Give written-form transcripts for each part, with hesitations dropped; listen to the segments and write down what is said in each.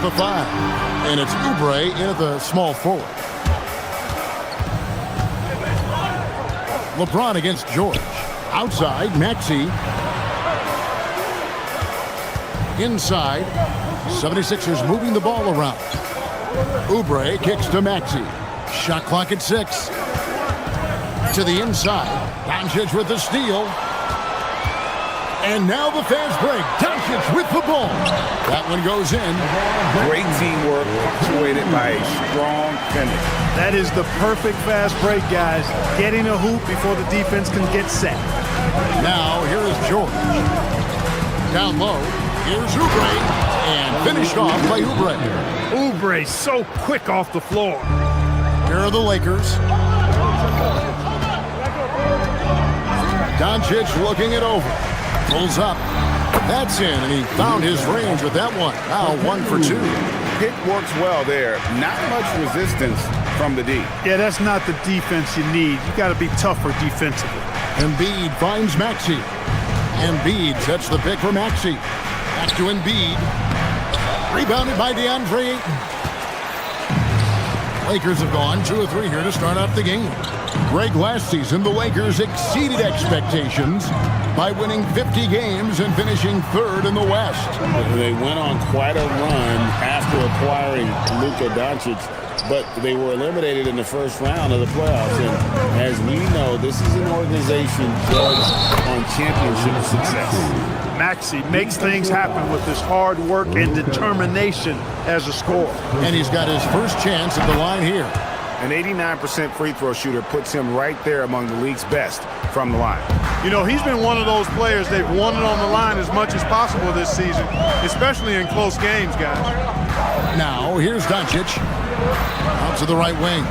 the 5. And it's Oubre in at the small forward. LeBron against George. Outside, Maxey. Inside, 76ers moving the ball around. Oubre kicks to Maxey. Shot clock at 6. To the inside. Doncic with the steal. And now the fast break. Doncic with the ball. That one goes in. Great teamwork punctuated by a strong finish. That is the perfect fast break, guys. Getting a hoop before the defense can get set. Now here is George. Down low. Here's Oubre. And finished off by Oubre. Oubre so quick off the floor. Here are the Lakers. Doncic looking it over. Pulls up. That's in, and he found his range with that one. Now 1 for 2. Pick works well there. Not much resistance from the D. Yeah, that's not the defense you need. You got to be tougher defensively. Embiid finds Maxey. Embiid sets the pick for Maxey. Back to Embiid. Rebounded by DeAndre Ayton. Lakers have gone 2 of 3 here to start off the game. Greg, last season, the Lakers exceeded expectations by winning 50 games and finishing 3rd in the West. They went on quite a run after acquiring Luka Doncic, but they were eliminated in the first round of the playoffs. And as we know, this is an organization judged on championship success. Maxey makes things happen with his hard work and determination as a scorer. And he's got his first chance at the line here. An 89% free throw shooter puts him right there among the league's best from the line. You know, he's been one of those players they've wanted on the line as much as possible this season, especially in close games, guys. Now, here's Doncic. Out to the right wing.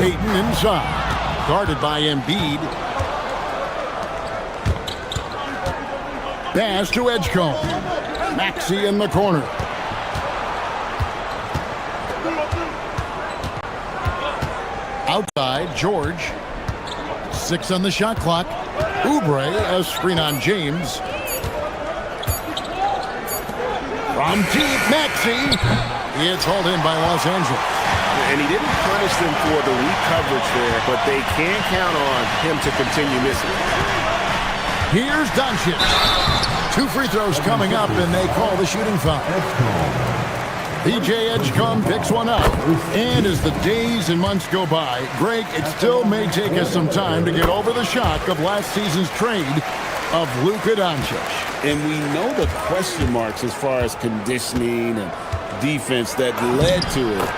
Ayton inside. Guarded by Embiid. Pass to Edgecombe. Maxey in the corner. Outside, George. 6 on the shot clock. Oubre, a screen on James. From deep, Maxey. It's hauled in by Los Angeles. And he didn't punish them for the weak coverage there, but they can count on him to continue missing. Here's Doncic. 2 free throws coming up, and they call the shooting foul. PJ Edgecombe picks one up. And as the days and months go by, Greg, it still may take us some time to get over the shock of last season's trade of Luka Doncic. And we know the question marks as far as conditioning and defense that led to it.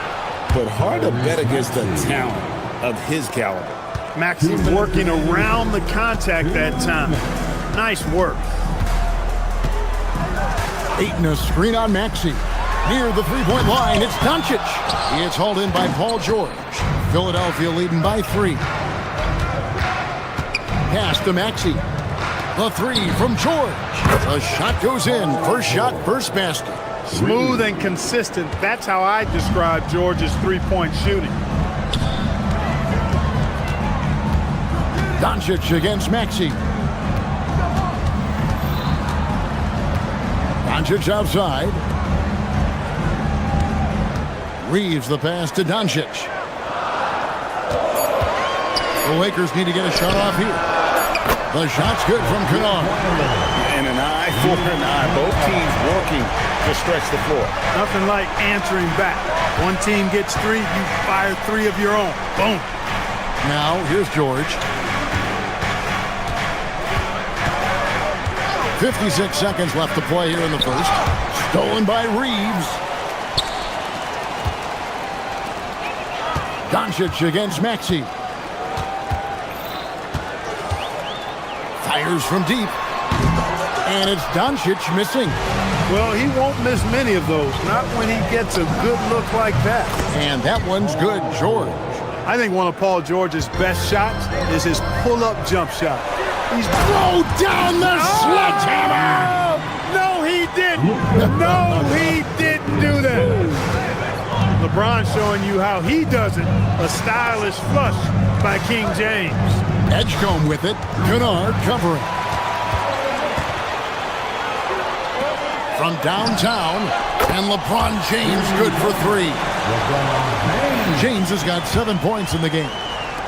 But hard to bet against the talent of his caliber. Maxey working around the contact that time. Nice work. Ayton a screen on Maxey. Near the three-point line, it's Doncic. It's hauled in by Paul George. Philadelphia leading by 3. Pass to Maxey. The 3 from George. The shot goes in. First shot, first basket. Smooth and consistent. That's how I describe George's three-point shooting. Doncic against Maxey. Doncic outside. Reeves the pass to Doncic. The Lakers need to get a shot off here. The shot's good from Kennard. And an eye for an eye. Both teams working to stretch the floor. Nothing like answering back. One team gets 3, you fire 3 of your own. Boom. Now, here's George. 56 seconds left to play here in the first. Stolen by Reeves. Doncic against Maxey. Fires from deep. And it's Doncic missing. Well, he won't miss many of those. Not when he gets a good look like that. And that one's good, George. I think one of Paul George's best shots is his pull-up jump shot. He's throw down the sledgehammer! No, he didn't. No, he didn't do that. LeBron showing you how he does it. A stylish flush by King James. Edgecombe with it. Kennard covering. from downtown, and LeBron James good for 3. James has got 7 points in the game.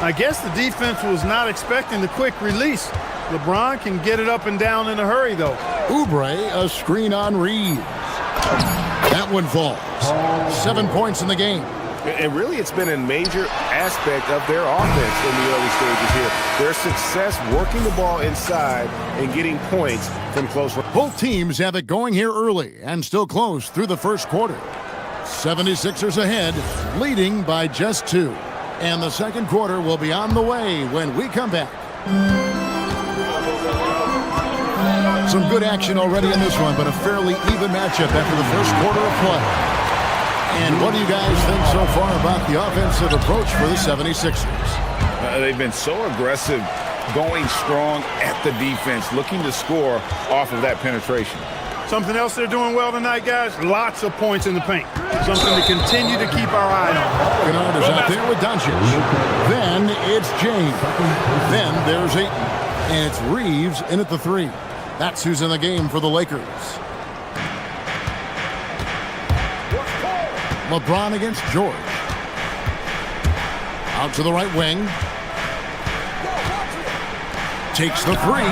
I guess the defense was not expecting the quick release. LeBron can get it up and down in a hurry, though. Oubre, a screen on Reeves. That one falls. 7 points in the game. And really, it's been a major aspect of their offense in the early stages here. Their success working the ball inside and getting points from close range. Both teams have it going here early and still close through the first quarter. 76ers ahead, leading by just 2. And the second quarter will be on the way when we come back. Some good action already in this one, but a fairly even matchup after the first quarter of play. And what do you guys think so far about the offensive approach for the 76ers? They've been so aggressive, going strong at the defense, looking to score off of that penetration. Something else they're doing well tonight, guys, lots of points in the paint. Something to continue to keep our eye on. Kennard is out there with Doncic. Then it's James. Then there's Ayton. And it's Reeves in at the 3. That's who's in the game for the Lakers. LeBron against George. Out to the right wing. Takes the 3.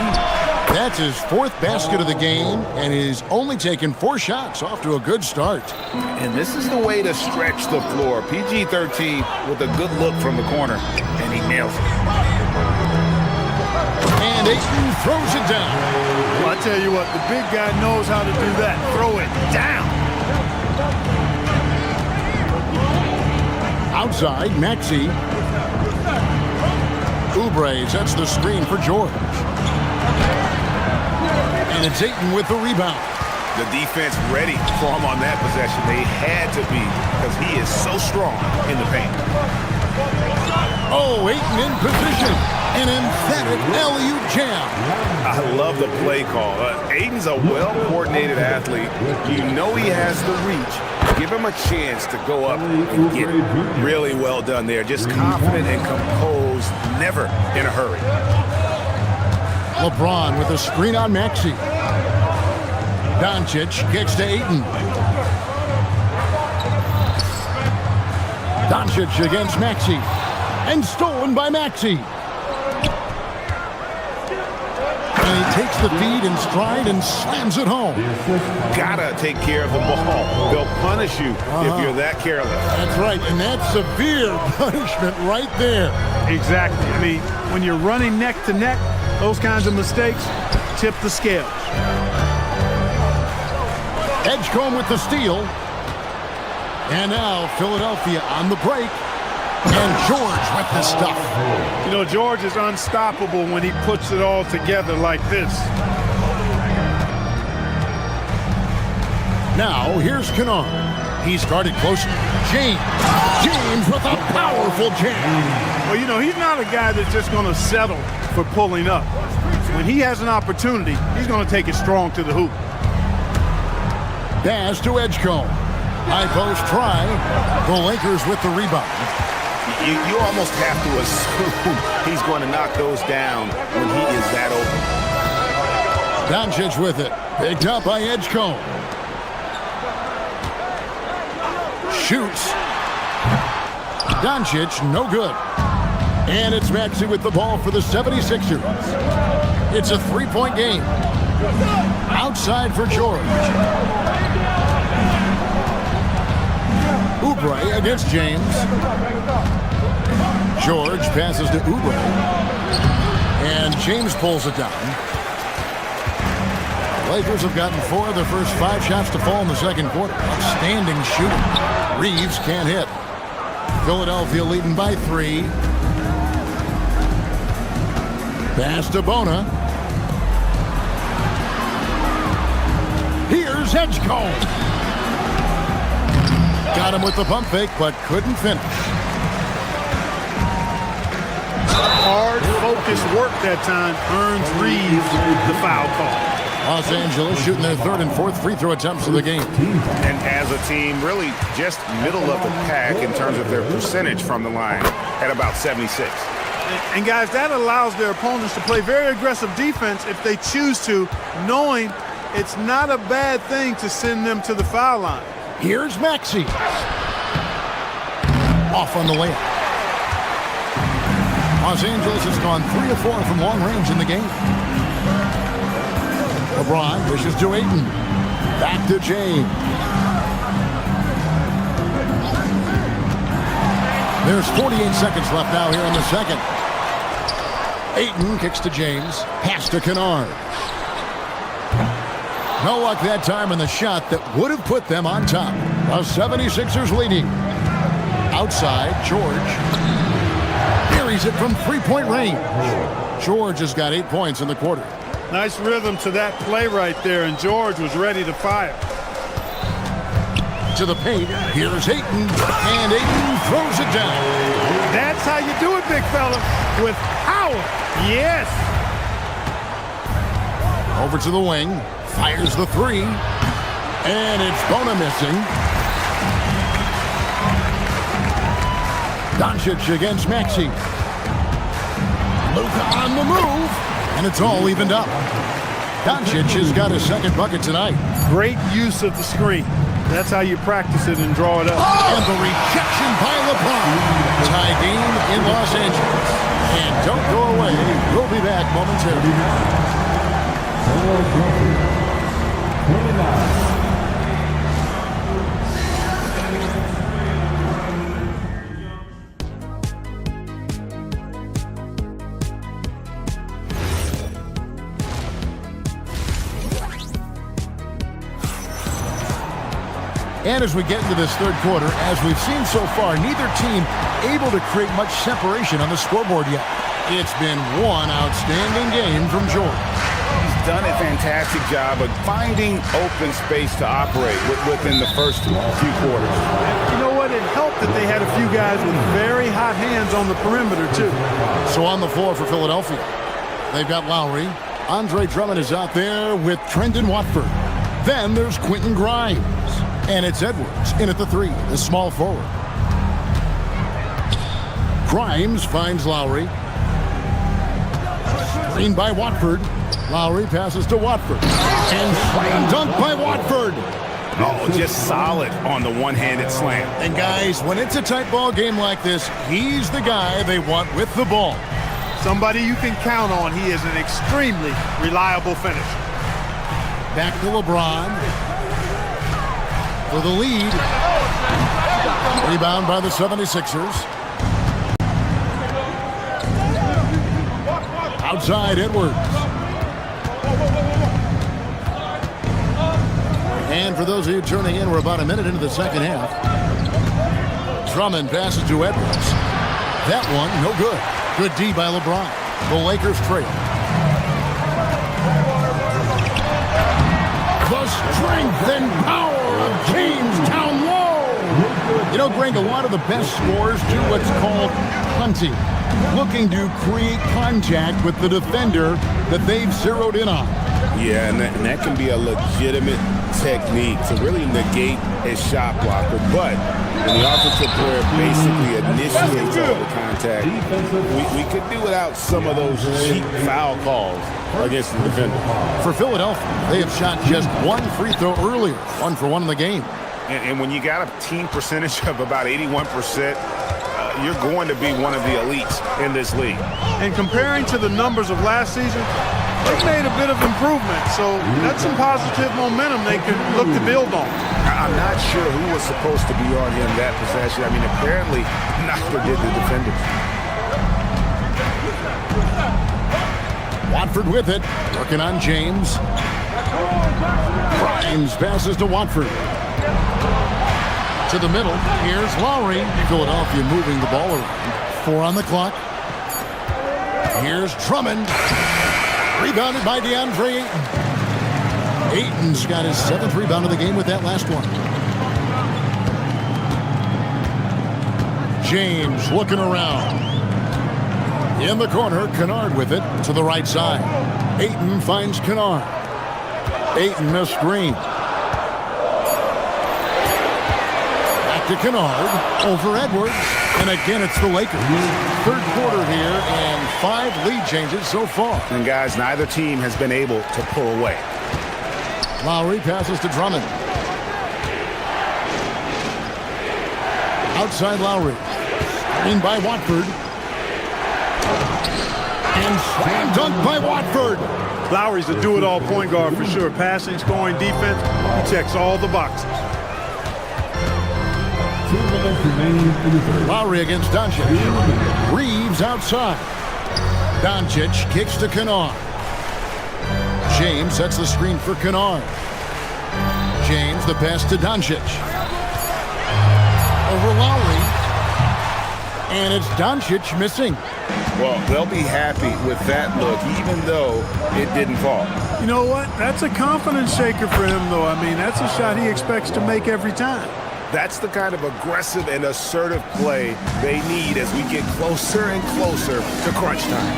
That's his 4th basket of the game, and he's only taken 4 shots. Off to a good start. And this is the way to stretch the floor. PG-13 with a good look from the corner, and he nails it. And Ayton throws it down. Well, I tell you what, the big guy knows how to do that. Throw it down. Outside, Maxey. Oubre sets the screen for George. And it's Ayton with the rebound. The defense ready for him on that possession. They had to be, because he is so strong in the paint. Oh, Ayton in position. An emphatic alley-oop jam. I love the play call. Ayton's a well-coordinated athlete. You know he has the reach. Give him a chance to go up and get really well done there. Just confident and composed, never in a hurry. LeBron with a screen on Maxey. Doncic kicks to Ayton. Doncic against Maxey. And stolen by Maxey. And he takes the feed in stride and slams it home. Gotta take care of the ball. They'll punish you if you're that careless. That's right, and that's severe punishment right there. Exactly. I mean, when you're running neck to neck, those kinds of mistakes tip the scales. Edgecombe with the steal. And now Philadelphia on the break. And George with the stuff. You know, George is unstoppable when he puts it all together like this. Now, here's Kennard. He started closer. James with a powerful jam. Well, you know, he's not a guy that's just going to settle for pulling up. When he has an opportunity, he's going to take it strong to the hoop. Pass to Edgecombe. High post try. The Lakers with the rebound. You almost have to assume he's going to knock those down when he is that open. Doncic with it. Picked up by Edgecombe. Shoots. Doncic, no good. And it's Maxey with the ball for the 76ers. It's a 3-point game. Outside for George. Oubre against James. George passes to Oubre. And James pulls it down. The Lakers have gotten 4 of their first 5 shots to fall in the second quarter. Outstanding shooting. Reeves can't hit. Philadelphia leading by 3. Pass to Bona. Here's Edgecombe. Got him with the pump fake, but couldn't finish. Hard, focused work that time earns Reeves the foul call. Los Angeles shooting their 3rd and 4th free throw attempts of the game. And as a team, really just middle of the pack in terms of their percentage from the line at about 76. And guys, that allows their opponents to play very aggressive defense if they choose to, knowing it's not a bad thing to send them to the foul line. Here's Maxey. Off on the layup. Los Angeles has gone 3 of 4 from long range in the game. LeBron pushes to Ayton. Back to James. There's 48 seconds left now here in the second. Ayton kicks to James. Pass to Kennard. No luck that time in the shot that would have put them on top. The 76ers leading. Outside, George. Buries it from three-point range. George has got 8 points in the quarter. Nice rhythm to that play right there, and George was ready to fire. To the paint. Here's Ayton. And Ayton throws it down. That's how you do it, big fella. With power. Yes. Over to the wing. Fires the three. And it's Bona missing. Doncic against Maxey. Luka on the move. And it's all evened up. Doncic has got his second bucket tonight. Great use of the screen. That's how you practice it and draw it up. And the rejection by LeBron. Tie game in Los Angeles. And don't go away. We'll be back momentarily. And as we get into this third quarter, as we've seen so far, neither team able to create much separation on the scoreboard yet. It's been one outstanding game from George. He's done a fantastic job of finding open space to operate within the first few quarters. You know what? It helped that they had a few guys with very hot hands on the perimeter, too. So on the floor for Philadelphia, they've got Lowry. Andre Drummond is out there with Trendon Watford. Then there's Quentin Grimes. And it's Edwards in at the three, the small forward. Grimes finds Lowry. Screen by Watford. Lowry passes to Watford. And slam dunk by Watford. Oh, just solid on the one-handed slam. And guys, when it's a tight ball game like this, he's the guy they want with the ball. Somebody you can count on. He is an extremely reliable finisher. Back to LeBron. For the lead. Rebound by the 76ers. Outside Edwards. And for those of you turning in, we're about a minute into the second half. Drummond passes to Edwards. That one, no good. Good D by LeBron. The Lakers trail. The strength and power of James down low. You know, Greg, a lot of the best scorers do what's called hunting, looking to create contact with the defender that they've zeroed in on. Yeah, and that can be a legitimate technique to really negate a shot blocker. But when the offensive player basically initiates all the contact, we could do without some of those cheap foul calls against the defender. For Philadelphia, they have shot just one free throw earlier, 1 for 1 in the game. And when you got a team percentage of about 81%, you're going to be one of the elites in this league. And comparing to the numbers of last season, they've made a bit of improvement. So that's some positive momentum they can look to build on. I'm not sure who was supposed to be on him that possession. I mean, apparently neither did the defenders. Watford with it, working on James. Grimes passes to Watford. To the middle, here's Lowry. Philadelphia moving the ball around. 4 on the clock. Here's Drummond. Rebounded by DeAndre Ayton. Ayton's got his 7th rebound of the game with that last one. James looking around. In the corner, Kennard with it to the right side. Ayton finds Kennard. Ayton missed screen. Back to Kennard. Over Edwards. And again, it's the Lakers. Third quarter here and 5 lead changes so far. And guys, neither team has been able to pull away. Lowry passes to Drummond. Outside Lowry. In by Watford. And slam dunk by Watford. Lowry's a do-it-all point guard for sure. Passing, scoring, defense, he checks all the boxes. Lowry against Doncic. Reeves outside. Doncic kicks to Kennard. James sets the screen for Kennard. James the pass to Doncic. Over Lowry. And it's Doncic missing. Well, they'll be happy with that look, even though it didn't fall. You know what? That's a confidence shaker for him, though. I mean, that's a shot he expects to make every time. That's the kind of aggressive and assertive play they need as we get closer and closer to crunch time.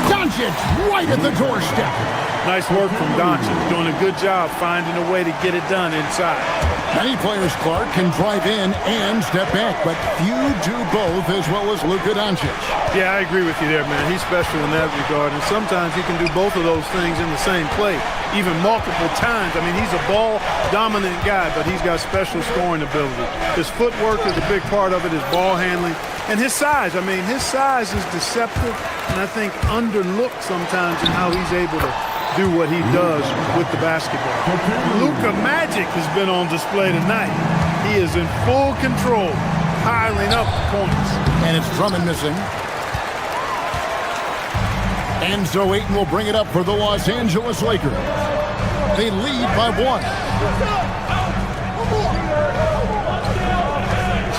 Doncic right at the doorstep. Nice work from Doncic, doing a good job finding a way to get it done inside. Many players, Clark, can drive in and step back, but few do both as well as Luka Doncic. Yeah, I agree with you there, man. He's special in that regard, and sometimes he can do both of those things in the same play, even multiple times. I mean, he's a ball-dominant guy, but he's got special scoring ability. His footwork is a big part of it, his ball handling, and his size. I mean, his size is deceptive, and I think underlooked sometimes in how he's able to do what he does with the basketball. Luka Magic has been on display tonight. He is in full control, piling up points. And it's Drummond missing. And so Ayton will bring it up for the Los Angeles Lakers. They lead by 1.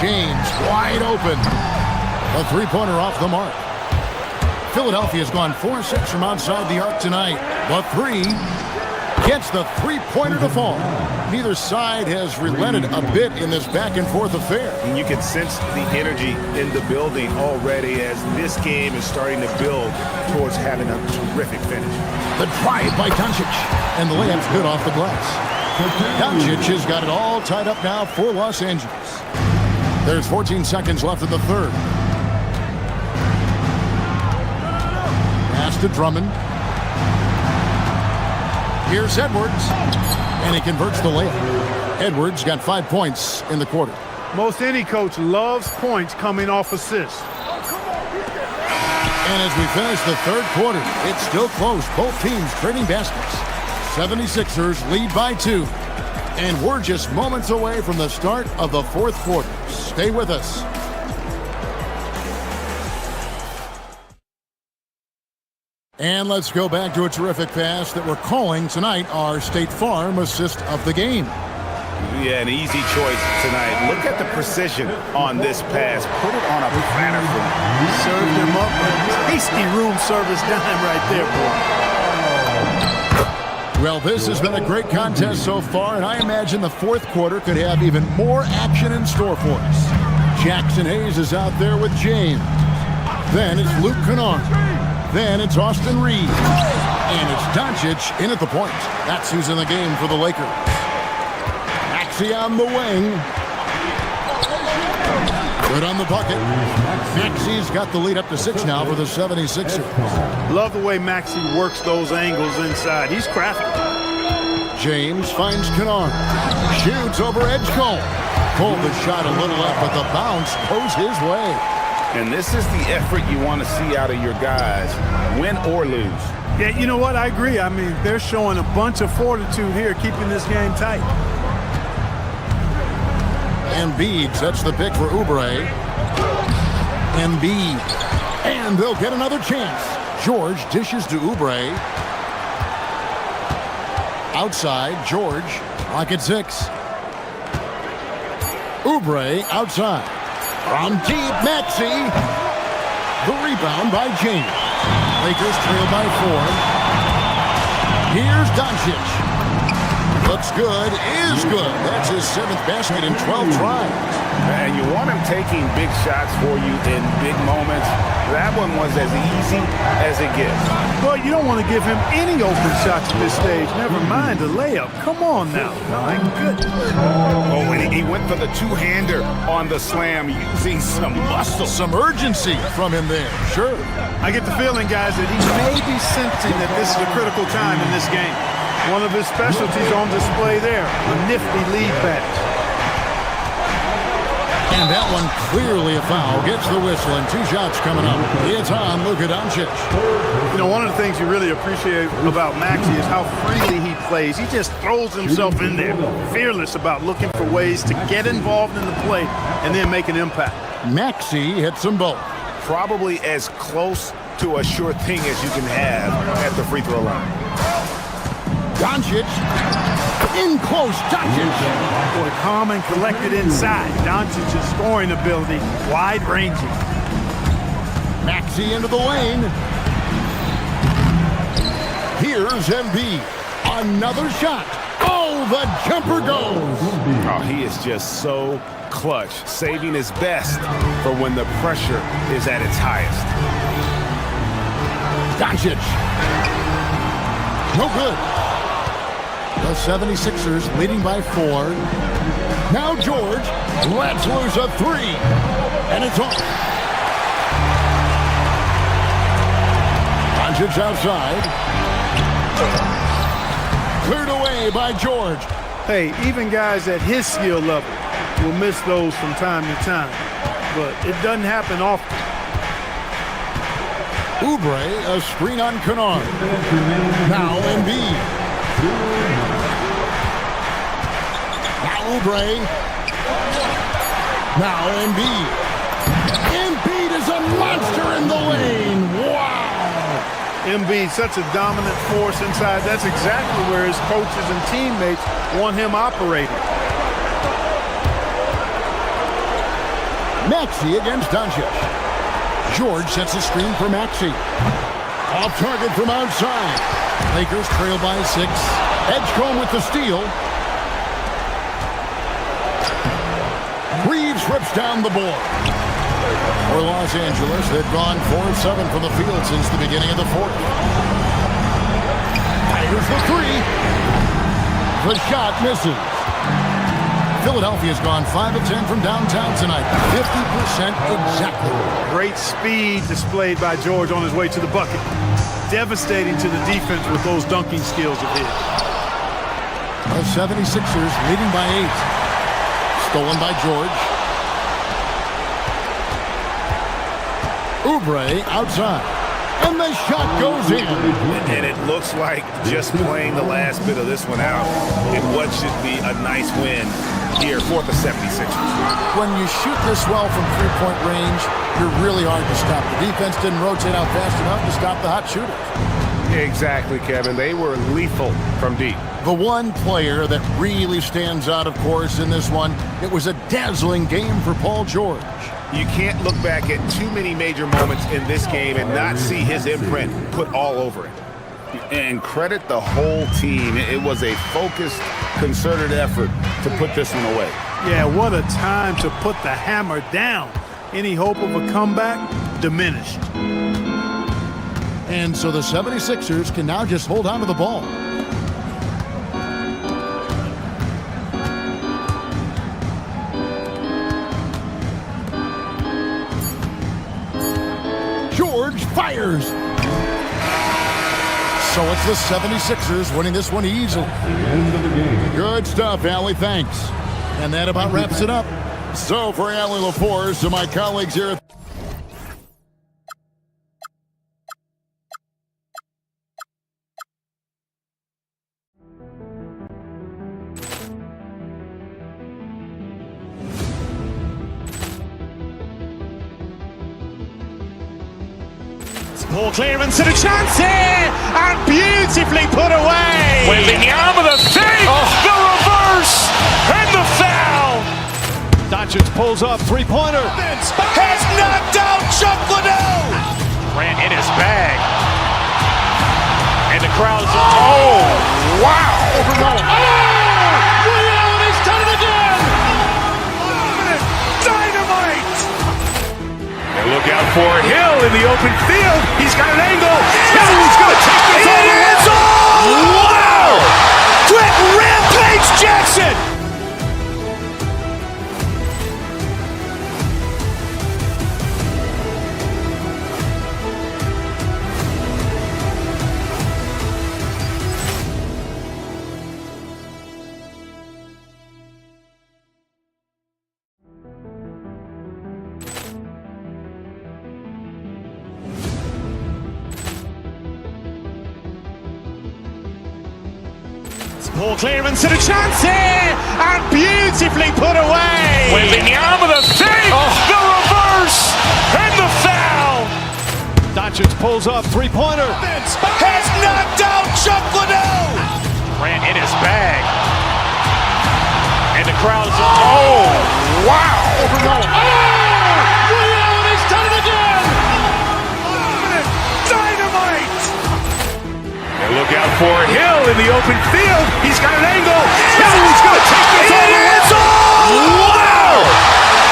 James wide open. A three-pointer off the mark. Philadelphia's gone 4-6 from outside the arc tonight. The 3 gets the three-pointer to fall. Neither side has relented a bit in this back-and-forth affair. And you can sense the energy in the building already as this game is starting to build towards having a terrific finish. The drive by Doncic, and the layup's good off the glass. Doncic has got it all tied up now for Los Angeles. There's 14 seconds left in the third. Pass to Drummond. Here's Edwards, and he converts the layup. Edwards got 5 points in the quarter. Most any coach loves points coming off assists. And as we finish the third quarter, it's still close. Both teams trading baskets. 76ers lead by 2. And we're just moments away from the start of the fourth quarter. Stay with us. And let's go back to a terrific pass that we're calling tonight our State Farm assist of the game. Yeah, an easy choice tonight. Look at the precision on this pass. Put it on a platter for him. Served him up. Tasty room service dime right there, boy. Well, this has been a great contest so far, and I imagine the fourth quarter could have even more action in store for us. Jackson Hayes is out there with James. Then it's Luke Kennard. Then it's Austin Reeves. And it's Doncic in at the point. That's who's in the game for the Lakers. Maxey on the wing. Good on the bucket. Maxey's got the lead up to 6 now for the 76ers. Love the way Maxey works those angles inside. He's crafty. James finds Kennard. Shoots over Edgecombe. Pulled the shot a little up, but the bounce goes his way. And this is the effort you want to see out of your guys, win or lose. Yeah, you know what? I agree. I mean, they're showing a bunch of fortitude here, keeping this game tight. Embiid sets the pick for Oubre. Embiid. And they'll get another chance. George dishes to Oubre. Outside, George. Clock at 6. Oubre outside. From deep, Maxey. The rebound by James. Lakers trail by 4. Here's Doncic. Looks good, is good. That's his 7th basket in 12 tries. And you want him taking big shots for you in big moments. That one was as easy as it gets. Well, you don't want to give him any open shots at this stage. Never mind a layup. Come on now. My goodness. Oh, and he went for the two-hander on the slam using some muscle. Some urgency from him there, sure. I get the feeling, guys, that he may be sensing that this is a critical time in this game. One of his specialties on display there, a nifty lead pass. And that one clearly a foul. Gets the whistle and 2 shots coming up. It's on Luka Doncic. You know, one of the things you really appreciate about Maxey is how freely he plays. He just throws himself in there, fearless about looking for ways to get involved in the play and then make an impact. Maxey hits them both. Probably as close to a sure thing as you can have at the free throw line. Doncic in close. Doncic. Boy, calm and collected inside. Doncic's scoring ability, wide-ranging. Maxey into the lane. Here's Embiid. Another shot. Oh, the jumper goes. Oh, he is just so clutch, saving his best for when the pressure is at its highest. Doncic. No good. The 76ers leading by 4. Now George lets loose a 3. And it's off. Doncic outside. Cleared away by George. Hey, even guys at his skill level will miss those from time to time. But it doesn't happen often. Oubre, a screen on Kennard. Now Embiid. Now Oubre. Now Embiid. Embiid is a monster in the lane. Wow. Embiid, such a dominant force inside. That's exactly where his coaches and teammates want him operating. Maxey against Doncic. George sets a screen for Maxey. Off target from outside. Lakers trail by 6. Edgecombe with the steal. Reeves rips down the board. For Los Angeles, they've gone 4-7 from the field since the beginning of the 4th. Tigers for 3. The shot misses. Philadelphia's gone 5 of 10 from downtown tonight. 50% exactly. Great speed displayed by George on his way to the bucket. Devastating to the defense with those dunking skills of his. The 76ers leading by 8. Stolen by George. Oubre outside. And the shot goes in. And it looks like just playing the last bit of this one out in what should be a nice win here for the 76ers. When you shoot this well from three-point range, you're really hard to stop. The defense didn't rotate out fast enough to stop the hot shooters. Exactly, Kevin. They were lethal from deep. The one player that really stands out, of course, in this one, it was a dazzling game for Paul George. You can't look back at too many major moments in this game and not see his imprint put all over it. And credit the whole team. It was a focused, concerted effort to put this one away. Yeah, what a time to put the hammer down. Any hope of a comeback diminished. And so the 76ers can now just hold on to the ball. George fires. So it's the 76ers winning this one easily. Good stuff, Allie. Thanks. And that about wraps it up. So for Allie LaForce and my colleagues here at Ball clearance and a chance here, and beautifully put away. Wembanyama the save, the reverse, and the foul. Doncic pulls up, three-pointer. Has knocked out Chuck Liddell. Ran in his bag. And the crowd's, oh, wow. Liddell, he's done it again. Dynamite. And look out for Hill in the open field. He's got an angle. Hill's going to take this all the way. Wow! Quick Rampage Jackson. Poor clearance and a chance here, and beautifully put away. Wembanyama the save, the reverse, and the foul. Doncic pulls up, three-pointer. Has knocked out Chuck Liddell. Grant in his bag. And the crowd is, oh, wow. Leon has done it again. Dynamite. And look out for Hill in the open field. He's got an angle. He's going to take this all the way. Wow!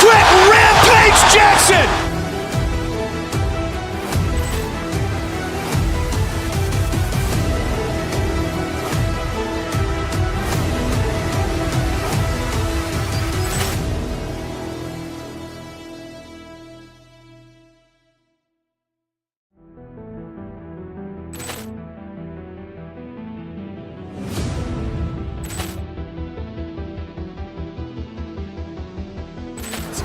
Quick Rampage Jackson.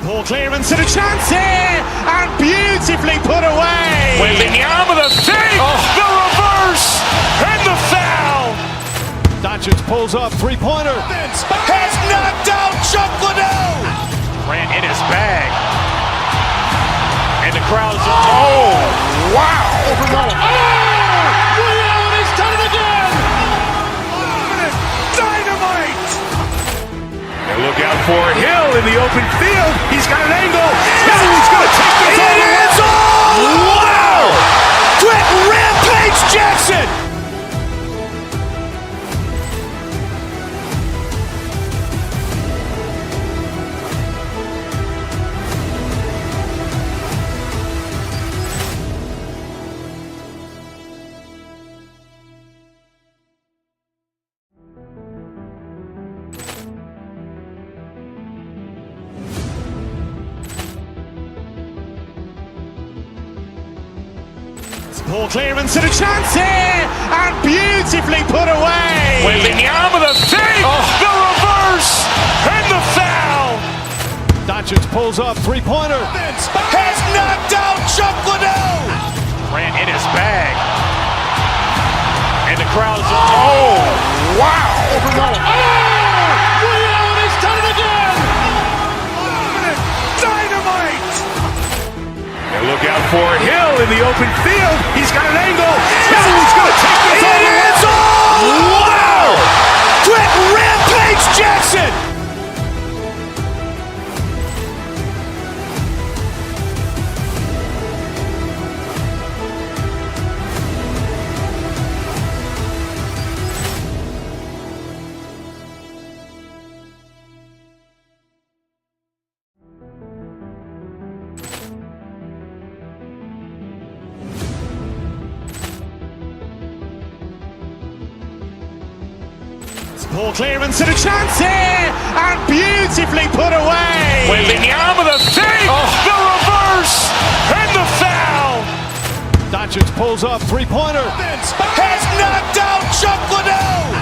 Poor clearance and a chance here, and beautifully put away. Wembanyama the save, the reverse, and the foul. Doncic pulls up, three-pointer. Has knocked out Chuck Liddell. Grant in his bag. And the crowd is, oh, wow. Leon has done it again. Dynamite. And look out for Hill in the open field. He's got an angle. He's going to take this all the way. Wow! Quick Rampage Jackson. Poor clearance and a chance here, and beautifully put away. Wembanyama the save, the reverse, and the foul. Doncic pulls up, three-pointer. Has knocked out Chuck Liddell. Grant in his bag. And the crowd is, oh, wow. Leon has done it again. Dynamite. And look out for Hill in the open field. He's got an angle. He's going to take this all the way. Wow! Quick Rampage Jackson. Poor clearance and a chance here, and beautifully put away. Wembanyama the save, the reverse, and the foul. Doncic pulls up, three-pointer. Has knocked out Chuck Liddell.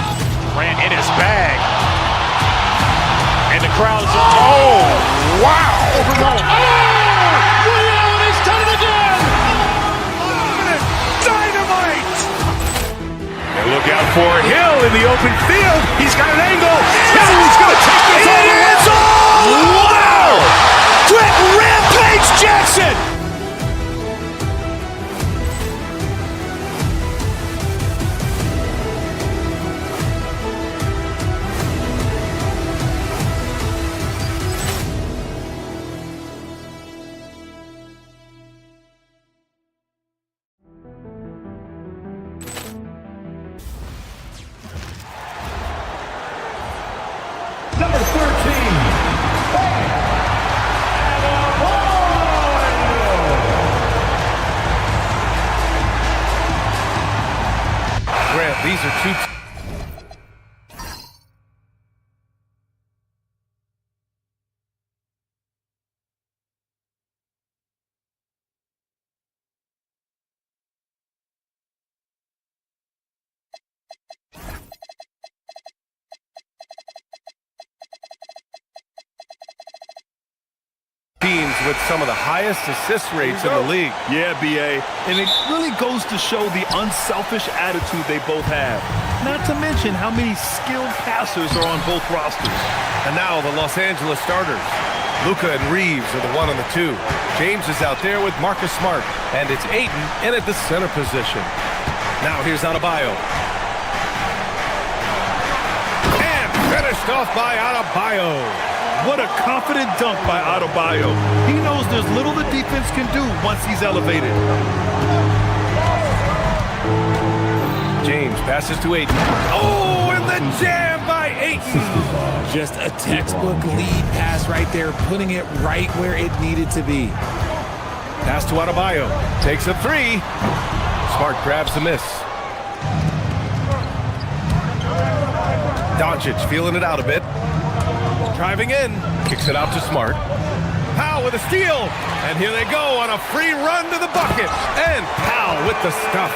Grant in his bag. And the crowd is, oh, wow. Leon has done it again. Dynamite. And look out for Hill in the open field. He's got an angle. He's going to take this all the way. Wow! Quick Rampage Jackson. Number 13. Grant, these are two teams with some of the highest assist rates in the league. Yeah, B.A. And it really goes to show the unselfish attitude they both have. Not to mention how many skilled passers are on both rosters. And now the Los Angeles starters. Luka and Reeves are the 1 and the 2. James is out there with Marcus Smart. And it's Ayton in at the center position. Now here's Adebayo. And finished off by Adebayo. What a confident dunk by Adebayo. He knows there's little the defense can do once he's elevated. James passes to Ayton. Oh, and the jam by Ayton. Just a textbook lead pass right there, putting it right where it needed to be. Pass to Adebayo. Takes a 3. Smart grabs the miss. Doncic feeling it out a bit. Driving in. Kicks it out to Smart. Powell with a steal. And here they go on a free run to the bucket. And Powell with the stuff.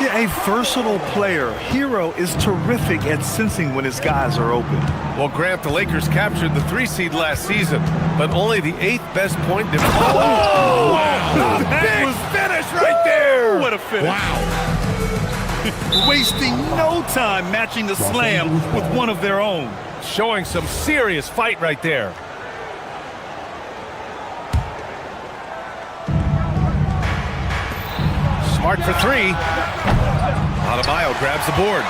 Yeah, a versatile player. Hero is terrific at sensing when his guys are open. Well, Grant, the Lakers captured the 3 seed last season, but only the 8th best point difference. Oh! Wow. Big finish right there! What a finish. Wow. Wasting no time matching the slam with one of their own. Showing some serious fight right there. Smart for 3. Adebayo grabs the board.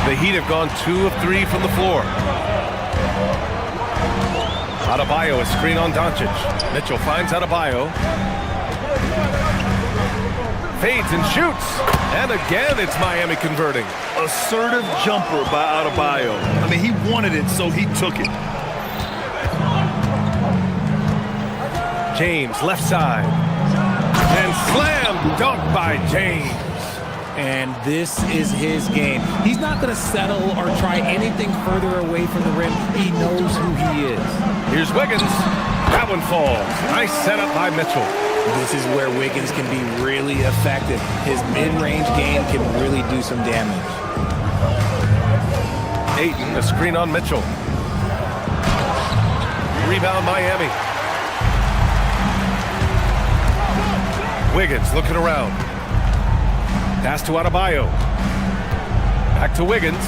The Heat have gone 2 of 3 from the floor. Adebayo is screen on Doncic. Mitchell finds Adebayo. Fades and shoots. And again, it's Miami converting. Assertive jumper by Adebayo. I mean, he wanted it, so he took it. James, left side. And slam dunk by James. And this is his game. He's not going to settle or try anything further away from the rim. He knows who he is. Here's Wiggins. That one falls. Nice setup by Mitchell. This is where Wiggins can be really effective. His mid-range game can really do some damage. Ayton, a screen on Mitchell. Rebound Miami. Wiggins looking around. Pass to Adebayo. Back to Wiggins.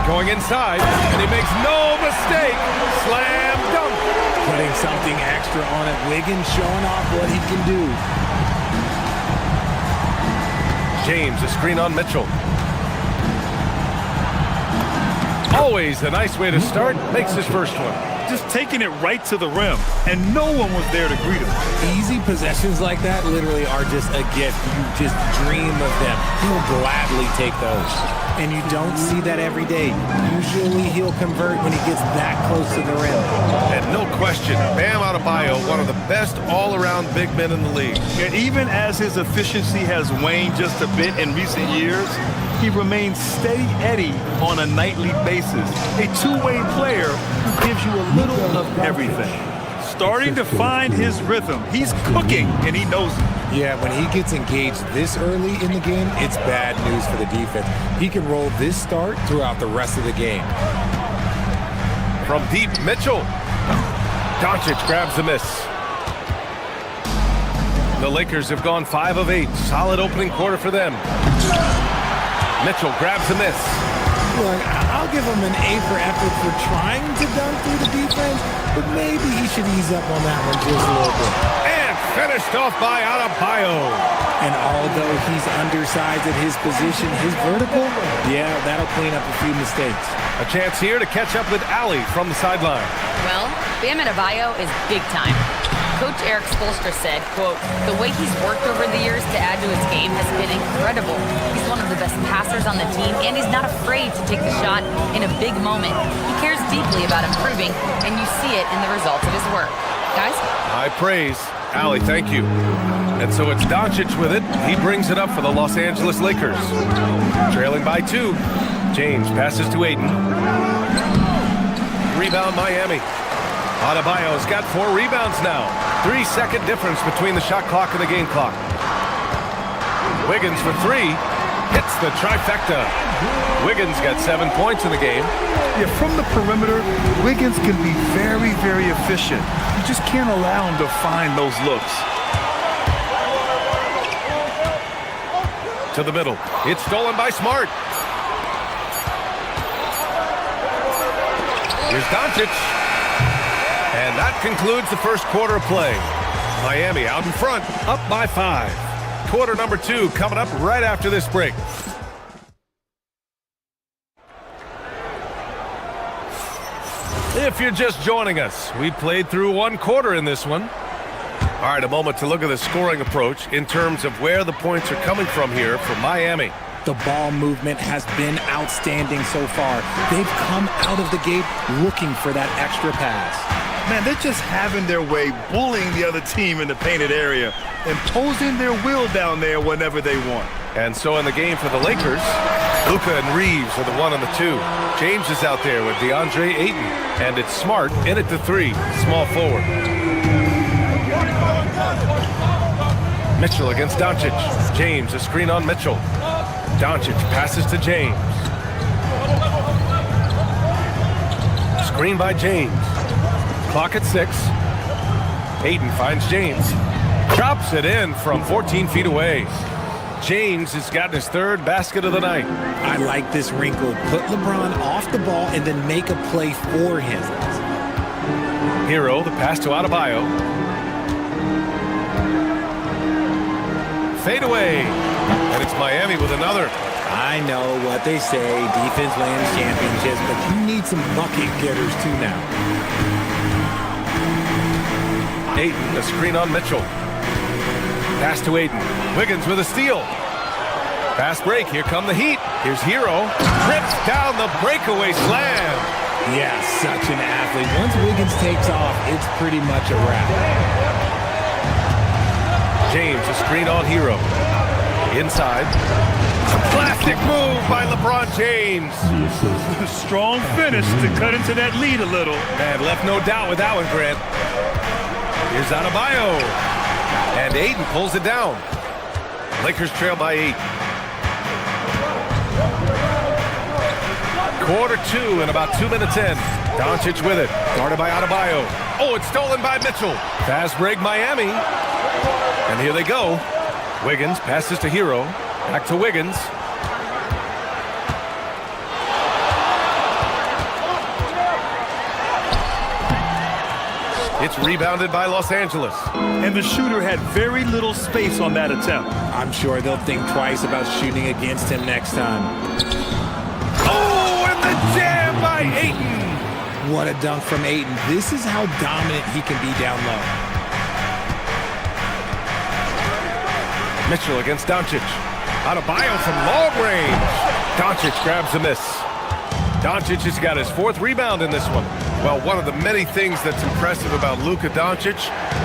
Going inside, and he makes no mistake. Slam dunk. Putting something extra on it. Wiggins showing off what he can do. James, a screen on Mitchell. Always a nice way to start. Makes his first one. Just taking it right to the rim, and no one was there to greet him. Easy possessions like that literally are just a gift. You just dream of them. He'll gladly take those. And you don't see that every day. Usually he'll convert when he gets that close to the rim. And no question, Bam Adebayo, one of the best all-around big men in the league. And even as his efficiency has waned just a bit in recent years, he remains steady Eddie on a nightly basis. A two-way player who gives you a little of everything. Starting to find his rhythm. He's cooking, and he knows it. Yeah, when he gets engaged this early in the game, it's bad news for the defense. He can roll this start throughout the rest of the game. From deep, Mitchell. Doncic grabs the miss. The Lakers have gone 5 of 8. Solid opening quarter for them. Mitchell grabs the miss. Look, I'll give him an A for effort for trying to dunk through the defense, but maybe he should ease up on that one just a little bit. And finished off by Adebayo. And although he's undersized at his position, his vertical, yeah, that'll clean up a few mistakes. A chance here to catch up with Allie from the sideline. Well, Bam Adebayo is big time. Coach Eric Spoelstra said, quote, "The way he's worked over the years to add to his game has been incredible. He's one of the best passers on the team, and he's not afraid to take the shot in a big moment. He cares deeply about improving, and you see it in the results of his work." Guys? High praise. Allie, thank you. And so it's Doncic with it. He brings it up for the Los Angeles Lakers. Trailing by 2. James passes to Ayton. Rebound Miami. Adebayo's got 4 rebounds now. 3-second difference between the shot clock and the game clock. Wiggins for 3. Hits the trifecta. Wiggins got 7 points in the game. Yeah, from the perimeter, Wiggins can be very, very efficient. You just can't allow him to find those looks. To the middle. It's stolen by Smart. Here's Doncic. And that concludes the first quarter of play. Miami out in front, up by 5. Quarter number 2 coming up right after this break. If you're just joining us, we played through 1 quarter in this one. All right, a moment to look at the scoring approach in terms of where the points are coming from here for Miami. The ball movement has been outstanding so far. They've come out of the gate looking for that extra pass. Man, they're just having their way, bullying the other team in the painted area, imposing their will down there whenever they want. And so in the game for the Lakers, Luka and Reeves are the 1 and the 2. James is out there with DeAndre Ayton. And it's Smart in at the 3, small forward. Mitchell against Doncic. James, a screen on Mitchell. Doncic passes to James. Screen by James. Clock at 6. Ayton finds James. Drops it in from 14 feet away. James has gotten his 3rd basket of the night. I like this wrinkle. Put LeBron off the ball and then make a play for him. Hero, the pass to Adebayo. Fade away. And it's Miami with another. I know what they say, defense wins championships, but you need some bucket getters too now. Ayton, a screen on Mitchell. Pass to Ayton. Wiggins with a steal. Fast break. Here come the Heat. Here's Hero. Trips down the breakaway slam. Yeah, such an athlete. Once Wiggins takes off, it's pretty much a wrap. James, a screen on Hero. Inside. Classic move by LeBron James. Strong finish to cut into that lead a little. And left no doubt with that one, Grant. Here's Adebayo. And Ayton pulls it down. Lakers trail by 8. Quarter 2 and about 2 minutes in. Doncic with it. Guarded by Adebayo. Oh, it's stolen by Mitchell. Fast break Miami. And here they go. Wiggins passes to Hero. Back to Wiggins. It's rebounded by Los Angeles. And the shooter had very little space on that attempt. I'm sure they'll think twice about shooting against him next time. Oh, and the jam by Ayton. What a dunk from Ayton. This is how dominant he can be down low. Mitchell against Doncic. Adebayo from long range. Doncic grabs a miss. Doncic has got his 4th rebound in this one. Well, one of the many things that's impressive about Luka Doncic,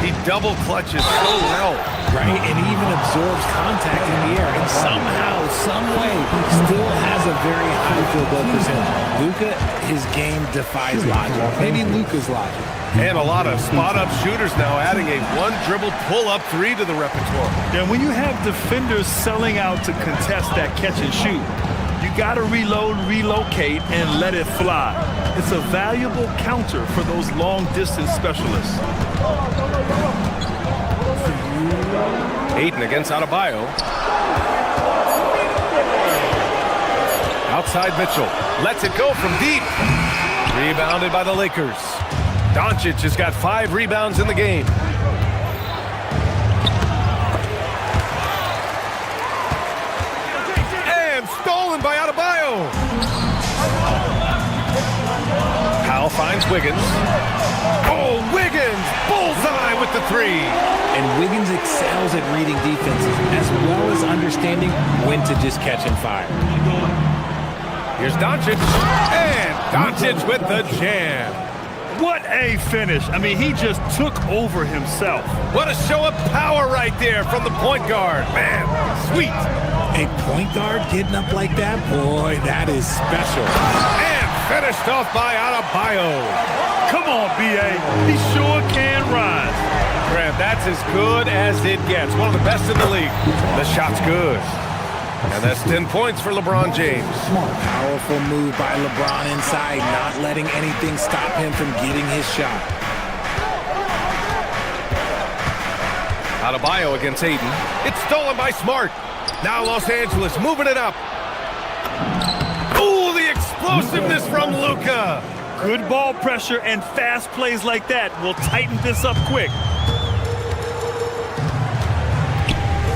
he double clutches so well. Right, and he even absorbs contact in the air. And somehow, some way, he still has a very high field goal percentage. Luka, his game defies logic. Maybe Luka's logic. And a lot of spot-up shooters now adding a 1-dribble pull-up 3 to the repertoire. And when you have defenders selling out to contest that catch and shoot, you got to reload, relocate, and let it fly. It's a valuable counter for those long-distance specialists. Ayton against Adebayo. Outside Mitchell. Lets it go from deep. Rebounded by the Lakers. Doncic has got 5 rebounds in the game. And stolen by Adebayo. Powell finds Wiggins. Oh, Wiggins! Bullseye with the 3. And Wiggins excels at reading defenses as well as understanding when to just catch and fire. Here's Doncic. And Doncic with the jam. What a finish. I mean, he just took over himself. What a show of power right there from the point guard. Man, sweet. A point guard getting up like that? Boy, that is special. And finished off by Adebayo. Come on, B.A. He sure can rise. Graham, that's as good as it gets. One of the best in the league. The shot's good. And that's 10 points for LeBron James. Powerful move by LeBron inside, not letting anything stop him from getting his shot. Adebayo against Ayton. It's stolen by Smart. Now Los Angeles moving it up. Ooh, the explosiveness from Luka. Good ball pressure and fast plays like that will tighten this up quick.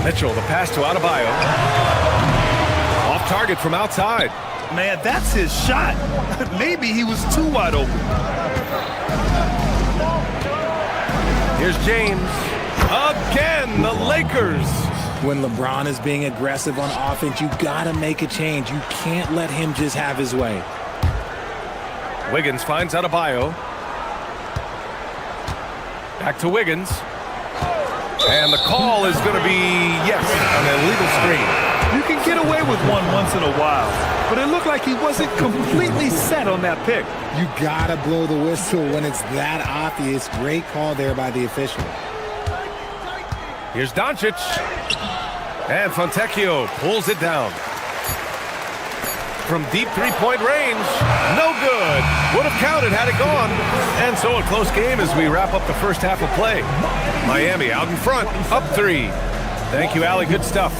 Mitchell, the pass to Adebayo. Off target from outside. Man, that's his shot. Maybe he was too wide open. Here's James. Again, the Lakers. When LeBron is being aggressive on offense, you gotta make a change. You can't let him just have his way. Wiggins finds Adebayo. Back to Wiggins. And the call is going to be, yes, an illegal screen. You can get away with one once in a while, but it looked like he wasn't completely set on that pick. You gotta blow the whistle when it's that obvious. Great call there by the official. Here's Doncic. And Fontecchio pulls it down. From deep three-point range, no good. Would have counted had it gone. And so a close game as we wrap up the first half of play. Miami out in front, up 3. Thank you, Allie. Good stuff.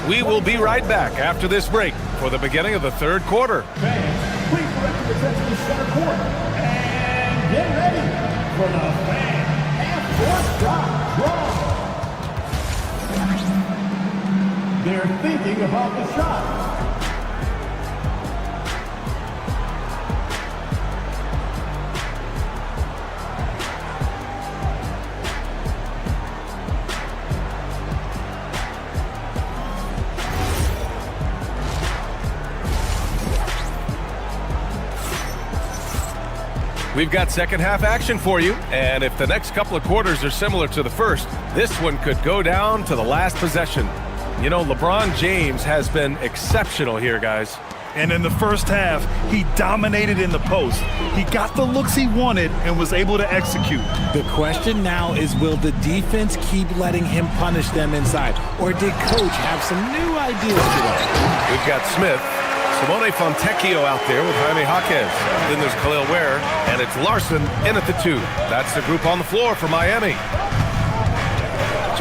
We will be right back after this break for the beginning of the third quarter. Please direct your attention to center court. And get ready for the fan half-court shot draw. They're thinking about the shot. We've got second half action for you, and if the next couple of quarters are similar to the first, this one could go down to the last possession. You know, LeBron James has been exceptional here, guys. And in the first half, he dominated in the post. He got the looks he wanted and was able to execute. The question now is, will the defense keep letting him punish them inside? Or did coach have some new ideas today? We've got Smith. Simone Fontecchio out there with Jaime Jaquez. Then there's Khalil Ware, and it's Larson in at the 2. That's the group on the floor for Miami.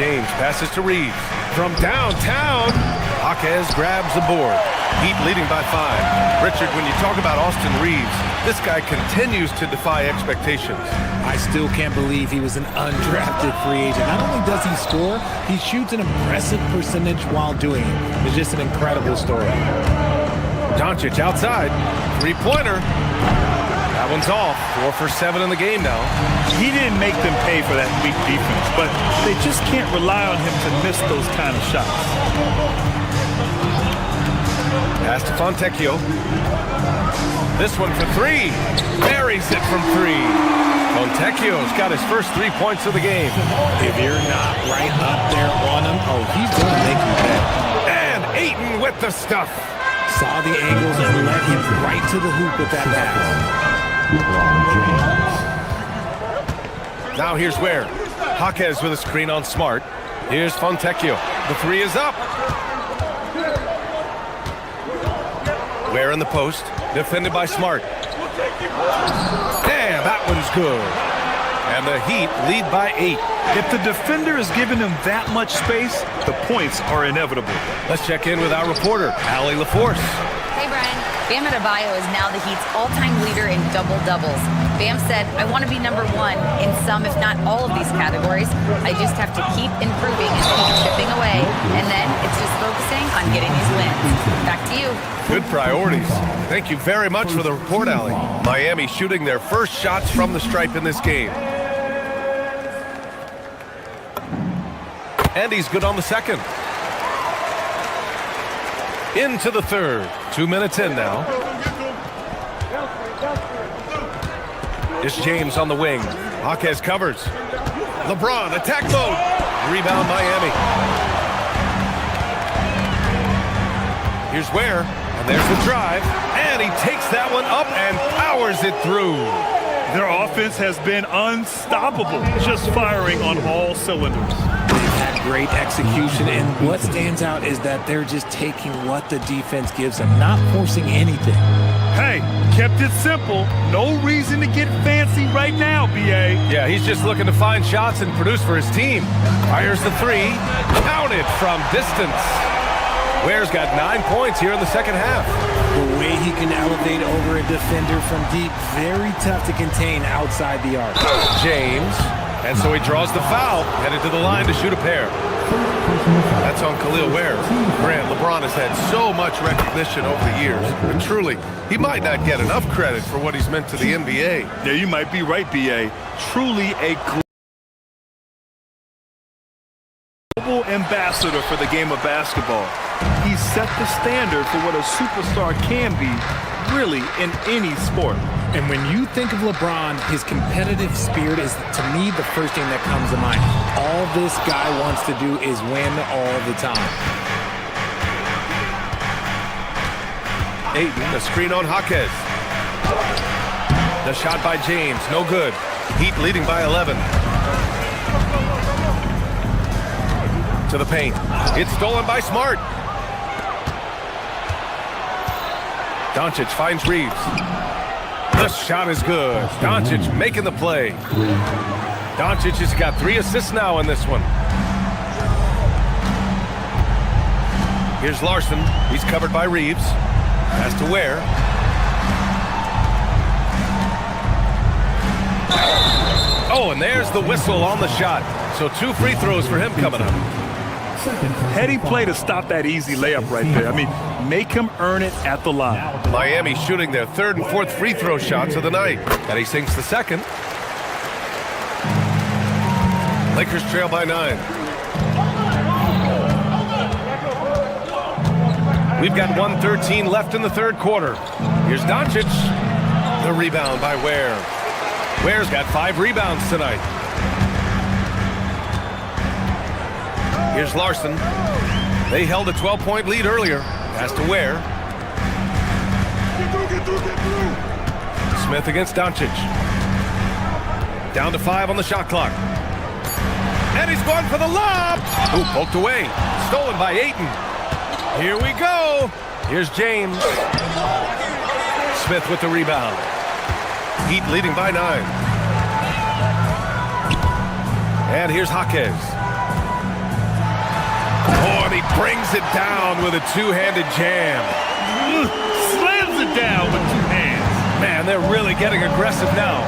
James passes to Reeves. From downtown, Jaquez grabs the board. Heat leading by 5. Richard, when you talk about Austin Reeves, this guy continues to defy expectations. I still can't believe he was an undrafted free agent. Not only does he score, he shoots an impressive percentage while doing it. It's just an incredible story. Doncic outside. Three-pointer. That one's off. 4 for 7 in the game now. He didn't make them pay for that weak defense, but they just can't rely on him to miss those kind of shots. Pass to Fontecchio. This one for 3. Buries it from 3. Fontecchio's got his first 3 points of the game. If you're not right up there on him, oh, he's going to make you bet. And Ayton with the stuff. Saw the angles and led him right to the hoop with that pass. Now here's Ware. Jaquez with a screen on Smart. Here's Fontecchio. The 3 is up. Ware in the post. Defended by Smart. Damn, that one's good. And the Heat lead by 8. If the defender is giving him that much space, the points are inevitable. Let's check in with our reporter, Allie LaForce. Hey, Brian. Bam Adebayo is now the Heat's all-time leader in double-doubles. Bam said, I want to be number 1 in some, if not all of these categories. I just have to keep improving and keep chipping away. And then it's just focusing on getting these wins. Back to you. Good priorities. Thank you very much for the report, Allie. Miami shooting their first shots from the stripe in this game. And he's good on the second. Into the third. 2 minutes in now. It's James on the wing. Jaquez covers. LeBron, attack mode. Rebound Miami. Here's Ware. And there's the drive. And he takes that one up and powers it through. Their offense has been unstoppable, just firing on all cylinders. They've had great execution, and what stands out is that they're just taking what the defense gives them, not forcing anything. Hey, kept it simple. No reason to get fancy right now, B.A. Yeah, he's just looking to find shots and produce for his team. Fires the three. Counted from distance. Ware's got 9 points here in the second half. The way he can elevate over a defender from deep, very tough to contain outside the arc. James. And so he draws the foul, headed to the line to shoot a pair. That's on Khalil Ware. Grant, LeBron has had so much recognition over the years, but truly, he might not get enough credit for what he's meant to the NBA. Yeah, you might be right, B.A. Truly a global ambassador for the game of basketball. He set the standard for what a superstar can be, really, in any sport. And when you think of LeBron, his competitive spirit is, to me, the first thing that comes to mind. All this guy wants to do is win all the time. Ayton, the screen on Jaquez. The shot by James, no good. Heat leading by 11. To the paint. It's stolen by Smart. Doncic finds Reeves. The shot is good. Doncic making the play. Doncic has got 3 assists now in this one. Here's Larson. He's covered by Reeves. Pass to Ware. Oh, and there's the whistle on the shot. So 2 free throws for him coming up. Heady play to stop that easy layup right there. I mean, make him earn it at the line. Miami shooting their 3rd and 4th free throw shots of the night. And he sinks the 2nd. Lakers trail by 9. We've got 1:13 left in the 3rd quarter. Here's Doncic. The rebound by Ware. Ware's got 5 rebounds tonight. Here's Larson. They held a 12-point lead earlier. Pass to Ware. Smith against Doncic. Down to 5 on the shot clock. And he's going for the lob. Ooh, poked away. Stolen by Ayton. Here we go. Here's James. Smith with the rebound. Heat leading by 9. And here's Jaquez. Oh, and he brings it down with a 2-handed jam. Slams it down with 2 hands. Man, they're really getting aggressive now.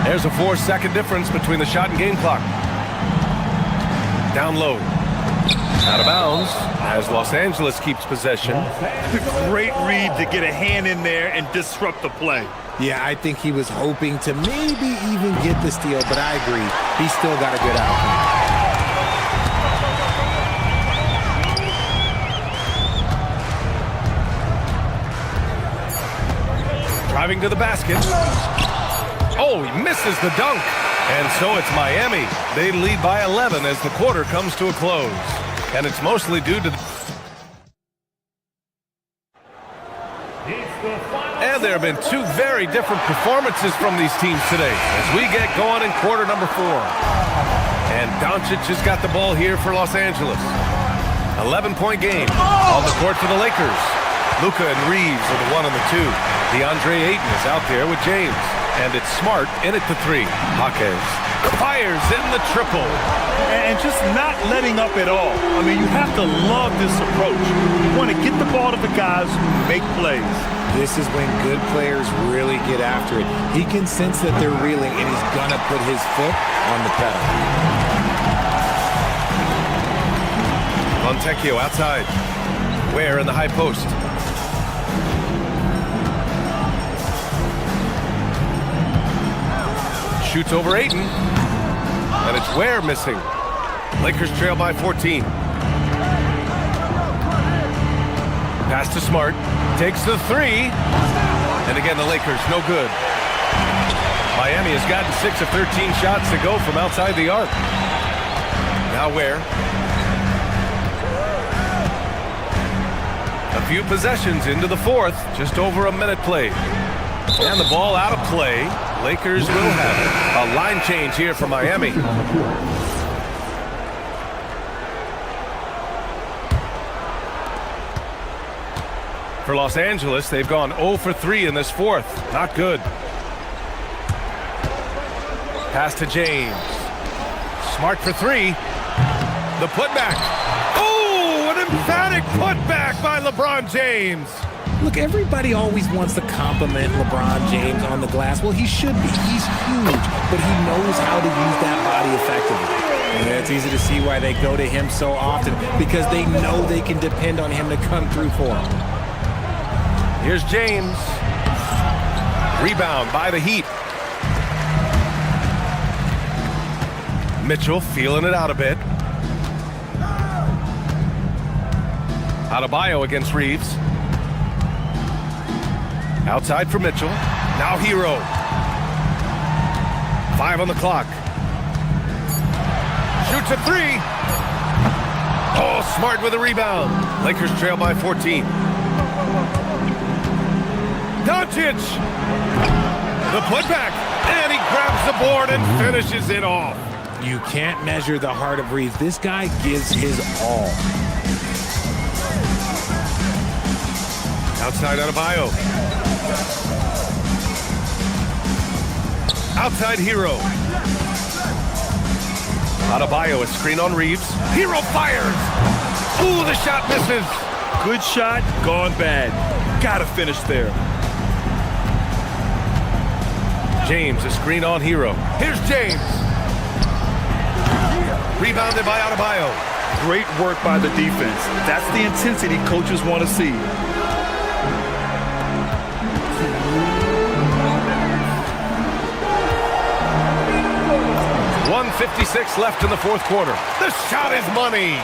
There's a 4-second difference between the shot and game clock. Down low. Out of bounds as Los Angeles keeps possession. The great read to get a hand in there and disrupt the play. Yeah, I think he was hoping to maybe even get the steal, but I agree. He's still got a good outcome. Driving to the basket. Oh, he misses the dunk. And so it's Miami. They lead by 11 as the quarter comes to a close. And it's mostly due to... And there have been 2 very different performances from these teams today as we get going in quarter number 4. And Doncic has got the ball here for Los Angeles. 11-point game on the court for the Lakers. Luka and Reeves are the 1 and the 2. DeAndre Ayton is out there with James. And it's Smart in at the 3. Jaquez fires in the triple. And just not letting up at all. I mean, you have to love this approach. You want to get the ball to the guys who make plays. This is when good players really get after it. He can sense that they're reeling, and he's going to put his foot on the pedal. Montecchio outside. Ware in the high post. Shoots over Ayton. And it's Ware missing. Lakers trail by 14. Pass to Smart. Takes the 3. And again, the Lakers, no good. Miami has gotten 6 of 13 shots to go from outside the arc. Now Ware. A few possessions into the 4th. Just over a minute played. And the ball out of play. Lakers will have it. A line change here for Miami. For Los Angeles, they've gone 0 for 3 in this fourth. Not good. Pass to James. Smart for 3. The putback. Oh, an emphatic putback by LeBron James. Look, everybody always wants to compliment LeBron James on the glass. Well, he should be. He's huge, but he knows how to use that body effectively. And it's easy to see why they go to him so often, because they know they can depend on him to come through for them. Here's James. Rebound by the Heat. Mitchell feeling it out a bit. Adebayo against Reeves. Outside for Mitchell. Now Hero. 5 on the clock. Shoots a 3. Oh, Smart with a rebound. Lakers trail by 14. Doncic. The putback. And he grabs the board and finishes it off. You can't measure the heart of Reeves. This guy gives his all. Outside Adebayo. Outside Hero. Adebayo, a screen on Reeves. Hero fires. Ooh, the shot misses. Good shot, gone bad. Gotta finish there. James, a screen on Hero. Here's James. Rebounded by Adebayo. Great work by the defense. That's the intensity coaches want to see. 1:56 left in the fourth quarter. The shot is money.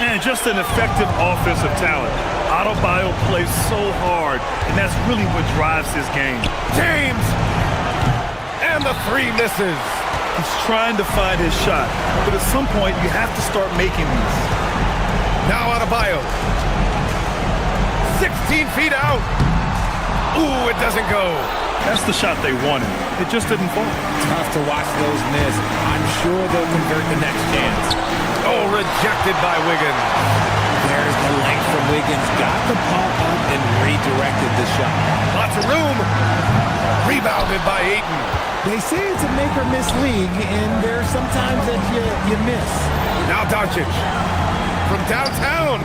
And just an effective offensive talent. Adebayo plays so hard, and that's really what drives his game. James! And the 3 misses. He's trying to find his shot, but at some point you have to start making these. Now Adebayo. 16 feet out. Ooh, it doesn't go. That's the shot they wanted. It just didn't fall. Tough to watch those miss. I'm sure they'll convert the next chance. Oh, rejected by Wiggins. There's the length from Wiggins. Got the pop up and redirected the shot. Lots of room. Rebounded by Ayton. They say it's a make or miss league, and there are some times that you miss. Now Doncic. From downtown.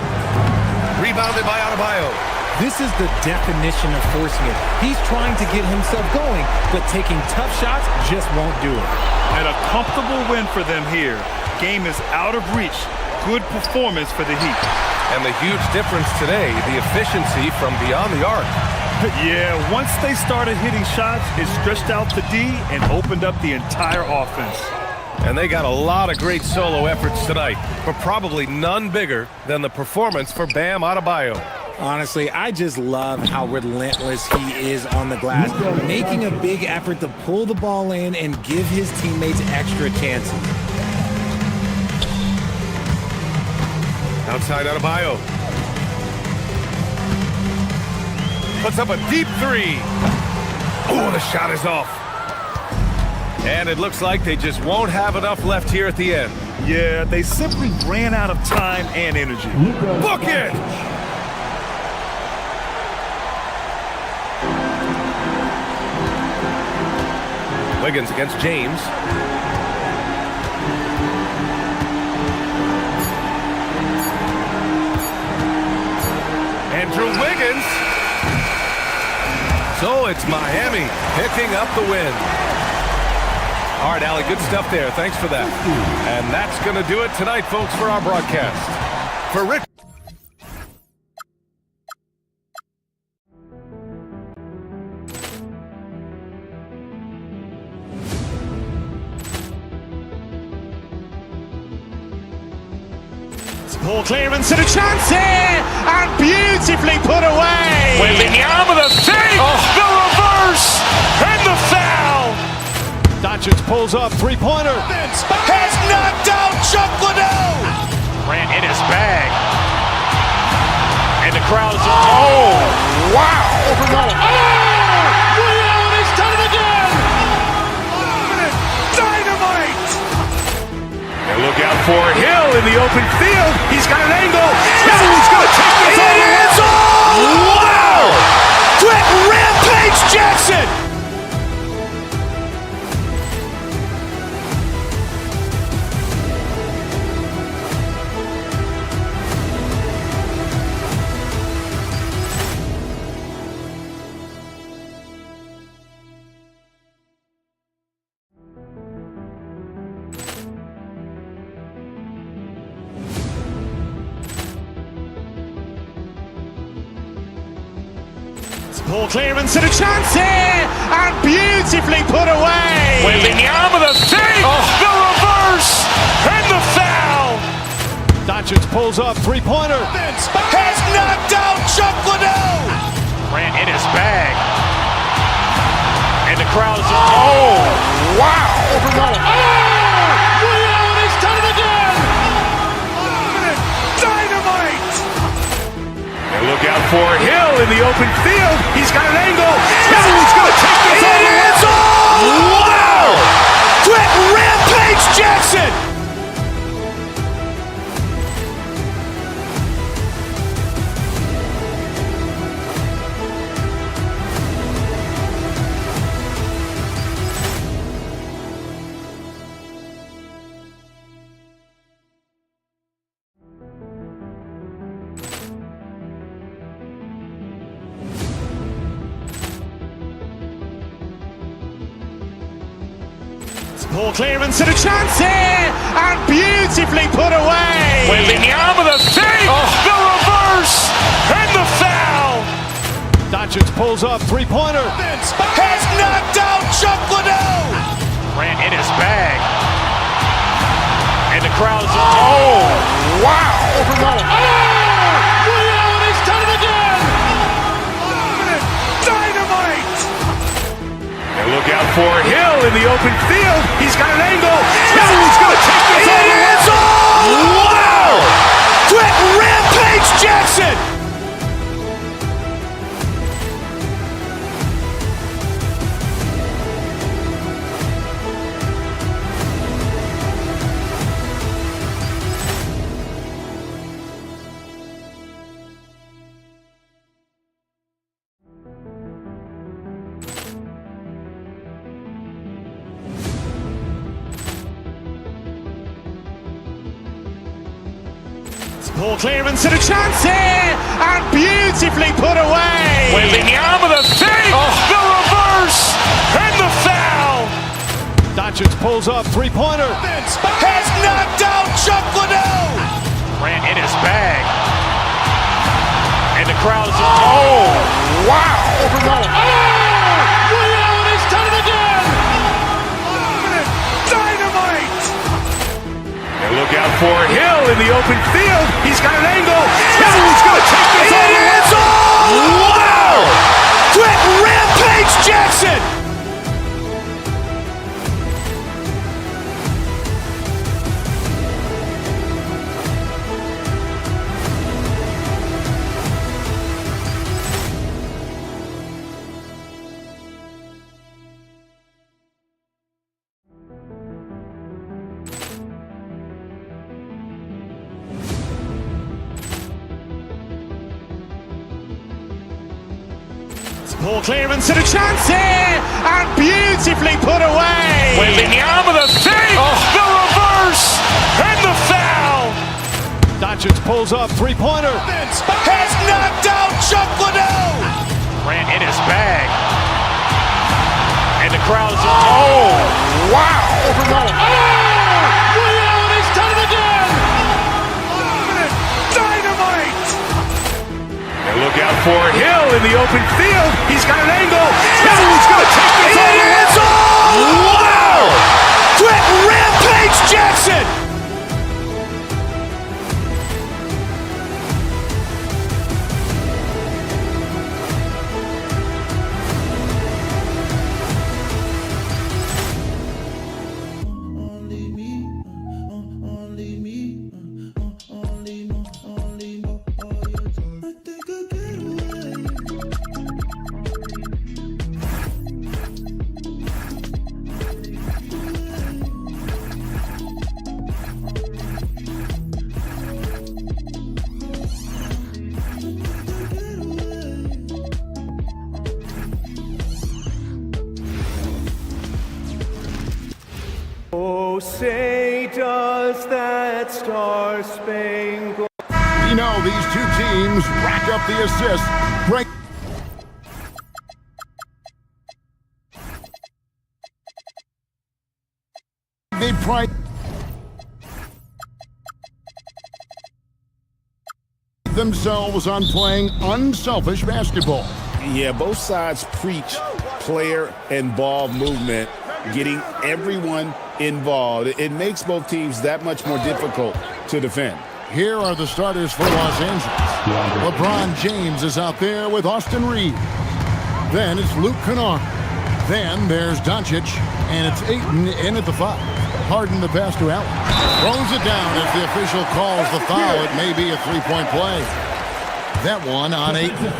Rebounded by Adebayo. This is the definition of forcing it. He's trying to get himself going, but taking tough shots just won't do it. And a comfortable win for them here. Game is out of reach. Good performance for the Heat. And the huge difference today, the efficiency from beyond the arc. Yeah, once they started hitting shots, it stretched out the D and opened up the entire offense. And they got a lot of great solo efforts tonight, but probably none bigger than the performance for Bam Adebayo. Honestly, I just love how relentless he is on the glass, making a big effort to pull the ball in and give his teammates extra chances. Outside Adebayo. Puts up a deep 3. Oh, the shot is off. And it looks like they just won't have enough left here at the end. Yeah, they simply ran out of time and energy. Book it! Wiggins against James. Andrew Wiggins. So it's Miami picking up the win. All right, Allie, good stuff there. Thanks for that. And that's going to do it tonight, folks, for our broadcast. For Rick. Poor clearance and a chance here, and beautifully put away. Wembanyama the fake, the reverse, and the foul. Doncic pulls up, three-pointer. Has knocked out Chuck Liddell. Ran in his bag, and the crowd is wow. He's done it again. Dynamite. And look out for Hill in the open field. He's got an angle. He's going to take this all the way. Wow! Ball clearance and a chance here, and beautifully put away. Waving the arm of the thing, the reverse, and the foul. Doncic pulls up, three-pointer. Has knocked out Chuck Liddell. Ran in his bag. And the crowd is, wow. He's done it again! Dynamite. And look out for Hill in the open field. He's got an angle. Hill's going to take this all the way. Wow! Quick Rampage Jackson. Ball clearance and a chance here, and beautifully put away. Waving the arm of the thing, the reverse, and the foul. Doncic pulls up, three-pointer. Has knocked out Chuck Liddell. Ran in his bag. And the crowd is, wow. He's done it again! Dynamite. And look out for Hill in the open field. He's got an angle. Hill's going to take this all the way. Wow! Quick Rampage Jackson. Ball clearance and a chance here, and beautifully put away. Waving the arm of the thing, the reverse, and the foul. Doncic pulls up, three-pointer. Has knocked out Chuck Liddell. Ran in his bag. And the crowd is, wow. He's done it again! Dynamite. And look out for Hill in the open field. He's got an angle. Hill's going to take this all the way. Wow! Quick Rampage Jackson. Ball clearance and a chance here, and beautifully put away. Waving the arm of the thing, the reverse, and the foul. Doncic pulls up, three-pointer. Has knocked out Chuck Liddell. Ran in his bag. And the crowd is, wow. He's done it again! Dynamite. And look out for Hill in the open field. He's got an angle. Hill's going to take this all the way. Wow! Quick Rampage Jackson. Say, does that star-spangled... We know these two teams rack up the assists. Break. They pride themselves on playing unselfish basketball. Yeah, both sides preach player and ball movement, getting everyone involved. It makes both teams that much more difficult to defend. Here are the starters for Los Angeles. LeBron James is out there with Austin Reeves. Then it's Luke Kennard. Then there's Doncic, and it's Ayton in at the 5. Harden the pass to Allen. Throws it down as the official calls the foul. It may be a three-point play. That one on Ayton.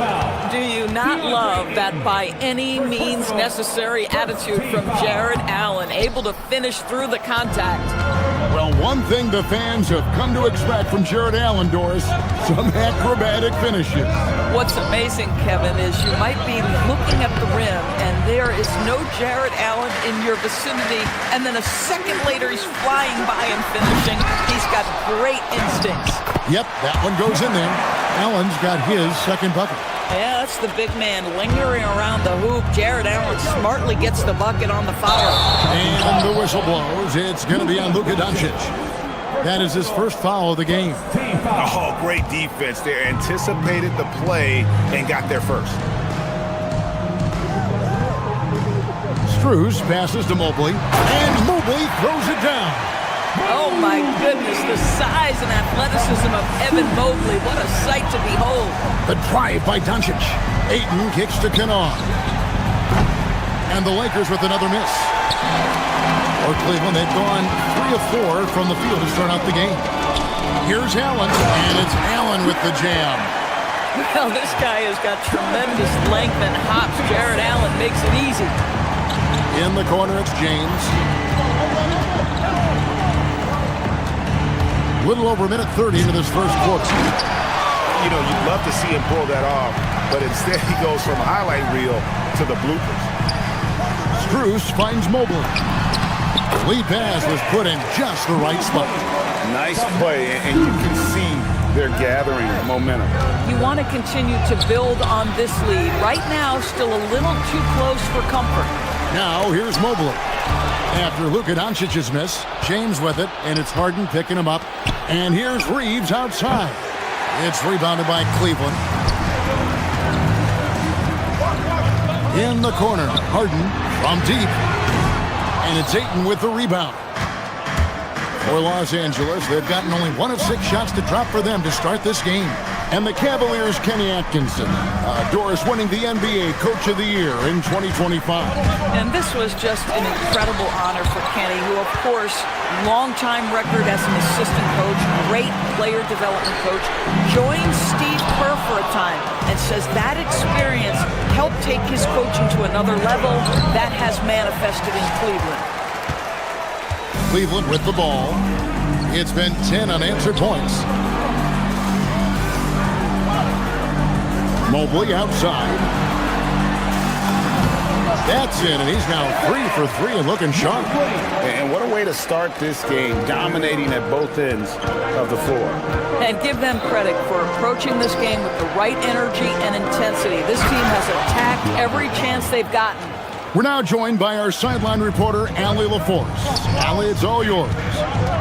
Do you not love that by any means necessary attitude from Jared Allen, able to finish through the contact? Well, one thing the fans have come to expect from Jared Allen, Doris, some acrobatic finishes. What's amazing, Kevin, is you might be looking at the rim and there is no Jared Allen in your vicinity, and then a second later he's flying by and finishing. He's got great instincts. Yep, that one goes in there. Allen's got his second bucket. Yeah, that's the big man lingering around the hoop. Jared Allen smartly gets the bucket on the foul. And the whistle blows. It's going to be on Luka Doncic. That is his first foul of the game. Oh, great defense there. Anticipated the play and got there first. Strus passes to Mobley, and Mobley throws it down. Oh my goodness, the size and athleticism of Evan Mobley. What a sight to behold. The drive by Doncic. Ayton kicks to Kennard. And the Lakers with another miss. For Cleveland, they've gone 3 of 4 from the field to start out the game. Here's Allen, and it's Allen with the jam. Well, this guy has got tremendous length and hops. Jared Allen makes it easy. In the corner, it's James. Little over a minute 30 into this first quarter. You know, you'd love to see him pull that off, but instead he goes from highlight reel to the bloopers. Strus finds Mobley. Lead pass was put in just the right spot. Nice play, and you can see they're gathering momentum. You want to continue to build on this lead. Right now, still a little too close for comfort. Now, here's Mobley. After Luka Doncic's miss, James with it, and it's Harden picking him up. And here's Reeves outside. It's rebounded by Cleveland. In the corner, Harden from deep. And it's Ayton with the rebound. For Los Angeles, they've gotten only 1 of 6 shots to drop for them to start this game. And the Cavaliers' Kenny Atkinson, Doris winning the NBA Coach of the Year in 2025. And this was just an incredible honor for Kenny, who, of course, long-time record as an assistant coach, great player development coach, joined Steve Kerr for a time and says that experience helped take his coaching to another level. That has manifested in Cleveland. Cleveland with the ball. It's been 10 unanswered points. Mobley outside. That's in, and he's now 3 for 3 and looking sharp. And what a way to start this game, dominating at both ends of the floor. And give them credit for approaching this game with the right energy and intensity. This team has attacked every chance they've gotten. We're now joined by our sideline reporter, Allie LaForce. Allie, it's all yours.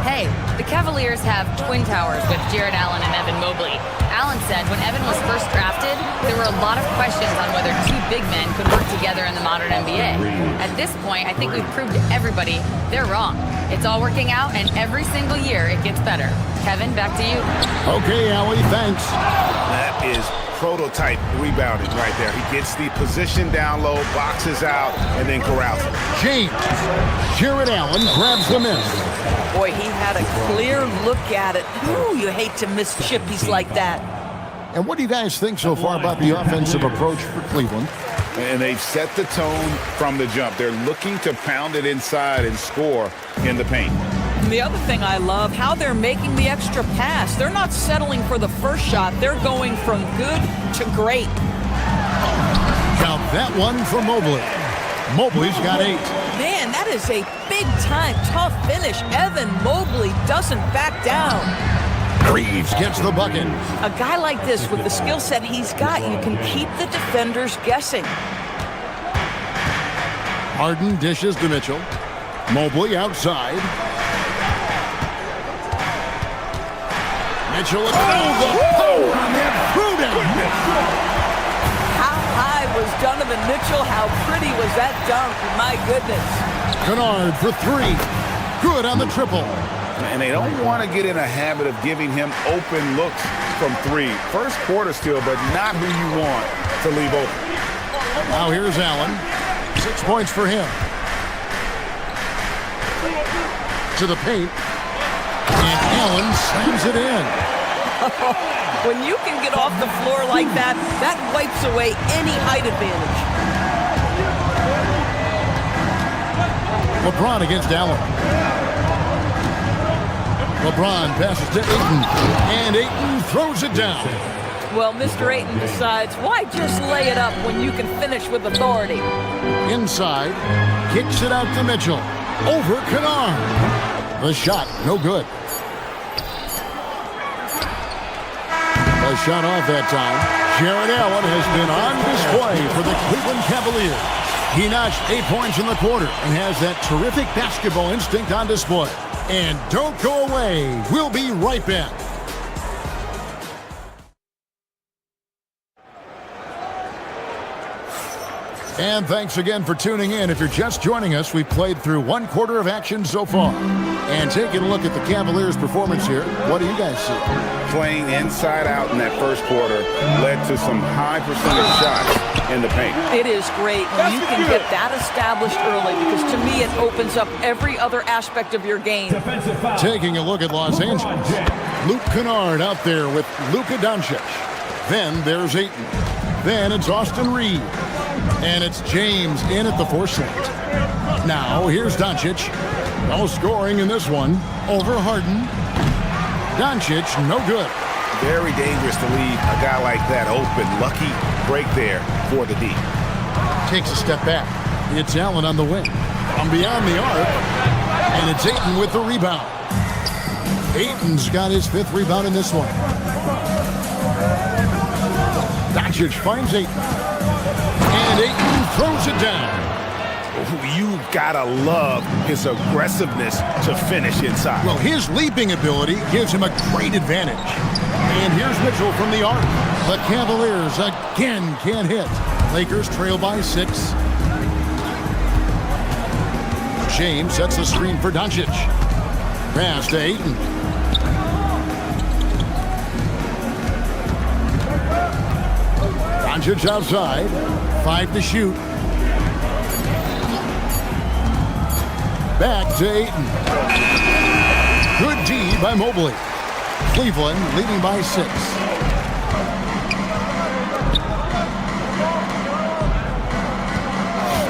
Hey, the Cavaliers have twin towers with Jared Allen and Evan Mobley. Allen said when Evan was first drafted, there were a lot of questions on whether 2 big men could work together in the modern NBA. At this point, I think we've proved to everybody they're wrong. It's all working out, and every single year it gets better. Kevin, back to you. Okay, Allie, thanks. That is prototype rebounding right there. He gets the position down low, boxes out, and then corrals it. James. Jared Allen grabs the miss. Boy, he had a clear look at it. Ooh, you hate to miss chippies like that. And what do you guys think so far about the offensive approach for Cleveland? And they've set the tone from the jump. They're looking to pound it inside and score in the paint. And the other thing I love, how they're making the extra pass. They're not settling for the first shot. They're going from good to great. Count that one for Mobley. Mobley's got 8. Man, that is a big-time tough finish. Evan Mobley doesn't back down. Reeves gets the bucket. A guy like this, with the skill set he's got, you can keep the defenders guessing. Harden dishes to Mitchell. Mobley outside. Mitchell, the power and threw down. How high That dunk, my goodness. Kennard for three. Good on the triple. And they don't want to get in a habit of giving him open looks from three. First quarter still, but not who you want to leave open. Now here's Allen. 6 points for him. To the paint. And Allen slams it in. When you can get off the floor like that, that wipes away any height advantage. LeBron against Allen. LeBron passes to Ayton. And Ayton throws it down. Well, Mr. Ayton decides, why just lay it up when you can finish with authority? Inside. Kicks it out to Mitchell. Over Kennard. The shot, no good. A shot off that time. Jared Allen has been on display for the Cleveland Cavaliers. He notched 8 points in the quarter and has that terrific basketball instinct on display. And don't go away. We'll be right back. And thanks again for tuning in. If you're just joining us, we've played through 1 quarter of action so far. And taking a look at the Cavaliers' performance here, what do you guys see? Playing inside out in that first quarter led to some high percentage shots in the paint. It is great when you can get that established early, because to me it opens up every other aspect of your game. Taking a look at Los Angeles. Luke Kennard out there with Luka Doncic. Then there's Ayton. Then it's Austin Reeves. And it's James in at the 4 slot. Now, here's Doncic. No scoring in this one. Over Harden. Doncic, no good. Very dangerous to leave a guy like that open. Lucky break there for the D. Takes a step back. It's Allen on the wing. From beyond the arc. And it's Ayton with the rebound. Ayton's got his 5th rebound in this one. Doncic finds Ayton. And Ayton throws it down. You gotta love his aggressiveness to finish inside. Well, his leaping ability gives him a great advantage. And here's Mitchell from the arc. The Cavaliers again can't hit. Lakers trail by 6. James sets the screen for Doncic. Pass to Ayton. Doncic outside. 5 to shoot. Back to Ayton. Good D by Mobley. Cleveland leading by 6.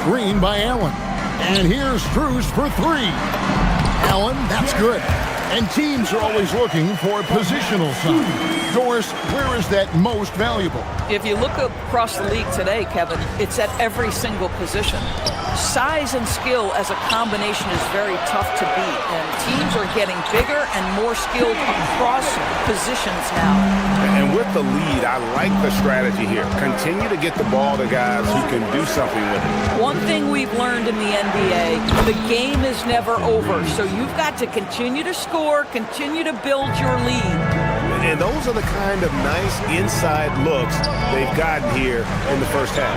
Screen by Allen. And here's Strus for 3. Allen, that's good. And teams are always looking for positional sign. Doris, where is that most valuable? If you look across the league today, Kevin, it's at every single position. Size and skill as a combination is very tough to beat, and teams are getting bigger and more skilled across positions now. And with the lead, I like the strategy here. Continue to get the ball to guys who can do something with it. One thing we've learned in the NBA, the game is never over, so you've got to continue to score, continue to build your lead. And those are the kind of nice inside looks they've gotten here in the first half.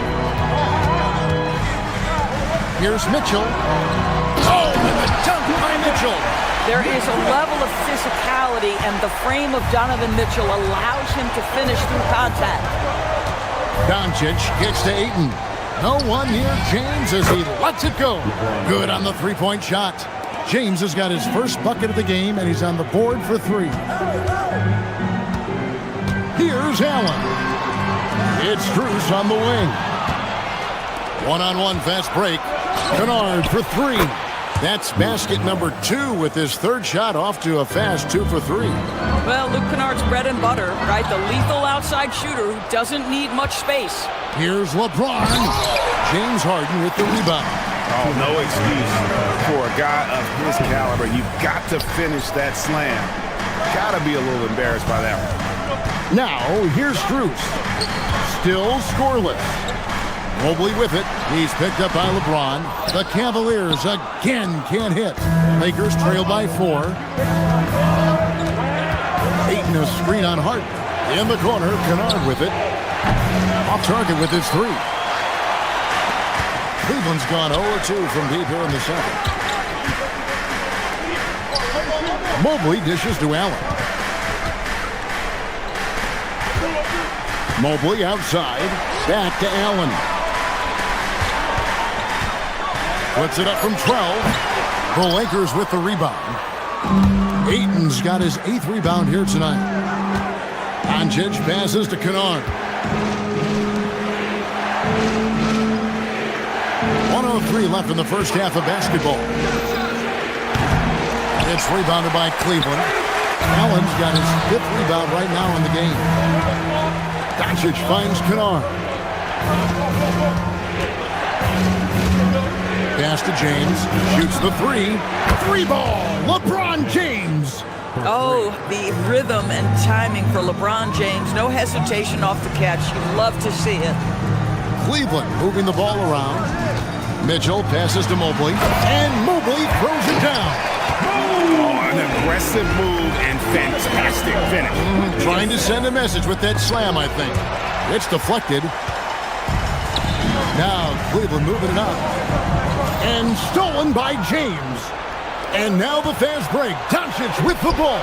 Here's Mitchell. Oh, and the dunk by Mitchell. There is a level of physicality, and the frame of Donovan Mitchell allows him to finish through contact. Doncic gets to Ayton. No one near James as he lets it go. Good on the 3-point shot. James has got his first bucket of the game, and he's on the board for 3. Here's Allen. It's Strus on the wing. One-on-one fast break. Kennard for 3. That's basket number 2 with his 3rd shot off to a fast 2 for 3. Well, Luke Kennard's bread and butter, right? The lethal outside shooter who doesn't need much space. Here's LeBron. James Harden with the rebound. Oh, no excuse for a guy of his caliber. You've got to finish that slam. Got to be a little embarrassed by that one. Now, here's Strus. Still scoreless. Mobley with it. He's picked up by LeBron. The Cavaliers again can't hit. Lakers trail by 4. Ayton a screen on Harden. In the corner, Kennard with it. Off target with his 3. Cleveland's gone 0-2 from deep here in the second. Mobley dishes to Allen. Mobley outside. Back to Allen. Puts it up from 12. The Lakers with the rebound. Ayton's got his 8th rebound here tonight. Doncic passes to Kennard. 1:03 left in the first half of basketball. It's rebounded by Cleveland. Allen's got his 5th rebound right now in the game. Doncic finds Kennard. Pass to James. Shoots the 3. 3-ball. LeBron James. Oh, the rhythm and timing for LeBron James. No hesitation off the catch. You love to see it. Cleveland moving the ball around. Mitchell passes to Mobley. And Mobley throws it down. Oh, an aggressive move and fantastic finish. Trying to send a message with that slam, I think. It's deflected. Now Cleveland moving it up. And stolen by James. And now the fast break. Doncic with the ball.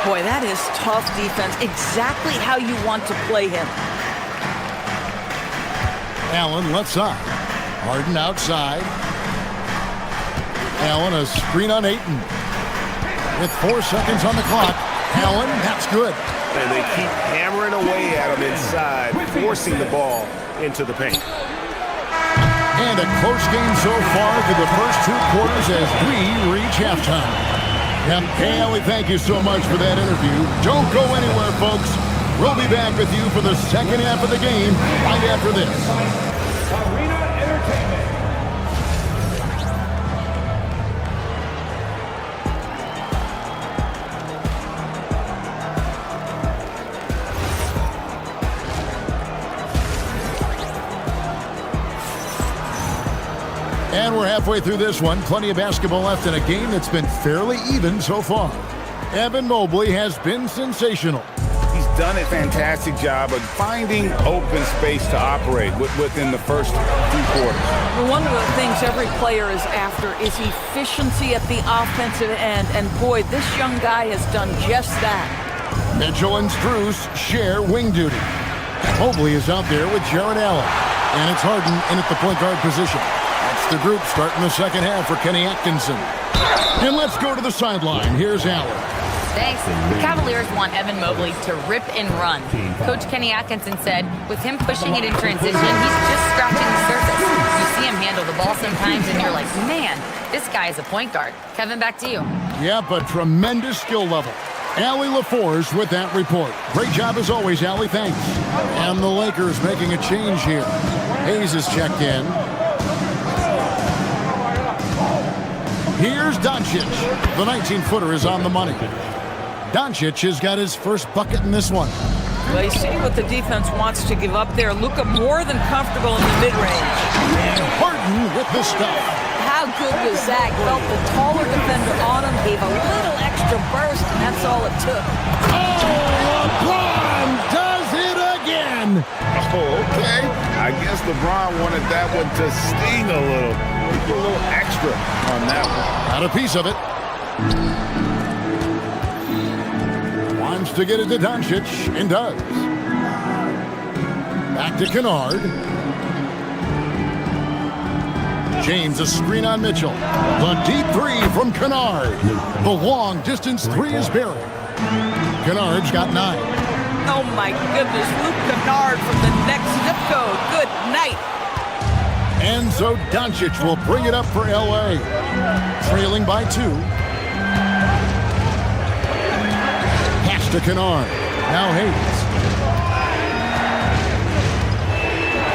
Boy, that is tough defense. Exactly how you want to play him. Allen left side. Harden outside. Allen a screen on Ayton. With 4 seconds on the clock. Allen, that's good. And they keep hammering away at him inside, forcing the ball into the paint. And a close game so far through the first 2 quarters as we reach halftime. Yep. Hey, Allie, thank you so much for that interview. Don't go anywhere, folks. We'll be back with you for the second half of the game right after this. Arena Entertainment. And we're halfway through this one. Plenty of basketball left in a game that's been fairly even so far. Evan Mobley has been sensational. He's done a fantastic job of finding open space to operate within the first 2 quarters. Well, one of the things every player is after is efficiency at the offensive end. And boy, this young guy has done just that. Mitchell and Strus share wing duty. Mobley is out there with Jared Allen. And it's Harden in at the point guard position. That's the group starting the second half for Kenny Atkinson. And let's go to the sideline. Here's Allen. Thanks. The Cavaliers want Evan Mobley to rip and run. Coach Kenny Atkinson said, with him pushing it in transition, he's just scratching the surface. You see him handle the ball sometimes, and you're like, man, this guy is a point guard. Kevin, back to you. Yeah, but tremendous skill level. Allie LaForge with that report. Great job as always, Allie. Thanks. And the Lakers making a change here. Hayes is checked in. Here's Doncic. The 19-footer is on the money. Doncic has got his first bucket in this one. Well, you see what the defense wants to give up there. Luka more than comfortable in the mid-range. And Harden with the stuff. How good was that? Felt the taller defender on him, gave a little extra burst, and that's all it took. Oh, LeBron does it again. Oh, okay. I guess LeBron wanted that one to sting a little. Put a little extra on that one. Got a piece of it. Wants to get it to Doncic, and does. Back to Kennard. James, a screen on Mitchell. The deep 3 from Kennard. The long distance 3 is buried. Kennard's got 9. Oh my goodness, Luke Kennard from the next zip code. Good night. And so Doncic will bring it up for L.A. Trailing by 2. Pass to Kennard. Now Hayes.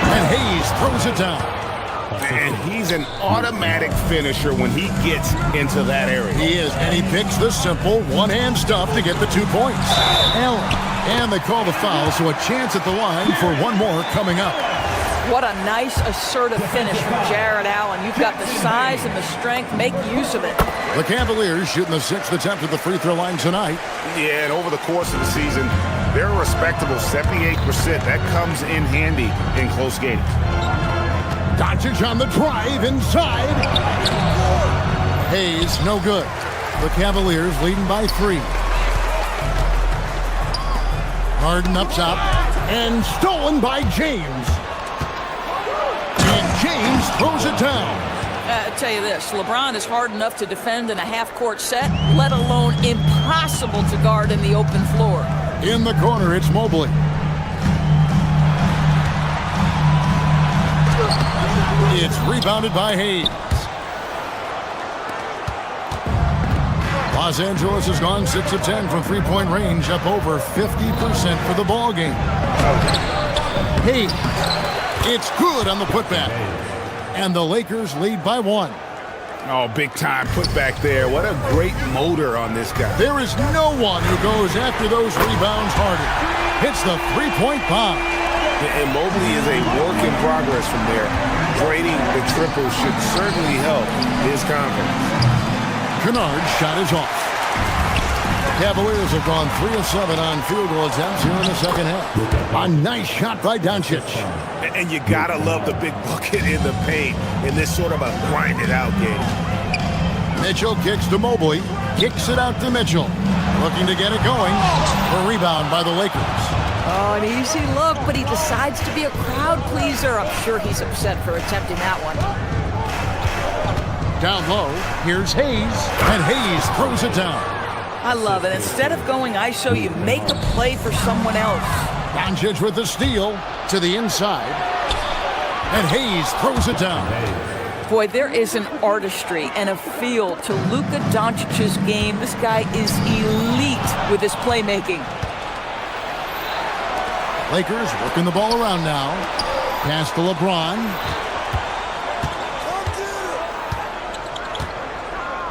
And Hayes throws it down. And he's an automatic finisher when he gets into that area. He is, and he picks the simple one-hand stuff to get the 2 points. Allen. And they call the foul, so a chance at the line for one more coming up. What a nice, assertive finish from Jared Allen. You've got the size and the strength. Make use of it. The Cavaliers shooting the 6th attempt at the free throw line tonight. Yeah, and over the course of the season, they're a respectable 78%. That comes in handy in close games. Doncic on the drive inside. Hayes, no good. The Cavaliers leading by 3. Harden up top. And stolen by James. And James throws it down. I tell you this, LeBron is hard enough to defend in a half-court set, let alone impossible to guard in the open floor. In the corner, it's Mobley. It's rebounded by Hayes. Los Angeles has gone 6 of 10 from three-point range, up over 50% for the ball game. Hayes, it's good on the putback. And the Lakers lead by 1. Oh, big-time putback there. What a great motor on this guy. There is no one who goes after those rebounds harder. Hits the three-point bomb. And Mobley is a work in progress from there. Draining the triple should certainly help his confidence. Kennard's shot is off. The Cavaliers have gone 3 of 7 on field goal attempts here in the second half. A nice shot by Doncic. And you gotta love the big bucket in the paint in this sort of a grinded-out game. Mitchell kicks to Mobley. Kicks it out to Mitchell. Looking to get it going. A rebound by the Lakers. Oh, an easy look, but he decides to be a crowd pleaser. I'm sure he's upset for attempting that one. Down low, here's Hayes, and Hayes throws it down. I love it. Instead of going ISO, you make a play for someone else. Doncic with the steal to the inside, and Hayes throws it down. Boy, there is an artistry and a feel to Luka Doncic's game. This guy is elite with his playmaking. Lakers working the ball around now. Pass to LeBron.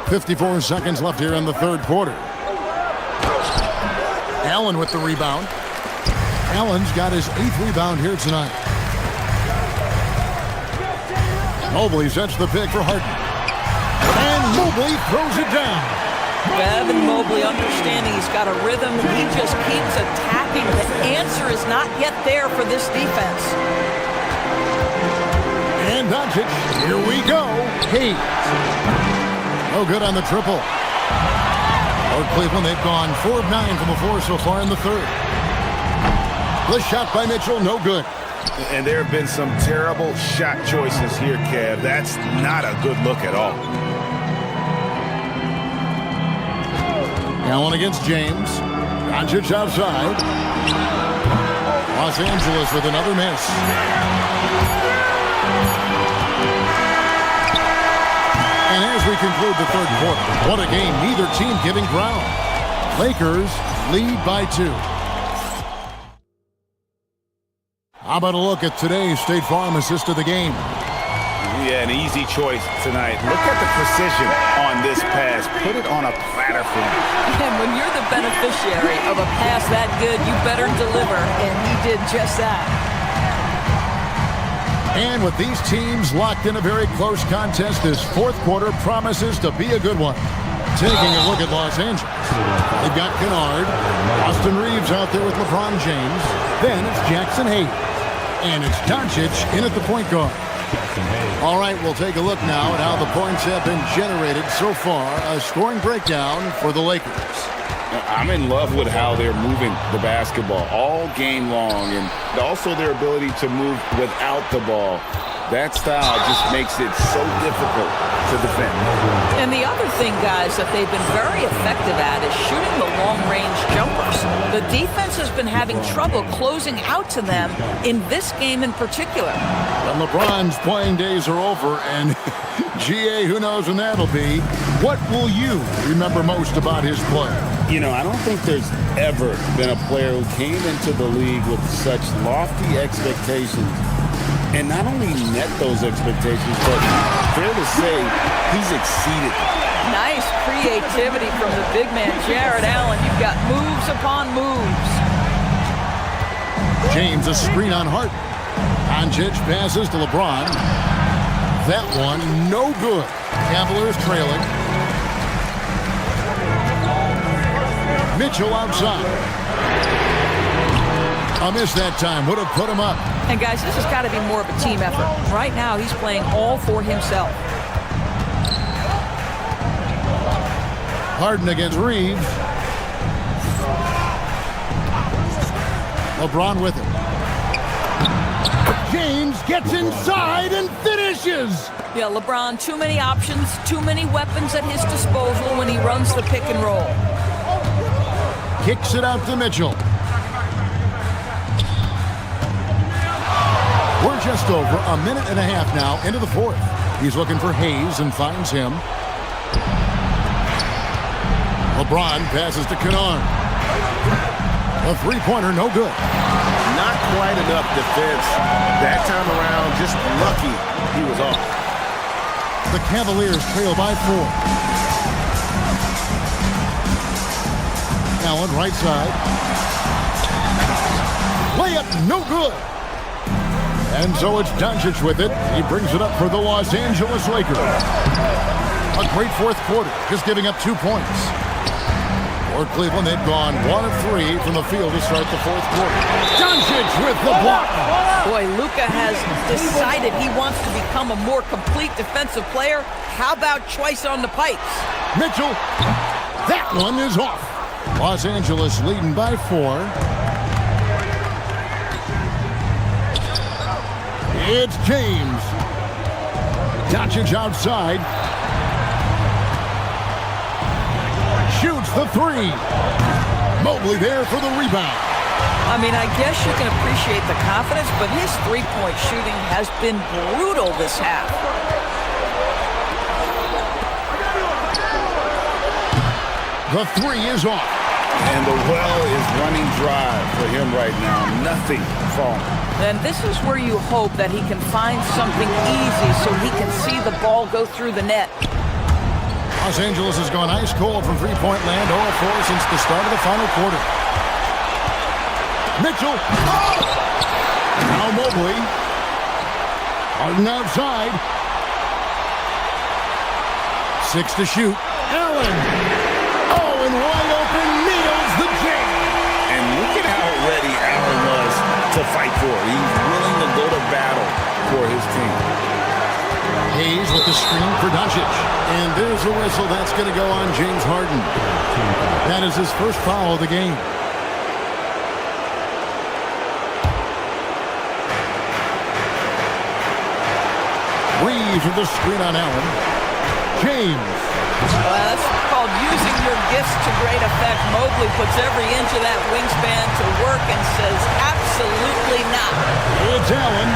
54 seconds left here in the third quarter. Allen with the rebound. Allen's got his 8th rebound here tonight. Mobley sets the pick for Harden. And Mobley throws it down. Evan Mobley understanding he's got a rhythm. He just keeps attacking. The answer is not yet there for this defense. And Doncic, here we go. Hayes. No good on the triple. For Cleveland, they've gone 4 of 9 from the floor so far in the third. The shot by Mitchell, no good. And there have been some terrible shot choices here, Kev. That's not a good look at all. Allen against James. Doncic outside. Los Angeles with another miss. And as we conclude the third quarter, what a game, neither team giving ground. Lakers lead by 2. How about a look at today's State Farm assist of the game? Yeah, an easy choice tonight. Look at the precision on this pass. Put it on a platter for him. And when you're the beneficiary of a pass that good, you better deliver, and he did just that. And with these teams locked in a very close contest, this fourth quarter promises to be a good one. Taking a look at Los Angeles. They've got Kennard, Austin Reeves out there with LeBron James. Then it's Jackson Hayes. And it's Doncic in at the point guard. All right, we'll take a look now at how the points have been generated so far. A scoring breakdown for the Lakers. I'm in love with how they're moving the basketball all game long, and also their ability to move without the ball. That style just makes it so difficult to defend. And the other thing, guys, that they've been very effective at is shooting the long-range jumpers. The defense has been having trouble closing out to them in this game in particular. Well, LeBron's playing days are over, and GA, who knows when that'll be. What will you remember most about his play? You know, I don't think there's ever been a player who came into the league with such lofty expectations and not only met those expectations, but fair to say, he's exceeded them. Nice creativity from the big man, Jared Allen. You've got moves upon moves. James, a screen on Hart. Doncic passes to LeBron. That one, no good. Cavaliers trailing. Mitchell outside. A miss that time would have put him up. And guys, this has got to be more of a team effort. Right now, he's playing all for himself. Harden against Reeves. LeBron with it. James gets inside and finishes. Yeah, LeBron, too many options, too many weapons at his disposal when he runs the pick and roll. Kicks it out to Mitchell. We're just over a minute and a half now into the fourth. He's looking for Hayes and finds him. LeBron passes to Kennard. A three-pointer, no good. Not quite enough defense. That time around, just lucky he was off. The Cavaliers trail by 4. Allen, right side. Layup, no good. And so it's Doncic with it. He brings it up for the Los Angeles Lakers. A great fourth quarter, just giving up 2 points. For Cleveland, they've gone 1 of 3 from the field to start the fourth quarter. Doncic with the block. Boy, Luka has decided he wants to become a more complete defensive player. How about choice on the pipes? Mitchell, that one is off. Los Angeles leading by 4. It's James. Doncic outside. Shoots the 3. Mobley there for the rebound. I mean, I guess you can appreciate the confidence, but his three-point shooting has been brutal this half. The 3 is off. And the well is running dry for him right now. Nothing falling. And this is where you hope that he can find something easy so he can see the ball go through the net. Los Angeles has gone ice cold from three-point land, 0-4 since the start of the final quarter. Mitchell. Now Mobley. Harden outside. 6 to shoot. Allen. Oh, and wide open nails the J. And look at how ready Allen was to fight for it. He's willing to go to battle for his team. Hayes with the screen for Doncic. And there's a whistle. That's going to go on James Harden. That is his first foul of the game. Reeves with the screen on Allen. James. That's called using your gifts to great effect. Mobley puts every inch of that wingspan to work and says, absolutely not. It's Allen.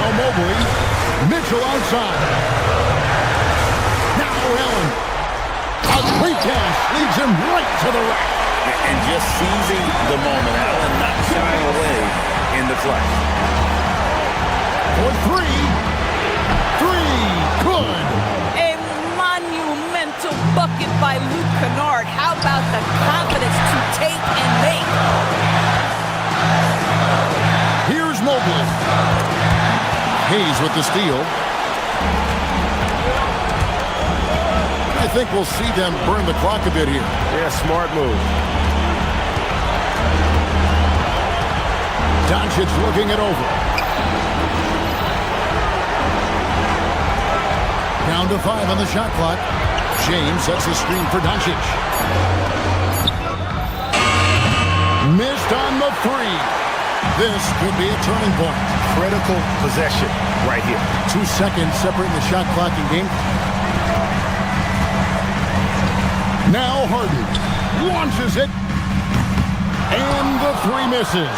Now Mobley. Mitchell outside. Now Allen. A quick pass leads him right to the rack. And just seizing the moment. Allen not shying away in the clutch. For 3. 3. Good. A monumental bucket by Luke Kennard. How about the confidence to take and make? Here's Mobley. Hayes with the steal. I think we'll see them burn the clock a bit here. Yeah, smart move. Doncic looking it over. Down to 5 on the shot clock. James sets the screen for Doncic. Missed on the 3. This could be a turning point. Critical possession right here. 2 seconds separating the shot clock and game. Now Harden launches it. And the 3 misses.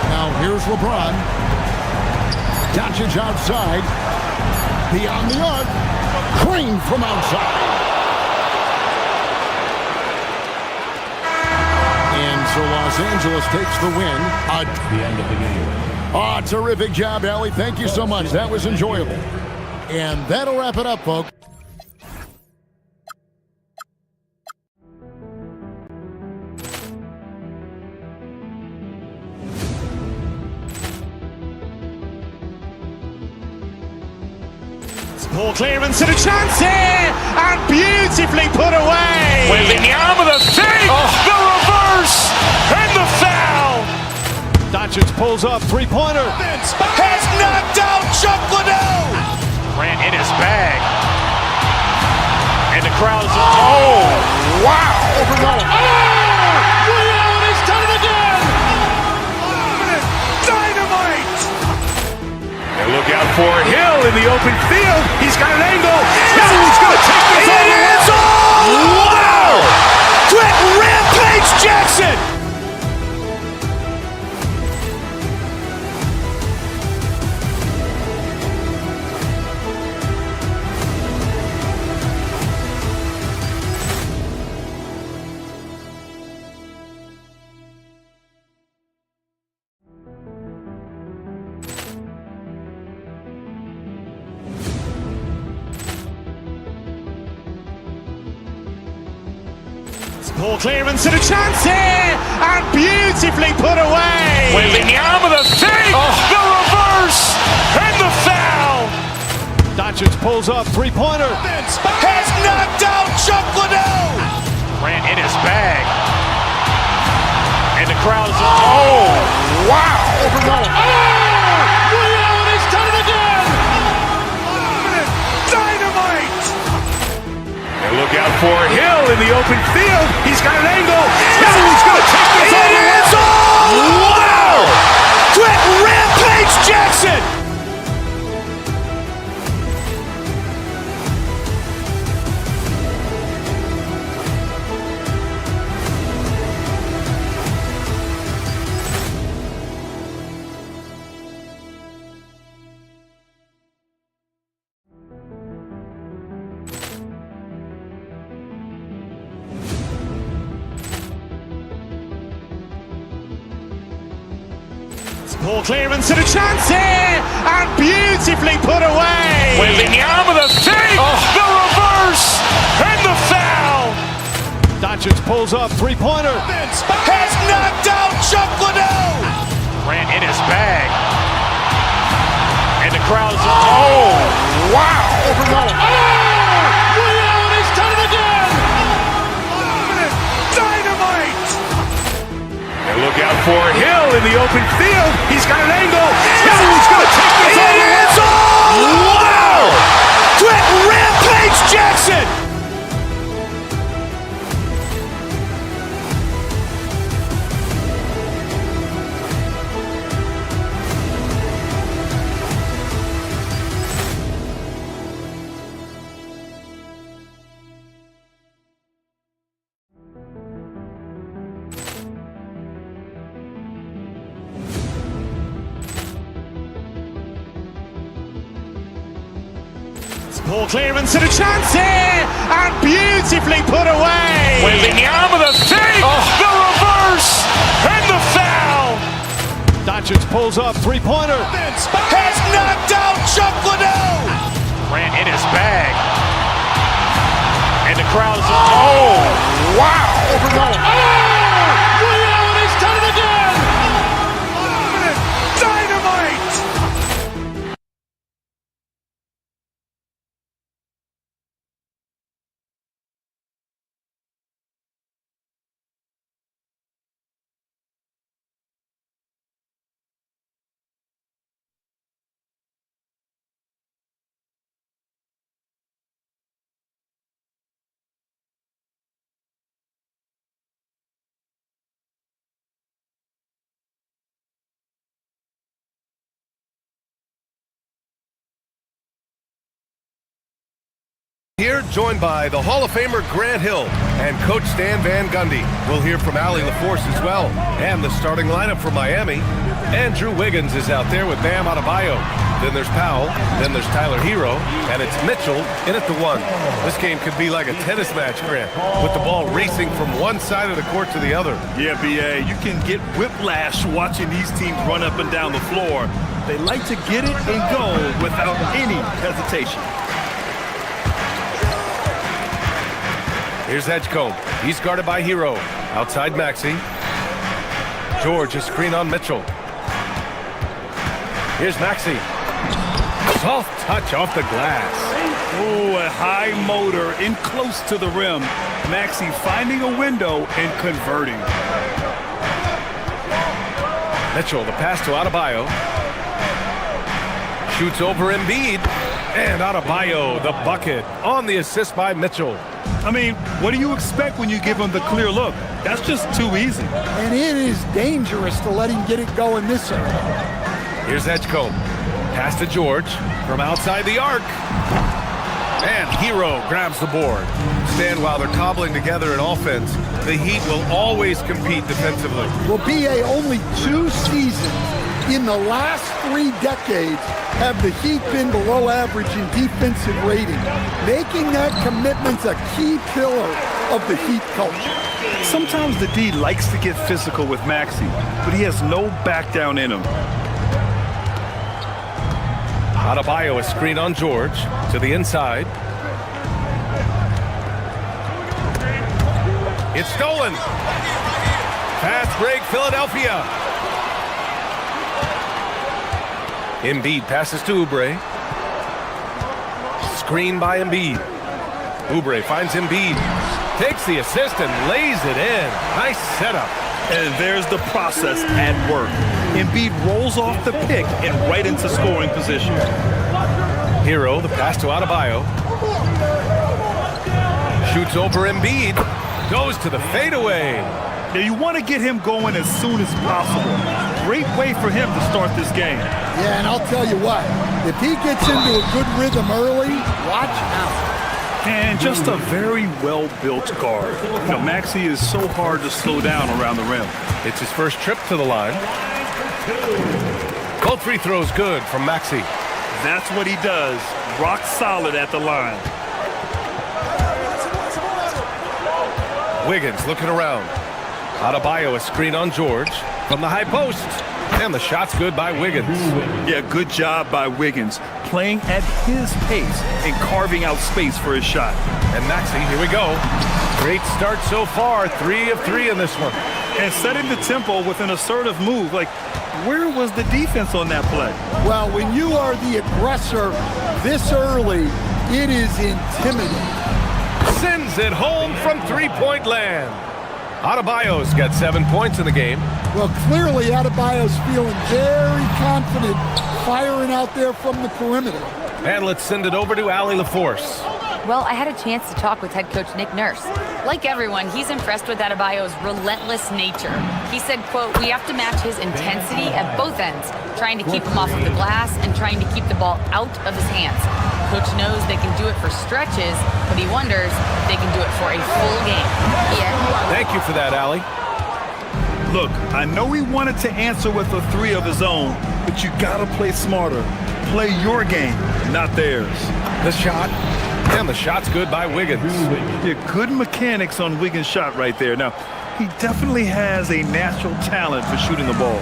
Now here's LeBron. Doncic outside. Beyond the arc. Green from outside. And so Los Angeles takes the win. At the end of the game. Oh, terrific job, Allie. Thank you so much. That was enjoyable. And that'll wrap it up, folks. Ball clearance and a chance here, and beautifully put away. Wembanyama the fake, the reverse, and the foul. Doncic pulls up, three-pointer. Has knocked out Chuck Liddell. Grant in his bag, and the crowd's wow! Leon has done it again. Dynamite! And look out for Hill in the open field. He's got an angle. He's going to take this all the way. Wow! Quick Rampage Jackson! Ball clearance and a chance here, and beautifully put away. Wembanyama the fake, the reverse, and the foul. Doncic pulls up, three-pointer. Has knocked out Chuck Liddell. Grant in his bag, and the crowd's wow! Leon has done it again. Dynamite! And look out for Hill in the open field. He's got an angle. He's going to take this all the way. Wow! Quick Rampage Jackson! Ball clearance and a chance here, and beautifully put away. Wembanyama the fake, the reverse, and the foul. Doncic pulls up, three-pointer. Has knocked out Chuck Liddell. Grant in his bag, and the crowd's wow! Leon has done it again. Dynamite! And look out for Hill in the open field. He's got an angle. He's going to take this all the way. Wow! Quick Rampage Jackson! Ball clearance and a chance here, and beautifully put away. Wembanyama the fake, the reverse, and the foul. Doncic pulls up, three-pointer. Has knocked out Chuck Liddell. Grant in his bag, and the crowd's wow! Leon has done it again. Dynamite! Here, joined by the Hall of Famer Grant Hill and Coach Stan Van Gundy. We'll hear from Allie LaForce as well, and the starting lineup for Miami. Andrew Wiggins is out there with Bam Adebayo. Then there's Powell, then there's Tyler Hero, and it's Mitchell in at the one. This game could be like a tennis match, Grant, with the ball racing from one side of the court to the other. Yeah, B.A., you can get whiplash watching these teams run up and down the floor. They like to get it and go without any hesitation. Here's Edgecombe. He's guarded by Hero. Outside Maxey. George, a screen on Mitchell. Here's Maxey. Soft touch off the glass. Oh, a high motor in close to the rim. Maxey finding a window and converting. Mitchell, the pass to Adebayo. Shoots over Embiid. And Adebayo, the bucket on the assist by Mitchell. I mean, what do you expect when you give him the clear look? That's just too easy. And it is dangerous to let him get it going this early. Here's Edgecombe. Pass to George from outside the arc. And Hero grabs the board. Stan, while they're cobbling together an offense, the Heat will always compete defensively. Well, BA, only 2 seasons in the last 3 decades have the Heat been below average in defensive rating. Making that commitment's a key pillar of the Heat culture. Sometimes the D likes to get physical with Maxey, but he has no back down in him. Adebayo, a screen on George to the inside. It's stolen. Fast break, Philadelphia. Embiid passes to Oubre. Screen by Embiid. Oubre finds Embiid. Takes the assist and lays it in. Nice setup. And there's the process at work. Embiid rolls off the pick and right into scoring position. Hero, the pass to Adebayo. Shoots over Embiid. Goes to the fadeaway. Now you want to get him going as soon as possible. Great way for him to start this game. Yeah, and I'll tell you what, if he gets into a good rhythm early, watch out. And just a very well-built guard. You know, Maxey is so hard to slow down around the rim. It's his first trip to the line. Cold free throws good from Maxey. That's what he does. Rock solid at the line. Wiggins looking around. Adebayo, a screen on George from the high post. And the shot's good by Wiggins. Yeah, good job by Wiggins. Playing at his pace and carving out space for his shot. And Maxey, here we go. Great start so far. 3 of 3 in this one. And setting the tempo with an assertive move. Like, where was the defense on that play? Well, when you are the aggressor this early, it is intimidating. Sends it home from three-point land. Adebayo's got 7 points in the game. Well, clearly Adebayo's feeling very confident firing out there from the perimeter. And let's send it over to Allie LaForce. Well, I had a chance to talk with head coach Nick Nurse. Like everyone, he's impressed with Adebayo's relentless nature. He said, quote, "We have to match his intensity at both ends, trying to keep him off of the glass and trying to keep the ball out of his hands. Coach knows they can do it for stretches, but he wonders if they can do it for a full game." Yeah. Thank you for that, Allie. Look, I know he wanted to answer with a 3 of his own, but you gotta play smarter. Play your game, not theirs. The shot, and the shot's good by Wiggins. Yeah, good mechanics on Wiggins' shot right there. Now, he definitely has a natural talent for shooting the ball.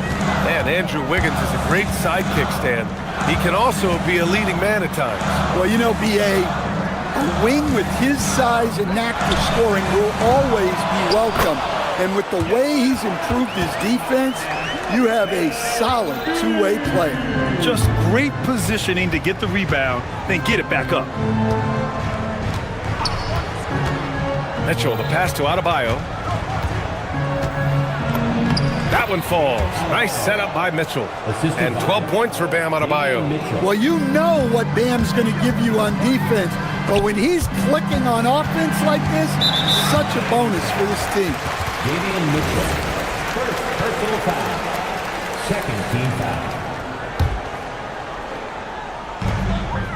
And Andrew Wiggins is a great sidekick, Stan. He can also be a leading man at times. Well, you know, BA, a wing with his size and knack for scoring will always be welcome. And with the way he's improved his defense, you have a solid two-way player. Just great positioning to get the rebound, then get it back up. Mitchell, the pass to Adebayo. That one falls. Nice setup by Mitchell. And 12 points for Bam Adebayo. Well, you know what Bam's going to give you on defense, but when he's clicking on offense like this, such a bonus for this team. Mitchell, first personal foul, second team foul.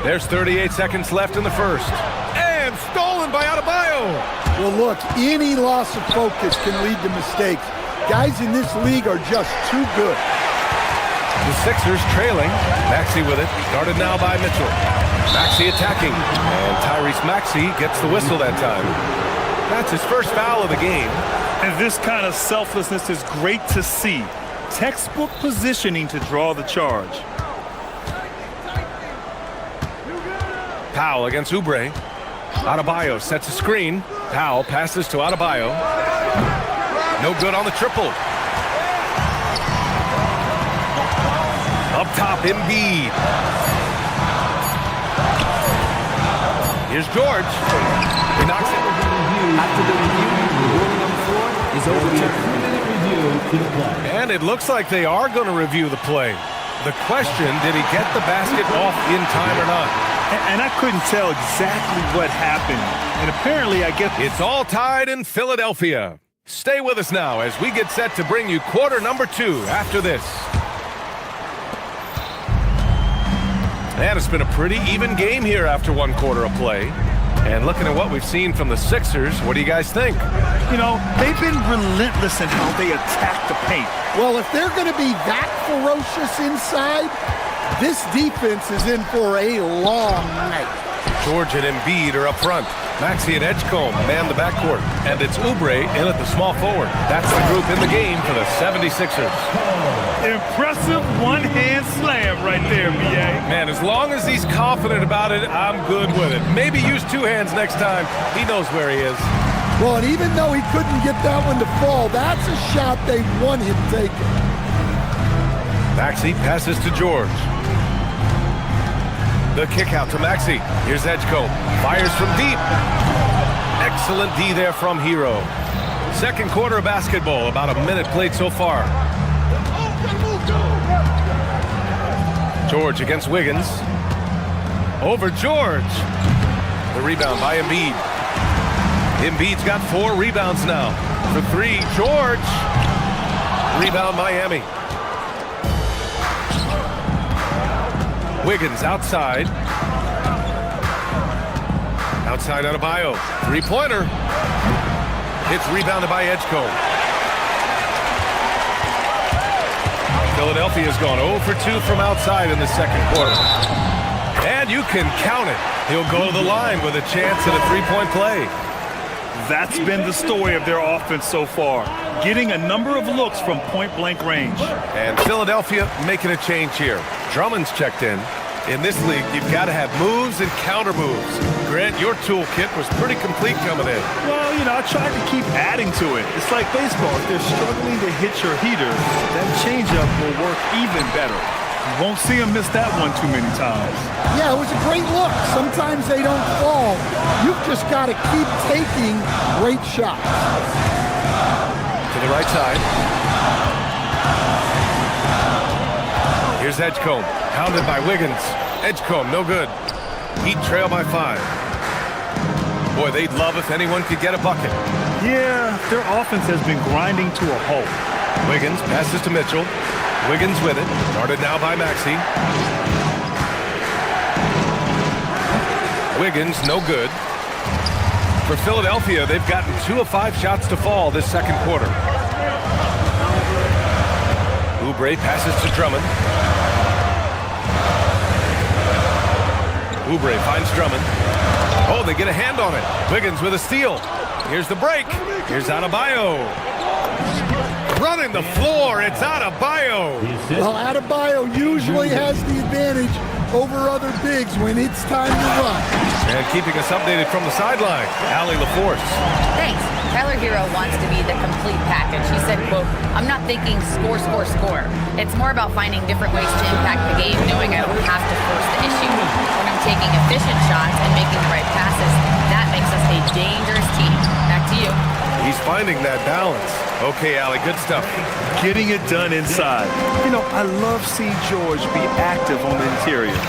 There's 38 seconds left in the first. And stolen by Adebayo. Well, look, any loss of focus can lead to mistakes. Guys in this league are just too good. The Sixers trailing. Maxey with it. Guarded now by Mitchell. Maxey attacking. And Tyrese Maxey gets the whistle that time. That's his first foul of the game. And this kind of selflessness is great to see. Textbook positioning to draw the charge. Powell against Oubre. Adebayo sets a screen. Powell passes to Adebayo. No good on the triple. Up top, Embiid. Here's George. He knocks it. After the review, the ruling on the floor is overturned. 2-minute review to the play. And it looks like they are going to review the play. The question, did he get the basket off in time or not? And I couldn't tell exactly what happened. And apparently, I guess it's all tied in Philadelphia. Stay with us now as we get set to bring you quarter number 2 after this. And it's been a pretty even game here after 1 quarter of play. And looking at what we've seen from the Sixers, what do you guys think? You know, they've been relentless in how they attack the paint. Well, if they're going to be that ferocious inside, this defense is in for a long night. George and Embiid are up front. Maxey and Edgecombe man the backcourt. And it's Oubre in at the small forward. That's the group in the game for the 76ers. Impressive one-hand slam right there, B.A. Man, as long as he's confident about it, I'm good with it. Maybe use 2 hands next time. He knows where he is. Well, and even though he couldn't get that one to fall, that's a shot they want him taking. Maxey passes to George. The kick out to Maxey. Here's Edgecombe. Fires from deep. Excellent D there from Hero. Second quarter of basketball. About a minute played so far. George against Wiggins. Over George. The rebound by Embiid. Embiid's got 4 rebounds now. For 3, George. Rebound Miami. Wiggins outside. Outside Adebayo. 3-pointer. It's rebounded by Edgecombe. Philadelphia's gone 0 for 2 from outside in the second quarter. And you can count it. He'll go to the line with a chance at a 3-point play. That's been the story of their offense so far, getting a number of looks from point-blank range. And Philadelphia making a change here. Drummond's checked in. In this league, you've got to have moves and counter moves. Grant, your toolkit was pretty complete coming in. Well, you know, I tried to keep adding to it. It's like baseball. If they're struggling to hit your heater, that changeup will work even better. You won't see him miss that one too many times. Yeah, it was a great look. Sometimes they don't fall. You've just got to keep taking great shots. To the right side. Here's Edgecombe, hounded by Wiggins. Edgecombe, no good. Heat trail by 5. Boy, they'd love if anyone could get a bucket. Yeah, their offense has been grinding to a halt. Wiggins passes to Mitchell. Wiggins with it. Guarded now by Maxey. Wiggins, no good. For Philadelphia, they've gotten 2 of 5 shots to fall this second quarter. Oubre passes to Drummond. Oubre finds Drummond. Oh, they get a hand on it. Wiggins with a steal. Here's the break. Here's Adebayo. Running the floor, it's Adebayo. Well, Adebayo usually has the advantage over other bigs when it's time to run. And keeping us updated from the sideline, Allie LaForce. Thanks. Tyler Hero wants to be the complete package. He said, quote, "I'm not thinking score, score, score. It's more about finding different ways to impact the game, knowing I don't have to force the issue. When I'm taking efficient shots and making the right passes, that makes us a dangerous team." Back to you. He's finding that balance. Okay, Allie, good stuff. Getting it done inside. You know, I love seeing George be active on the interior.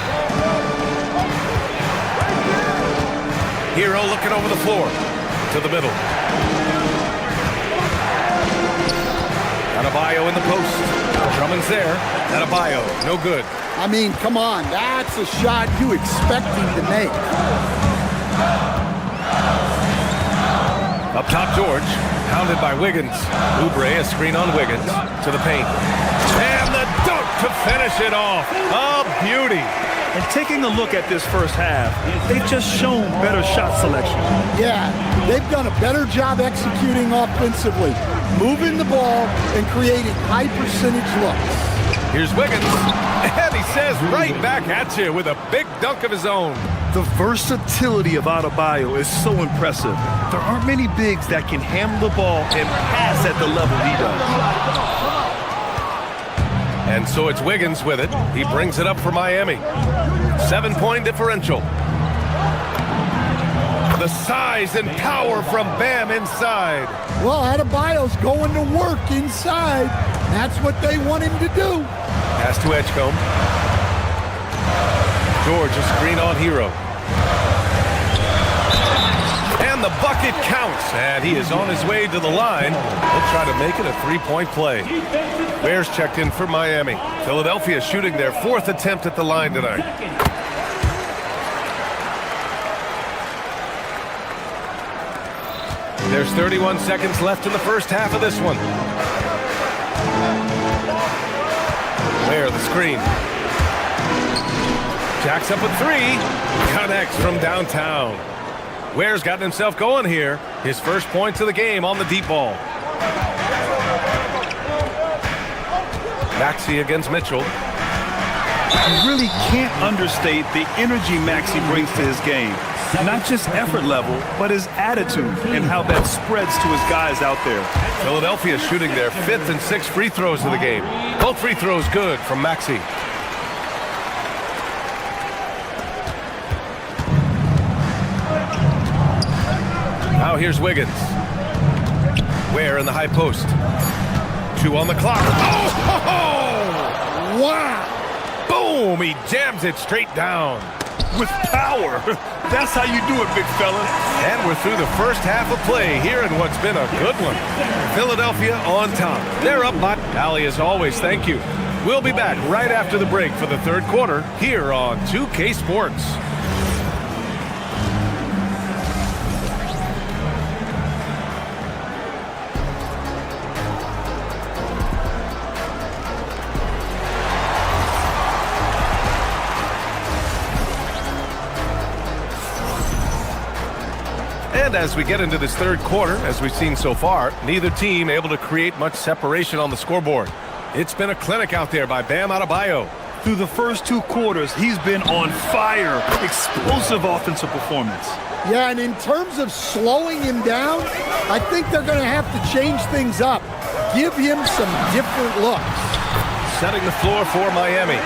Hero looking over the floor to the middle. Adebayo in the post. Drummond's there. Adebayo, no good. I mean, come on. That's a shot you expect him to make. Up top, George. Hounded by Wiggins. Oubre, a screen on Wiggins. To the paint. And the dunk to finish it off. A beauty. And taking a look at this first half, they've just shown better shot selection. Yeah, they've done a better job executing offensively, moving the ball and creating high percentage looks. Here's Wiggins. And he says right back at you with a big dunk of his own. The versatility of Adebayo is so impressive. There aren't many bigs that can handle the ball and pass at the level he does. And so it's Wiggins with it. He brings it up for Miami. 7-point differential. The size and power from Bam inside. Well, Adebayo's going to work inside. That's what they want him to do. Pass to Edgecombe. George, a screen on Hero. And the bucket counts. And he is on his way to the line. He'll try to make it a three-point play. Bears checked in for Miami. Philadelphia shooting their fourth attempt at the line tonight. There's 31 seconds left in the first half of this one. There, the screen. Jacks up a three. Connects from downtown. Ware's gotten himself going here. His first points of the game on the deep ball. Maxey against Mitchell. You really can't understate the energy Maxey brings to his game. Not just effort level, but his attitude and how that spreads to his guys out there. Philadelphia shooting their fifth and sixth free throws of the game. Both free throws good from Maxey. Now here's Wiggins. Ware in the high post. 2 on the clock. Oh! Wow! Boom! He jams it straight down. With power. That's how you do it, big fella. And we're through the first half of play here in what's been a good one. Philadelphia on top. They're up by Allie, as always, thank you. We'll be back right after the break for the third quarter here on 2K Sports. And as we get into this third quarter, as we've seen so far, neither team able to create much separation on the scoreboard. It's been a clinic out there by Bam Adebayo. Through the first 2 quarters, he's been on fire. Explosive offensive performance. Yeah, and in terms of slowing him down, I think they're going to have to change things up. Give him some different looks. Setting the floor for Miami.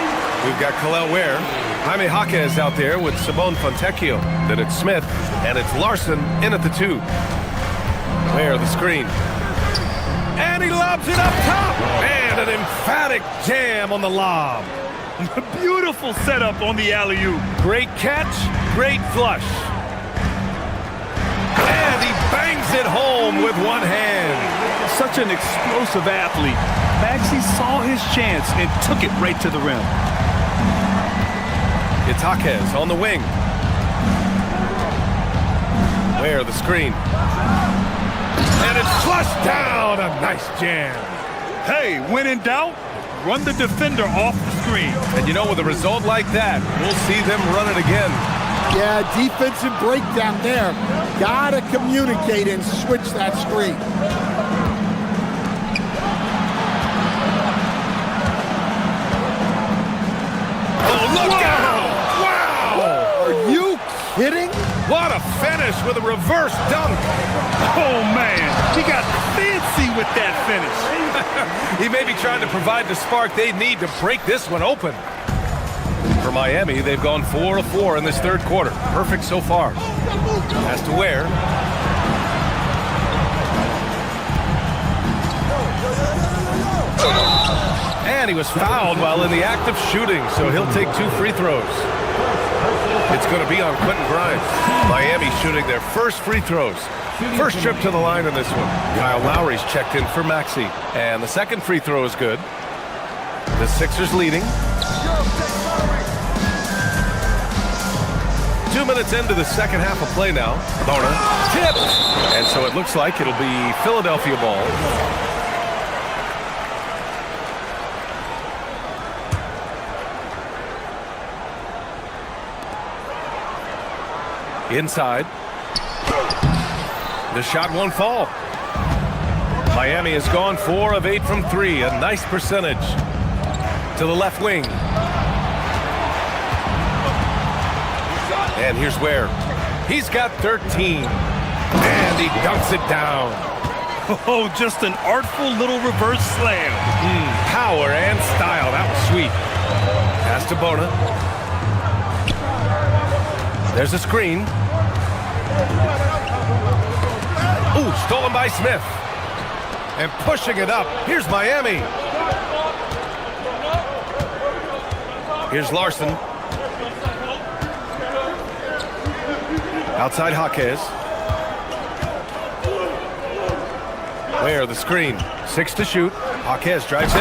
We've got Khalil Ware. Jaime Jaquez out there with Simone Fontecchio. Then it's Smith, and it's Larson in at the 2. Ware, the screen. And he lobs it up top. And an emphatic jam on the lob. Beautiful setup on the alley-oop. Great catch, great flush. And he bangs it home with one hand. Such an explosive athlete. Maxey saw his chance and took it right to the rim. It's Jaquez on the wing. Ware, the screen. And it's flushed down. A nice jam. Hey, when in doubt, run the defender off the screen. And you know, with a result like that, we'll see them run it again. Yeah, defensive breakdown there. Gotta communicate and switch that screen. Oh, look out! Wow! Are you kidding? What a finish with a reverse dunk. Oh, man. He got fancy with that finish. He may be trying to provide the spark they need to break this one open. For Miami, they've gone 4 of 4 in this third quarter. Perfect so far. Has to Ware. And he was fouled while in the act of shooting, so he'll take 2 free throws. It's going to be on Quentin Grimes. Miami shooting their first free throws. First trip to the line in this one. Kyle Lowry's checked in for Maxey. And the second free throw is good. The Sixers leading. 2 minutes into the second half of play now. Bona tipped. And so it looks like it'll be Philadelphia ball. Inside. The shot won't fall. Miami has gone 4 of 8 from 3. A nice percentage. To the left wing. And here's Ware. He's got 13. And he dunks it down. Oh, just an artful little reverse slam. Power and style. That was sweet. Pass to Bona. There's a screen. Ooh, stolen by Smith. And pushing it up. Here's Miami. Here's Larson. Outside Jaquez. Where the screen. 6 to shoot. Jaquez drives in.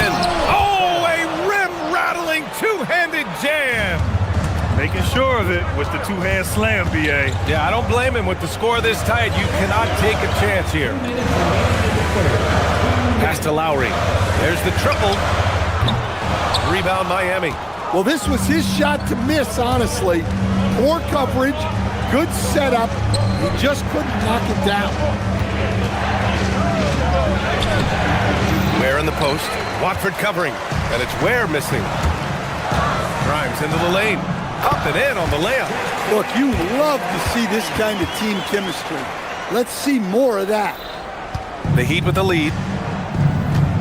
Oh, a rim-rattling two-handed jam. Making sure of it with the two-hand slam, B.A. Yeah, I don't blame him. With the score this tight, you cannot take a chance here. Pass to Lowry. There's the triple. Rebound Miami. Well, this was his shot to miss, honestly. Poor coverage, good setup. He just couldn't knock it down. Ware in the post. Watford covering. And it's Ware missing. Grimes into the lane. Up and in on the layup. Look, you love to see this kind of team chemistry. Let's see more of that. The Heat with the lead.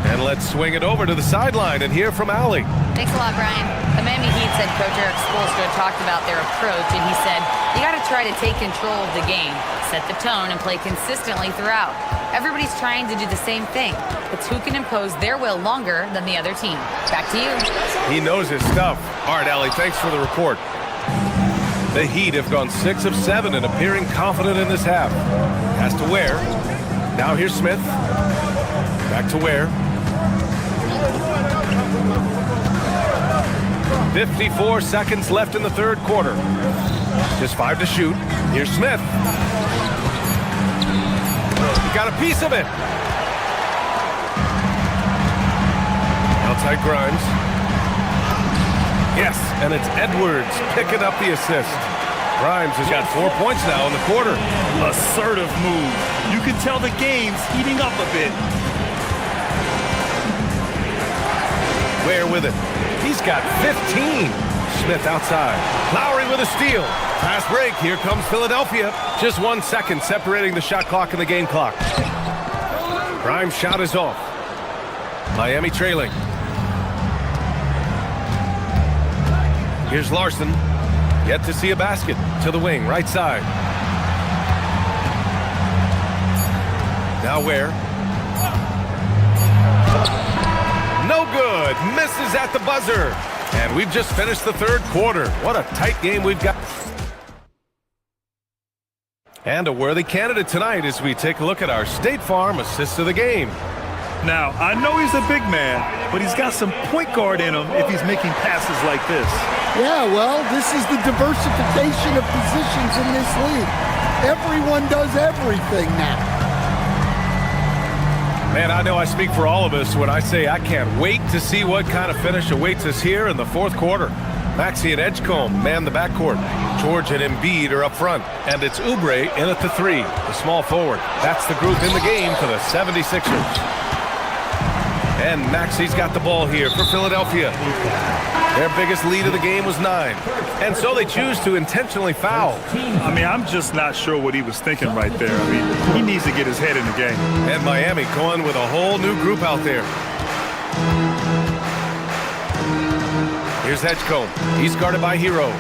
And let's swing it over to the sideline and hear from Allie. Thanks a lot, Brian. The Miami Heat said Coach Eric Spoelstra talked about their approach, and he said, you got to try to take control of the game, set the tone, and play consistently throughout. Everybody's trying to do the same thing. It's who can impose their will longer than the other team. Back to you. He knows his stuff. All right, Allie, thanks for the report. The Heat have gone 6 of 7 and appearing confident in this half. Pass to Ware. Now here's Smith. Back to Ware. 54 seconds left in the third quarter. Just 5 to shoot. Here's Smith. He got a piece of it. Outside Grimes. Yes, and it's Edwards picking up the assist. Grimes has got 4 points now in the quarter. Assertive move. You can tell the game's heating up a bit. Ware with it. He's got 15. Smith outside. Lowry with a steal. Fast break. Here comes Philadelphia. Just 1 second separating the shot clock and the game clock. Grimes' shot is off. Miami trailing. Here's Larson. Yet to see a basket. To the wing, right side. Now Ware. No good. Misses at the buzzer. And we've just finished the third quarter. What a tight game we've got. And a worthy candidate tonight as we take a look at our State Farm assist of the game. Now, I know he's a big man, but he's got some point guard in him if he's making passes like this. Yeah, well, this is the diversification of positions in this league. Everyone does everything now. Man, I know I speak for all of us when I say I can't wait to see what kind of finish awaits us here in the fourth quarter. Maxey and Edgecombe man the backcourt. George and Embiid are up front. And it's Oubre in at the 3, the small forward. That's the group in the game for the 76ers. And Maxey's got the ball here for Philadelphia. Their biggest lead of the game was 9. And so they choose to intentionally foul. I mean, I'm just not sure what he was thinking right there. I mean, he needs to get his head in the game. And Miami going with a whole new group out there. Here's Edgecombe. He's guarded by Hero.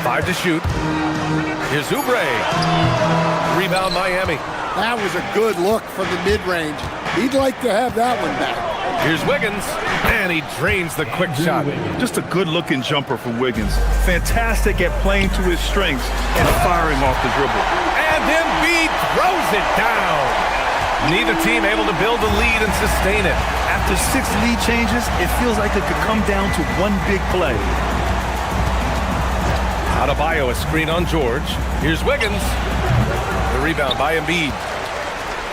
5 to shoot. Here's Oubre. Rebound Miami. That was a good look from the mid-range. He'd like to have that one back. Here's Wiggins, and he drains the quick shot. Just a good-looking jumper for Wiggins. Fantastic at playing to his strengths and firing off the dribble. And Embiid throws it down. Neither team able to build a lead and sustain it. After 6 lead changes, it feels like it could come down to one big play. Adebayo, a screen on George. Here's Wiggins. The rebound by Embiid.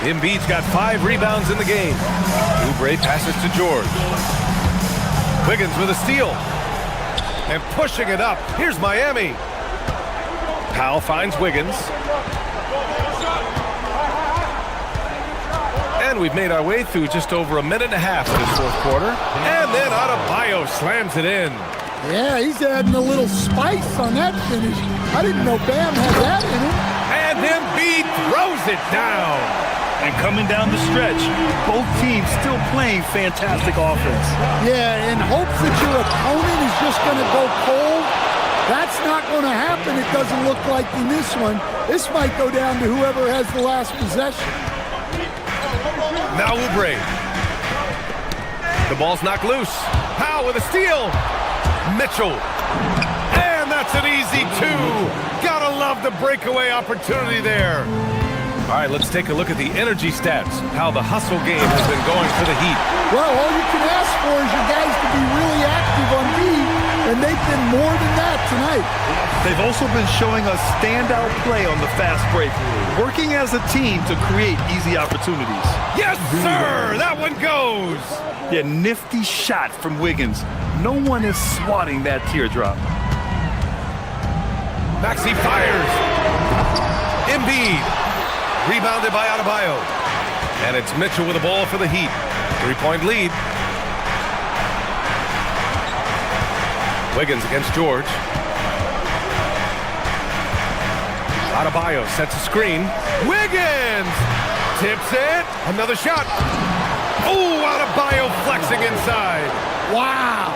Embiid's got 5 rebounds in the game. Oubre passes to George. Wiggins with a steal. And pushing it up. Here's Miami. Powell finds Wiggins. And we've made our way through just over a minute and a half of this fourth quarter. And then Adebayo slams it in. Yeah, he's adding a little spice on that finish. I didn't know Bam had that in him. And Embiid throws it down. And coming down the stretch, both teams still playing fantastic offense. Yeah, in hopes that your opponent is just going to go cold, That's not going to happen, it doesn't look like in this one. This might go down to whoever has the last possession. Now Oubre. The ball's knocked loose. Powell with a steal. Mitchell. And that's an easy two. Gotta love the breakaway opportunity there. All right, let's take a look at the energy stats, how the hustle game has been going for the Heat. Well, all you can ask for is your guys to be really active on D, and they've been more than that tonight. They've also been showing us standout play on the fast break, working as a team to create easy opportunities. Yes, sir! That one goes! Yeah, nifty shot from Wiggins. No one is swatting that teardrop. Maxey fires. Embiid. Rebounded by Adebayo. And it's Mitchell with the ball for the Heat. 3-point lead. Wiggins against George. Adebayo sets a screen. Wiggins! Tips it. Another shot. Oh, Adebayo flexing inside. Wow.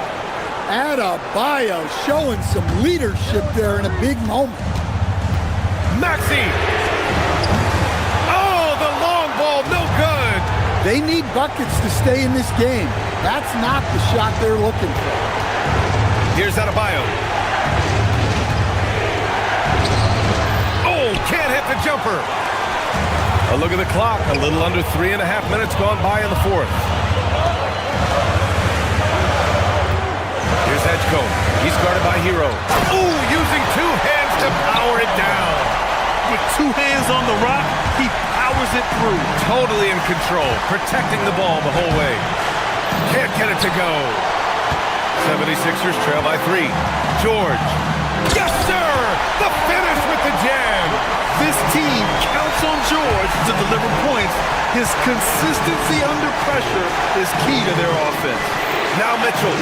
Adebayo showing some leadership there in a big moment. Maxey. Oh, the long ball, no good. They need buckets to stay in this game. That's not the shot they're looking for. Here's Adebayo. Oh, can't hit the jumper. A look at the clock. A little under 3.5 minutes gone by in the fourth. Here's Edgecombe. He's guarded by Hero. Ooh, using two hands to power it down. With two hands on the rock, he powers it through. Totally in control, protecting the ball the whole way. Can't get it to go. 76ers trail by 3. George. Yes, sir! The finish with the jam. This team counts on George to deliver points. His consistency under pressure is key to their offense. Now Mitchell.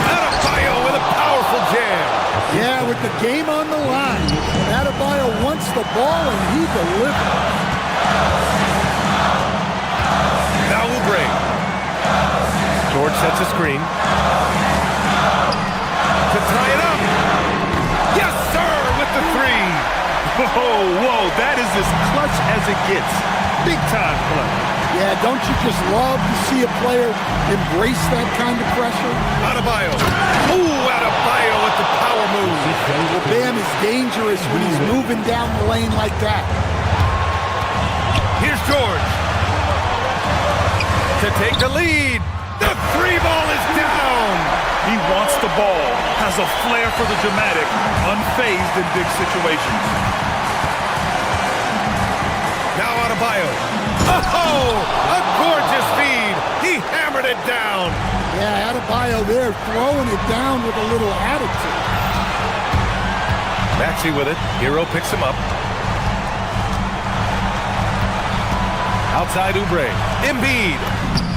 Adebayo with a powerful jam. Yeah, with the game on the line, Adebayo wants the ball and he delivers. Now Oubre. George sets a screen. To tie it up. Yes, sir, with the three. Whoa, that is as clutch as it gets. Big time clutch. Yeah, don't you just love to see a player embrace that kind of pressure? Adebayo. Ooh, Adebayo with the power move. Well, Bam is dangerous when he's moving down the lane like that. Here's George. To take the lead. The three ball is down. He wants the ball, has a flair for the dramatic, unfazed in big situations. Now Adebayo. Oh, a gorgeous feed. He hammered it down. Yeah, Adebayo there throwing it down with a little attitude. Maxey with it. Hero picks him up. Outside Oubre. Embiid.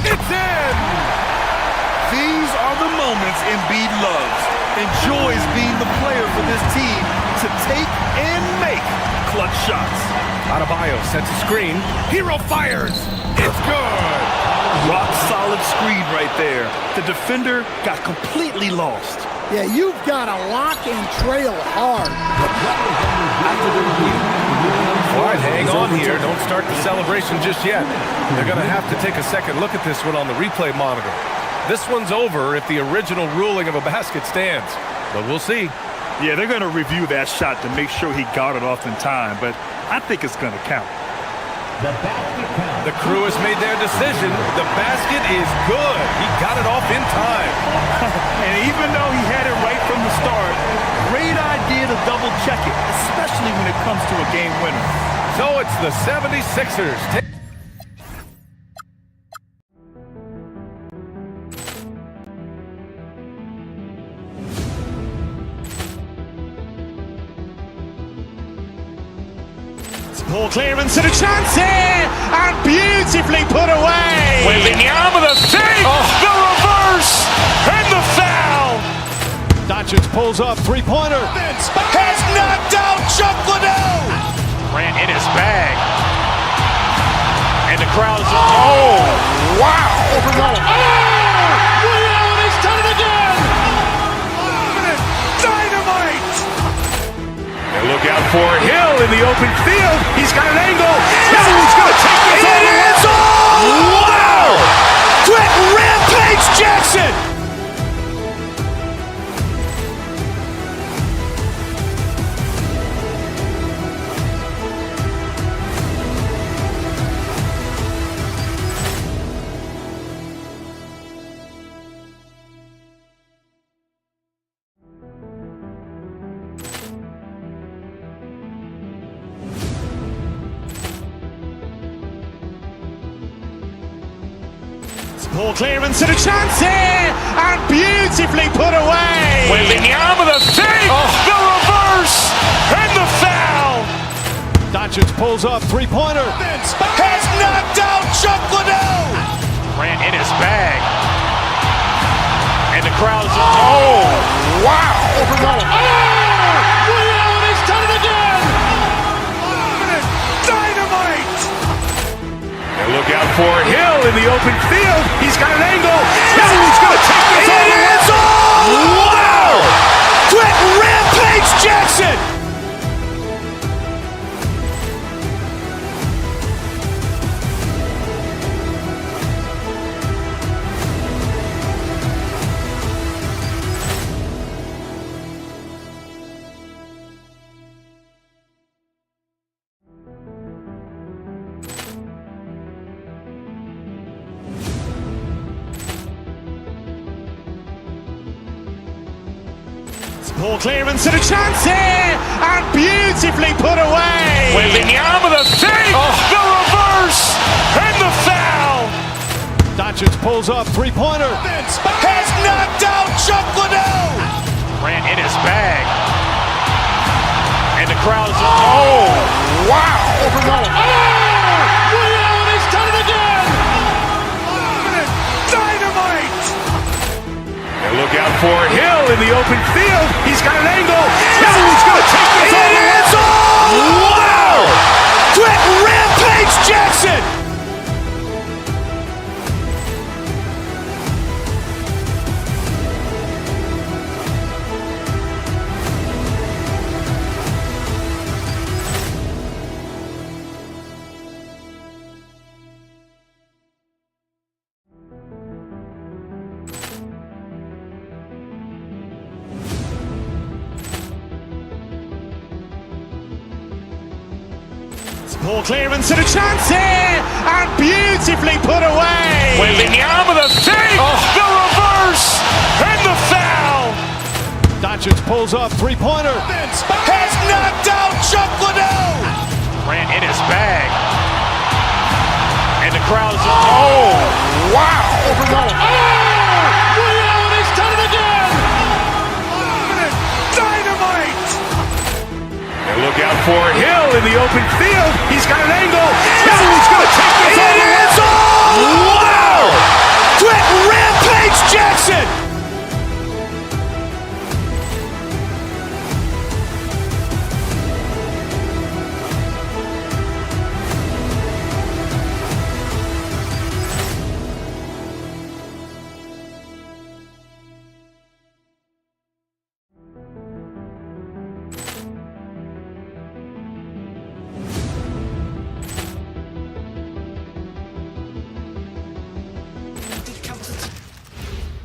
It's in! These are the moments Embiid loves. Enjoys being the player for this team to take and make clutch shots. Adebayo sets a screen. Hero fires. It's good. Rock solid screen right there. The defender got completely lost. Yeah, you've got to lock and trail hard. All right, hang on here. Don't start the celebration just yet. They're going to have to take a second look at this one on the replay monitor. This one's over if the original ruling of a basket stands, but we'll see. Yeah, they're going to review that shot to make sure he got it off in time, but I think it's going to count. The crew has made their decision. The basket is good. He got it off in time. And even though he had it right from the start, great idea to double check it, especially when it comes to a game winner. So it's the 76ers. Poor clearance and a chance here, and beautifully put away. Wembanyama with a save, the reverse, and the foul. Doncic pulls up, three-pointer. Has knocked out Chuck Liddell. Grant in his bag, and the crowd is, oh, wow. Oh, out for Hill in the open field. He's got an angle. Hill's going to take this all the way. Wow! Quick rampage Jackson! Poor clearance and a chance here, and beautifully put away. Wembanyama the fake, the reverse, and the foul. Doncic pulls up, three-pointer. Has knocked out Chuck Liddell. Grant in his bag. And the crowd's Wow! He's done it again. Dynamite. And look out for Hill in the open field. He's got an angle. Hill's going to take this all the way. Wow! Quick rampage Jackson. Poor clearance and a chance here, and beautifully put away. Wembanyama the fake, the reverse, and the foul. Doncic pulls up, three-pointer. Has knocked out Chuck Liddell. Grant in his bag. And the crowd's Wow! He's done it again. Dynamite. And look out for Hill in the open field. He's got an angle. Hill's going to take this all the way. Wow! Quick rampage Jackson. Poor clearance and a chance here, and beautifully put away. Wembanyama the fake, the reverse, and the foul. Doncic pulls up, three-pointer. Has knocked out Chuck Liddell. Grant in his bag. And the crowd's Wow! He's done it again. Dynamite. And look out for Hill in the open field. He's got an angle. Hill's going to take this all the way. Wow! Quick rampage Jackson.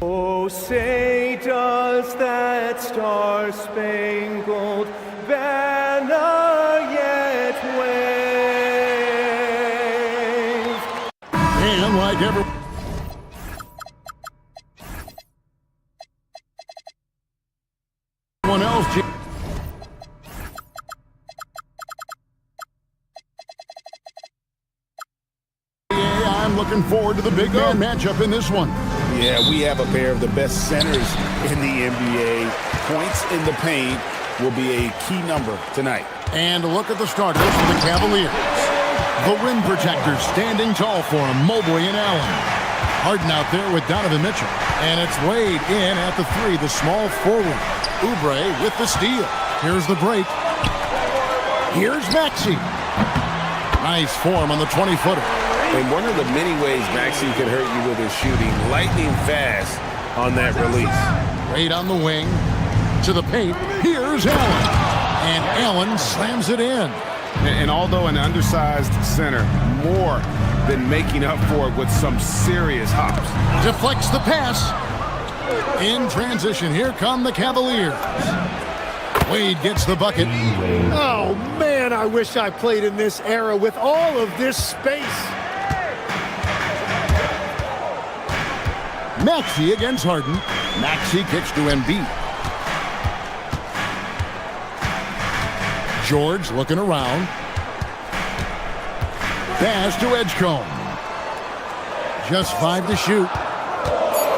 Oh, say does that star-spangled banner yet wave? And like everyone else, I'm looking forward to the big man matchup in this one. Yeah, we have a pair of the best centers in the NBA. Points in the paint will be a key number tonight. And look at the starters for the Cavaliers. The rim protectors standing tall for him, Mobley and Allen. Harden out there with Donovan Mitchell. And it's Wade in at the three, the small forward. Oubre with the steal. Here's the break. Here's Maxey. Nice form on the 20-footer. And one of the many ways Maxey could hurt you with his shooting, lightning fast on that release. Wade on the wing. To the paint. Here's Allen. And Allen slams it in. And although an undersized center, more than making up for it with some serious hops. Deflects the pass. In transition, here come the Cavaliers. Wade gets the bucket. Oh, man, I wish I played in this era with all of this space. Maxey against Harden. Maxey kicks to Embiid. George looking around. Pass to Edgecombe. Just 5 to shoot.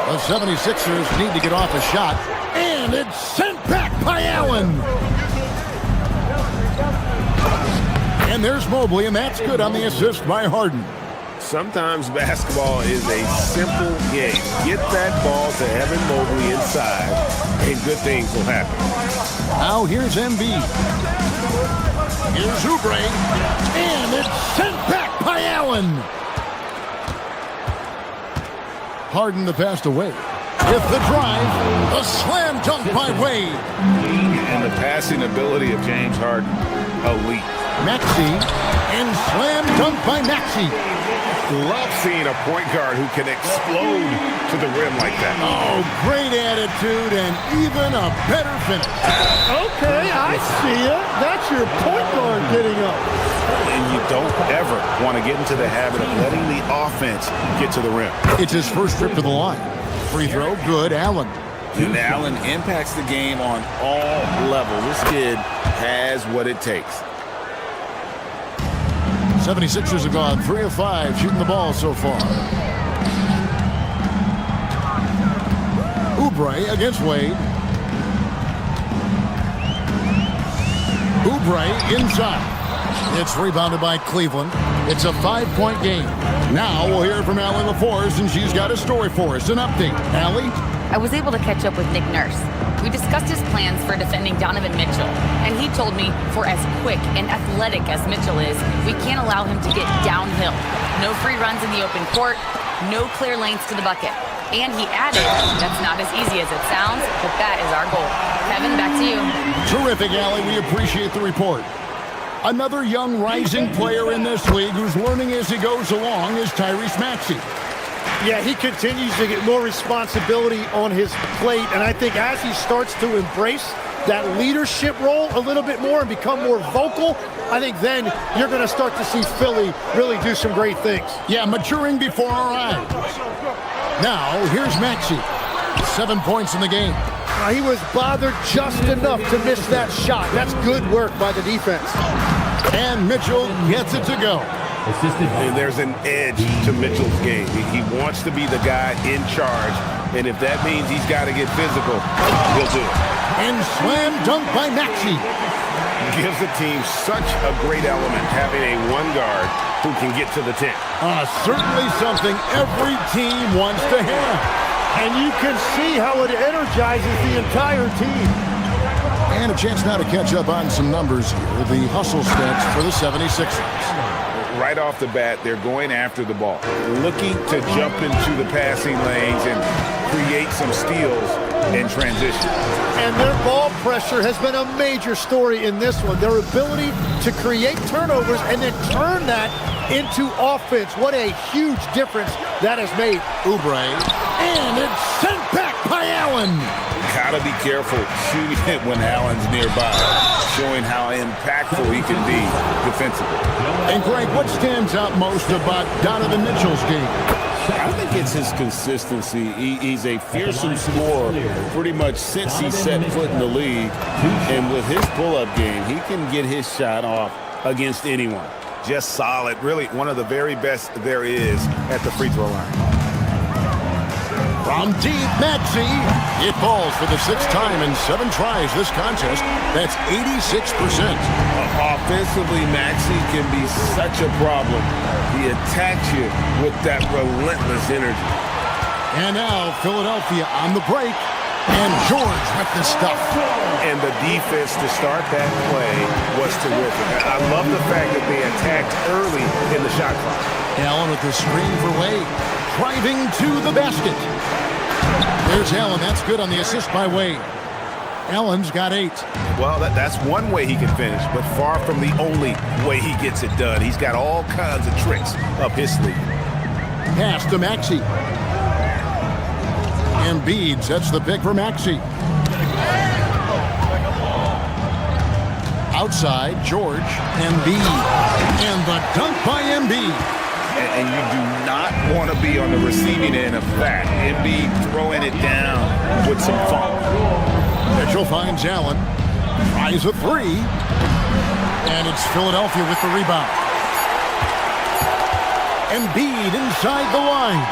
The 76ers need to get off a shot. And it's sent back by Allen. And there's Mobley, and that's good on the assist by Harden. Sometimes basketball is a simple game. Get that ball to Evan Mobley inside, and good things will happen. Now here's Embiid. Here's Oubre. And it's sent back by Allen. Harden the pass to Wade. With the drive, a slam dunk by Wade. And the passing ability of James Harden, elite. Maxey, and slam dunk by Maxey. Love seeing a point guard who can explode to the rim like that. Oh, great attitude and even a better finish. Okay, I see it. That's your point guard getting up. And you don't ever want to get into the habit of letting the offense get to the rim. It's his first trip to the line. Free throw, good, Allen. And Allen impacts the game on all levels. This kid has what it takes. 76ers have gone 3 of 5 shooting the ball so far. Oubre against Wade. Oubre inside. It's rebounded by Cleveland. It's a 5-point game. Now we'll hear from Allie LaForce, and she's got a story for us. An update. Allie? I was able to catch up with Nick Nurse. We discussed his plans for defending Donovan Mitchell, and he told me for as quick and athletic as Mitchell is, we can't allow him to get downhill. No free runs in the open court, no clear lanes to the bucket. And he added, that's not as easy as it sounds, but that is our goal. Kevin, back to you. Terrific, Allie. We appreciate the report. Another young rising player in this league who's learning as he goes along is Tyrese Maxey. Yeah, he continues to get more responsibility on his plate, and I think as he starts to embrace that leadership role a little bit more and become more vocal, I think then you're going to start to see Philly really do some great things. Yeah, maturing before our eyes. Now, here's Maxey. 7 points in the game. He was bothered just enough to miss that shot. That's good work by the defense. And Mitchell gets it to go. And there's an edge to Mitchell's game. He wants to be the guy in charge, and if that means he's got to get physical, he'll do it. And slam dunk by Maxey. Gives the team such a great element having a one guard who can get to the 10. Certainly something every team wants to have. And you can see how it energizes the entire team. And a chance now to catch up on some numbers here. The hustle stats for the 76ers. Right off the bat, they're going after the ball, looking to jump into the passing lanes and create some steals in transition. And their ball pressure has been a major story in this one. Their ability to create turnovers and then turn that into offense. What a huge difference that has made. Oubre. And it's sent back by Allen. Gotta be careful shooting it when Allen's nearby, showing how impactful he can be defensively. And Greg, what stands out most about Donovan Mitchell's game? I think it's his consistency. He's a fearsome scorer pretty much since he set foot in the league. And with his pull-up game, he can get his shot off against anyone. Just solid. Really one of the very best there is at the free throw line. From deep, Maxey. It falls for the 6th time in 7 tries this contest. That's 86%. Offensively, Maxey can be such a problem. He attacks you with that relentless energy. And now Philadelphia on the break. And George with the stuff. And the defense to start that play was terrific. I love the fact that they attacked early in the shot clock. Allen with the screen for Wade. Driving to the basket. There's Allen. That's good on the assist by Wade. Allen's got 8. Well, that's one way he can finish, but far from the only way he gets it done. He's got all kinds of tricks up his sleeve. Pass to Maxey. Embiid sets the pick for Maxey. Outside, George, Embiid. And the dunk by Embiid. And you do not want to be on the receiving end of that. Embiid throwing it down with some funk. Mitchell finds Allen. Tries a 3. And it's Philadelphia with the rebound. Embiid inside the line.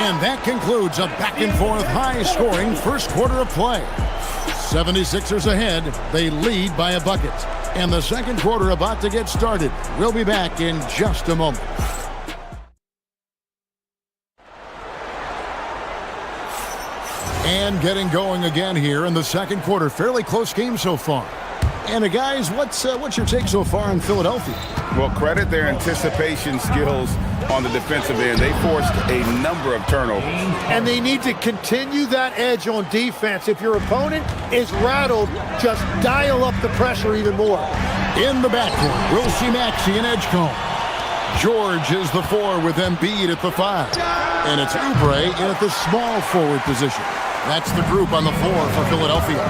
And that concludes a back-and-forth, high-scoring first quarter of play. 76ers ahead. They lead by a bucket. And the second quarter about to get started. We'll be back in just a moment. And getting going again here in the second quarter. Fairly close game so far. And guys, what's your take so far on Philadelphia? Well, credit their anticipation skills on the defensive end. They forced a number of turnovers. And they need to continue that edge on defense. If your opponent is rattled, just dial up the pressure even more. In the backcourt, we'll see Maxey and Edgecombe. George is the 4 with Embiid at the 5. And it's Oubre in at the small forward position. That's the group on the floor for Philadelphia.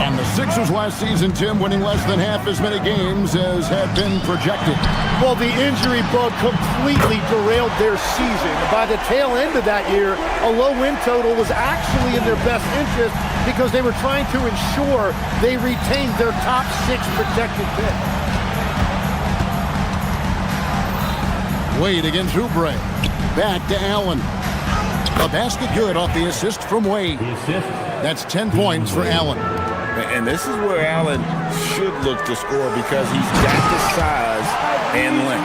And the Sixers last season, Tim, winning less than half as many games as had been projected. Well, the injury bug completely derailed their season. By the tail end of that year, a low win total was actually in their best interest because they were trying to ensure they retained their top 6 protected pick. Wade against Oubre. Back to Allen. A basket good off the assist from Wade. That's 10 points for Allen. And this is where Allen should look to score because he's got the size and length.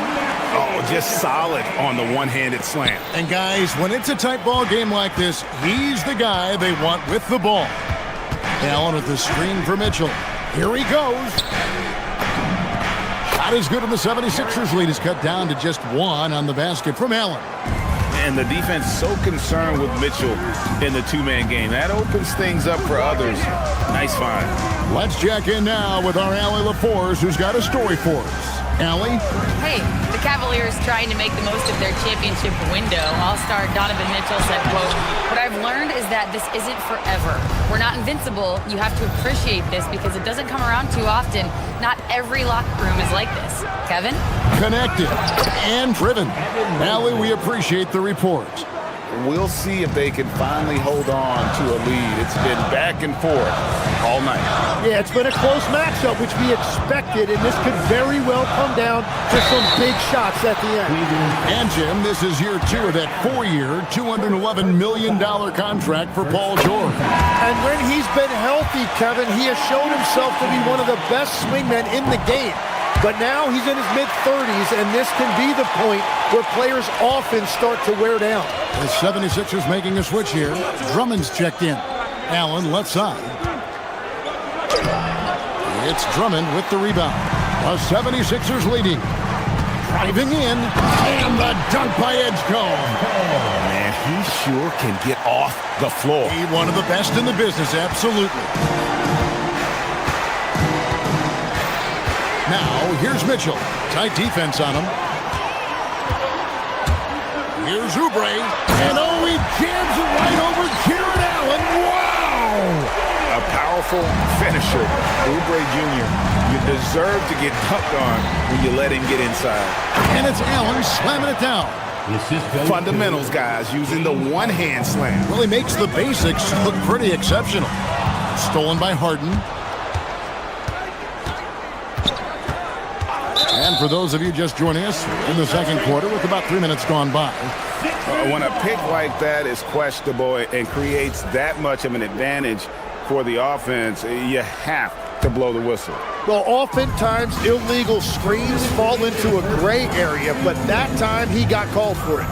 Oh, just solid on the one-handed slam. And guys, when it's a tight ball game like this, he's the guy they want with the ball. Allen with the screen for Mitchell. Here he goes. Shot is good, and the 76ers lead is cut down to just 1 on the basket from Allen. And the defense so concerned with Mitchell in the two-man game. That opens things up for others. Nice find. Let's check in now with our Allie LaForce, who's got a story for us. Allie? Hey, the Cavaliers trying to make the most of their championship window. All-star Donovan Mitchell said, quote, "What I've learned is that this isn't forever. We're not invincible. You have to appreciate this because it doesn't come around too often. Not every locker room is like this." Kevin? Connected and driven. Allie, we appreciate the report. We'll see if they can finally hold on to a lead. It's been back and forth all night. Yeah, it's been a close matchup, which we expected, and this could very well come down to some big shots at the end. And, Jim, this is year 2 of that 4-year, $211 million contract for Paul George. And when he's been healthy, Kevin, he has shown himself to be one of the best swingmen in the game. But now he's in his mid-30s, and this can be the point where players often start to wear down. The 76ers making a switch here. Drummond's checked in. Allen left side. It's Drummond with the rebound. The 76ers leading. Driving in, and the dunk by Edgecombe. Man, he sure can get off the floor. He's one of the best in the business, absolutely. Now, here's Mitchell. Tight defense on him. Here's Oubre. And oh, he jams it right over Jared Allen. Wow! A powerful finisher. Oubre Jr., you deserve to get dunked on when you let him get inside. And it's Allen slamming it down. Fundamentals, guys, using the one-hand slam. Well, he makes the basics look pretty exceptional. Stolen by Harden. And for those of you just joining us in the second quarter with about 3 minutes gone by. When a pick like that is questionable and creates that much of an advantage for the offense, you have to blow the whistle. Well, oftentimes illegal screens fall into a gray area, but that time he got called for it.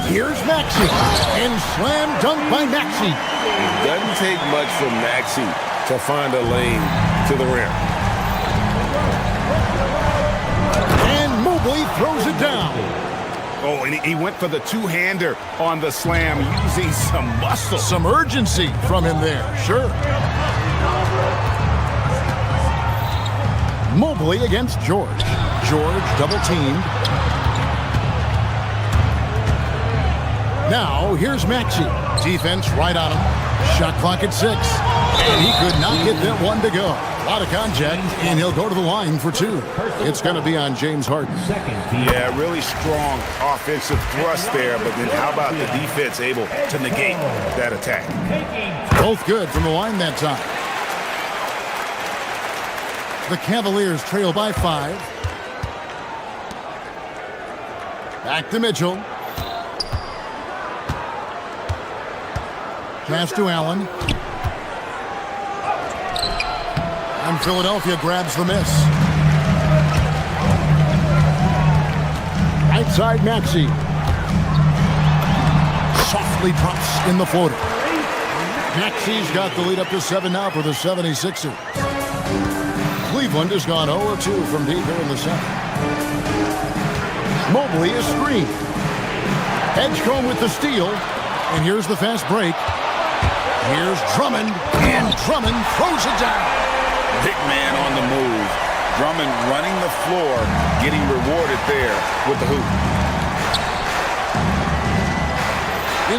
Here's Maxey, and slam dunk by Maxey. It doesn't take much for Maxey to find a lane to the rim. And Mobley throws it down. Oh, Oh, and he went for the two-hander on the slam using some muscle. Some urgency from him there, sure. Mobley against George. George double-teamed. Now, here's Maxey. Defense right on him. Shot clock at 6. And he could not get that one to go. A lot of contact, and he'll go to the line for 2. It's going to be on James Harden. Yeah, really strong offensive thrust there, but then how about the defense able to negate that attack? Both good from the line that time. The Cavaliers trail by 5. Back to Mitchell. Pass to Allen. And Philadelphia grabs the miss. Right side, Maxey. Softly drops in the floater. Maxey's got the lead up to 7 now for the 76ers. Cleveland has gone 0-2 from deep here in the second. Mobley is screened. Edgecombe with the steal. And here's the fast break. Here's Drummond. And Drummond throws it down. Big man on the move. Drummond running the floor, getting rewarded there with the hoop.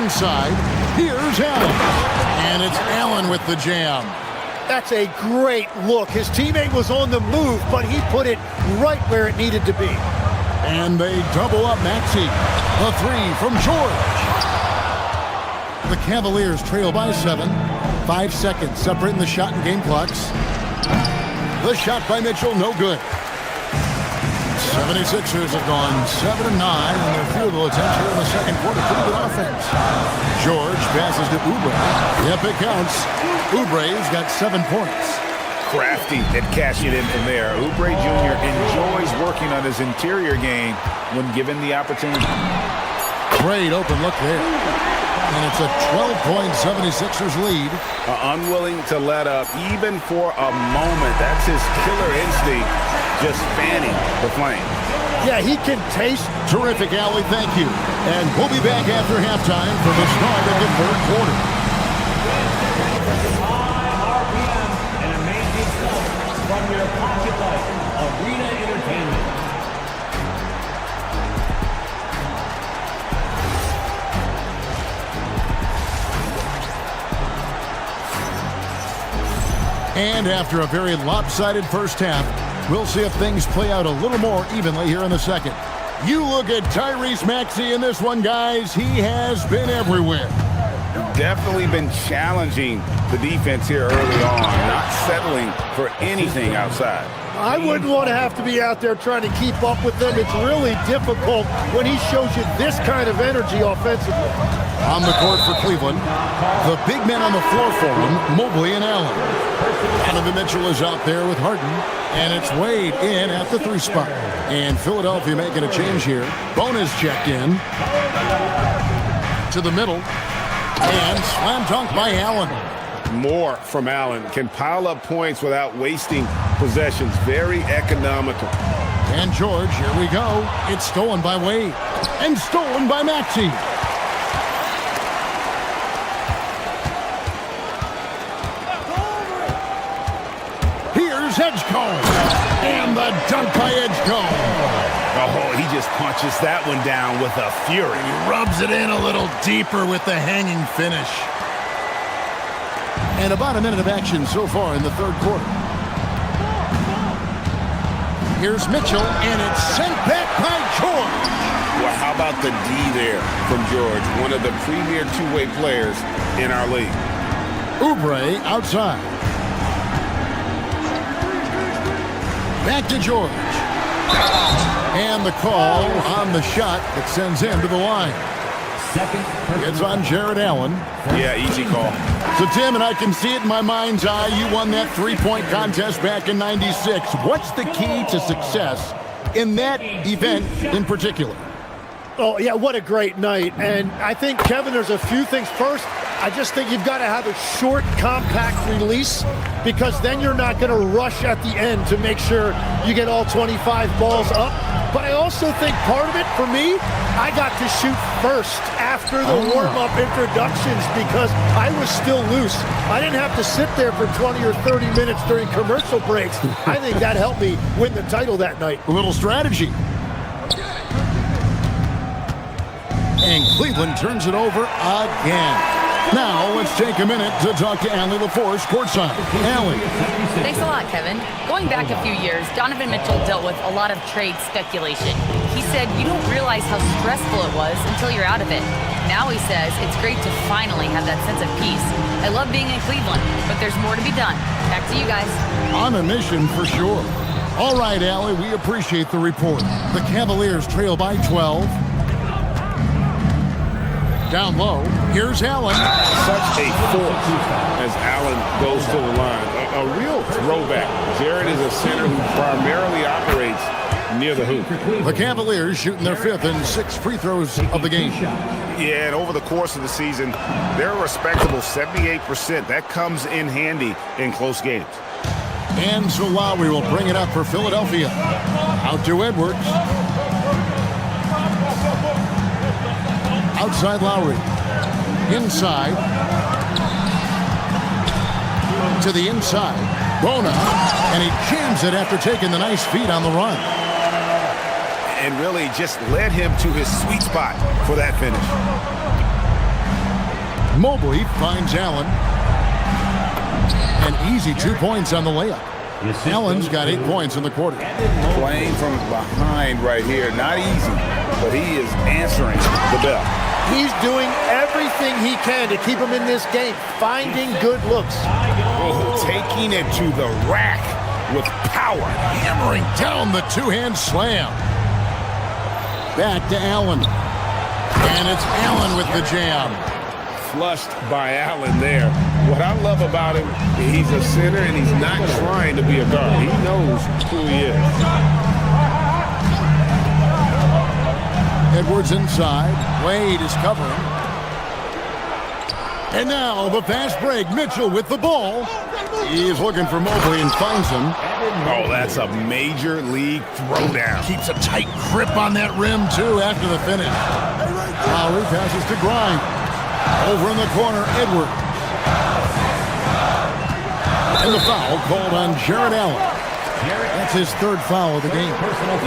Inside, here's Allen. And it's Allen with the jam. That's a great look. His teammate was on the move, but he put it right where it needed to be. And they double up Maxey. The 3 from George. The Cavaliers trail by 7. 5 seconds separating the shot and game clocks. The shot by Mitchell, no good. 76ers have gone 7-9 in their field goal attempts here in the second quarter. Pretty good offense. George passes to Oubre. Yep, it counts. Oubre's got 7 points. Crafty at cashing it in from there. Oubre Jr. enjoys working on his interior game when given the opportunity. Great open look there. And it's a 12-point 76ers lead. Unwilling to let up even for a moment. That's his killer instinct, just fanning the flame. Yeah, he can taste. Terrific, Allie. Thank you. And we'll be back after halftime for the start of the third quarter. RPM, an amazing stuff from your pocket light, Arena Entertainment. And after a very lopsided first half, we'll see if things play out a little more evenly here in the second. You look at Tyrese Maxey in this one, guys. He has been everywhere. Definitely been challenging the defense here early on, not settling for anything outside. I wouldn't want to have to be out there trying to keep up with them. It's really difficult when he shows you this kind of energy offensively. On the court for Cleveland, the big men on the floor for him, Mobley and Allen. Donovan Mitchell is out there with Harden, and it's Wade in at the 3 spot. And Philadelphia making a change here. Bonus checked in to the middle, and slam dunk by Allen. More from Allen. Can pile up points without wasting possessions. Very economical. And George, here we go. It's stolen by Wade, and stolen by Maxey. Edgecombe, and the dunk by Edgecombe. Oh, he just punches that one down with a fury. He rubs it in a little deeper with the hanging finish. And about a minute of action so far in the third quarter. Here's Mitchell, and it's sent back by George. Well, how about the D there from George, one of the premier two-way players in our league. Oubre outside. Back to George. And the call on the shot that sends him to the line. It's on Jared Allen. Yeah, easy call. So, Tim, and I can see it in my mind's eye, you won that three-point contest back in '96. What's the key to success in that event in particular? Oh, yeah, what a great night. And I think, Kevin, there's a few things. First, I just think you've got to have a short, compact release because then you're not going to rush at the end to make sure you get all 25 balls up. But I also think part of it, for me, I got to shoot first after the warm-up introductions because I was still loose. I didn't have to sit there for 20 or 30 minutes during commercial breaks. I think that helped me win the title that night. A little strategy. And Cleveland turns it over again. Now, let's take a minute to talk to Allie LaForce courtside. Allie. Thanks a lot, Kevin. Going back a few years, Donovan Mitchell dealt with a lot of trade speculation. He said you don't realize how stressful it was until you're out of it. Now he says it's great to finally have that sense of peace. I love being in Cleveland, but there's more to be done. Back to you guys. On a mission for sure. All right, Allie, we appreciate the report. The Cavaliers trail by 12. Down low, here's Allen. Such a force as Allen goes to the line. A real throwback. Jared is a center who primarily operates near the hoop. The Cavaliers shooting their 5th and 6th free throws of the game. Yeah, and over the course of the season, they're a respectable 78%. That comes in handy in close games. And so Lowry will bring it up for Philadelphia. Out to Edwards. Outside Lowry. Inside. To the inside. Bona. And he jams it after taking the nice feed on the run. And really just led him to his sweet spot for that finish. Mobley finds Allen. An easy 2 points on the layup. Allen's got 8 points in the quarter. Playing from behind right here. Not easy, but he is answering the bell. He's doing everything he can to keep him in this game, finding good looks. Oh, taking it to the rack with power. Hammering down the two-hand slam. Back to Allen. And it's Allen with the jam. Flushed by Allen there. What I love about him, he's a center and he's not trying to be a guard. He knows who he is. Edwards inside. Wade is covering. And now the fast break. Mitchell with the ball. He's looking for Mobley and finds him. Oh, that's a major league throwdown. Keeps a tight grip on that rim, too, after the finish. Lowry passes to Grimes. Over in the corner, Edwards. And the foul called on Jared Allen. That's his 3rd foul of the game.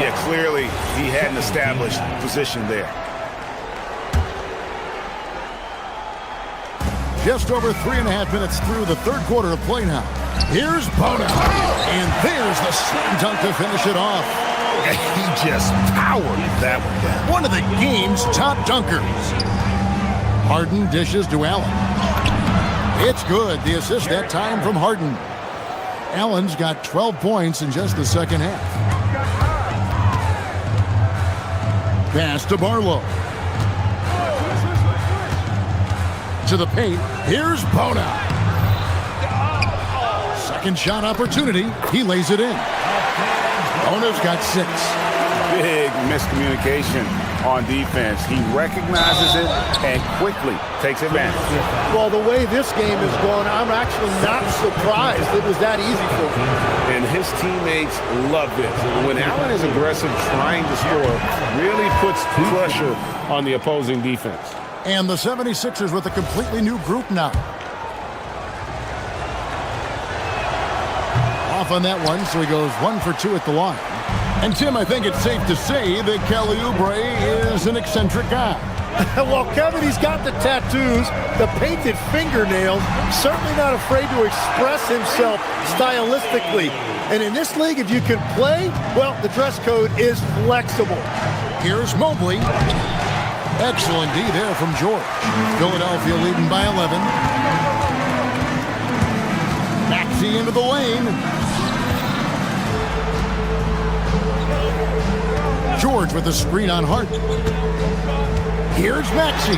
Yeah, clearly he had an established position there. Just over 3.5 minutes through the 3rd quarter of play now. Here's Bona. And there's the slam dunk to finish it off. He just powered that one down. One of the game's top dunkers. Harden dishes to Allen. It's good. The assist that time from Harden. Allen's got 12 points in just the second half. Pass to Barlow. To the paint. Here's Bona. Second shot opportunity. He lays it in. Bona's got 6. Big miscommunication on defense. He recognizes it and quickly takes advantage. Well, the way this game is going, I'm actually not surprised it was that easy for him. And his teammates love this. When Allen is aggressive trying to score, really puts pressure on the opposing defense. And the 76ers with a completely new group now. Off on that one, so he goes 1 for 2 at the line. And Tim, I think it's safe to say that Kelly Oubre is an eccentric guy. Well, Kevin, he's got the tattoos, the painted fingernails, certainly not afraid to express himself stylistically. And in this league, if you can play, well, the dress code is flexible. Here's Mobley. Excellent D there from George. Philadelphia leading by 11. Maxey into the lane. George with the screen on Hart. Here's Maxey.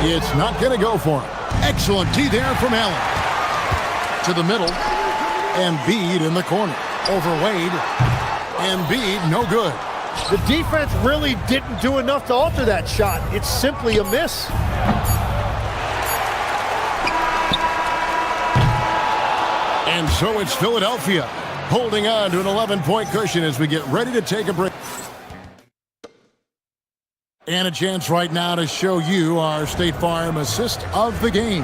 It's not going to go for him. Excellent D there from Allen. To the middle. Embiid in the corner. Over Wade. Embiid, no good. The defense really didn't do enough to alter that shot. It's simply a miss. And so it's Philadelphia holding on to an 11-point cushion as we get ready to take a break. And a chance right now to show you our State Farm assist of the game.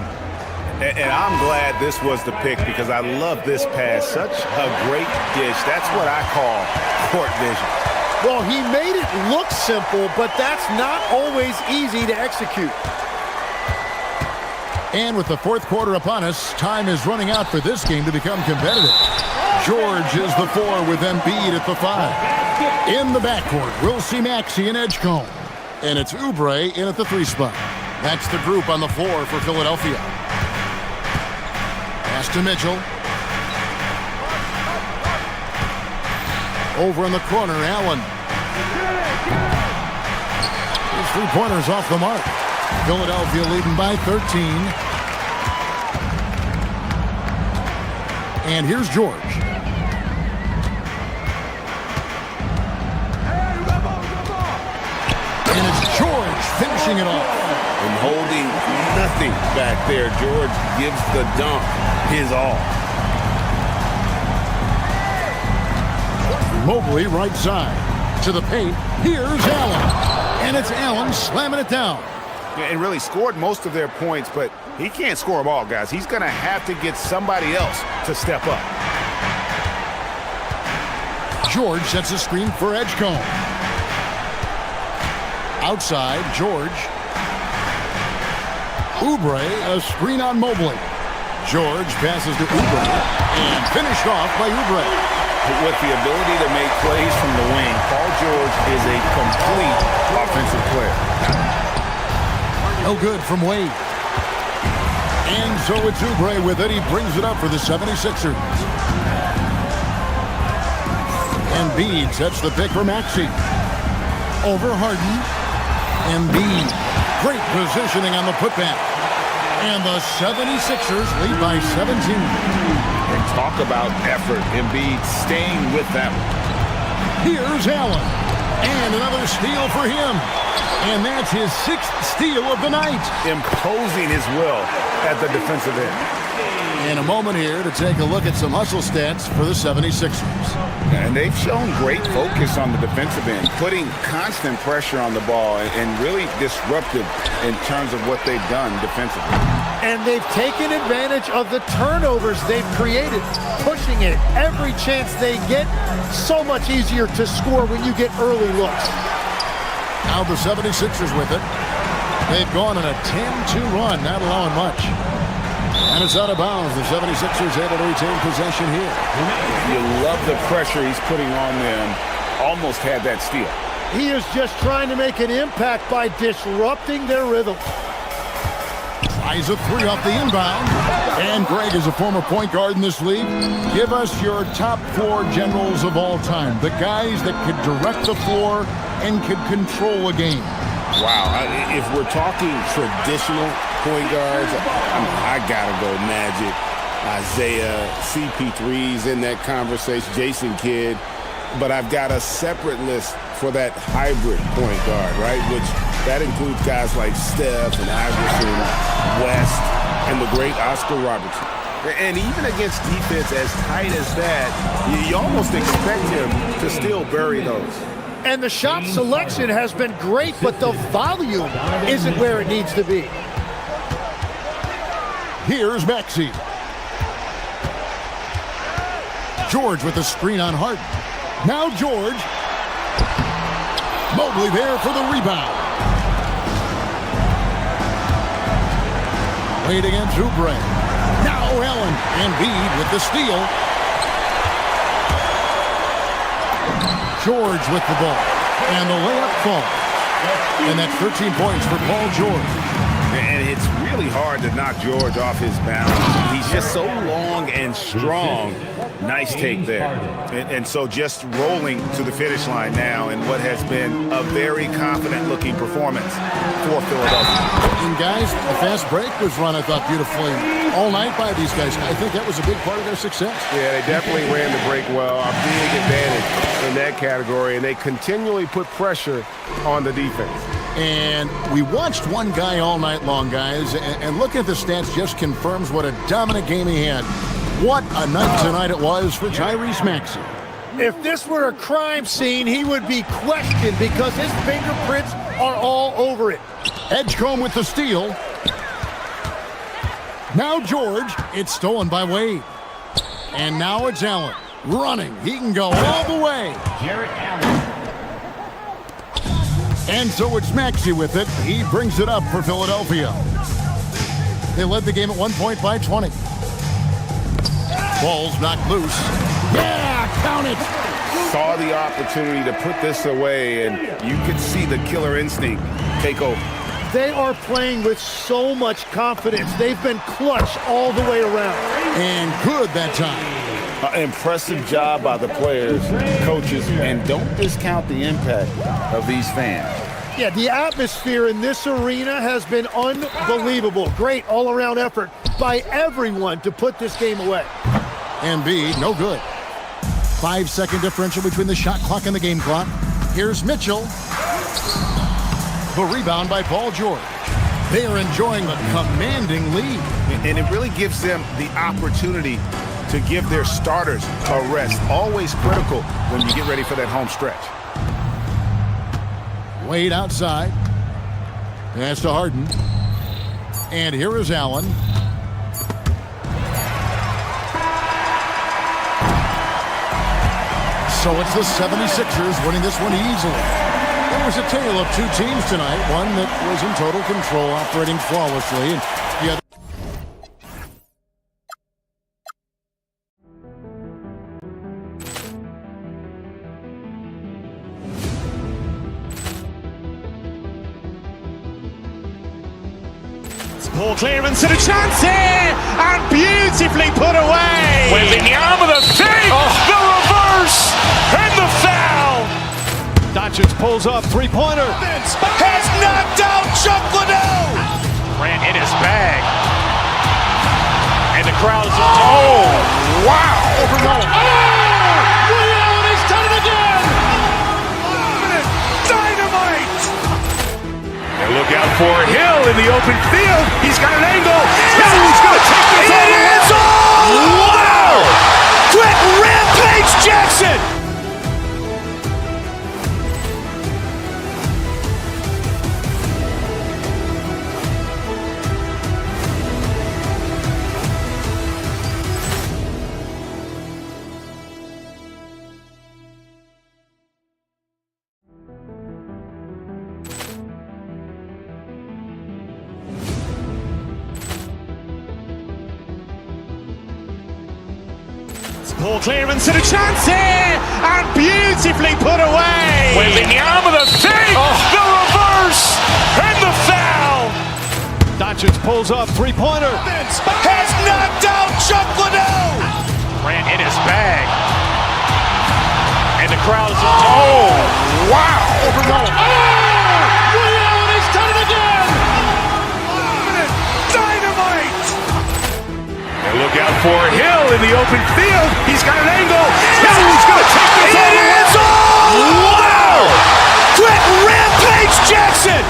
And I'm glad this was the pick because I love this pass. Such a great dish. That's what I call court vision. Well, he made it look simple, but that's not always easy to execute. And with the fourth quarter upon us, time is running out for this game to become competitive. George is the 4 with Embiid at the 5. In the backcourt, we'll see Maxey and Edgecombe. And it's Oubre in at the 3 spot. That's the group on the floor for Philadelphia. Pass to Mitchell. Over in the corner, Allen. His 3-pointers off the mark. Philadelphia leading by 13. And here's George. And it's George finishing it off. And holding nothing back there. George gives the dunk his all. Mobley right side. To the paint. Here's Allen. And it's Allen slamming it down. And really scored most of their points, but he can't score them all, guys. He's going to have to get somebody else to step up. George sets a screen for Edgecombe. Outside, George. Oubre, a screen on Mobley. George passes to Oubre. And finished off by Oubre. With the ability to make plays from the wing, Paul George is a complete offensive player. No good from Wade. And so it's Oubre with it. He brings it up for the 76ers. Embiid sets the pick for Maxey. Over Harden. Embiid. Great positioning on the putback. And the 76ers lead by 17. And talk about effort. Embiid staying with them. Here's Allen. And another steal for him. And that's his 6th steal of the night. Imposing his will at the defensive end. In a moment here to take a look at some hustle stats for the 76ers. And they've shown great focus on the defensive end, putting constant pressure on the ball and really disruptive in terms of what they've done defensively. And they've taken advantage of the turnovers they've created, pushing it every chance they get. So much easier to score when you get early looks. Now the 76ers with it. They've gone on a 10-2 run, not allowing much. And it's out of bounds. The 76ers able to retain possession here. You love the pressure he's putting on them. Almost had that steal. He is just trying to make an impact by disrupting their rhythm. Tries a 3 off the inbound. And Greg is a former point guard in this league. Give us your top 4 generals of all time. The guys that could direct the floor and could control a game. Wow. If we're talking traditional point guards, I gotta go Magic, Isaiah, CP3's in that conversation, Jason Kidd. But I've got a separate list for that hybrid point guard, right? Which that includes guys like Steph and Iverson, West, and the great Oscar Robertson. And even against defense as tight as that, you almost expect him to still bury those. And the shot selection has been great, but the volume isn't where it needs to be. Here's Maxey. George with the screen on Harden. Now George. Mobley there for the rebound. Wade against Oubre. Now Allen. Embiid with the steal. George with the ball. And the layup falls. And that's 13 points for Paul George. And it's really hard to knock George off his balance. He's just so long and strong. Nice take there. And so just rolling to the finish line now in what has been a very confident-looking performance for Philadelphia. And guys, the fast break was run, I thought, beautifully all night by these guys. I think that was a big part of their success. Yeah, they definitely ran the break well. A big advantage in that category, and they continually put pressure on the defense. And we watched one guy all night long, guys, and looking at the stats just confirms what a dominant game he had. What a night tonight it was for Tyrese Maxey. If this were a crime scene, he would be questioned because his fingerprints are all over it. Edgecombe with the steal. Now George. It's stolen by Wade. And now it's Allen. Running. He can go all the way. Jarrett Allen. And so it's Maxey with it. He brings it up for Philadelphia. They led the game at 1 point by 20. Ball's knocked loose. Yeah, count it. Saw the opportunity to put this away, and you could see the killer instinct take over. They are playing with so much confidence. They've been clutch all the way around. And good that time. Impressive job by the players, coaches, and don't discount the impact of these fans. Yeah, the atmosphere in this arena has been unbelievable. Great all-around effort by everyone to put this game away. Embiid, no good. 5-second differential between the shot clock and the game clock. Here's Mitchell. The rebound by Paul George. They are enjoying a commanding lead. And it really gives them the opportunity to give their starters a rest. Always critical when you get ready for that home stretch. Wade outside. Pass to Harden. And here is Allen. So it's the 76ers winning this one easily. It was a tale of two teams tonight. One that was in total control, operating flawlessly, and the other. Ball clearance and a chance here, and beautifully put away. Wembanyama the fake, the reverse, and the foul. Doncic pulls up, three-pointer. Has knocked out Chuck Liddell. Grant in his bag. And the crowd is, oh, wow. Lee Allen has done it again. Dynamite. And look out for Hill in the open field. He's got an angle. Hill's going to take this all the way. Wow. Quick Rampage Jackson. Ball clearance and a chance here, and beautifully put away. Wembanyama the fake, the reverse, and the foul. Doncic pulls up, three-pointer. Has knocked out Chuck Liddell. Grant in his bag. And the crowd is, oh, wow. Lee Allen has done it again. Dynamite. And look out for Hill in the open field. He's got an angle. Hill's going to take this all the way. Wow. Quick Rampage Jackson.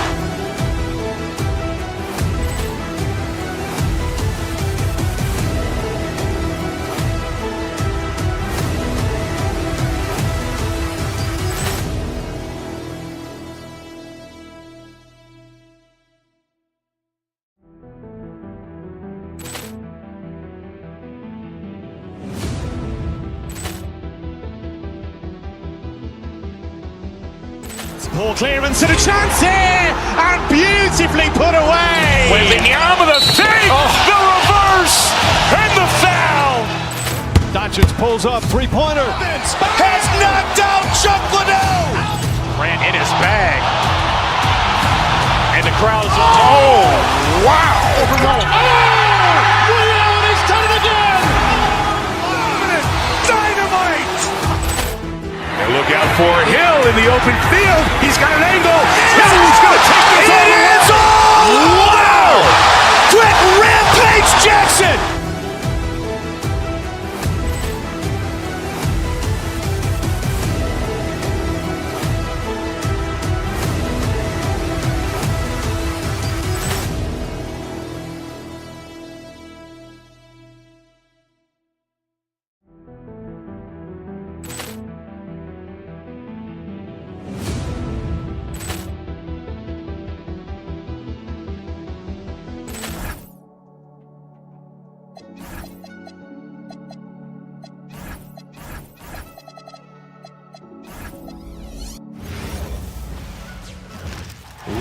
Ball clearance and a chance here, and beautifully put away. Wembanyama the fake, the reverse, and the foul. Doncic pulls up, three-pointer. Has knocked out Chuck Liddell. Grant in his bag. And the crowd is, oh, wow. Lee Allen has done it again. Dynamite. And look out for Hill in the open field. He's got an angle. Hill's going to take this all the way. Wow. Quick Rampage Jackson.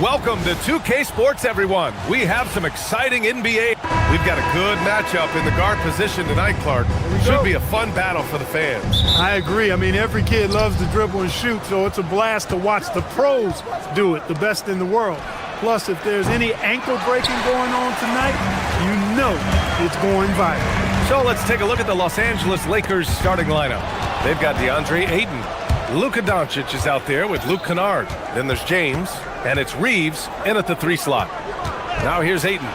Welcome to 2K Sports, everyone. We have some exciting NBA. We've got a good matchup in the guard position tonight, Clark. Should be a fun battle for the fans. I agree. I mean, every kid loves to dribble and shoot, so it's a blast to watch the pros do it, the best in the world. Plus, if there's any ankle breaking going on tonight, you know it's going viral. So let's take a look at the Los Angeles Lakers starting lineup. They've got DeAndre Ayton. Luka Doncic is out there with Luke Kennard. Then there's James, and it's Reeves in at the 3 slot. Now here's Ayton.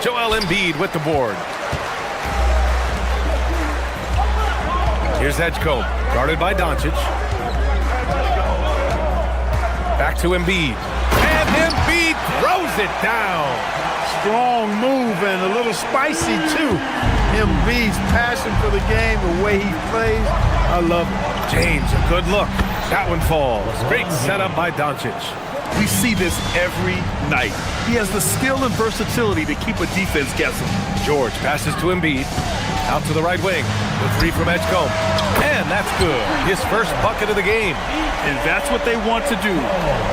Joel Embiid with the board. Here's Edgecombe, guarded by Doncic. Back to Embiid. And Embiid throws it down. Strong move and a little spicy, too. Embiid's passion for the game, the way he plays, I love it. James, a good look. That one falls. Great setup by Doncic. We see this every night. He has the skill and versatility to keep a defense guessing. George passes to Embiid. Out to the right wing. The 3 from Edgecombe. And that's good. His first bucket of the game. And that's what they want to do.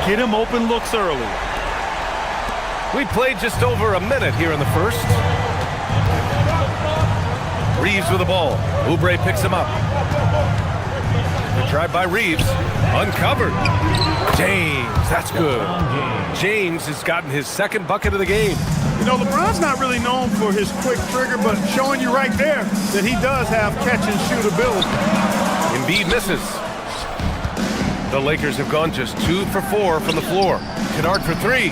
Get him open looks early. We played just over a minute here in the first. Reeves with the ball. Oubre picks him up. The drive by Reeves. Uncovered. James, that's good. James has gotten his second bucket of the game. You know, LeBron's not really known for his quick trigger, but showing you right there that he does have catch-and-shoot ability. Embiid misses. The Lakers have gone just 2 for 4 from the floor. Kennard for 3.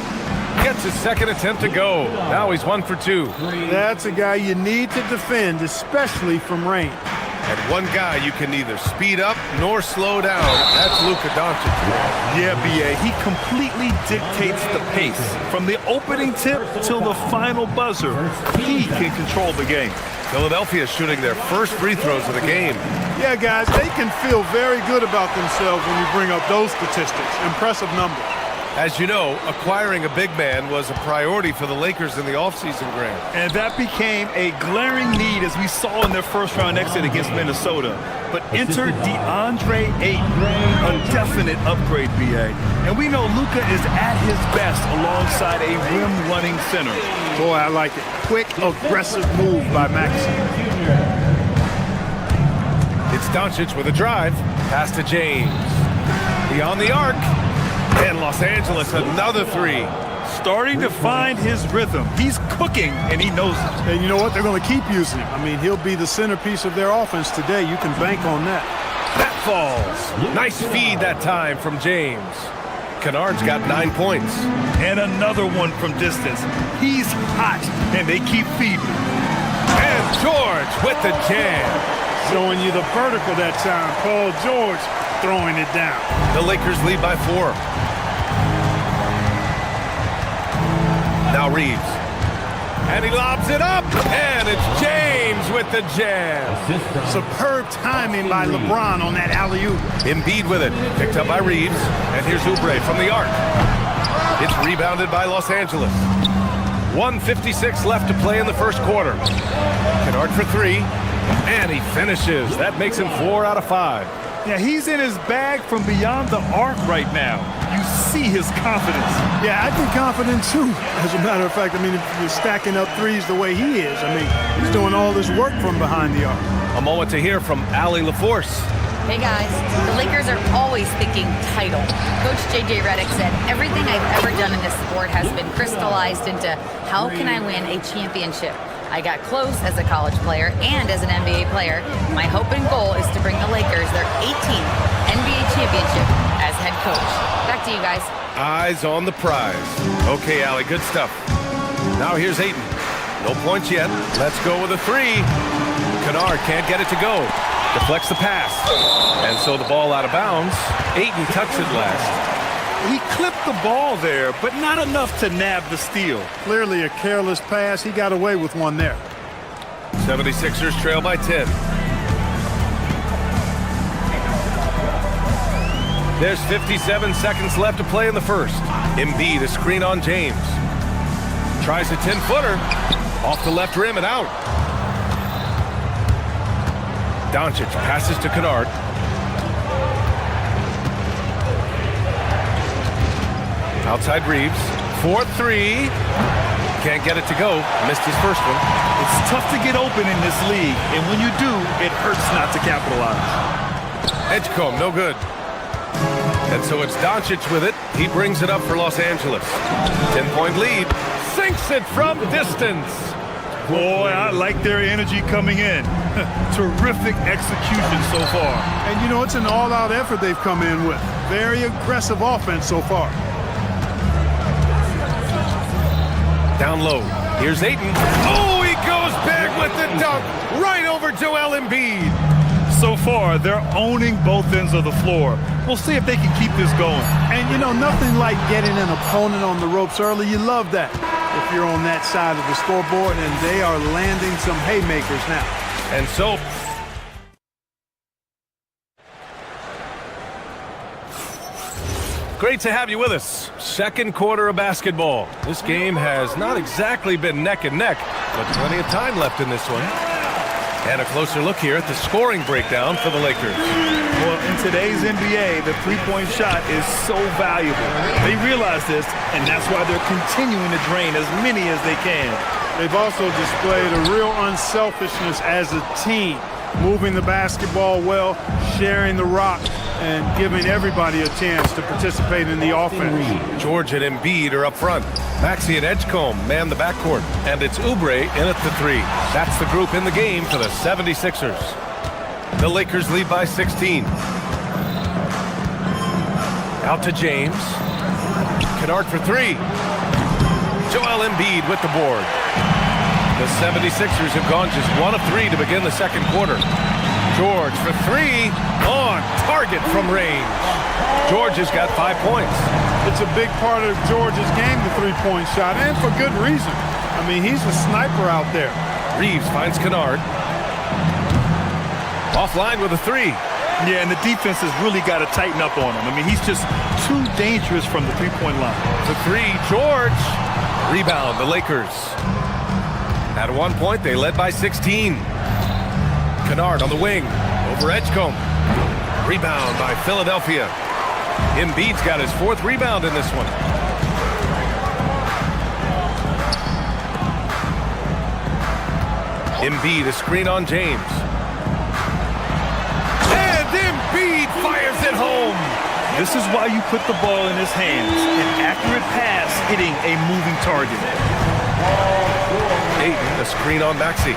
Gets his second attempt to go. Now he's 1 for 2. That's a guy you need to defend, especially from range. And one guy you can neither speed up nor slow down. That's Luka Doncic. Yeah, B.A., he completely dictates the pace. From the opening tip till the final buzzer, he can control the game. Philadelphia shooting their first free throws of the game. Yeah, guys, they can feel very good about themselves when you bring up those statistics. Impressive number. As you know, acquiring a big man was a priority for the Lakers in the offseason, Grant. And that became a glaring need as we saw in their first-round exit against Minnesota. But enter DeAndre Ayton, a definite upgrade, B.A. And we know Luka is at his best alongside a rim-running center. Boy, I like it. Quick, aggressive move by Maxey. It's Doncic with a drive. Pass to James. Beyond the arc. And Los Angeles, another 3. Starting to find his rhythm. He's cooking, and he knows it. And you know what? They're going to keep using him. I mean, he'll be the centerpiece of their offense today. You can bank on that. That falls. Nice feed that time from James. Kennard's got 9 points. And another one from distance. He's hot, and they keep feeding. And George with the jam. Showing you the vertical that time. Paul George throwing it down. The Lakers lead by 4. Now Reeves. And he lobs it up. And it's James with the jam. Superb timing by LeBron on that alley-oop. Embiid with it. Picked up by Reeves. And here's Oubre from the arc. It's rebounded by Los Angeles. 1:56 left to play in the first quarter. Kennard for 3. And he finishes. That makes him 4 out of 5. Yeah, he's in his bag from beyond the arc right now. You see his confidence. Yeah, I'd be confident too. As a matter of fact, I mean, if you're stacking up threes the way he is, I mean, he's doing all this work from behind the arc. A moment to hear from Allie LaForce. Hey guys, the Lakers are always thinking title. Coach J.J. Redick said, everything I've ever done in this sport has been crystallized into how can I win a championship? I got close as a college player and as an NBA player. My hope and goal is to bring the Lakers their 18th NBA championship as head coach. Back to you guys. Eyes on the prize. Okay, Allie, good stuff. Now here's Ayton. No points yet. Let's go with a 3. Kennard can't get it to go. Deflects the pass. And so the ball out of bounds. Ayton tucks it last. He clipped the ball there, but not enough to nab the steal. Clearly a careless pass. He got away with one there. 76ers trail by 10. There's 57 seconds left to play in the first. Embiid, a screen on James. Tries a 10-footer. Off the left rim and out. Doncic passes to Kennard. Outside Reeves. 4-3. Can't get it to go. Missed his first one. It's tough to get open in this league, and when you do, it hurts not to capitalize. Edgecombe, no good. And so it's Doncic with it. He brings it up for Los Angeles. 10-point lead. Sinks it from distance. Boy, I like their energy coming in. Terrific execution so far. And, you know, it's an all-out effort they've come in with. Very aggressive offense so far. Down low. Here's Ayton. Oh, he goes back with the dunk. Right over Joel Embiid. So far, they're owning both ends of the floor. We'll see if they can keep this going. And, you know, nothing like getting an opponent on the ropes early. You love that if you're on that side of the scoreboard, and they are landing some haymakers now. And so great to have you with us. Second quarter of basketball. This game has not exactly been neck and neck, but plenty of time left in this one. And a closer look here at the scoring breakdown for the Lakers. Well, in today's NBA, the three-point shot is so valuable. They realize this, and that's why they're continuing to drain as many as they can. They've also displayed a real unselfishness as a team, moving the basketball well, sharing the rock, and giving everybody a chance to participate in the offense. George and Embiid are up front. Maxey and Edgecombe man the backcourt. And it's Oubre in at the 3. That's the group in the game for the 76ers. The Lakers lead by 16. Out to James. Kennard for 3. Joel Embiid with the board. The 76ers have gone just 1 of 3 to begin the second quarter. George for 3, on target from range. George has got 5 points. It's a big part of George's game, the three-point shot, and for good reason. I mean, he's a sniper out there. Reeves finds Kennard. Offline with a 3. Yeah, and the defense has really got to tighten up on him. I mean, he's just too dangerous from the three-point line. The 3, George. Rebound, the Lakers. At one point, they led by 16. Kennard on the wing, over Edgecombe. Rebound by Philadelphia. Embiid's got his 4th rebound in this one. Embiid, a screen on James. And Embiid fires it home. This is why you put the ball in his hands. An accurate pass hitting a moving target. Ayton, a screen on Maxey.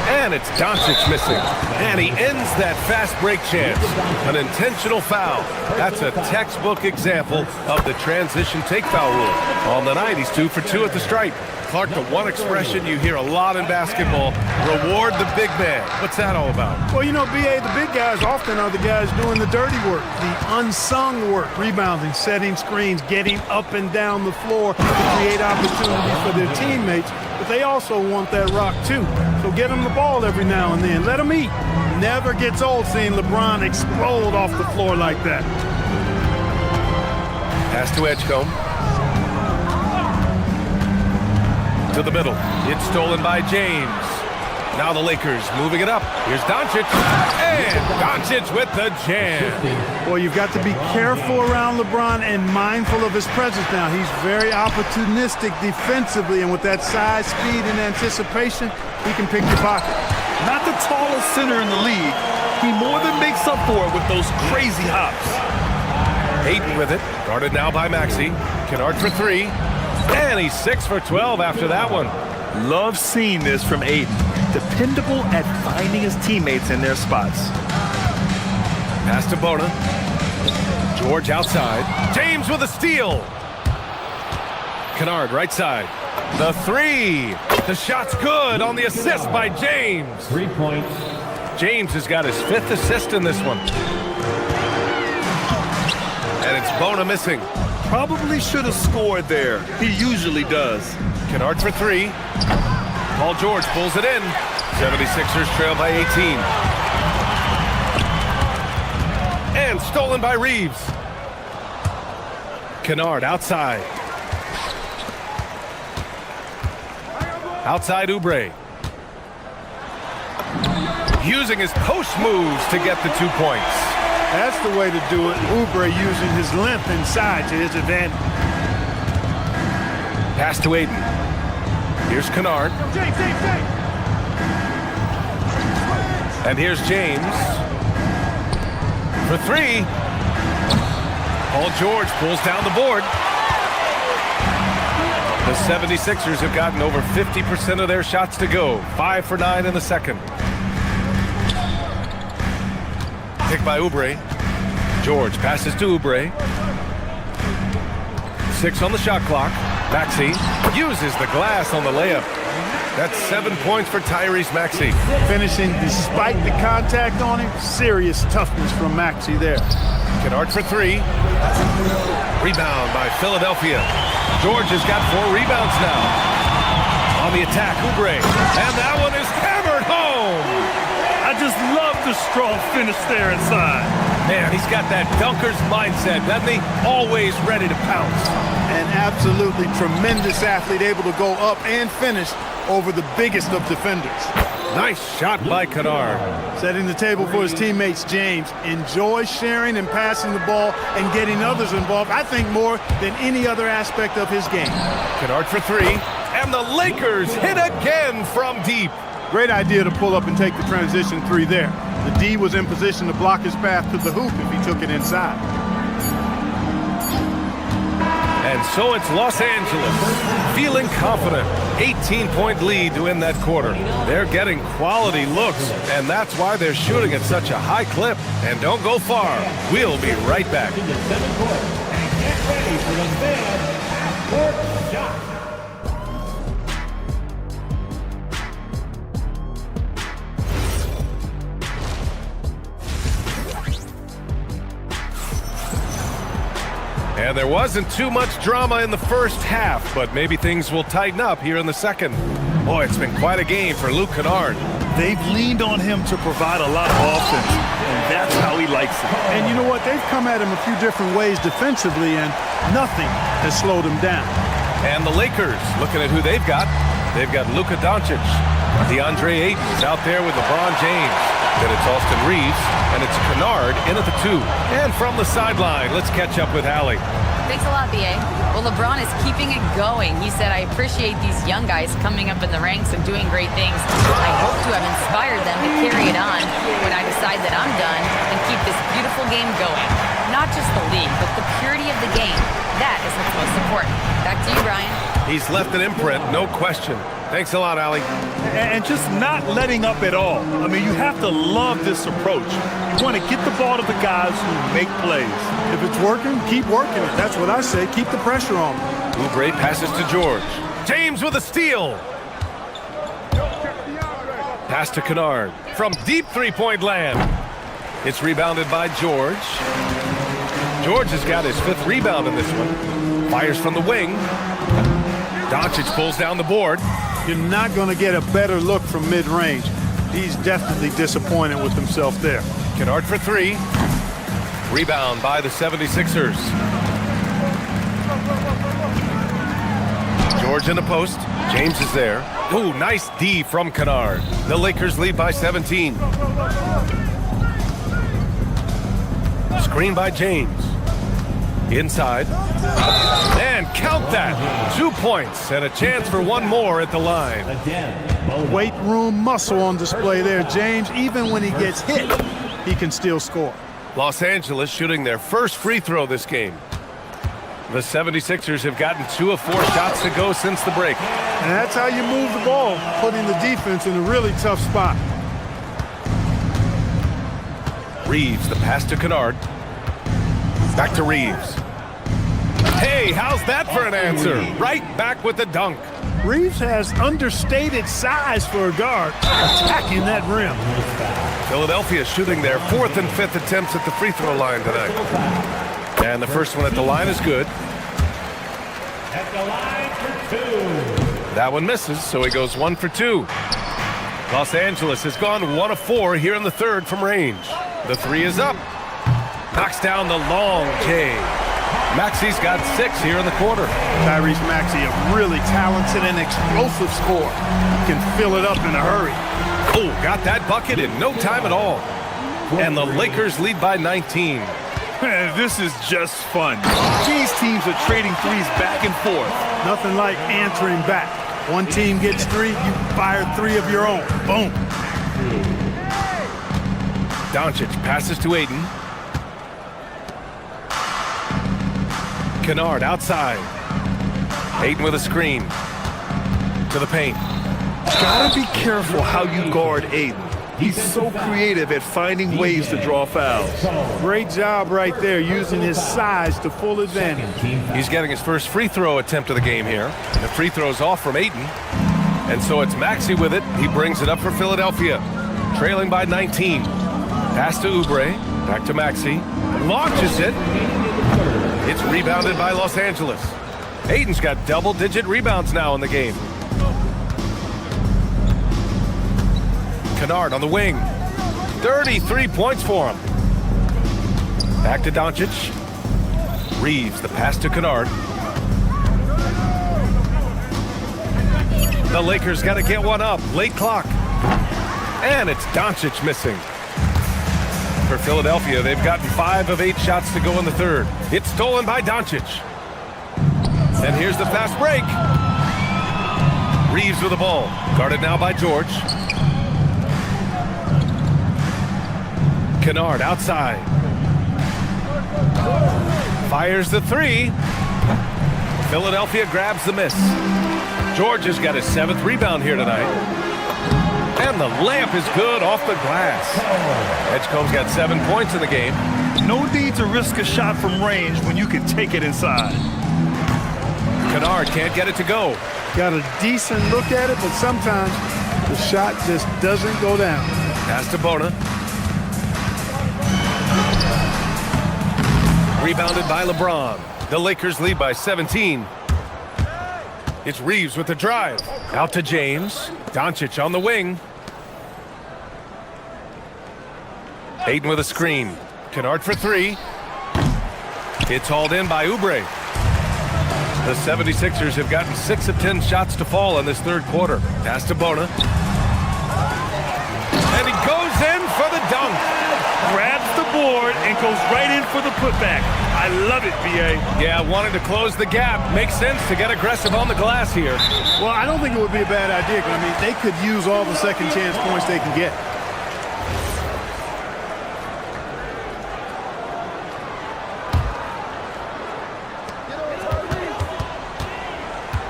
And it's Doncic missing. And he ends that fast break chance. An intentional foul. That's a textbook example of the transition take foul rule. On the night, he's 2 for 2 at the stripe. Clark, the one expression you hear a lot in basketball, reward the big man. What's that all about? Well, you know, B.A., the big guys often are the guys doing the dirty work, the unsung work, rebounding, setting screens, getting up and down the floor to create opportunities for their teammates. But they also want that rock, too. So get them the ball every now and then. Let them eat. Never gets old seeing LeBron explode off the floor like that. Pass to Edgecombe. To the middle. It's stolen by James. Now the Lakers moving it up. Here's Doncic. And Doncic with the jam. Well, you've got to be careful around LeBron and mindful of his presence now. He's very opportunistic defensively, and with that size, speed, and anticipation, he can pick your pocket. Not the tallest center in the league. He more than makes up for it with those crazy hops. Ayton with it. Guarded now by Maxey. Kennard for 3. And he's 6 for 12 after that one. Love seeing this from Ayton. Dependable at finding his teammates in their spots. Pass to Bona. George outside. James with a steal. Kennard right side. The 3. The shot's good on the assist by James. 3 points. James has got his 5th assist in this one. And it's Bona missing. Probably should have scored there. He usually does. Kennard for 3. Paul George pulls it in. 76ers trail by 18. And stolen by Reeves. Kennard outside. Outside Oubre. Using his post moves to get the 2 points. That's the way to do it. Oubre using his length inside to his advantage. Pass to Aiden. Here's Kennard. And here's James. For three. Paul George pulls down the board. The 76ers have gotten over 50% of their shots to go. 5 for 9 in the second. Pick by Oubre. George passes to Oubre. 6 on the shot clock. Maxey uses the glass on the layup. That's 7 points for Tyrese Maxey. Finishing despite the contact on him. Serious toughness from Maxey there. Kennard for three. Rebound by Philadelphia. George has got 4 rebounds now. On the attack, Oubre. And that one is hammered home. I just love the strong finish there inside. Man, he's got that dunker's mindset, doesn't he? Always ready to pounce. An absolutely tremendous athlete, able to go up and finish over the biggest of defenders. Nice shot by Kennard. Setting the table for his teammates, James. Enjoys sharing and passing the ball and getting others involved, I think, more than any other aspect of his game. Kennard for three. And the Lakers hit again from deep. Great idea to pull up and take the transition three there. The D was in position to block his path to the hoop if he took it inside. And so it's Los Angeles, feeling confident. 18-point lead to win that quarter. They're getting quality looks, and that's why they're shooting at such a high clip. And don't go far. We'll be right back. And get ready for the bad court shot. And there wasn't too much drama in the first half, but maybe things will tighten up here in the second. Boy, it's been quite a game for Luke Kennard. They've leaned on him to provide a lot of offense, and that's how he likes it. And you know what? They've come at him a few different ways defensively, and nothing has slowed him down. And the Lakers, looking at who they've got Luka Doncic. DeAndre Ayton's out there with LeBron James. Then it's Austin Reeves, and it's Kennard in at the 2. And from the sideline, let's catch up with Allie. Thanks a lot, B.A. Well, LeBron is keeping it going. He said, I appreciate these young guys coming up in the ranks and doing great things. I hope to have inspired them to carry it on when I decide that I'm done and keep this beautiful game going. Not just the league, but the purity of the game. That is what's most important. Back to you, Brian. He's left an imprint, no question. Thanks a lot, Allie. And just not letting up at all. I mean, you have to love this approach. You want to get the ball to the guys who make plays. If it's working, keep working it. That's what I say. Keep the pressure on them. Oubre passes to George. James with a steal. Pass to Kennard from deep three-point land. It's rebounded by George. George has got his 5th rebound in this one. Fires from the wing. Doncic pulls down the board. You're not going to get a better look from mid-range. He's definitely disappointed with himself there. Kennard for 3. Rebound by the 76ers. George in the post. James is there. Ooh, nice D from Kennard. The Lakers lead by 17. Screen by James. Inside. And count that. 2 points and a chance for one more at the line. Weight room muscle on display there. James, even when he gets hit, he can still score. Los Angeles shooting their first free throw this game. The 76ers have gotten 2 of 4 shots to go since the break. And that's how you move the ball, putting the defense in a really tough spot. Reeves, the pass to Kennard. Back to Reeves. Hey, how's that for an answer? Right back with the dunk. Reeves has understated size for a guard, attacking that rim. Philadelphia shooting their 4th and 5th attempts at the free throw line tonight. And the first one at the line is good. At the line for 2. That one misses, so he goes 1 for 2. Los Angeles has gone 1 of 4 here in the 3rd from range. The 3 is up. Knocks down the long J. Maxey's got 6 here in the quarter. Tyrese Maxey, a really talented and explosive scorer. Can fill it up in a hurry. Oh, got that bucket in no time at all. And the Lakers lead by 19. Man, this is just fun. These teams are trading threes back and forth. Nothing like answering back. One team gets 3, you fire 3 of your own. Boom. Doncic passes to Ayton. Kennard outside. Ayton with a screen. To the paint. Gotta be careful how you guard Ayton. He's so creative at finding ways to draw fouls. Great job right there, using his size to full advantage. He's getting his first free throw attempt of the game here. The free throw's off from Ayton. And so it's Maxey with it. He brings it up for Philadelphia. Trailing by 19. Pass to Oubre. Back to Maxey. Launches it. It's rebounded by Los Angeles. Ayton's got double-digit rebounds now in the game. Kennard on the wing. 33 points for him. Back to Doncic. Reeves, the pass to Kennard. The Lakers got to get one up. Late clock. And it's Doncic missing. For Philadelphia, they've gotten 5 of 8 shots to go in the third. It's stolen by Doncic. And here's the fast break. Reeves with the ball. Guarded now by George. Kennard outside. Fires the 3. Philadelphia grabs the miss. George has got his 7th rebound here tonight. And the layup is good off the glass. Edgecombe's got 7 points in the game. No need to risk a shot from range when you can take it inside. Kennard can't get it to go. Got a decent look at it, but sometimes the shot just doesn't go down. Pass to Bona. Rebounded by LeBron. The Lakers lead by 17. It's Reeves with the drive. Out to James. Doncic on the wing. Ayton with a screen. Kennard for 3. It's hauled in by Oubre. The 76ers have gotten 6 of 10 shots to fall in this third quarter. Pass to Bona. And he goes in for the dunk. Grabs the board and goes right in for the putback. I love it, B.A. Yeah, wanting to close the gap. Makes sense to get aggressive on the glass here. Well, I don't think it would be a bad idea. I mean, they could use all the second chance points they can get.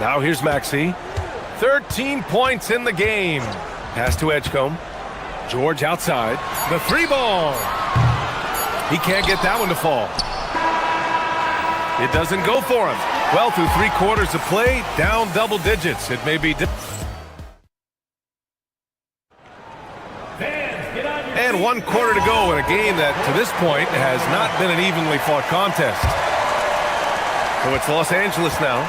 Now here's Maxey. 13 points in the game. Pass to Edgecombe. George outside. The 3 ball. He can't get that one to fall. It doesn't go for him. Well, through 3 quarters of play, down double digits. It may be... And 1 quarter to go in a game that, to this point, has not been an evenly fought contest. So it's Los Angeles now.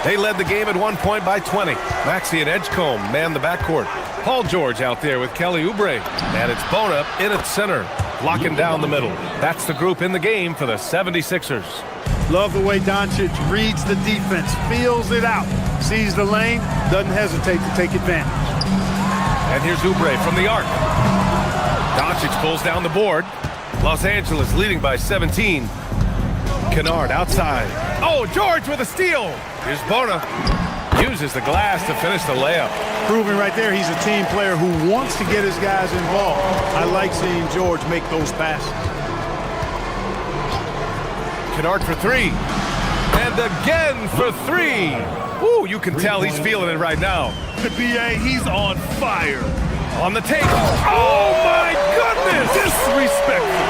They led the game at 1 point by 20. Maxey and Edgecombe man the backcourt. Paul George out there with Kelly Oubre. And it's Bona in at center, blocking down the middle. That's the group in the game for the 76ers. Love the way Doncic reads the defense, feels it out, sees the lane, doesn't hesitate to take advantage. And here's Oubre from the arc. Doncic pulls down the board. Los Angeles leading by 17. Kennard outside. Oh, George with a steal. Here's Bona. Uses the glass to finish the layup. Proving right there he's a team player who wants to get his guys involved. I like seeing George make those passes. Kennard for 3. And again for 3. Ooh, you can tell he's feeling it right now. The B.A., he's on fire. On the take. Oh, my goodness. Disrespectful.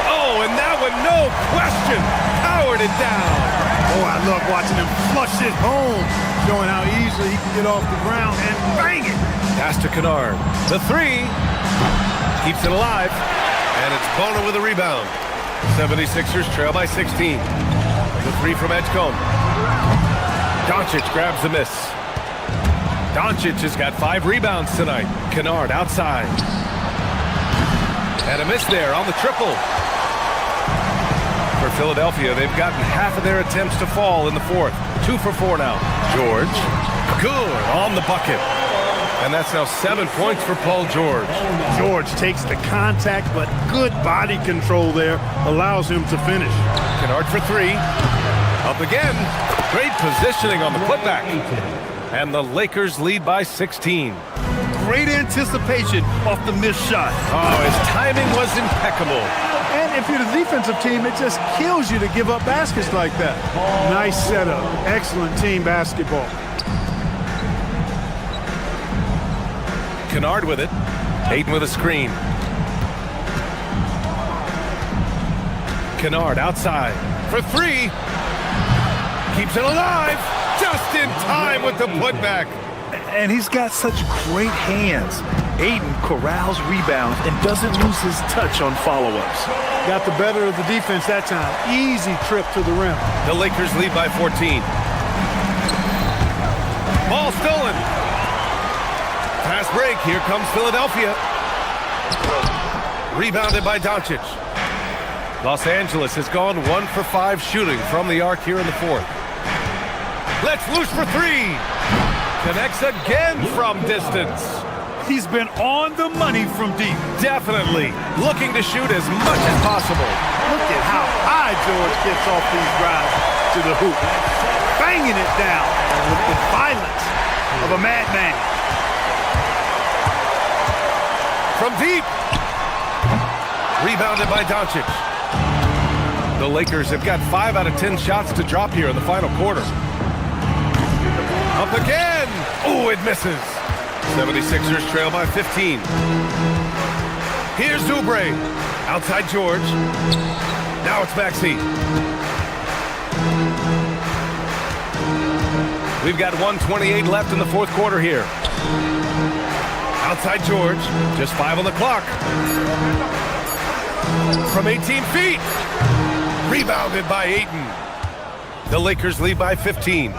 Oh, and that one, no question, powered it down. Oh, I love watching him flush it home, showing how easily he can get off the ground and bang it. Pass to Kennard. The 3. Keeps it alive. And it's Bona with a rebound. 76ers trail by 16. The 3 from Edgecombe. Doncic grabs the miss. Doncic has got 5 rebounds tonight. Kennard outside. And a miss there on the triple. For Philadelphia, they've gotten half of their attempts to fall in the fourth. 2 for 4 now. George, good on the bucket. And that's now 7 points for Paul George. George takes the contact, but good body control there allows him to finish. Kennard for three. Up again. Great positioning on the putback. And the Lakers lead by 16. Great anticipation off the missed shot. Oh, his timing was impeccable. And if you're the defensive team, it just kills you to give up baskets like that. Nice setup. Excellent team basketball. Kennard with it. Ayton with a screen. Kennard outside for three. Keeps it alive. Just in time with the putback. And he's got such great hands. Ayton corrals rebounds and doesn't lose his touch on follow-ups. Got the better of the defense that time. Easy trip to the rim. The Lakers lead by 14. Ball stolen. Fast break. Here comes Philadelphia. Rebounded by Doncic. Los Angeles has gone 1 for 5 shooting from the arc here in the fourth. Let's loose for three. Connects again from distance. He's been on the money from deep. Definitely looking to shoot as much as possible. Look at how high George gets off these drives to the hoop. Banging it down with the violence of a madman. From deep. Rebounded by Doncic. The Lakers have got 5 out of 10 shots to drop here in the final quarter. Up again. Oh, it misses. 76ers trail by 15. Here's Oubre. Outside George. Now it's Maxey. We've got 1:28 left in the fourth quarter here. Outside George. Just 5 on the clock. From 18 feet. Rebounded by Ayton. The Lakers lead by 15.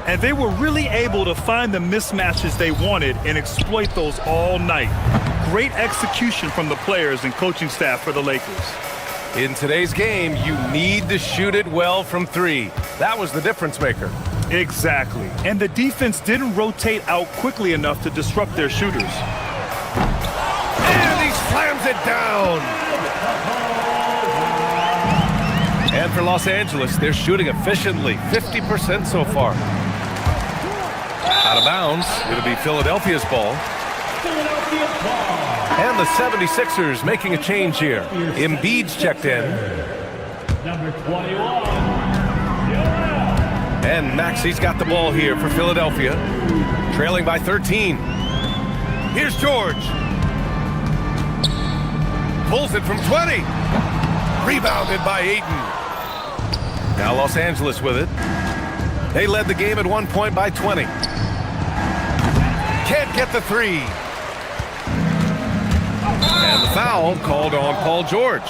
And they were really able to find the mismatches they wanted and exploit those all night. Great execution from the players and coaching staff for the Lakers. In today's game, you need to shoot it well from three. That was the difference maker. Exactly. And the defense didn't rotate out quickly enough to disrupt their shooters. And he slams it down. And for Los Angeles, they're shooting efficiently, 50% so far. Out of bounds, it'll be Philadelphia's ball. And the 76ers making a change here. Embiid's checked in. Number 21. And Maxey's got the ball here for Philadelphia. Trailing by 13. Here's George. Pulls it from 20. Rebounded by Ayton. Now Los Angeles with it. They led the game at 1 point by 20. Can't get the three. And the foul called on Paul George.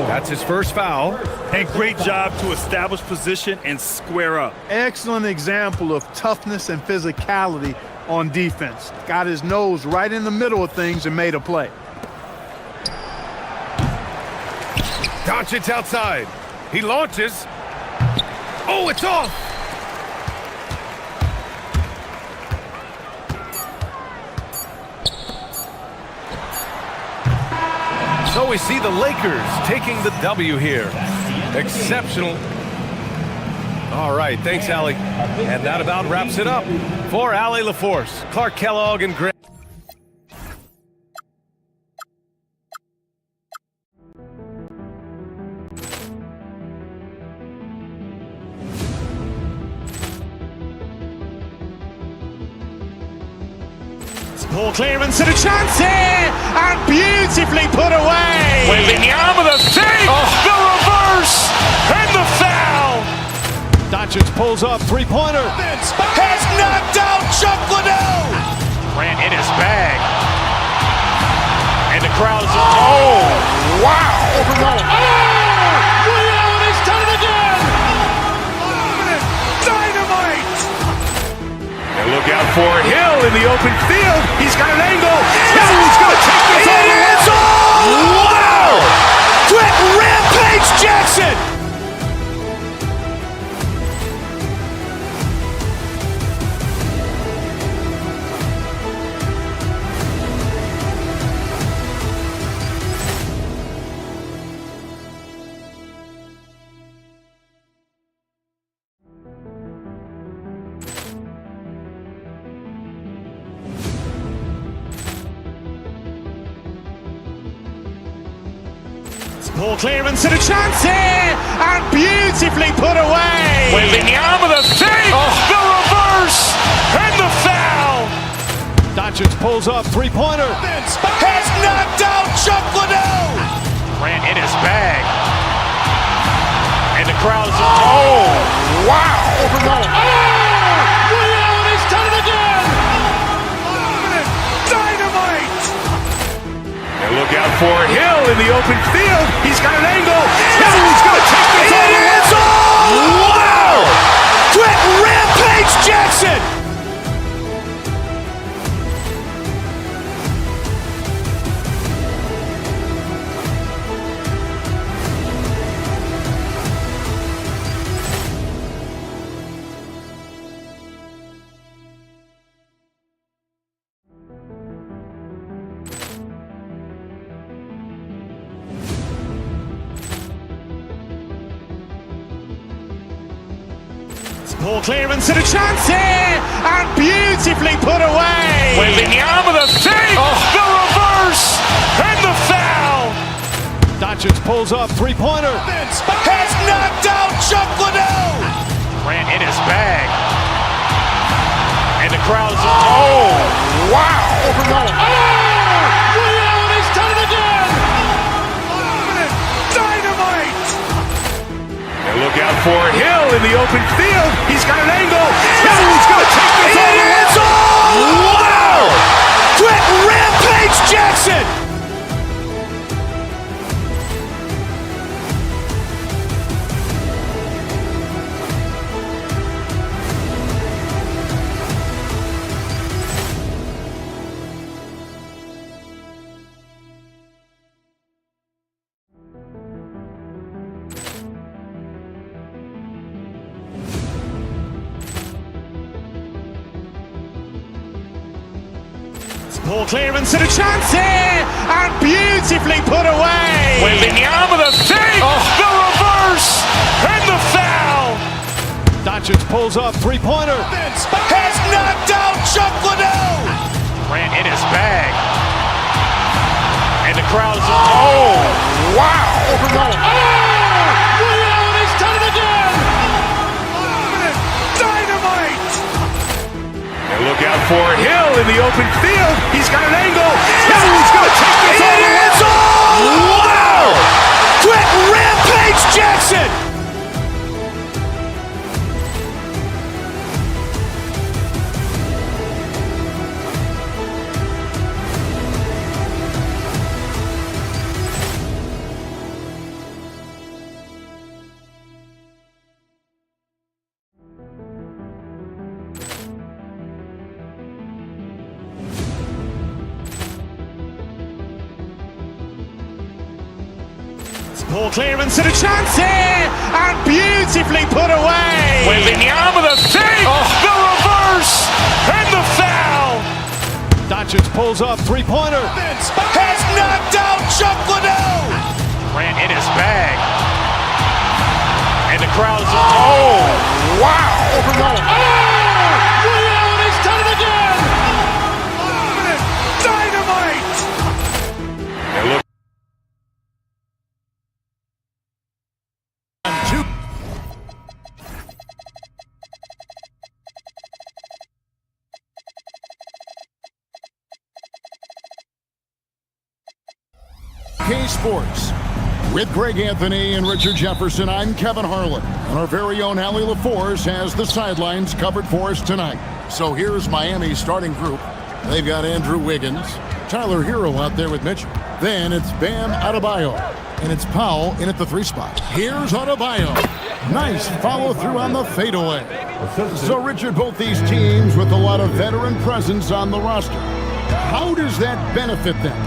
That's his first foul. And great job to establish position and square up. Excellent example of toughness and physicality on defense. Got his nose right in the middle of things and made a play. Doncic outside. He launches. Oh, it's off. So we see the Lakers taking the W here. Exceptional. All right, thanks, Allie. And that about wraps it up. For Allie LaForce, Clark Kellogg, and Greg. Poor clearance and a chance here, and beautifully put away. Wembanyama with a save, the reverse, and the foul. Doncic pulls up, three-pointer. Has knocked out Chuck Liddell. Grant in his bag. And the crowd is, oh, wow. Leon has done it again. Dynamite. And look out for Hill in the open field. He's got an angle. Hill's going to take this all the way. Wow. Quick rampage Jackson. Ball clearance and a chance here, and beautifully put away. Wembanyama the fake, the reverse, and the foul. Doncic pulls up, three-pointer. Has knocked out Chuck Liddell. Grant in his bag. And the crowd is, wow. He's done it again. Dynamite. And look out for Hill in the open field. He's got an angle. Hill's going to take this all the way. Wow. Quick Rampage Jackson. Ball clearance and a chance here, and beautifully put away. Wembanyama the fake, the reverse, and the foul. Doncic pulls up, three-pointer. Has knocked out Chuck Liddell. Grant in his bag. And the crowd is, wow. He's done it again. Dynamite. And look out for Hill in the open field. He's got an angle. Hill's going to take this all the way. Wow. Quick Rampage Jackson. Ball clearance and a chance here, and beautifully put away. Wembanyama the fake, the reverse, and the foul. Doncic pulls up, three-pointer. Has knocked out Chuck Liddell. Grant in his bag. And the crowd is, wow. He's done it again. Dynamite. And look out for Hill in the open field. He's got an angle. Hill's going to take this all the way. Wow. Quick Rampage Jackson. Ball clearance and a chance here, and beautifully put away. Wembanyama the fake, the reverse, and the foul. Doncic pulls up, three-pointer. Has knocked out Chuck Liddell. Grant in his bag. And the crowd is, wow. He's done it again. Dynamite. And look. Sports. With Greg Anthony and Richard Jefferson, I'm Kevin Harlan. And our very own Allie LaForce has the sidelines covered for us tonight. So here's Miami's starting group. They've got Andrew Wiggins, Tyler Hero out there with Mitchell. Then it's Bam Adebayo, and it's Powell in at the 3 spot. Here's Adebayo. Nice follow through on the fadeaway. So Richard, both these teams with a lot of veteran presence on the roster. How does that benefit them?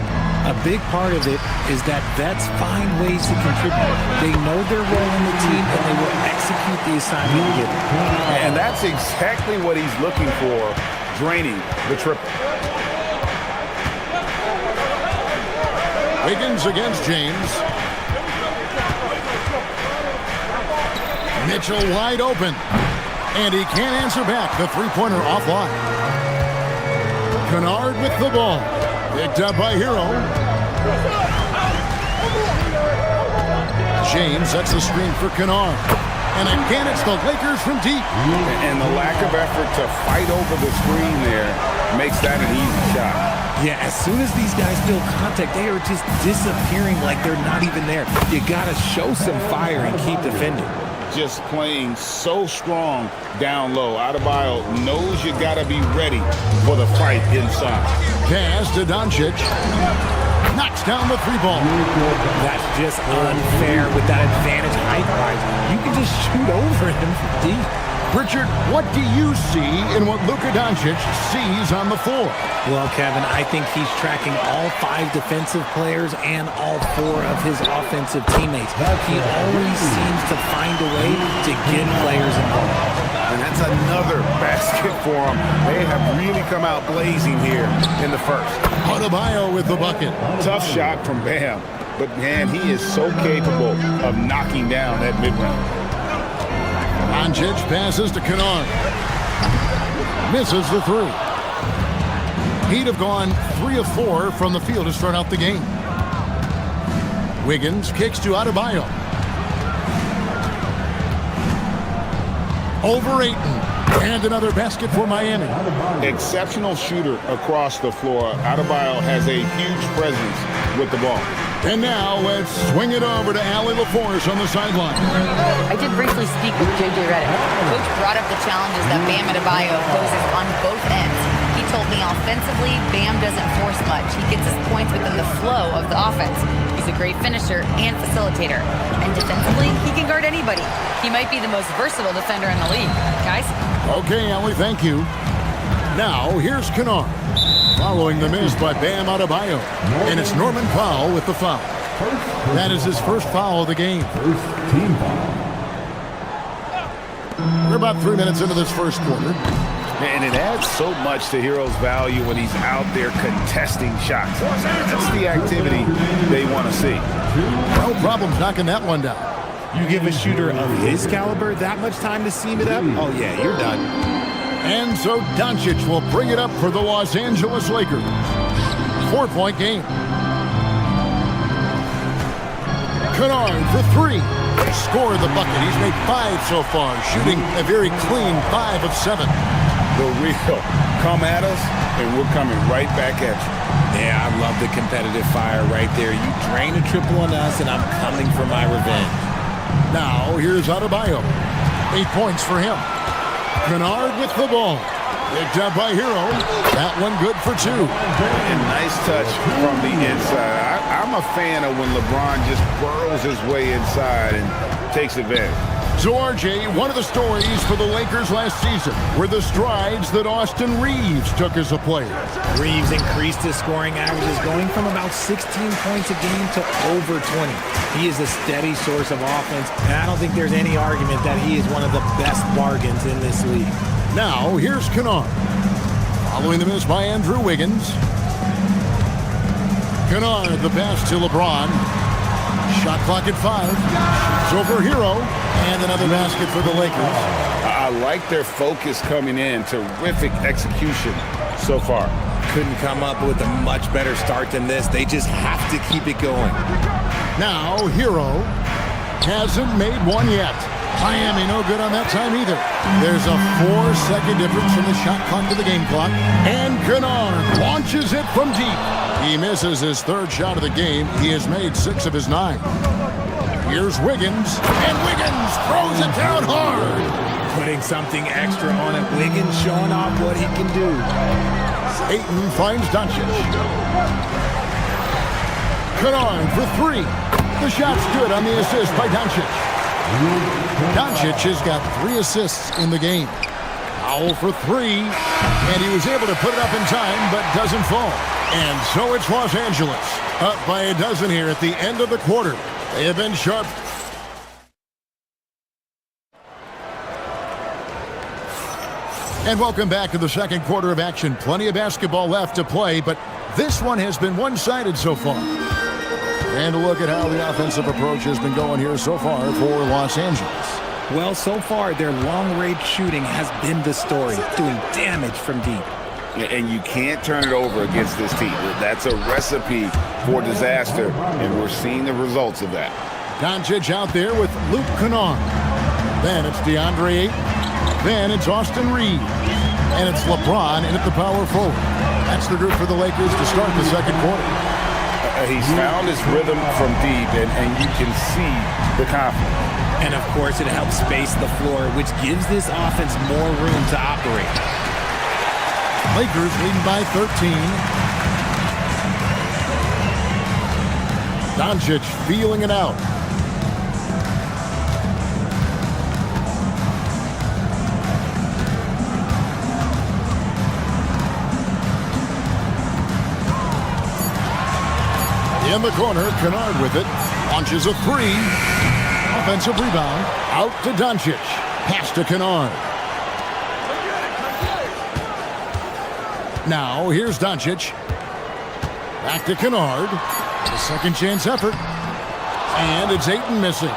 A big part of it is that vets find ways to contribute. They know their role in the team, and they will execute the assignment given. And that's exactly what he's looking for, draining the triple. Wiggins against James. Mitchell wide open. And he can't answer back. The three-pointer offline. Kennard with the ball. Picked up by Hero. James sets the screen for Kennard. And again, it's the Lakers from deep. And the lack of effort to fight over the screen there makes that an easy shot. Yeah, as soon as these guys feel contact, they are just disappearing like they're not even there. You got to show some fire and keep defending. Just playing so strong down low. Adebayo knows you got to be ready for the fight inside. Pass to Doncic. Knocks down the three ball. That's just unfair with that advantage height-wise. You can just shoot over him from deep. Richard, what do you see in what Luka Doncic sees on the floor? Well, Kevin, I think he's tracking all 5 defensive players and all 4 of his offensive teammates. He always seems to find a way to get players involved. And that's another basket for them. They have really come out blazing here in the first. Adebayo with the bucket. Tough shot from Bam, but man, he is so capable of knocking down that mid-range. Doncic passes to Kennard. Misses the 3. He'd have gone 3 of 4 from the field to start out the game. Wiggins kicks to Adebayo. Over Ayton. And another basket for Miami. Exceptional shooter across the floor. Adebayo has a huge presence with the ball. And now let's swing it over to Allie LaForce on the sideline. I did briefly speak with J.J. Redick. Coach brought up the challenges that Bam Adebayo poses on both ends. He told me offensively, Bam doesn't force much. He gets his points within the flow of the offense. He's a great finisher and facilitator. And defensively, he can guard anybody. He might be the most versatile defender in the league. Guys? Okay, Allie, thank you. Now, here's Kennard. Following the miss by Bam Adebayo. And it's Norman Powell with the foul. That is his first foul of the game. We're about 3 minutes into this first quarter. And it adds so much to Hero's value when he's out there contesting shots. That's the activity they want to see. No problems knocking that one down. You give a shooter of his caliber that much time to seam it up? Oh, yeah, you're done. And so Doncic will bring it up for the Los Angeles Lakers. 4-point game. Kennard for 3. Scored the bucket. He's made 5 so far, shooting a very clean 5 of 7. The real come at us, and we're coming right back at you. Yeah, I love the competitive fire right there. You drain a triple on us, and I'm coming for my revenge. Now, here's Adebayo. 8 points for him. Kennard with the ball. Picked up by Hero. That one good for 2. And nice touch from the inside. I'm a fan of when LeBron just burrows his way inside and takes advantage. So, RJ, one of the stories for the Lakers last season were the strides that Austin Reeves took as a player. Reeves increased his scoring averages, going from about 16 points a game to over 20. He is a steady source of offense, and I don't think there's any argument that he is one of the best bargains in this league. Now, here's Kennard. Following the miss by Andrew Wiggins. Kennard, the pass to LeBron. Shot clock at 5. It's over Hero. And another basket for the Lakers. I like their focus coming in. Terrific execution so far. Couldn't come up with a much better start than this. They just have to keep it going. Now, Hero hasn't made one yet. Miami no good on that time either. There's a 4-second difference from the shot clock to the game clock. And Kennard launches it from deep. He misses his 3rd shot of the game. He has made 6 of his 9. Here's Wiggins, and Wiggins throws it down hard. Putting something extra on it. Wiggins showing off what he can do. Ayton finds Doncic. Kennard for 3. The shot's good on the assist by Doncic. Doncic has got 3 assists in the game. Powell for 3, and he was able to put it up in time, but doesn't fall. And so it's Los Angeles, up by a dozen here at the end of the quarter. They have been sharp. And welcome back to the second quarter of action. Plenty of basketball left to play, but this one has been one-sided so far. And look at how the offensive approach has been going here so far for Los Angeles. Well, so far, their long-range shooting has been the story, doing damage from deep. And you can't turn it over against this team. That's a recipe for disaster, and we're seeing the results of that. Doncic out there with Luke Kennard. Then it's DeAndre Ayton. Then it's Austin Reeves. And it's LeBron in at the power forward. That's the group for the Lakers to start the second quarter. He's found his rhythm from deep, and you can see the confidence. And, of course, it helps space the floor, which gives this offense more room to operate. Lakers leading by 13. Doncic feeling it out. In the corner, Kennard with it. Launches a three. Offensive rebound. Out to Doncic. Pass to Kennard. Now, here's Doncic. Back to Kennard. A second chance effort. And it's Ayton missing.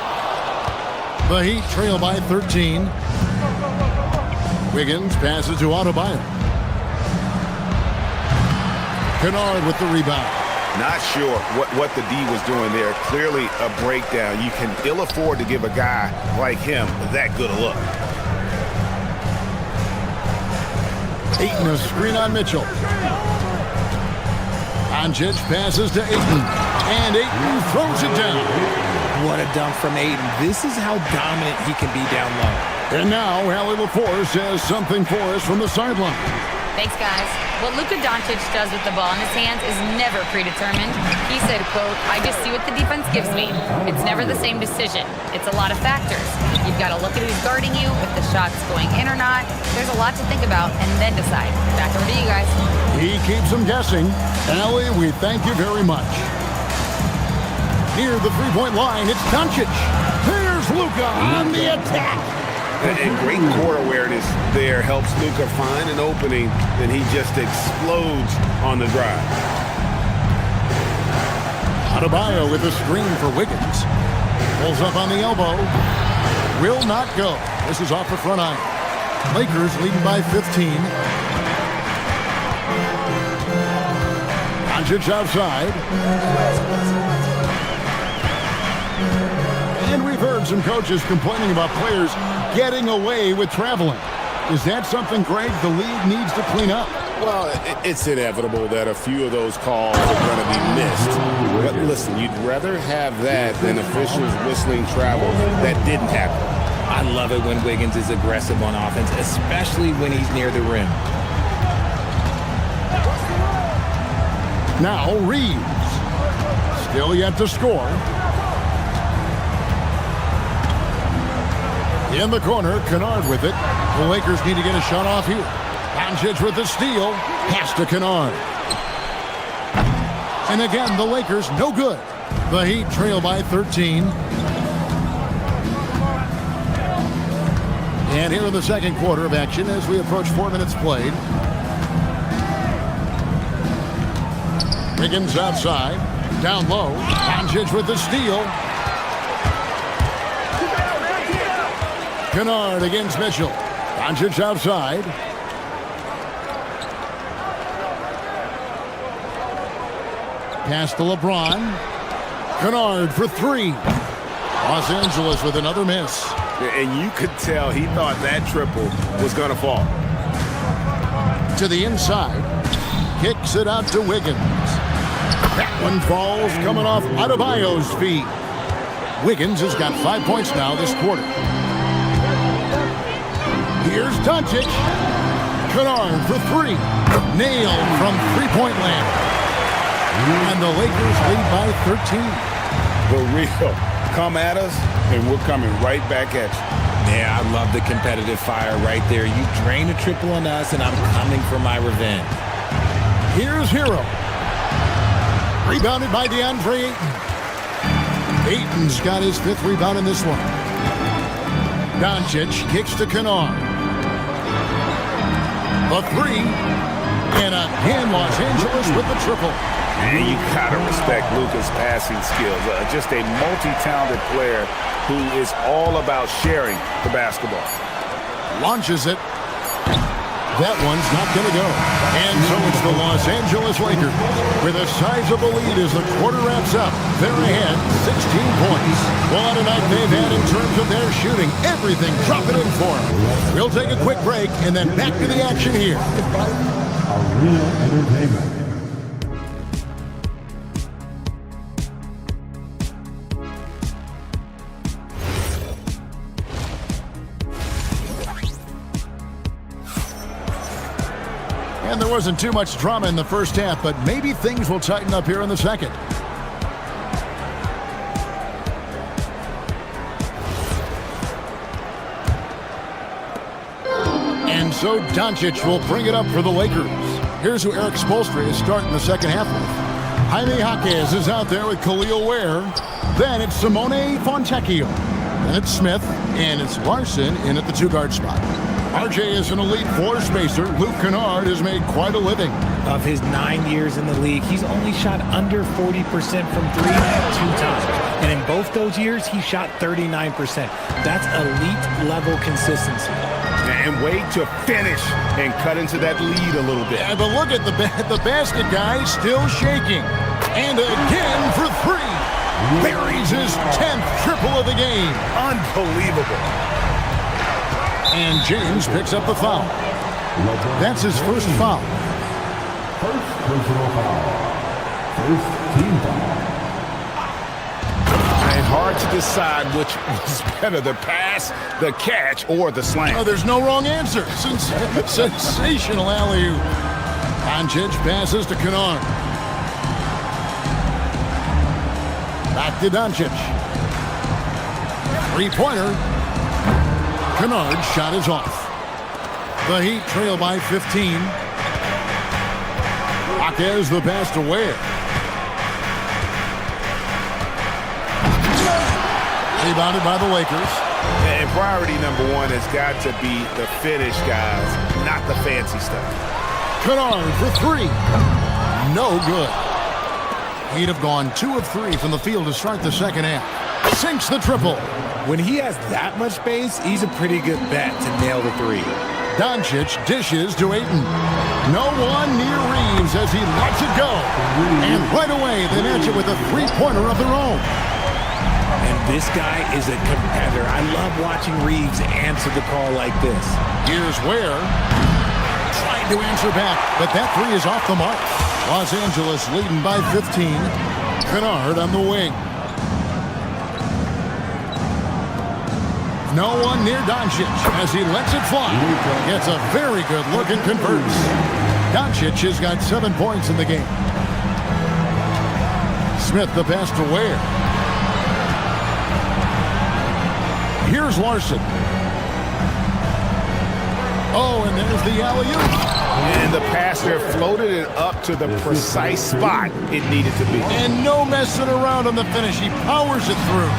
The Heat trail by 13. Wiggins passes to Adebayo. Kennard with the rebound. Not sure what the D was doing there. Clearly a breakdown. You can ill afford to give a guy like him that good a look. Ayton a screen on Mitchell. Doncic passes to Ayton. And Ayton throws it down. What a dunk from Ayton. This is how dominant he can be down low. And now Allie LaForce has something for us from the sideline. Thanks, guys. What Luka Doncic does with the ball in his hands is never predetermined. He said, quote, "I just see what the defense gives me. It's never the same decision. It's a lot of factors. You've got to look at who's guarding you, if the shot's going in or not. There's a lot to think about and then decide." Back over to you guys. He keeps them guessing. Allie, we thank you very much. Near the three-point line, it's Doncic. Here's Luka on the attack. And great court awareness there helps Luka find an opening, and he just explodes on the drive. Adebayo with a screen for Wiggins. Pulls up on the elbow. Will not go. This is off the front iron. Lakers leading by 15. Doncic outside. And we've heard some coaches complaining about players getting away with traveling. Is that something, Greg, the league needs to clean up? Well, it's inevitable that a few of those calls are going to be missed. But listen, you'd rather have that than officials whistling travel that didn't happen. I love it when Wiggins is aggressive on offense, especially when he's near the rim. Now Reeves. Still yet to score. In the corner, Kennard with it. The Lakers need to get a shot off here. Doncic with the steal. Pass to Kennard. And again, the Lakers no good. The Heat trail by 13. And here in the second quarter of action as we approach 4 minutes played. Wiggins outside. Down low. Doncic with the steal. Kennard against Mitchell. Doncic outside. Pass to LeBron. Kennard for three. Los Angeles with another miss. And you could tell he thought that triple was going to fall. To the inside. Kicks it out to Wiggins. That one falls coming off Adebayo's feet. Wiggins has got 5 points now this quarter. Here's Doncic. Kennard for three. Nailed from three-point land. And the Lakers lead by 13. The real come at us, and we're coming right back at you. Yeah, I love the competitive fire right there. You drain a triple on us, and I'm coming for my revenge. Here's Hero. Rebounded by DeAndre Ayton. Ayton's got his fifth rebound in this one. Doncic kicks to Kennard. The three. And again, Los Angeles with the triple. And you gotta respect Luka's passing skills. Just a multi-talented player who is all about sharing the basketball. Launches it. That one's not going to go. And so it's the Los Angeles Lakers with a sizable lead as the quarter wraps up. They're ahead 16 points. What a night they've had in terms of their shooting. Everything dropping in for them. We'll take a quick break and then back to the action here. Arena Entertainment. And there wasn't too much drama in the first half, but maybe things will tighten up here in the second. And so Doncic will bring it up for the Lakers. Here's who Eric Spoelstra is starting the second half with. Jaime Jaquez is out there with Khalil Ware. Then it's Simone Fontecchio. Then it's Smith, and it's Larson in at the two-guard spot. RJ is an elite floor spacer. Luke Kennard has made quite a living. Of his 9 years in the league, he's only shot under 40% from three 2 times. And in both those years, he shot 39%. That's elite level consistency. And wait to finish and cut into that lead a little bit. Yeah, but look at the basket guy still shaking. And again for three. Buries his 10th triple of the game. Unbelievable. And James picks up the foul. That's his first foul. First personal foul. First team foul. And hard to decide which was better, the pass, the catch, or the slam. Oh, there's no wrong answer. Sensational alley-oop. Doncic passes to Kennard. Back to Doncic. Three-pointer. Kennard's shot is off. The Heat trail by 15. Jaquez the pass to Ware. Rebounded by the Lakers. And priority number one has got to be the finish, guys, not the fancy stuff. Kennard for three. No good. He'd have gone 2 of 3 from the field to start the second half. Sinks the triple. When he has that much space, he's a pretty good bet to nail the three. Doncic dishes to Ayton. No one near Reeves as he lets it go. And right away, they match it with a three-pointer of their own. And this guy is a competitor. I love watching Reeves answer the call like this. Here's Ware. Trying to answer back, but that three is off the mark. Los Angeles leading by 15. Kennard on the wing. No one near Doncic as he lets it fly. Gets a very good look and converts. Doncic has got 7 points in the game. Smith the pass to Ware. Here's Larson. Oh, and there's the alley-oop. And the passer floated it up to the precise spot it needed to be. And no messing around on the finish. He powers it through.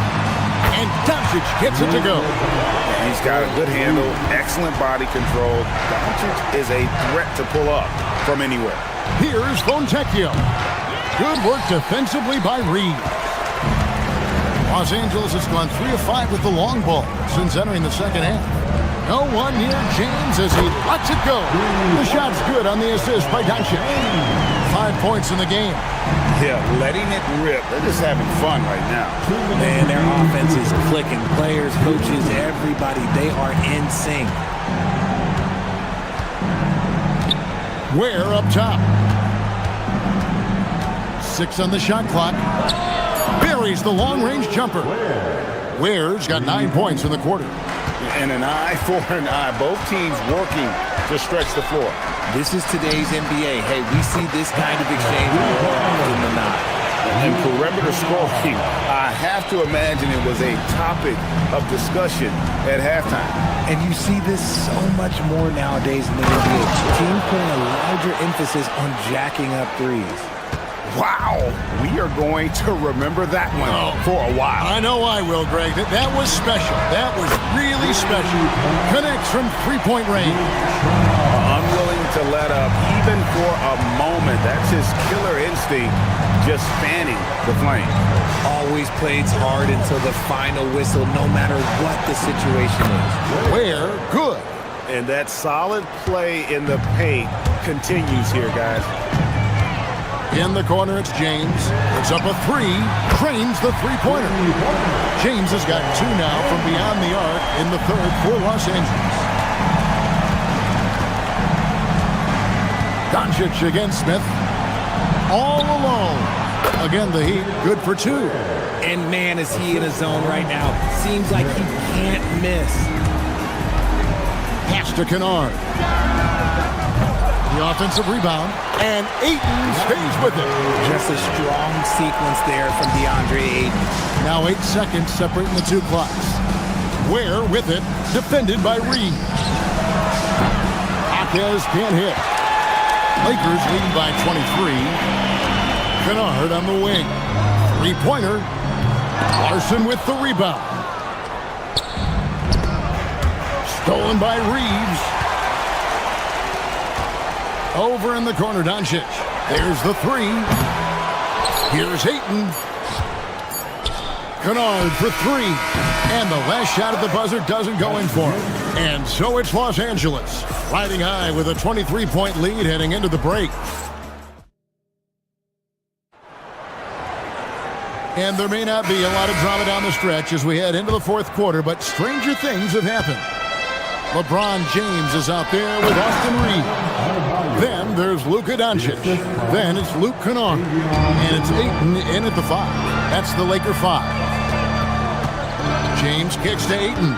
And Doncic gets it to go. He's got a good handle, excellent body control. Doncic is a threat to pull up from anywhere. Here's Fontecchio. Good work defensively by Reed. Los Angeles has gone 3 of 5 with the long ball since entering the second half. No one near James as he lets it go. The shot's good on the assist by Doncic. 5 points in the game. Yeah, letting it rip. They're just having fun right now. Man, their offense is clicking. Players, coaches, everybody, they are in sync. Ware up top. 6 on the shot clock. Buries the long-range jumper. Ware's got 9 points in the quarter. And an eye for an eye. Both teams working to stretch the floor. This is today's NBA. Hey, we see this kind of exchange more often than not. And perimeter scoring, I have to imagine it was a topic of discussion at halftime. And you see this so much more nowadays in the NBA. Teams putting a larger emphasis on jacking up threes. Wow, we are going to remember that one for a while. I know I will, Greg. That was special. That was really special. Connects from three-point range. Unwilling to let up even for a moment. That's his killer instinct, just fanning the flame. Always plays hard until the final whistle, no matter what the situation is. Ware, good. And that solid play in the paint continues here, guys. In the corner, it's James. Puts up a three. Trains the three-pointer. James has got 2 now from beyond the arc in the third for Los Angeles. Doncic against Smith. All alone. Again, the Heat good for 2. And man, is he in a zone right now. Seems like he can't miss. Pass to Kennard. The offensive rebound. And Ayton stays with it. Just a strong sequence there from DeAndre Ayton. Now 8 seconds separating the 2 clocks. Ware with it. Defended by Reed. Jaquez can't hit. Lakers leading by 23. Kennard on the wing. 3-pointer. Larson with the rebound. Stolen by Reeves. Over in the corner, Doncic. There's the 3. Here's Ayton. Kennard for 3. And the last shot at the buzzer doesn't go in for him. And so it's Los Angeles, riding high with a 23-point lead heading into the break. And there may not be a lot of drama down the stretch as we head into the fourth quarter, but stranger things have happened. LeBron James is out there with Austin Reeves. Then there's Luka Doncic. Then it's Luke Kennard. And it's Ayton in at the 5. That's the Laker 5. James kicks to Ayton.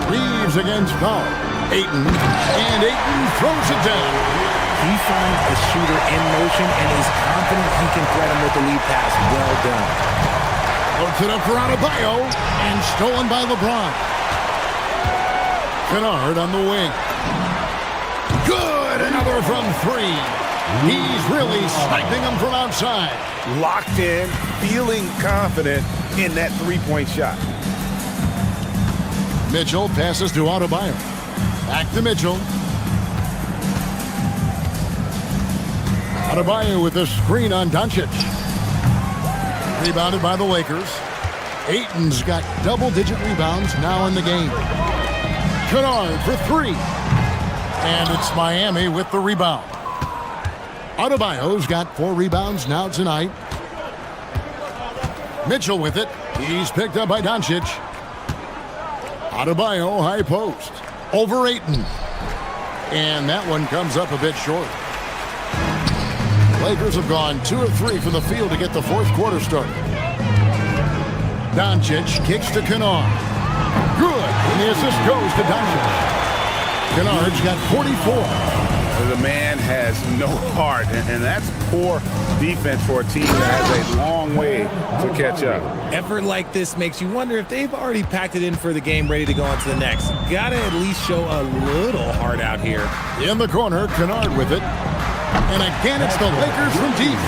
Reeves against Powell. Ayton. And Ayton throws it down. He finds a shooter in motion and is confident he can thread him with the lead pass. Well done. Puts it up for Adebayo and stolen by LeBron. Kennard on the wing. Good! Another from 3. He's really sniping them from outside. Locked in, feeling confident in that 3-point shot. Mitchell passes to Adebayo. Back to Mitchell. Adebayo with a screen on Doncic. Rebounded by the Lakers. Ayton's got double-digit rebounds now in the game. Kennard for 3. And it's Miami with the rebound. Adebayo's got 4 rebounds now tonight. Mitchell with it. He's picked up by Doncic. Adebayo high post. Over Ayton. And that one comes up a bit short. Lakers have gone 2 of 3 from the field to get the fourth quarter started. Doncic kicks to Kennard. Good. And the assist goes to Doncic. Kennard's got 44. The man has no heart, and that's poor defense for a team that has a long way to catch up. Effort like this makes you wonder if they've already packed it in for the game, ready to go on to the next. Gotta at least show a little heart out here. In the corner, Kennard with it. And again, it's the Lakers from deep.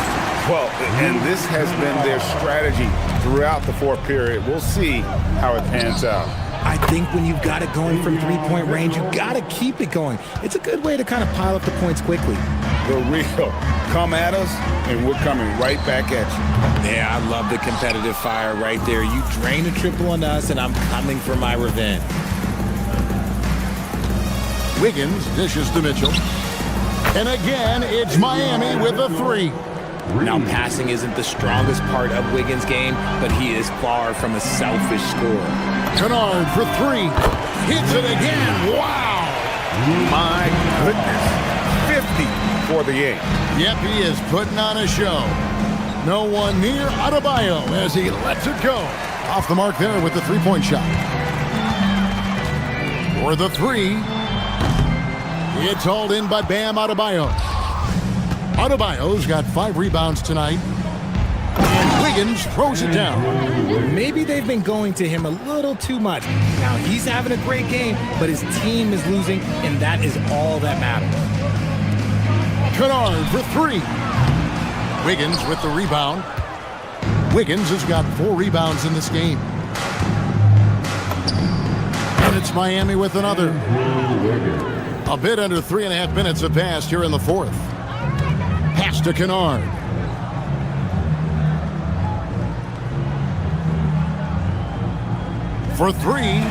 Well, and this has been their strategy throughout the fourth period. We'll see how it pans out. I think when you've got it going from 3-point range, you've got to keep it going. It's a good way to kind of pile up the points quickly. The real come at us, and we're coming right back at you. Yeah, I love the competitive fire right there. You drain a triple on us, and I'm coming for my revenge. Wiggins dishes to Mitchell. And again, it's Miami with a 3. Now, passing isn't the strongest part of Wiggins' game, but he is far from a selfish scorer. Kennard for 3. Hits it again. Wow. My goodness. 50 for the game. Yep, he is putting on a show. No one near Adebayo as he lets it go. Off the mark there with the 3-point shot. For the 3. It's hauled in by Bam Adebayo. Adebayo's got 5 rebounds tonight. And Wiggins throws it down. Maybe they've been going to him a little too much. Now, he's having a great game, but his team is losing, and that is all that matters. Kennard for 3. Wiggins with the rebound. Wiggins has got 4 rebounds in this game. And it's Miami with another. A bit under 3.5 minutes have passed here in the fourth. Pass to Kennard. For 3.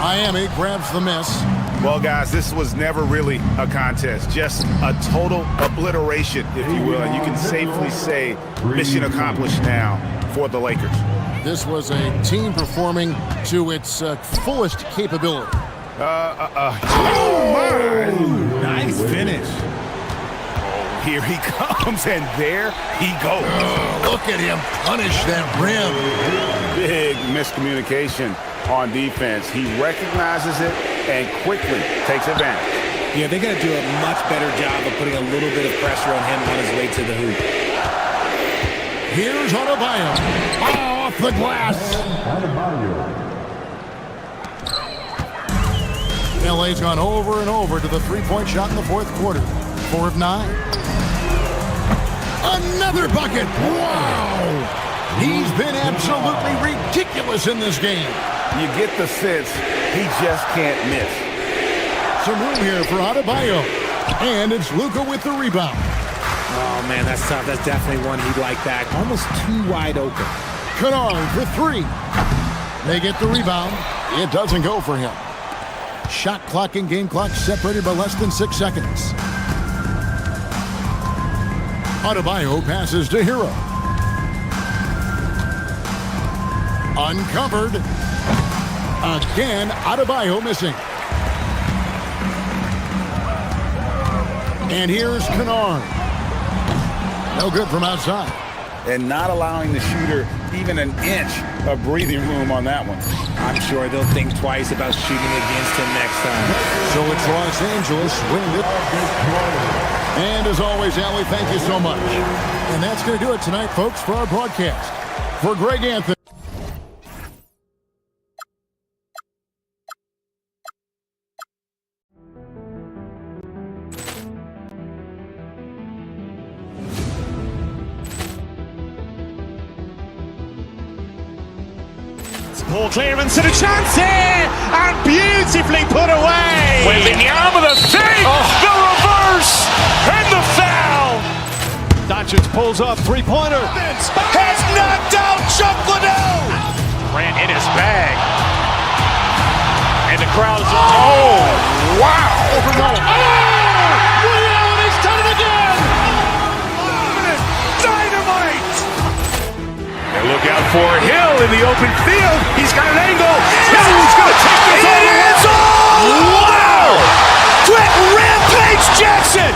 Miami grabs the miss. Well, guys, this was never really a contest, just a total obliteration, if you will. And you can safely say mission accomplished now for the Lakers. This was a team performing to its fullest capability. Oh, my. Nice finish. Here he comes, and there he goes. Look at him punish that rim. Big miscommunication on defense. He recognizes it and quickly takes advantage. Yeah, they got to do a much better job of putting a little bit of pressure on him on his way to the hoop. Here's Adebayo. Oh, off the glass. LA's gone over and over to the three-point shot in the fourth quarter. 4 of 9. Another bucket. Wow. He's been absolutely ridiculous in this game. You get the sense he just can't miss. Some room here for Adebayo. And it's Luka with the rebound. Oh, man, that's tough. That's definitely one he'd like back. Almost too wide open. Kennard for 3. They get the rebound. It doesn't go for him. Shot clock and game clock separated by less than 6 seconds. Adebayo passes to Hero. Uncovered. Again, Adebayo missing. And here's Kennard. No good from outside. And not allowing the shooter even an inch of breathing room on that one. I'm sure they'll think twice about shooting against him next time. So it's Los Angeles winning it. And as always, Allie, thank you so much. And that's going to do it tonight, folks, for our broadcast. For Greg Anthony. Ball clearance and a chance here, and beautifully put away. Wembanyama with a three, the reverse, and the foul. Doncic pulls up, three-pointer. Has knocked out Chuck Liddell. Grant in his bag, and the crowd is wow. Overrun. He's done it again. Dynamite. And look out for Hill in the open field. He's got an angle. Hill's going to take this all the way. Wow! Quick Rampage Jackson.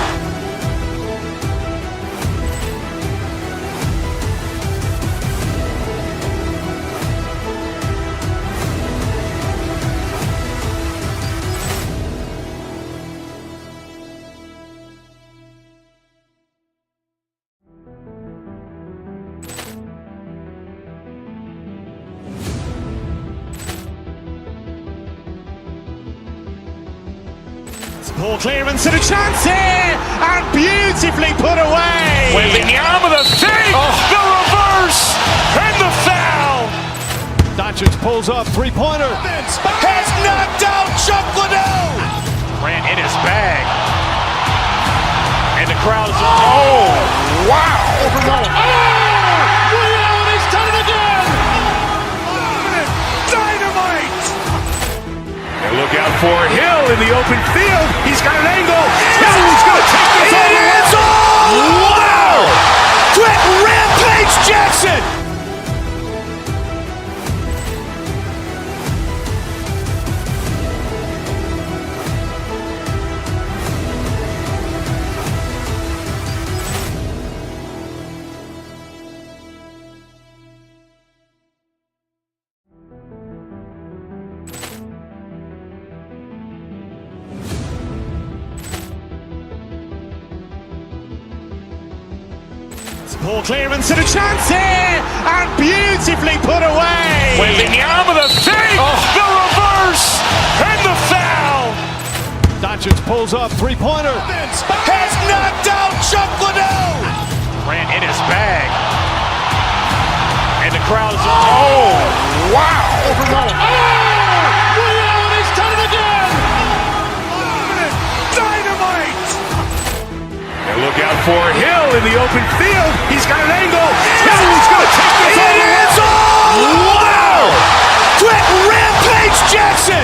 Ball clearance and a chance here, and beautifully put away. Wembanyama with a three, the reverse, and the foul. Doncic pulls up, three-pointer. Has knocked out Chuck Liddell. Grant in his bag, and the crowd is wow. Overrun. He's done it again. Dynamite. And look out for Hill in the open field. He's got an angle. Hill's going to take this all the way. Wow! Quick Rampage Jackson. Ball clearance and a chance here, and beautifully put away. Wembanyama with a three, the reverse, and the foul. Doncic pulls up, three-pointer. Has knocked out Chuck Liddell. Grant in his bag, and the crowd is wow. Overrun. He's done it again. Dynamite. And look out for Hill in the open field. He's got an angle. Hill's going to take this all the way. Wow! Quick Rampage Jackson.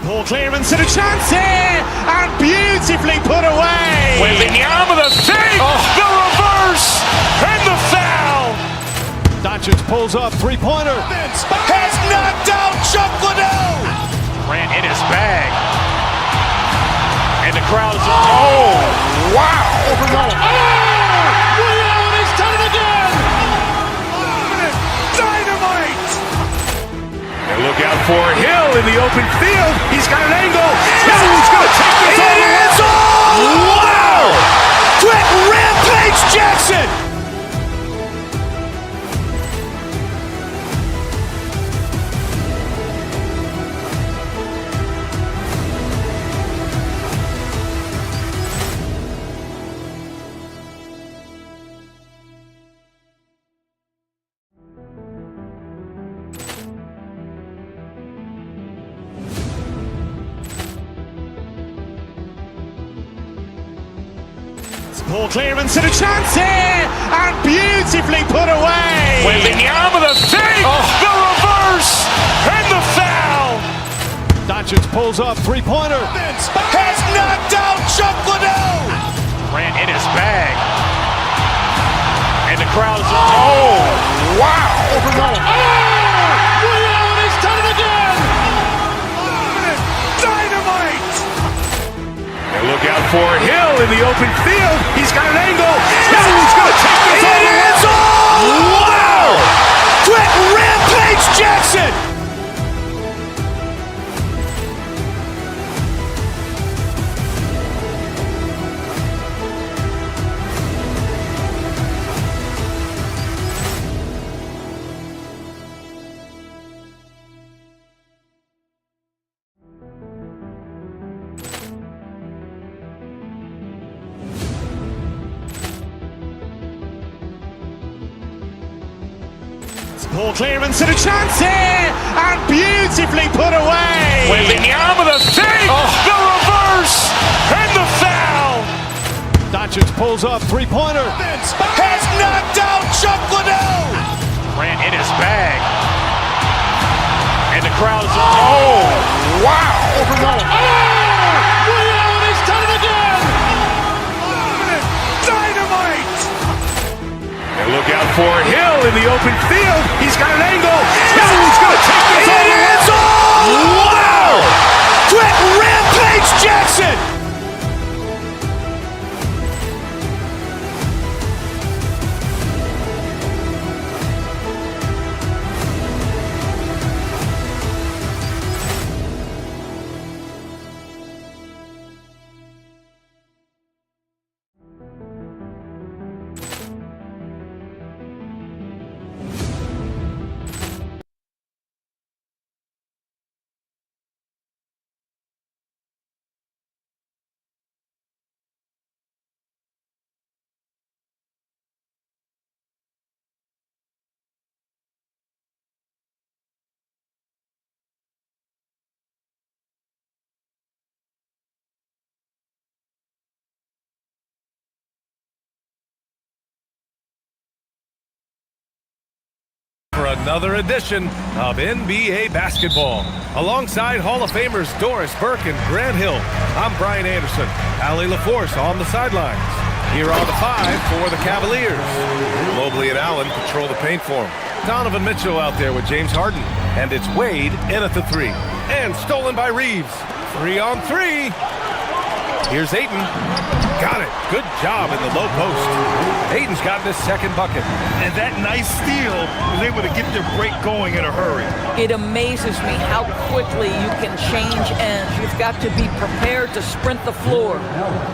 Ball clearance and a chance here, and beautifully put away. Wembanyama the fake, the reverse, and the foul. Doncic pulls up, three-pointer. Has knocked out Chuck Liddell. Ran in his bag. And the crowd is, wow. Liddell, and he's done it again. Dynamite. And look out for Hill in the open field. He's got an angle. Hill's going to take this all the way. Wow. Quick Rampage Jackson. Ball clearance and a chance here, and beautifully put away. Wembanyama the fake, the reverse, and the foul. Doncic pulls up, three-pointer. Has knocked out Chuck Liddell. Ran in his bag. And the crowd is, wow. Liddell, and he's done it again. Dynamite. And look out for Hill in the open field. He's got an angle. Hill's going to take this all the way. Wow. Quick Rampage Jackson. Ball clearance and a chance here, and beautifully put away. Wembanyama the fake, the reverse, and the foul. Doncic pulls up, three-pointer. Has knocked out Chuck Liddell. Ran in his bag. And the crowd is, wow. Liddell, and he's done it again. Dynamite. And look out for Hill in the open field. He's got an angle. Hill's going to take this all the way. Wow. Quick Rampage Jackson. For another edition of NBA basketball. Alongside Hall of Famers Doris Burke and Grant Hill, I'm Brian Anderson. Allie LaForce on the sidelines. Here are the five for the Cavaliers. Mobley and Allen patrol the paint for him. Donovan Mitchell out there with James Harden. And it's Wade in at the three. And stolen by Reeves. 3-on-3. Here's Ayton. Got it. Good job in the low post. Ayton's gotten his second bucket. And that nice steal was able to get their break going in a hurry. It amazes me how quickly you can change ends. You've got to be prepared to sprint the floor.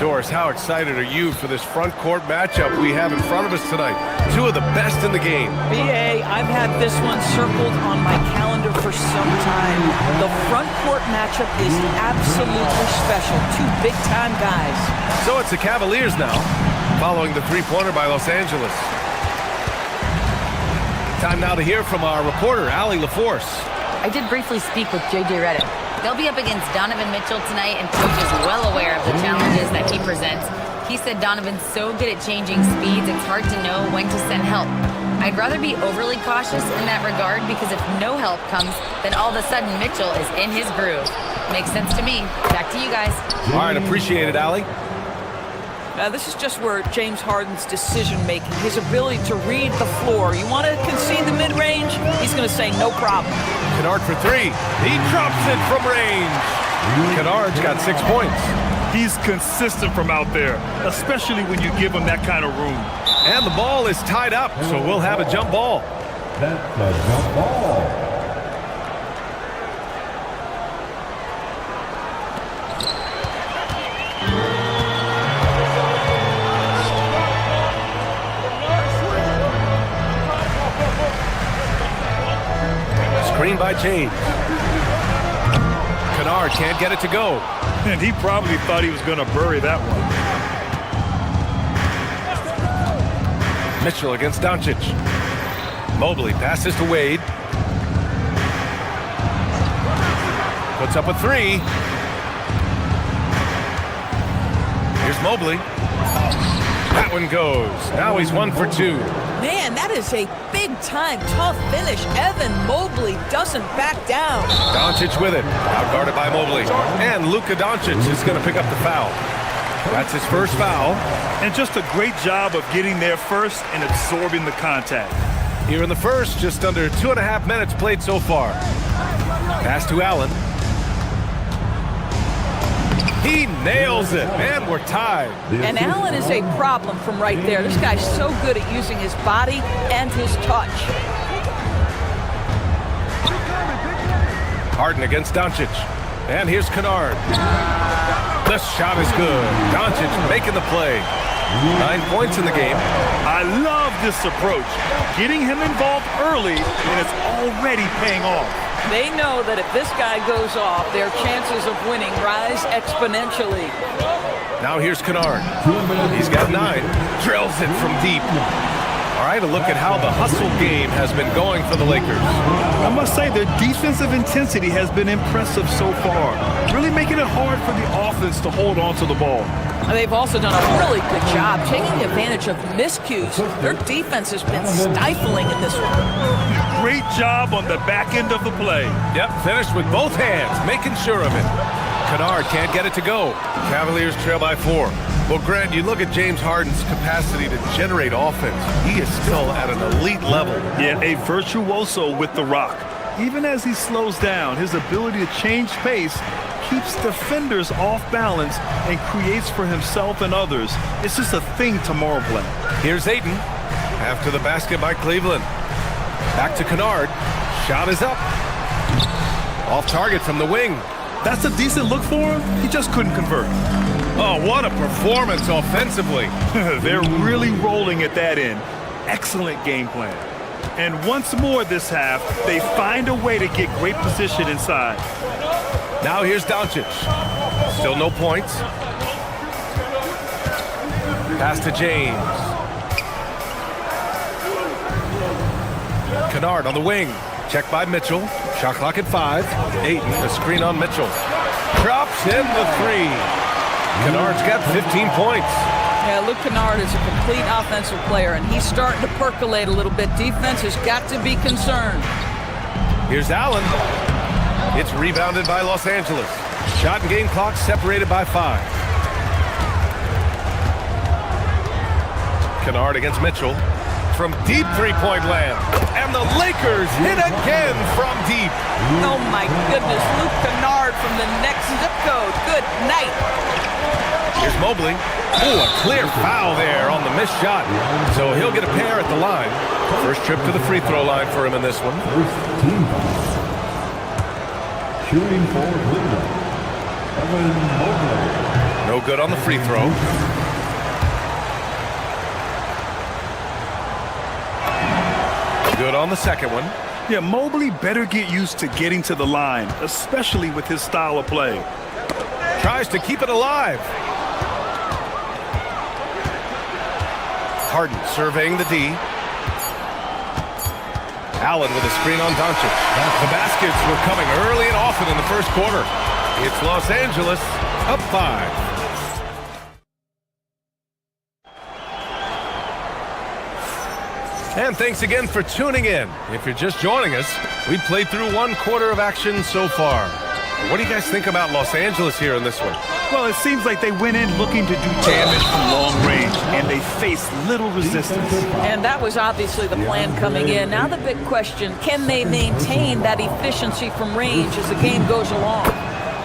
Doris, how excited are you for this front court matchup we have in front of us tonight? Two of the best in the game. BA, I've had this one circled on my calendar for some time. The front court matchup is absolutely special. Two big-time guys. So it's the Cavaliers now, following the three-pointer by Los Angeles. Time now to hear from our reporter, Allie LaForce. I did briefly speak with J.J. Redick. They'll be up against Donovan Mitchell tonight, and Coach is well aware of the challenges that he presents. He said Donovan's so good at changing speeds, it's hard to know when to send help. I'd rather be overly cautious in that regard because if no help comes, then all of a sudden Mitchell is in his groove. Makes sense to me. Back to you guys. All right, appreciate it, Allie. This is just where James Harden's decision-making, his ability to read the floor. You want to concede the mid-range? He's going to say no problem. Kennard for three. He drops it from range. Kennard's got 6 points. He's consistent from out there, especially when you give him that kind of room. And the ball is tied up, so we'll have a jump ball. That's a jump ball. Screen by James. Kennard can't get it to go. And he probably thought he was going to bury that one. Mitchell against Doncic. Mobley passes to Wade. Puts up a three. Here's Mobley. That one goes. Now he's 1 for 2. Man, that is a big-time tough finish. Evan Mobley doesn't back down. Doncic with it. Outguarded by Mobley. And Luka Doncic is going to pick up the foul. That's his first foul. And just a great job of getting there first and absorbing the contact. Here in the first, just under 2.5 minutes played so far. Pass to Allen. He nails it, and we're tied. And Allen is a problem from right there. This guy's so good at using his body and his touch. Harden against Doncic. And here's Kennard. The shot is good. Doncic making the play. 9 points in the game. I love this approach. Getting him involved early, and it's already paying off. They know that if this guy goes off, their chances of winning rise exponentially. Now here's Kennard. He's got 9. Drills it from deep. All right, a look at how the hustle game has been going for the Lakers. I must say their defensive intensity has been impressive so far, really making it hard for the offense to hold on to the ball. And they've also done a really good job taking advantage of miscues. Their defense has been stifling in this one. Great job on the back end of the play. Yep, finished with both hands, making sure of it. Kennard can't get it to go. Cavaliers trail by 4. Well, Grant, you look at James Harden's capacity to generate offense. He is still at an elite level. Yeah, a virtuoso with the rock. Even as he slows down, his ability to change pace keeps defenders off balance and creates for himself and others. It's just a thing to marvel at. Here's Ayton after the basket by Cleveland. Back to Kennard. Shot is up. Off target from the wing. That's a decent look for him. He just couldn't convert. Oh, what a performance offensively. They're really rolling at that end. Excellent game plan. And once more this half, they find a way to get great position inside. Now here's Doncic. Still no points. Pass to James. Kennard on the wing. Check by Mitchell. Shot clock at 5. Ayton, a screen on Mitchell. Drops in the 3. Kennard's got 15 points. Yeah, Luke Kennard is a complete offensive player, and he's starting to percolate a little bit. Defense has got to be concerned. Here's Allen. It's rebounded by Los Angeles. Shot and game clock separated by 5. Kennard against Mitchell. From deep three-point land. And the Lakers hit again from deep. Oh, my goodness. Luke Kennard from the next zip code. Good night. Here's Mobley. Oh, a clear foul there on the missed shot. So he'll get a pair at the line. First trip to the free throw line for him in this one. Shooting for Cleveland, Evan Mobley. No good on the free throw. Good on the second one. Yeah, Mobley better get used to getting to the line, especially with his style of play. Tries to keep it alive. Harden surveying the D. Allen with a screen on Doncic. The baskets were coming early and often in the first quarter. It's Los Angeles up 5. And thanks again for tuning in. If you're just joining us, we've played through 1 quarter of action so far. What do you guys think about Los Angeles here in this one? Well, it seems like they went in looking to do damage from long range, and they faced little resistance. And that was obviously the plan coming in. Now the big question, can they maintain that efficiency from range as the game goes along?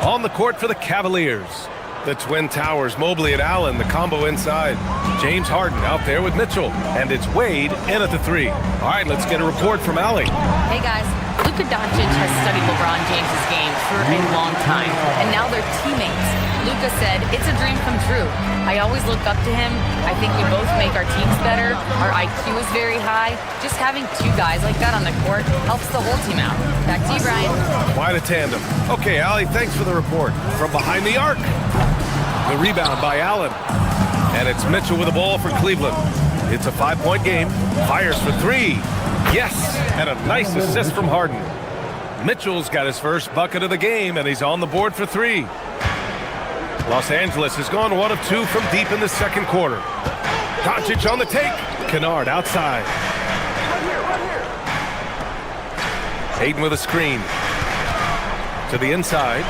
On the court for the Cavaliers. The Twin Towers, Mobley and Allen, the combo inside. James Harden out there with Mitchell. And it's Wade in at the 3. All right, let's get a report from Allie. Hey guys, Luka Doncic has studied LeBron James' game for a long time, and now they're teammates. Luka said, "It's a dream come true. I always look up to him. I think we both make our teams better. Our IQ is very high. Just having 2 guys like that on the court helps the whole team out." Back to you, Brian. Quite a tandem. Okay, Allie, thanks for the report. From behind the arc. The rebound by Allen. And it's Mitchell with the ball for Cleveland. It's a 5-point game. Fires for 3. Yes! And a nice assist from Harden. Mitchell's got his first bucket of the game, and he's on the board for 3. Los Angeles has gone 1 of 2 from deep in the second quarter. Doncic on the take. Kennard outside. Ayton with a screen. To the inside.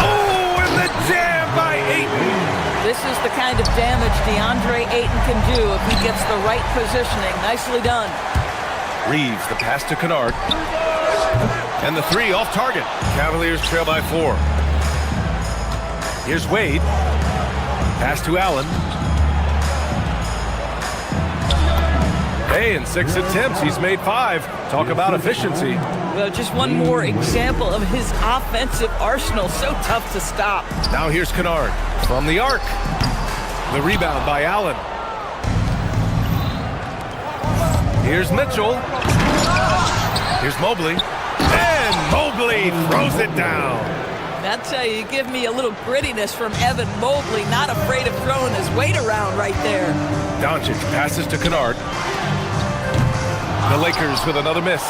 Oh, and the jam by Ayton. This is the kind of damage DeAndre Ayton can do if he gets the right positioning. Nicely done. Reeves, the pass to Kennard. And the 3 off target. Cavaliers trail by 4. Here's Wade. Pass to Allen. Hey, in 6 attempts, he's made 5. Talk about efficiency. Well, just one more example of his offensive arsenal. So tough to stop. Now here's Kennard from the arc. The rebound by Allen. Here's Mitchell. Here's Mobley. And Mobley throws it down. That's how you give me a little grittiness from Evan Mobley. Not afraid of throwing his weight around right there. Doncic passes to Kennard. The Lakers with another miss.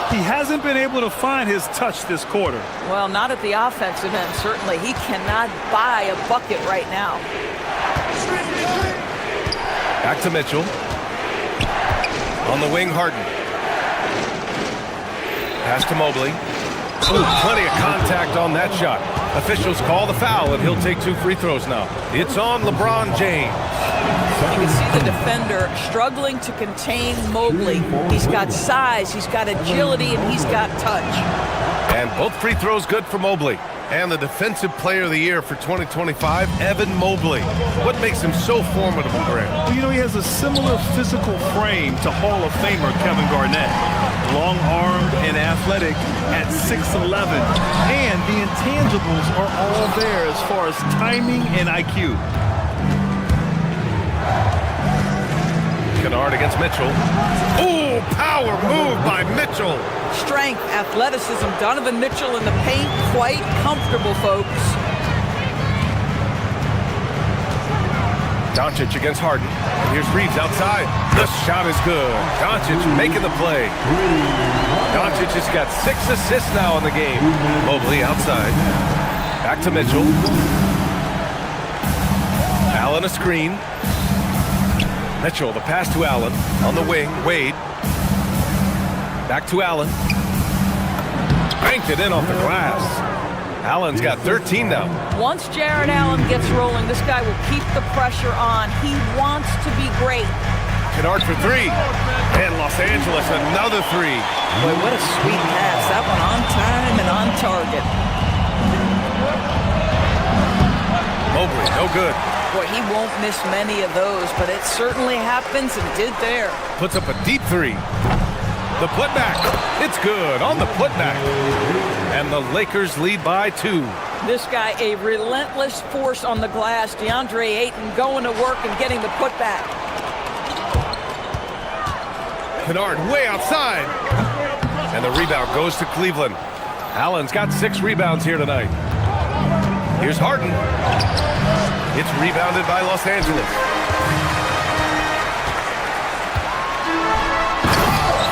He hasn't been able to find his touch this quarter. Well, not at the offensive end, certainly. He cannot buy a bucket right now. Back to Mitchell. On the wing, Harden. Pass to Mobley. Ooh, plenty of contact on that shot. Officials call the foul, and he'll take 2 free throws now. It's on LeBron James. You can see the defender struggling to contain Mobley. He's got size, he's got agility, and he's got touch. And both free throws good for Mobley. And the Defensive Player of the Year for 2025, Evan Mobley. What makes him so formidable, Grant? Well, you know, he has a similar physical frame to Hall of Famer Kevin Garnett. Long-armed and athletic at 6'11". And the intangibles are all there as far as timing and IQ. Kennard against Mitchell. Ooh, power move by Mitchell. Strength, athleticism, Donovan Mitchell in the paint, quite comfortable, folks. Doncic against Harden. And here's Reeves outside. The shot is good. Doncic making the play. Doncic has got 6 assists now in the game. Mobley outside. Back to Mitchell. Allen a screen. Mitchell, the pass to Allen. On the wing, Wade. Back to Allen. Banked it in off the glass. Allen's got 13 now. Once Jared Allen gets rolling, this guy will keep the pressure on. He wants to be great. Kennard for 3. And Los Angeles, another 3. Boy, what a sweet pass. That one on time and on target. Mobley, no good. Boy, he won't miss many of those, but it certainly happens and did there. Puts up a deep 3. The putback. It's good on the putback. And the Lakers lead by 2. This guy, a relentless force on the glass. DeAndre Ayton going to work and getting the putback. Kennard way outside. And the rebound goes to Cleveland. Allen's got 6 rebounds here tonight. Here's Harden. It's rebounded by Los Angeles.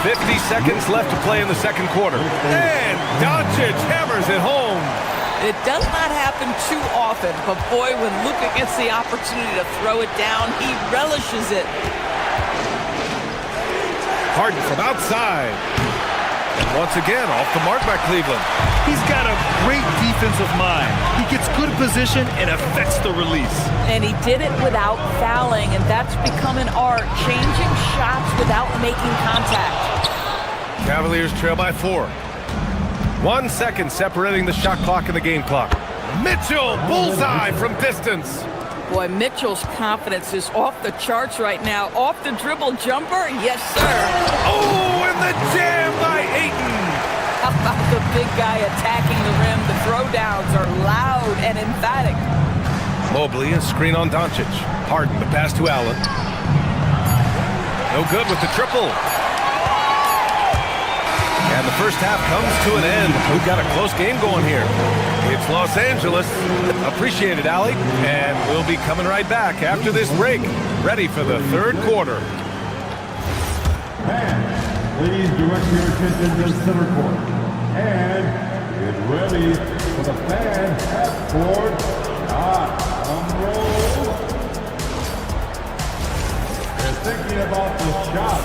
50 seconds left to play in the second quarter. And Doncic hammers it home. It does not happen too often, but boy, when Luka gets the opportunity to throw it down, he relishes it. Harden from outside. And once again, off the mark by Cleveland. He's got a great defensive mind. He gets good position and affects the release. And he did it without fouling, and that's become an art, changing shots without making contact. Cavaliers trail by 4. 1 second separating the shot clock and the game clock. Mitchell, bullseye from distance. Boy, Mitchell's confidence is off the charts right now. Off the dribble jumper, yes, sir. Oh, and the jam by Ayton. How about the big guy attacking the rim? The throwdowns are loud and emphatic. Mobley, a screen on Doncic. Harden, the pass to Allen. No good with the triple. And the first half comes to an end. We've got a close game going here. It's Los Angeles. Appreciate it, Allie. And we'll be coming right back after this break, ready for the third quarter. And please direct your attention to the center court. And get ready for the fan half-court shot on roll. They're thinking about the shot.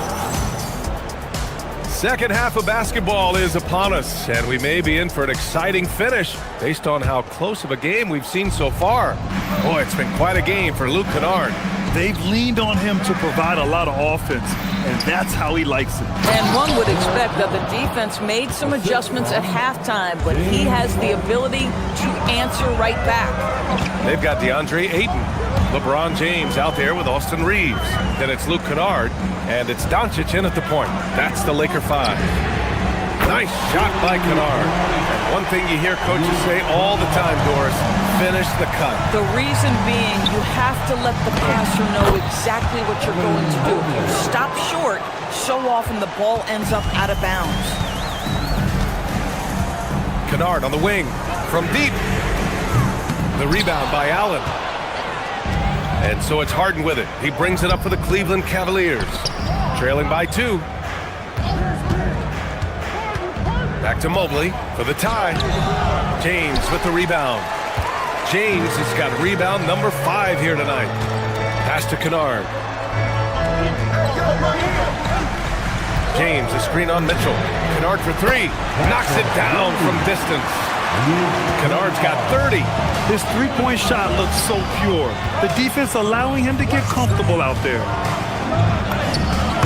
Second half of basketball is upon us, and we may be in for an exciting finish based on how close of a game we've seen so far. Boy, it's been quite a game for Luke Kennard. They've leaned on him to provide a lot of offense, and that's how he likes it. And one would expect that the defense made some adjustments at halftime, but he has the ability to answer right back. They've got DeAndre Ayton, LeBron James out there with Austin Reeves. Then it's Luke Kennard, and it's Doncic in at the point. That's the Laker 5. Nice shot by Kennard. And one thing you hear coaches say all the time, Doris, finish the cut. The reason being, you have to let the passer know exactly what you're going to do. If you stop short, so often the ball ends up out of bounds. Kennard on the wing from deep. The rebound by Allen. And so it's Harden with it. He brings it up for the Cleveland Cavaliers. Trailing by 2. Back to Mobley for the tie. James with the rebound. James has got rebound number 5 here tonight. Pass to Kennard. James, a screen on Mitchell. Kennard for 3. Knocks it down from distance. Kennard's got 30. His three-point shot looks so pure. The defense allowing him to get comfortable out there.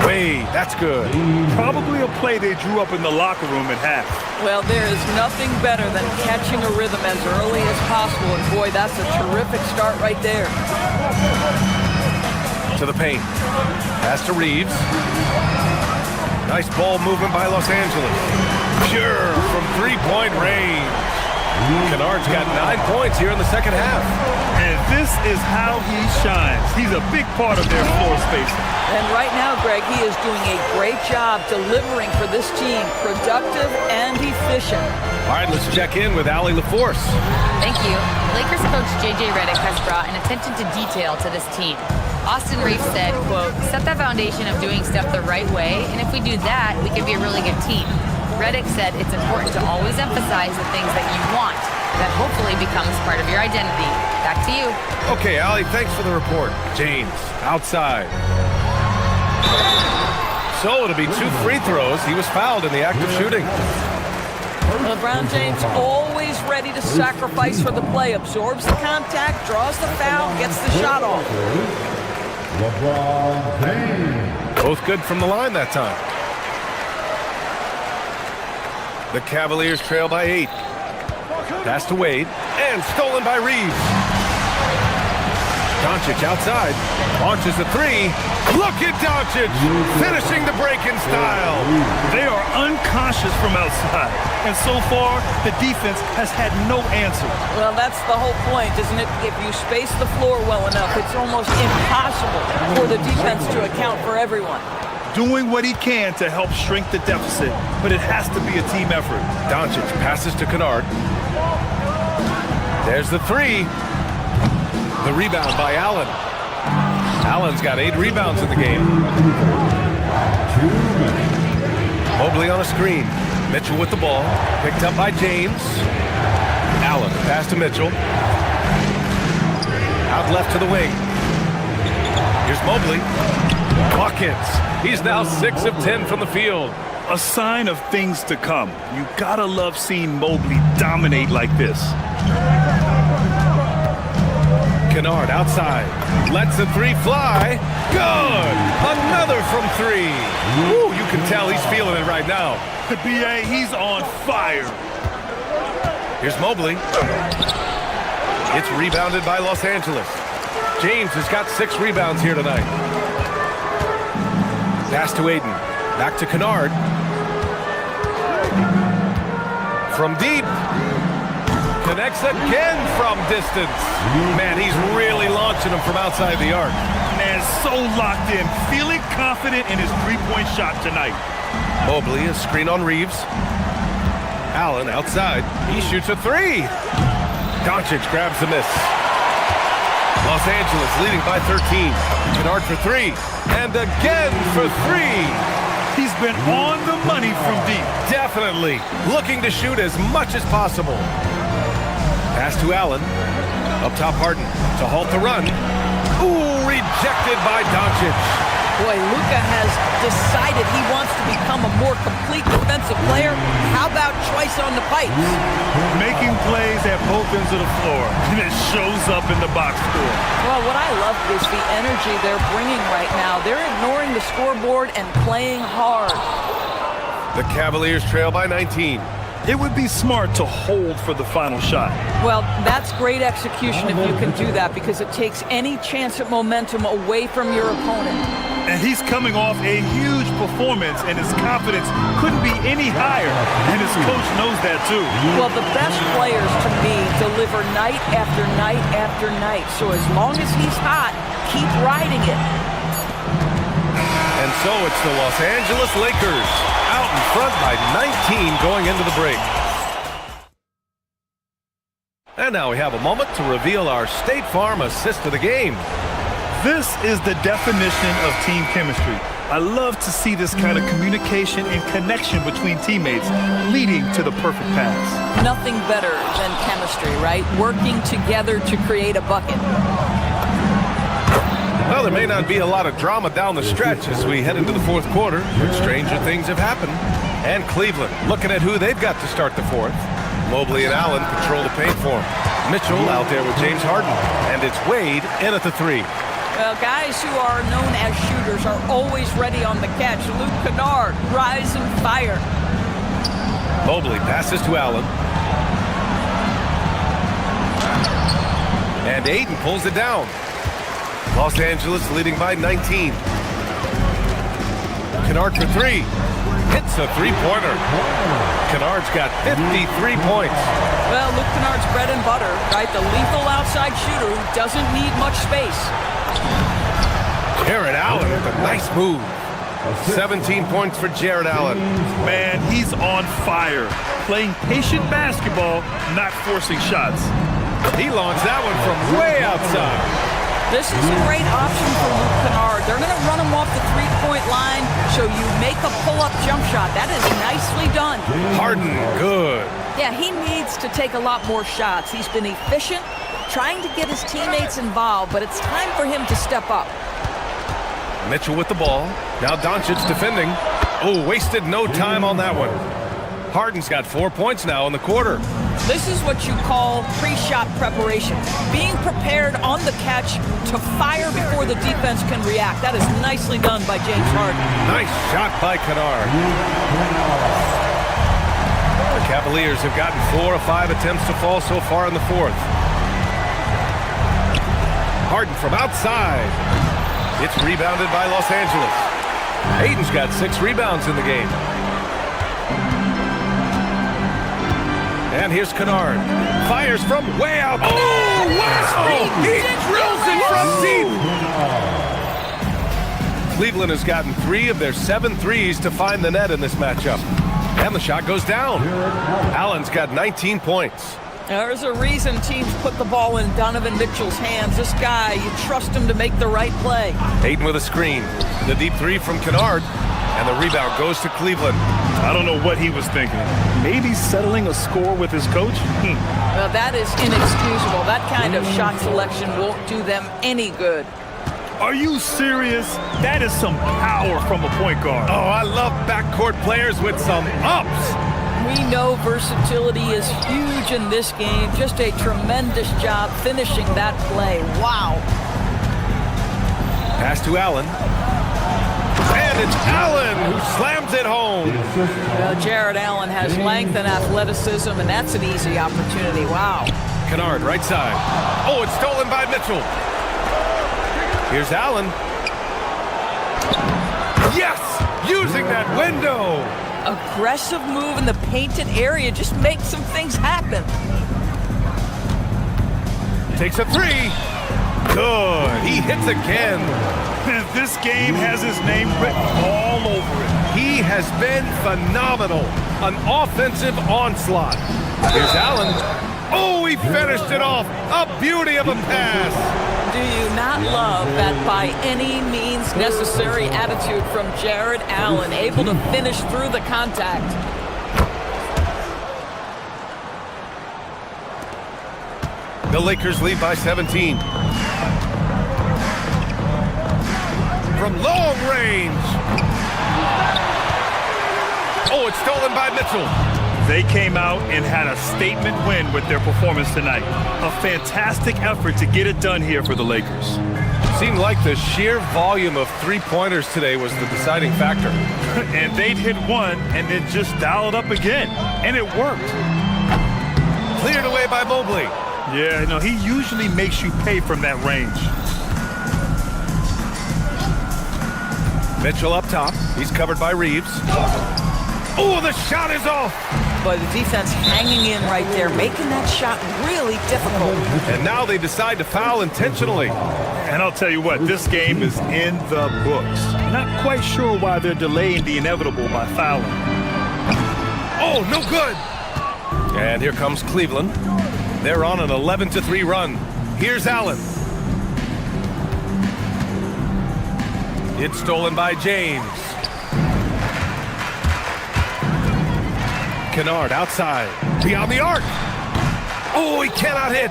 Wade, that's good. Probably a play they drew up in the locker room at half. Well, there is nothing better than catching a rhythm as early as possible. And boy, that's a terrific start right there. To the paint. Pass to Reeves. Nice ball movement by Los Angeles. Pure from three-point range. Kennard's got 9 points here in the second half. And this is how he shines. He's a big part of their floor spacing. And right now, Greg, he is doing a great job delivering for this team. Productive and efficient. All right, let's check in with Allie LaForce. Thank you. Lakers coach J.J. Redick has brought an attention to detail to this team. Austin Reeves said, quote, set the foundation of doing stuff the right way, and if we do that, we can be a really good team. Redick said it's important to always emphasize the things that you want. That hopefully becomes part of your identity. Back to you. Okay, Allie, thanks for the report. James, outside. So it'll be 2 free throws. He was fouled in the act of shooting. LeBron James always ready to sacrifice for the play. Absorbs the contact, draws the foul, gets the shot off. LeBron James. Both good from the line that time. The Cavaliers trail by 8. Pass to Wade, and stolen by Reeves. Doncic outside, launches a 3. Look at Doncic, finishing the break in style. They are unconscious from outside, and so far, the defense has had no answer. Well, that's the whole point, isn't it? If you space the floor well enough, it's almost impossible for the defense to account for everyone. Doing what he can to help shrink the deficit, but it has to be a team effort. Doncic passes to Kennard. There's the 3. The rebound by Allen. Allen's got 8 rebounds in the game. Mobley on a screen. Mitchell with the ball. Picked up by James. Allen, pass to Mitchell. Out left to the wing. Here's Mobley. Buckets. He's now 6 of 10 from the field. A sign of things to come. You gotta love seeing Mobley dominate like this. Kennard outside. Lets the three fly. Good. Another from 3. Woo, you can tell he's feeling it right now. B.A., he's on fire. Here's Mobley. It's rebounded by Los Angeles. James has got 6 rebounds here tonight. Pass to Aiden. Back to Kennard. From deep. Connects again from distance. Man, he's really launching them from outside the arc. Man, so locked in. Feeling confident in his three-point shot tonight. Mobley, a screen on Reeves. Allen outside. He shoots a 3. Doncic grabs the miss. Los Angeles leading by 13. Kennard for 3. And again for 3. He's been on the money from deep. Definitely. Looking to shoot as much as possible. Pass to Allen. Up top Harden to halt the run. Ooh, rejected by Doncic. Boy, Luka has decided he wants to become a more complete defensive player. How about choice on the pipes? Making plays at both ends of the floor, and it shows up in the box score. Well, what I love is the energy they're bringing right now. They're ignoring the scoreboard and playing hard. The Cavaliers trail by 19. It would be smart to hold for the final shot. Well, that's great execution if you can do that, because it takes any chance at momentum away from your opponent. And he's coming off a huge performance, and his confidence couldn't be any higher. And his coach knows that, too. Well, the best players, to me, deliver night after night after night. So as long as he's hot, keep riding it. And so it's the Los Angeles Lakers out in front by 19 going into the break. And now we have a moment to reveal our State Farm assist of the game. This is the definition of team chemistry. I love to see this kind of communication and connection between teammates leading to the perfect pass. Nothing better than chemistry, right? Working together to create a bucket. Well, there may not be a lot of drama down the stretch as we head into the fourth quarter, but stranger things have happened. And Cleveland looking at who they've got to start the fourth. Mobley and Allen control the paint for him. Mitchell out there with James Harden, and it's Wade in at the 3. Well, guys who are known as shooters are always ready on the catch. Luke Kennard, rise and fire. Mobley passes to Allen. And Aiden pulls it down. Los Angeles leading by 19. Kennard for 3. Hits a three-pointer. Kennard's got 53 points. Well, Luke Kennard's bread and butter, right? The lethal outside shooter who doesn't need much space. Jared Allen with a nice move. 17 points for Jared Allen. Man, he's on fire. Playing patient basketball, not forcing shots. He launched that one from way outside. This is a great option for Luke Kennard. They're going to run him off the three-point line, so you make a pull-up jump shot. That is nicely done. Harden, good. Yeah, he needs to take a lot more shots. He's been efficient, trying to get his teammates involved, but it's time for him to step up. Mitchell with the ball. Now Doncic defending. Oh, wasted no time on that one. Harden's got 4 points now in the quarter. This is what you call pre-shot preparation. Being prepared on the catch to fire before the defense can react. That is nicely done by James Harden. Nice shot by Kennard. The Cavaliers have gotten 4 of 5 attempts to fall so far in the fourth. Harden from outside. It's rebounded by Los Angeles. Aiden's got 6 rebounds in the game. And here's Kennard. Fires from way out. Oh, wow! He drills it from deep. Cleveland has gotten 3 of their 7 threes to find the net in this matchup. And the shot goes down. Allen's got 19 points. There's a reason teams put the ball in Donovan Mitchell's hands. This guy, you trust him to make the right play. Aiden with a screen. The deep 3 from Kennard. And the rebound goes to Cleveland. I don't know what he was thinking. Maybe settling a score with his coach? Well, that is inexcusable. That kind of shot selection won't do them any good. Are you serious? That is some power from a point guard. Oh, I love backcourt players with some ups. We know versatility is huge in this game. Just a tremendous job finishing that play. Wow. Pass to Allen. And it's Allen who slams it home. Well, Jared Allen has length and athleticism, and that's an easy opportunity. Wow. Kennard, right side. Oh, it's stolen by Mitchell. Here's Allen. Yes! Using that window. Aggressive move in the painted area. Just make some things happen. Takes a three. Good. He hits again. This game has his name written all over it. He has been phenomenal. An offensive onslaught. Here's Allen. Oh, he finished it off. A beauty of a pass. Do you not love that by any means necessary attitude from Jared Allen, able to finish through the contact? The Lakers lead by 17. From long range. Oh, it's stolen by Mitchell. They came out and had a statement win with their performance tonight. A fantastic effort to get it done here for the Lakers. Seemed like the sheer volume of three-pointers today was the deciding factor. And they'd hit one and then just dial it up again. And it worked. Cleared away by Mobley. Yeah, no, he usually makes you pay from that range. Mitchell up top. He's covered by Reeves. Oh, the shot is off. But the defense hanging in right there, making that shot really difficult. And now they decide to foul intentionally. And I'll tell you what, this game is in the books. Not quite sure why they're delaying the inevitable by fouling. Oh, no good. And here comes Cleveland. They're on an 11-3 run. Here's Allen. It's stolen by James. Kennard outside. Beyond the arc. Oh, he cannot hit.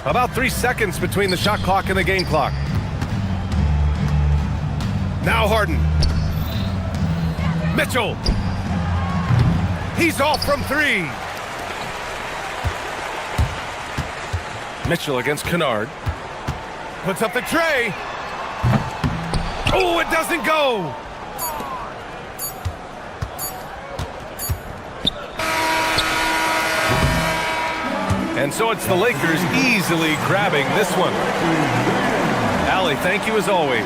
About 3 seconds between the shot clock and the game clock. Now Harden. Mitchell. He's off from three. Mitchell against Kennard. Puts up the tray. Oh, it doesn't go. And so it's the Lakers easily grabbing this one. Allie, thank you as always.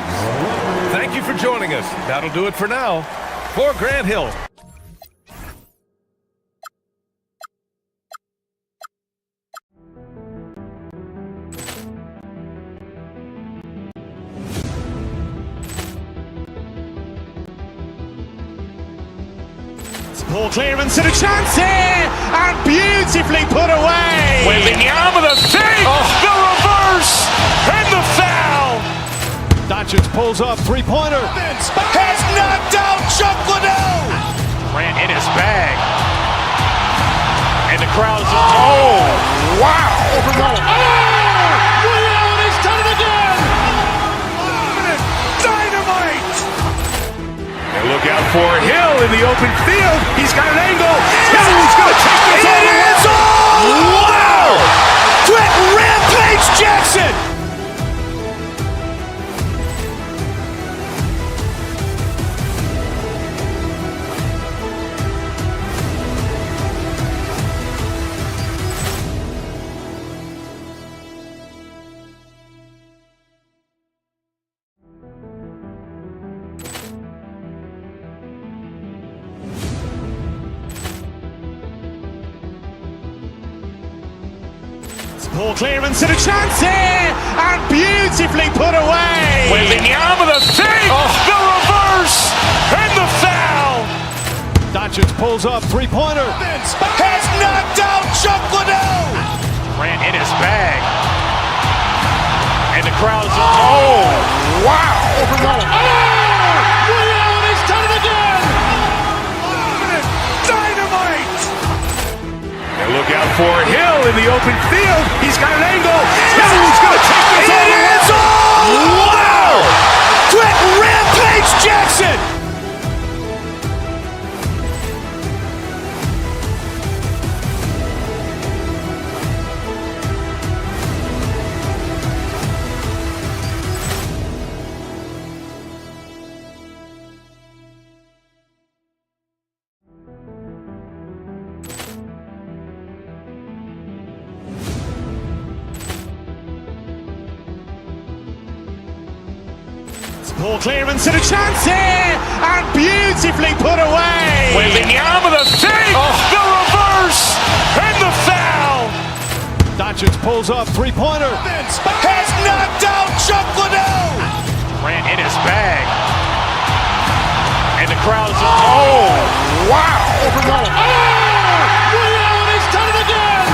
Thank you for joining us. That'll do it for now. For Grant Hill. Ball clearance and a chance here, and beautifully put away. Wembanyama the fake, the reverse, and the foul. Doncic pulls up, three-pointer. Has knocked out Chuck Liddell. Ran in his bag. And the crowd's, oh, wow. Liddell, and he's done it again. Dynamite. And look out for Hill in the open field. He's got an angle. Hill's going to take this all the way. Wow! Quick Rampage Jackson. Ball clearance and a chance here, and beautifully put away. Wembanyama the fake, the reverse, and the foul. Doncic pulls up, three-pointer. Has knocked out Chuck Liddell. Ran in his bag. And the crowd's, oh, wow. Liddell, and he's done it again. Dynamite. And look out for Hill in the open field. He's got an angle. Hill's going to take this all the way. Wow! Ball clearance and a chance here, and beautifully put away. Wembanyama the save, the reverse, and the foul. Doncic pulls up, three-pointer. Has knocked out Chuck Liddell. Grant in his bag. And the crowd is, Wow. He's done it again.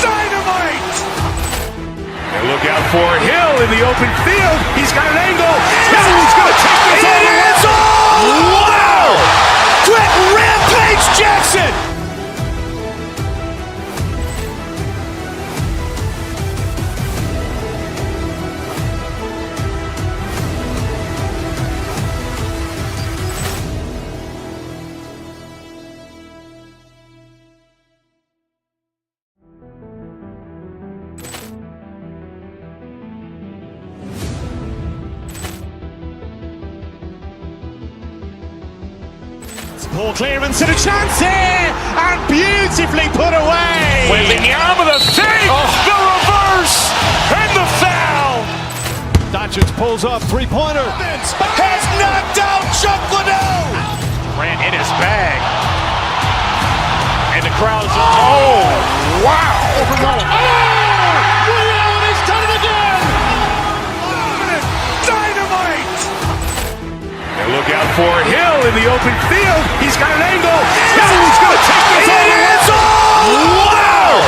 Dynamite. And look out for Hill in the open field. He's got an angle. Hill's going to take this all the way. Wow. Quick Rampage Jackson. Ball clearance and a chance here, and beautifully put away. Wembanyama the save, the reverse, and the foul. Doncic pulls up, three-pointer. Has knocked out Chuck Liddell. Grant in his bag. And the crowd is, Wow. He's done it again. Dynamite. And look out for Hill in the open field. He's got an angle. Hill's going to take this all the way. Wow.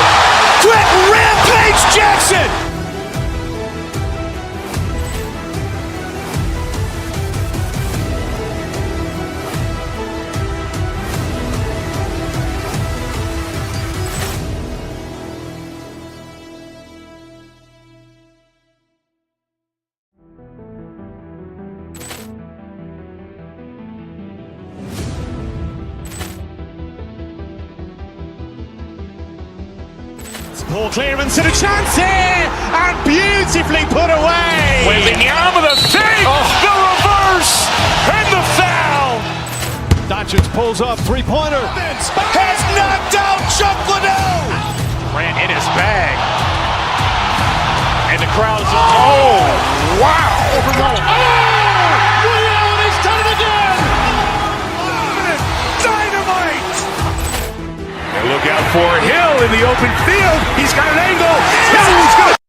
Quick Rampage Jackson. Ball clearance and a chance here, and beautifully put away. Wembanyama the save, the reverse, and the foul. Doncic pulls up, three-pointer. Has knocked out Chuck Liddell. Grant in his bag. And the crowd is, Wow. He's done it again. Dynamite. And look out for Hill in the open field. He's got an angle. Hill's going to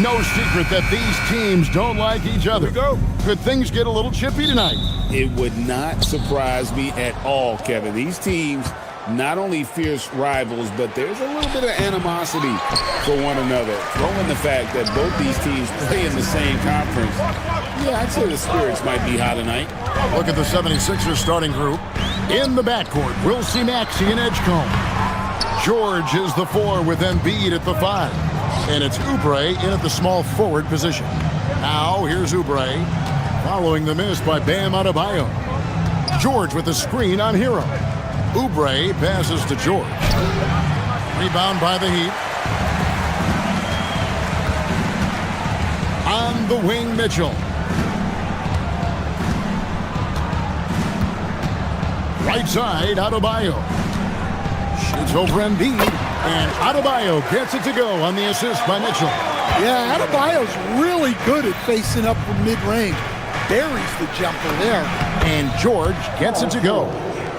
No secret that these teams don't like each other. Could things get a little chippy tonight? It would not surprise me at all, Kevin. These teams, not only fierce rivals, but there's a little bit of animosity for one another. Throw in the fact that both these teams play in the same conference. Yeah, I'd say the spirits might be high tonight. Look at the 76ers starting group. In the backcourt, we'll see Maxey and Edgecombe. George is the 4 with Embiid at the 5. And it's Oubre in at the small forward position. Now, here's Oubre, following the miss by Bam Adebayo. George with the screen on Hero. Oubre passes to George. Rebound by the Heat. On the wing, Mitchell. Right side, Adebayo. Shoots over Embiid. And Adebayo gets it to go on the assist by Mitchell. Yeah, Adebayo's really good at facing up from mid-range. Buries the jumper there. And George gets it to go.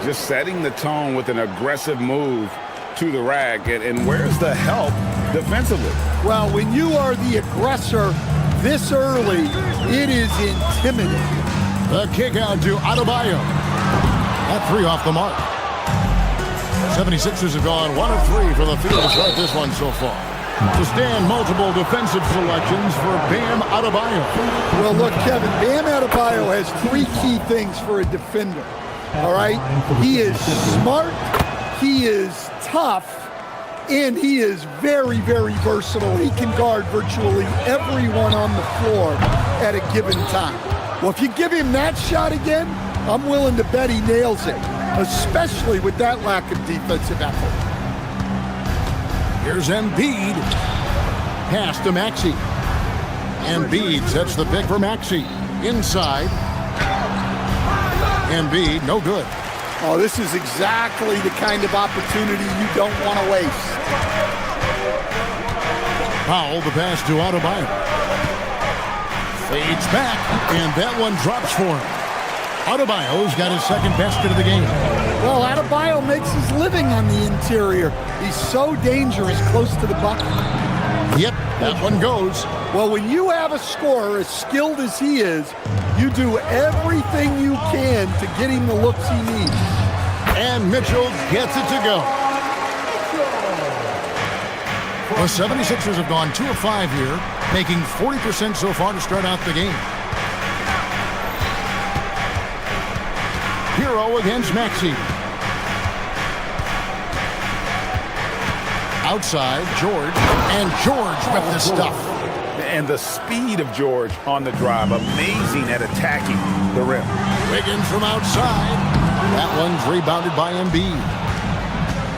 Just setting the tone with an aggressive move to the rack. And where's the help defensively? Well, when you are the aggressor this early, it is intimidating. The kick out to Adebayo. That 3 off the mark. 76ers have gone 1 of 3 from the field to start this one so far. To stand multiple defensive selections for Bam Adebayo. Well, look, Kevin, Bam Adebayo has 3 key things for a defender. All right? He is smart, he is tough, and he is very, very versatile. He can guard virtually everyone on the floor at a given time. Well, if you give him that shot again, I'm willing to bet he nails it. especially with that lack of defensive effort. Here's Embiid. Pass to Maxey. Embiid sets the pick for Maxey. Inside. Embiid, no good. Oh, this is exactly the kind of opportunity you don't want to waste. Powell, the pass to Adebayo. Fades back, and that one drops for him. Adebayo's got his second basket of the game. Well, Adebayo makes his living on the interior. He's so dangerous close to the bucket. Yep, that one goes. Well, when you have a scorer as skilled as he is, you do everything you can to get him the looks he needs. And Mitchell gets it to go. The 76ers have gone 2 of 5 here, making 40% so far to start out the game. Hero against Maxey. Outside, George. And George with the stuff. And the speed of George on the drive, amazing at attacking the rim. Wiggins from outside. That one's rebounded by Embiid.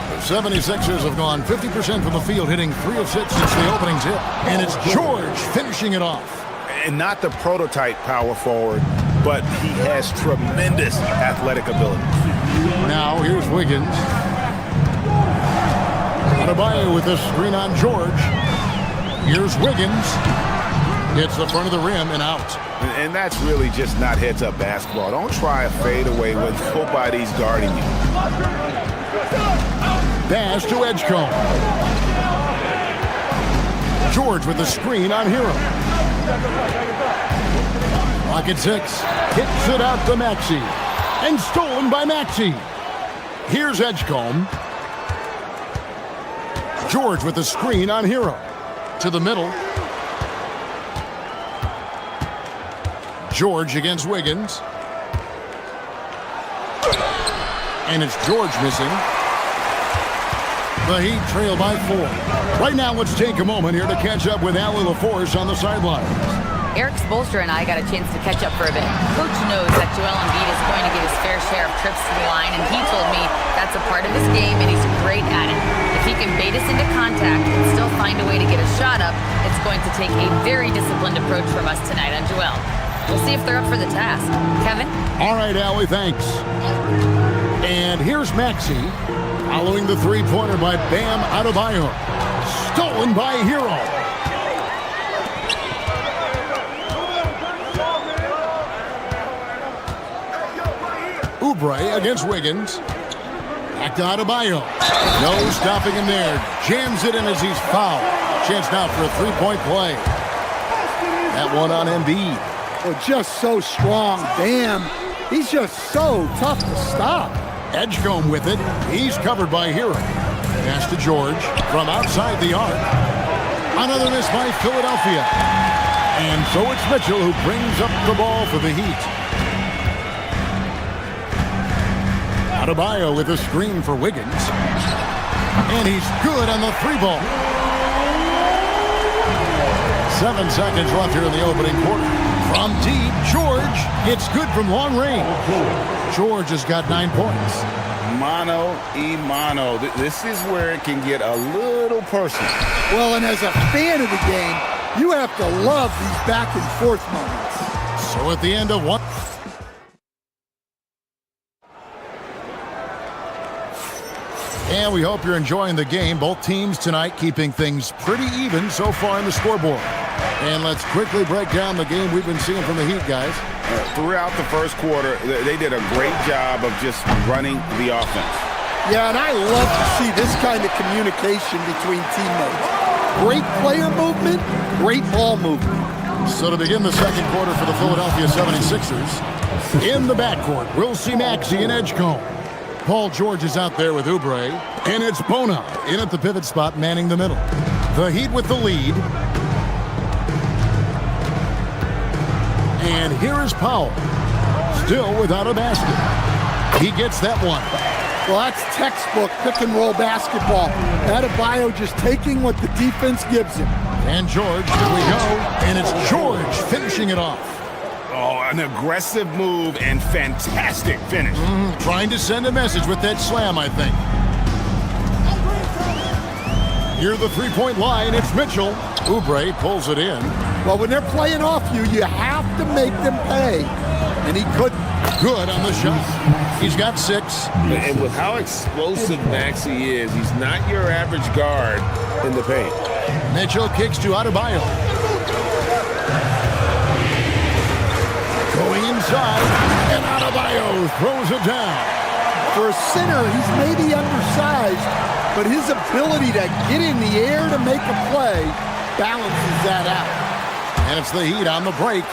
The 76ers have gone 50% from the field, hitting 3 of 6 since the opening tip. And it's George finishing it off. And not the prototype power forward, but he has tremendous athletic ability. Now here's Wiggins. Adebayo with the screen on George. Here's Wiggins. Hits the front of the rim and out. And that's really just not heads-up basketball. Don't try a fadeaway when nobody's guarding you. Pass to Edgecombe. George with the screen on Hero. Rocket 6. Kicks it out to Maxey. And stolen by Maxey. Here's Edgecombe. George with the screen on Hero. To the middle. George against Wiggins. And it's George missing. The Heat trail by 4. Right now, let's take a moment here to catch up with Allie LaForce on the sidelines. Eric Spoelstra and I got a chance to catch up for a bit. Coach knows that Joel Embiid is going to get his fair share of trips to the line, and he told me that's a part of his game, and he's great at it. If he can bait us into contact and still find a way to get a shot up, it's going to take a very disciplined approach from us tonight on Joel. We'll see if they're up for the task. Kevin? All right, Allie, thanks. And here's Maxey, following the three-pointer by Bam Adebayo. Stolen by Hero. Oubre against Wiggins. Back to Adebayo. No stopping him there. Jams it in as he's fouled. Chance now for a three-point play. That one on Embiid. Oh, just so strong. Bam. He's just so tough to stop. Edgecombe with it. He's covered by Hero. Pass to George from outside the arc. Another miss by Philadelphia. And so it's Mitchell who brings up the ball for the Heat. Adebayo with a screen for Wiggins. And he's good on the three ball. 7 seconds left here in the opening quarter. From deep, George. It's good from long range. George has got 9 points. Mano y mano. This is where it can get a little personal. Well, and as a fan of the game, you have to love these back and forth moments. So at the end of one. And we hope you're enjoying the game. Both teams tonight keeping things pretty even so far in the scoreboard. And let's quickly break down the game we've been seeing from the Heat, guys. Throughout the first quarter, they did a great job of just running the offense. Yeah, and I love to see this kind of communication between teammates. Great player movement, great ball movement. So to begin the second quarter for the Philadelphia 76ers, in the backcourt, we'll see Maxey and Edgecombe. Paul George is out there with Oubre, and it's Bona in at the pivot spot, manning the middle. The Heat with the lead. And here is Powell, still without a basket. He gets that one. Well, that's textbook pick-and-roll basketball. Adebayo just taking what the defense gives him. And George, here we go, and it's George finishing it off. Oh, an aggressive move and fantastic finish. Trying to send a message with that slam, I think. Near the three-point line, it's Mitchell. Oubre pulls it in. Well, when they're playing off you, you have to make them pay. And he couldn't. Good on the shot. He's got 6. And with how explosive Maxey is, he's not your average guard in the paint. Mitchell kicks to Adebayo. Going inside, and Adebayo throws it down. For a center, he's maybe undersized, but his ability to get in the air to make a play balances that out. And it's the Heat on the break.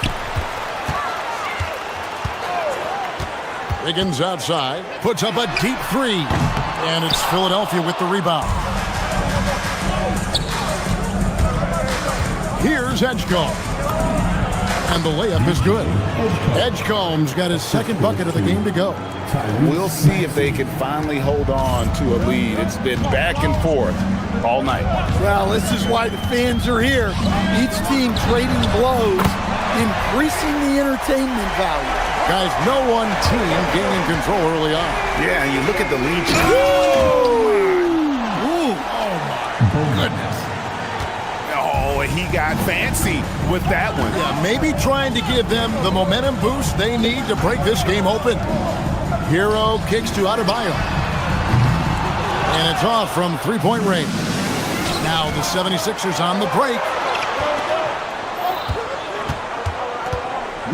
Wiggins outside, puts up a deep 3, and it's Philadelphia with the rebound. Here's Edgecombe, and the layup is good. Edgecombe's got his second bucket of the game to go. We'll see if they can finally hold on to a lead. It's been back and forth all night. Well, this is why the fans are here. Each team trading blows, increasing the entertainment value. Guys, no one team gaining control early on. Yeah, and you look at the lead. Oh, my goodness. Oh, and he got fancy with that one. Yeah, maybe trying to give them the momentum boost they need to break this game open. Hero kicks to Adebayo. And it's off from three-point range. Now the 76ers on the break.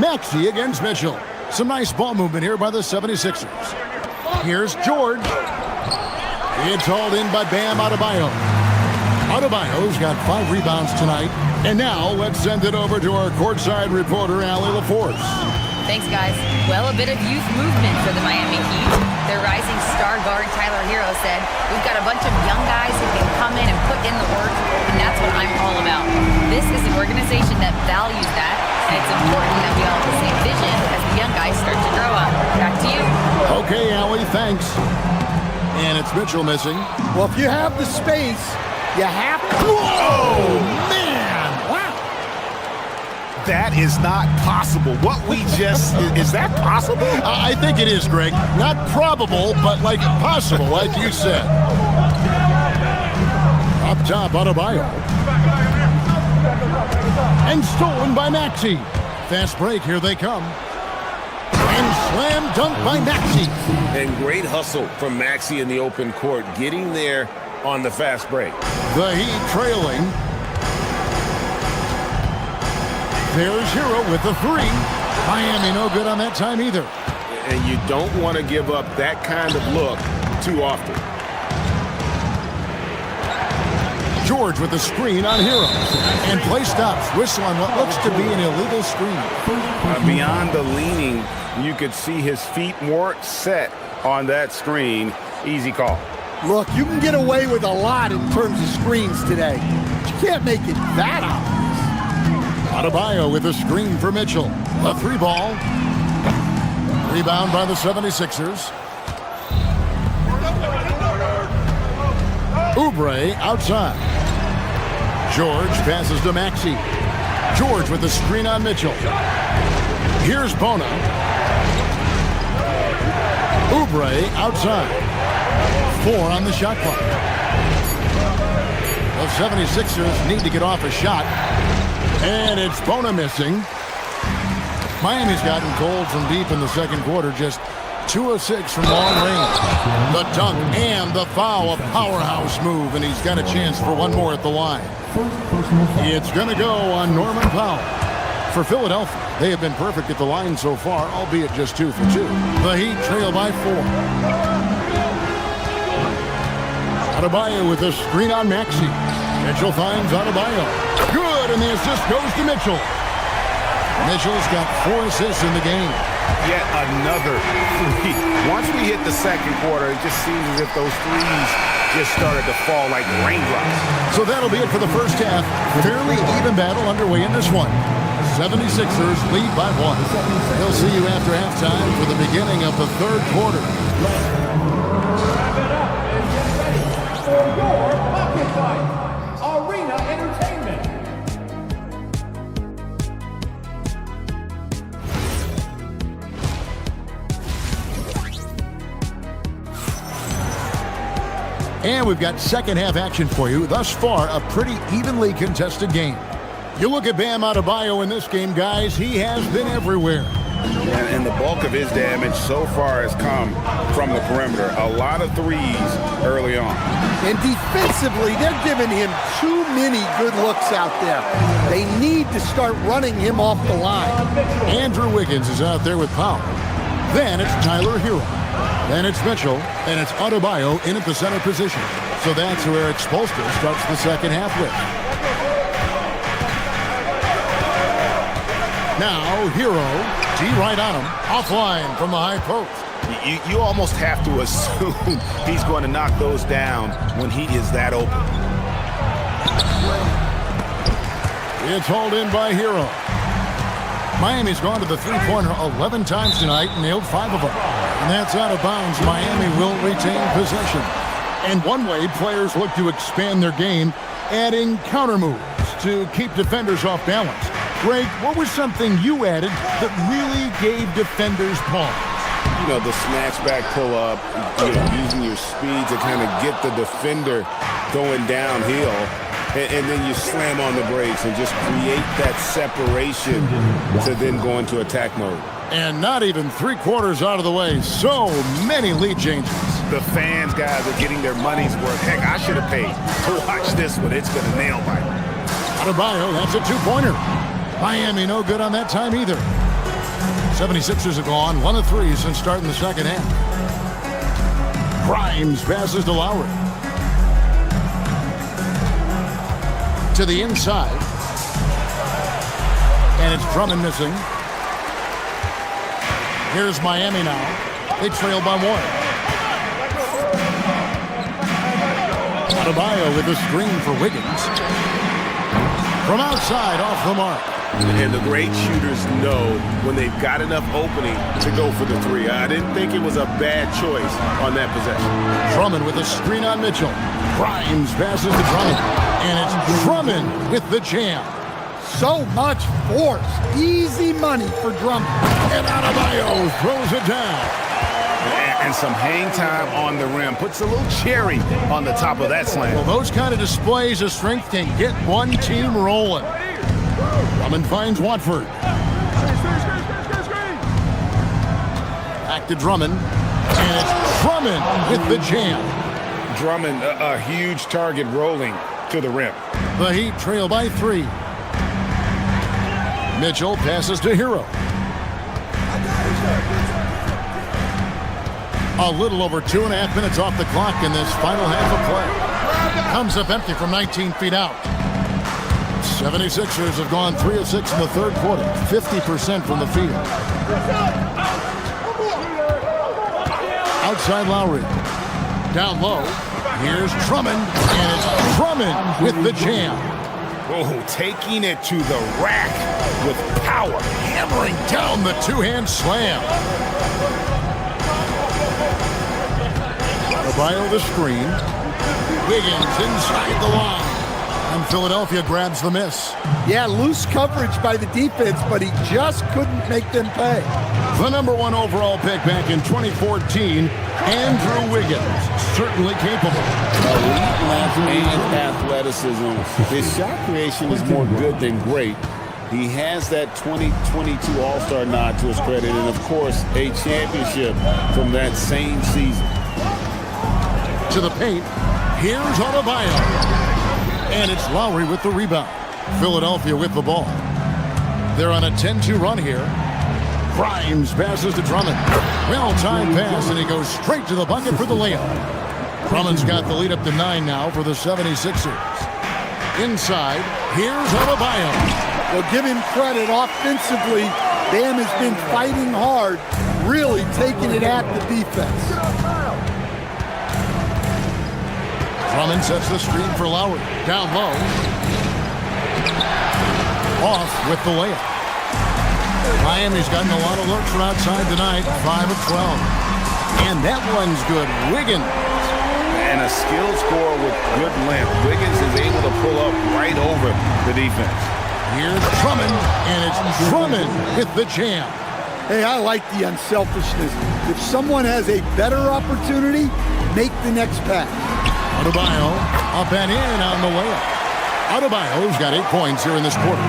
Maxey against Mitchell. Some nice ball movement here by the 76ers. Here's George. It's hauled in by Bam Adebayo. Adebayo's got 5 rebounds tonight. And now let's send it over to our courtside reporter, Allie LaForce. Thanks, guys. Well, a bit of youth movement for the Miami Heat. Their rising star guard, Tyler Hero, said, "We've got a bunch of young guys who can come in and put in the work, and that's what I'm all about." This is an organization that values that, and it's important that we all have the same vision as the young guys start to grow up. Back to you. Okay, Allie, thanks. And it's Mitchell missing. Well, if you have the space, you have to. Whoa, man! Wow. That is not possible. What we just, is that possible? I think it is, Greg. Not probable, but like possible, like you said. Up top, Adebayo. And stolen by Maxey. Fast break, here they come. And slam dunk by Maxey. And great hustle from Maxey in the open court, getting there on the fast break. The Heat trailing. There's Hero with the 3. Miami no good on that time either. And you don't want to give up that kind of look too often. George with the screen on Hero. And play stops. Whistle on what looks to be an illegal screen. Beyond the leaning, you could see his feet more set on that screen. Easy call. Look, you can get away with a lot in terms of screens today. But you can't make it that obvious. Adebayo with a screen for Mitchell. A 3-ball. Rebound by the 76ers. Oubre outside. George passes to Maxey. George with the screen on Mitchell. Here's Bona. Oubre outside. 4 on the shot clock. The 76ers need to get off a shot. And it's Bona missing. Miami's gotten cold from deep in the second quarter. Just 2 of 6 from long range. The dunk and the foul, a powerhouse move, and he's got a chance for one more at the line. It's going to go on Norman Powell. For Philadelphia, they have been perfect at the line so far, albeit just 2 for 2. The Heat trail by 4. Adebayo with a screen on Maxey. Mitchell finds Adebayo. Good, and the assist goes to Mitchell. Mitchell's got 4 assists in the game. Yet another 3. Once we hit the second quarter, it just seems as if those threes just started to fall like raindrops. So that'll be it for the first half. Fairly even battle underway in this one. 76ers lead by 1. They'll see you after halftime for the beginning of the third quarter. Wrap it up and get ready for your Bucket Fight Arena Entertainment. And we've got second half action for you. Thus far, a pretty evenly contested game. You look at Bam Adebayo in this game, guys. He has been everywhere. And the bulk of his damage so far has come from the perimeter. A lot of threes early on. And defensively, they're giving him too many good looks out there. They need to start running him off the line. Andrew Wiggins is out there with power. Then it's Tyler Hero. Then it's Mitchell, and it's Adebayo in at the center position. So that's who Eric Spoelstra starts the second half with. Now, Hero, D right on him, offline from the high post. You almost have to assume he's going to knock those down when he is that open. It's hauled in by Hero. Miami's gone to the three-pointer 11 times tonight and nailed 5 of them. And that's out of bounds. Miami will retain possession. And one way players look to expand their game, adding counter moves to keep defenders off balance. Greg, what was something you added that really gave defenders pause? You know, the snatch back pull-up, using your speed to kind of get the defender going downhill. And then you slam on the brakes and just create that separation to then go into attack mode. And not even 3/4 out of the way. So many lead changes. The fans, guys, are getting their money's worth. Heck, I should have paid to watch this one. It's going to nail bite. Adebayo, that's a two-pointer. Miami no good on that time either. 76ers have gone 1 of 3 since starting the second half. Grimes passes to Lowry. To the inside. And it's Drummond missing. Here's Miami now. They trail by 1. Adebayo with a screen for Wiggins. From outside, off the mark. And the great shooters know when they've got enough opening to go for the three. I didn't think it was a bad choice on that possession. Drummond with a screen on Mitchell. Grimes passes to Drummond. And it's Drummond with the jam. So much force. Easy money for Drummond. And Adebayo throws it down. And some hang time on the rim. Puts a little cherry on the top of that slam. Well, those kind of displays of strength can get one team rolling. Drummond finds Watford. Back to Drummond. And it's Drummond with the jam. Drummond, a huge target rolling to the rim. The Heat trail by 3. Mitchell passes to Hero. A little over 2.5 minutes off the clock in this final half of play. Comes up empty from 19 feet out. 76ers have gone 3 of 6 in the third quarter, 50% from the field. Outside Lowry. Down low. Here's Drummond, and it's Drummond with the jam. Oh, taking it to the rack with power. Hammering down the two-hand slam. Adebayo the screen. Wiggins inside the line. And Philadelphia grabs the miss. Yeah, loose coverage by the defense, but he just couldn't make them pay. The number 1 overall pick back in 2014, Andrew Wiggins, certainly capable. Elite length and athleticism. His shot creation is more good than great. He has that 2022 All-Star nod to his credit, and of course, a championship from that same season. To the paint, here's Adebayo. And it's Lowry with the rebound. Philadelphia with the ball. They're on a 10-2 run here. Grimes passes to Drummond. Well-timed pass, and he goes straight to the bucket for the layup. Drummond's got the lead up to 9 now for the 76ers. Inside, here's Adebayo. Well, give him credit offensively. Bam has been fighting hard, really taking it at the defense. Drummond sets the screen for Lowry. Down low. Off with the layup. Miami's gotten a lot of looks from outside tonight. 5 of 12. And that one's good. Wiggins. And a skilled scorer with good length. Wiggins is able to pull up right over the defense. Here's Drummond, and it's Drummond with the jam. Hey, I like the unselfishness. If someone has a better opportunity, make the next pass. Adebayo up and in on the layup. Adebayo's got 8 points here in this quarter.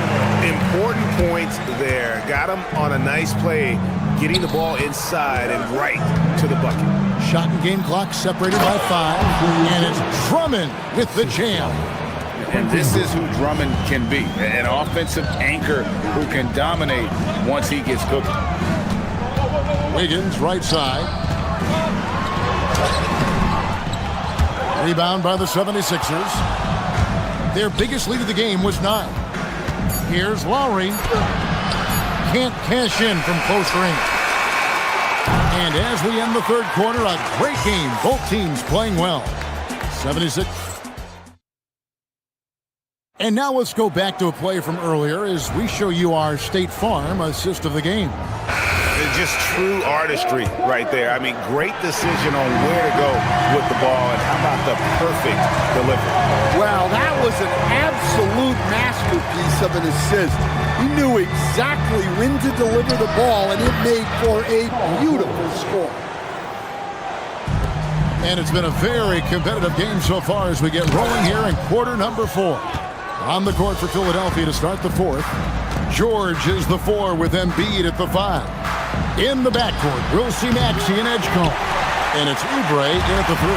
Important points there. Got him on a nice play, getting the ball inside and right to the bucket. Shot and game clock separated by 5, and it's Drummond with the jam. And this is who Drummond can be, an offensive anchor who can dominate once he gets cooking. Wiggins, right side. Rebound by the 76ers. Their biggest lead of the game was 9. Here's Lowry. Can't cash in from close range. And as we end the third quarter, a great game. Both teams playing well. 76. And now let's go back to a play from earlier as we show you our State Farm assist of the game. It's just true artistry right there. I mean, great decision on where to go with the ball, and how about the perfect delivery? Well, that was an absolute masterpiece of an assist. He knew exactly when to deliver the ball, and it made for a beautiful score. And it's been a very competitive game so far as we get rolling here in quarter number 4. On the court for Philadelphia to start the fourth. George is the 4 with Embiid at the 5. In the backcourt, we'll see Maxey and Edgecombe. And it's Oubre in at the 3.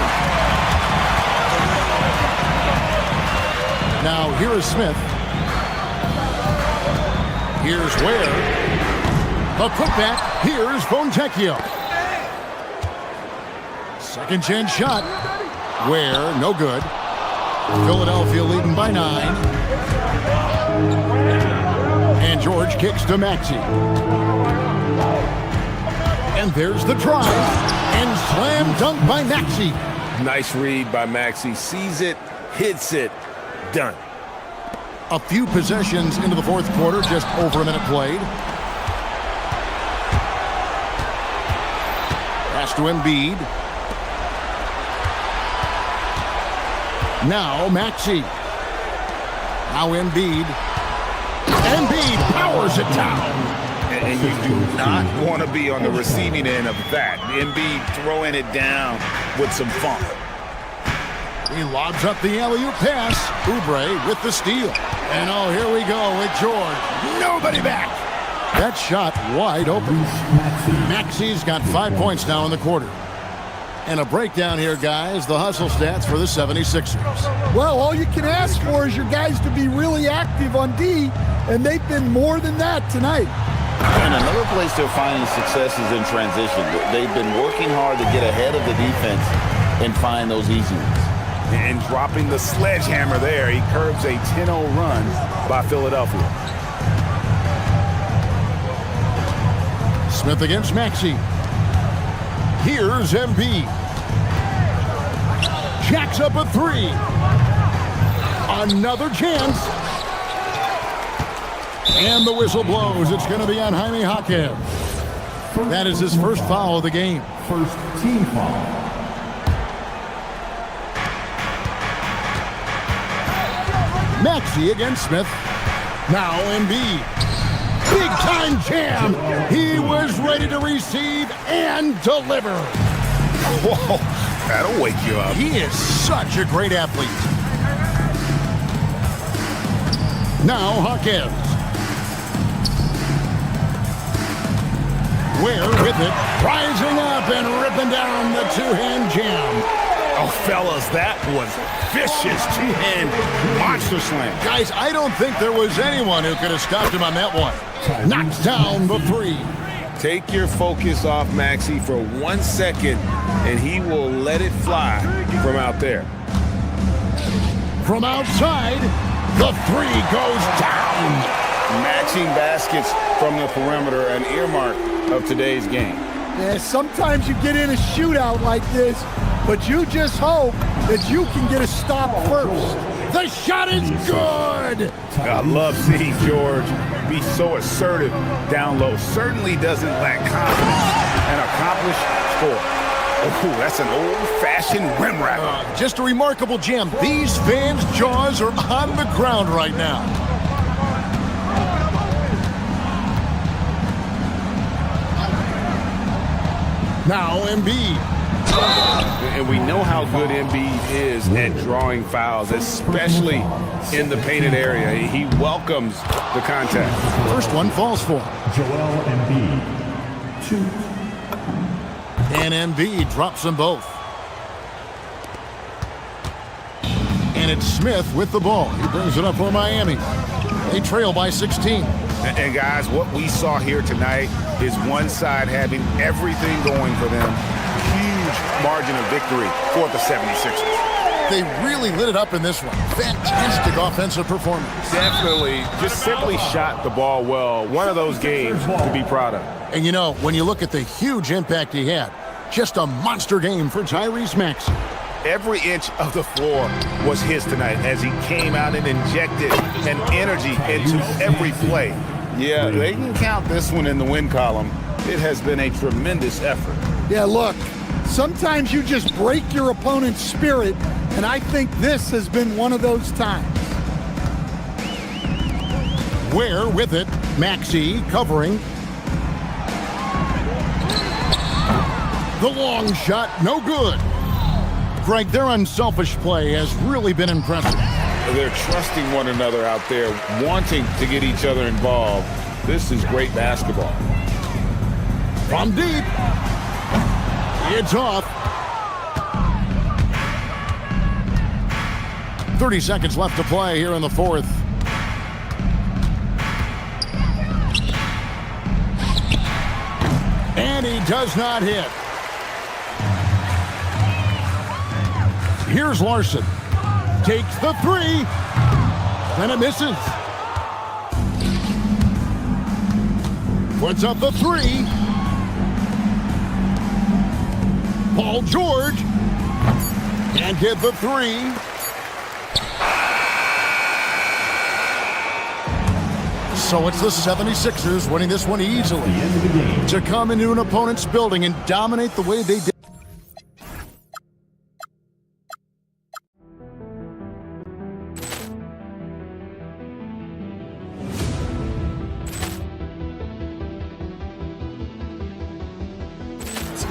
Now, here is Smith. Here's Ware. The putback. Here's Fontecchio. Second chance shot. Ware, no good. Philadelphia leading by 9. And George kicks to Maxey. And there's the drive. And slam dunk by Maxey. Nice read by Maxey. Sees it, hits it, done. A few possessions into the fourth quarter, just over a minute played. Pass to Embiid. Now Maxey. Now Embiid. Embiid powers it down. And you do not want to be on the receiving end of that. Embiid throwing it down with some funk. He lobs up the alley-oop pass. Oubre with the steal. And oh, here we go with George. Nobody back. That shot wide open. Maxey's got 5 points now in the quarter. And a breakdown here, guys. The hustle stats for the 76ers. Well, all you can ask for is your guys to be really active on D, and they've been more than that tonight. And another place they're finding success is in transition. They've been working hard to get ahead of the defense and find those easy ones. And dropping the sledgehammer there, he curbs a 10-0 run by Philadelphia. Smith against Maxey. Here's Embiid. Jacks up a 3. Another chance. And the whistle blows. It's going to be on Jaime Jaquez. That is his first foul of the game. First team foul. Maxey against Smith. Now Embiid. Big time jam. He was ready to receive and deliver. Whoa, that'll wake you up. He is such a great athlete. Now Jaquez. Ware with it, rising up and ripping down the two-hand jam. Oh, fellas, that was vicious two-hand monster slam. Guys, I don't think there was anyone who could have stopped him on that one. Knocks down the 3. Take your focus off Maxey for 1 second, and he will let it fly from out there. From outside, the 3 goes down. Matching baskets from the perimeter, an earmark of today's game. Yeah, sometimes you get in a shootout like this, but you just hope that you can get a stop first. The shot is good. I love seeing George be so assertive down low. Certainly doesn't lack confidence. An accomplished score. Oh, that's an old-fashioned rim wrap. Just a remarkable jam. These fans' jaws are on the ground right now. Now Embiid. And we know how good Embiid is at drawing fouls, especially in the painted area. He welcomes the contact. First one falls for Joel Embiid. 2. And Embiid drops them both. And it's Smith with the ball. He brings it up for Miami. They trail by 16. And guys, what we saw here tonight is one side having everything going for them. Huge margin of victory for the 76ers. They really lit it up in this one. Fantastic offensive performance. Definitely just simply shot the ball well. One of those games to be proud of. And you know, when you look at the huge impact he had, just a monster game for Tyrese Maxey. Every inch of the floor was his tonight as he came out and injected an energy into every play. Yeah, they can count this one in the win column. It has been a tremendous effort. Yeah, look, sometimes you just break your opponent's spirit, and I think this has been one of those times. Ware with it. Maxey covering. The long shot, no good. Greg, their unselfish play has really been impressive. They're trusting one another out there, wanting to get each other involved. This is great basketball. From deep. It's off. 30 seconds left to play here in the fourth. And he does not hit. Here's Larson. Takes the three. And it misses. Puts up the three. Paul George. Can't get the three. So it's the 76ers winning this one easily. To come into an opponent's building and dominate the way they did.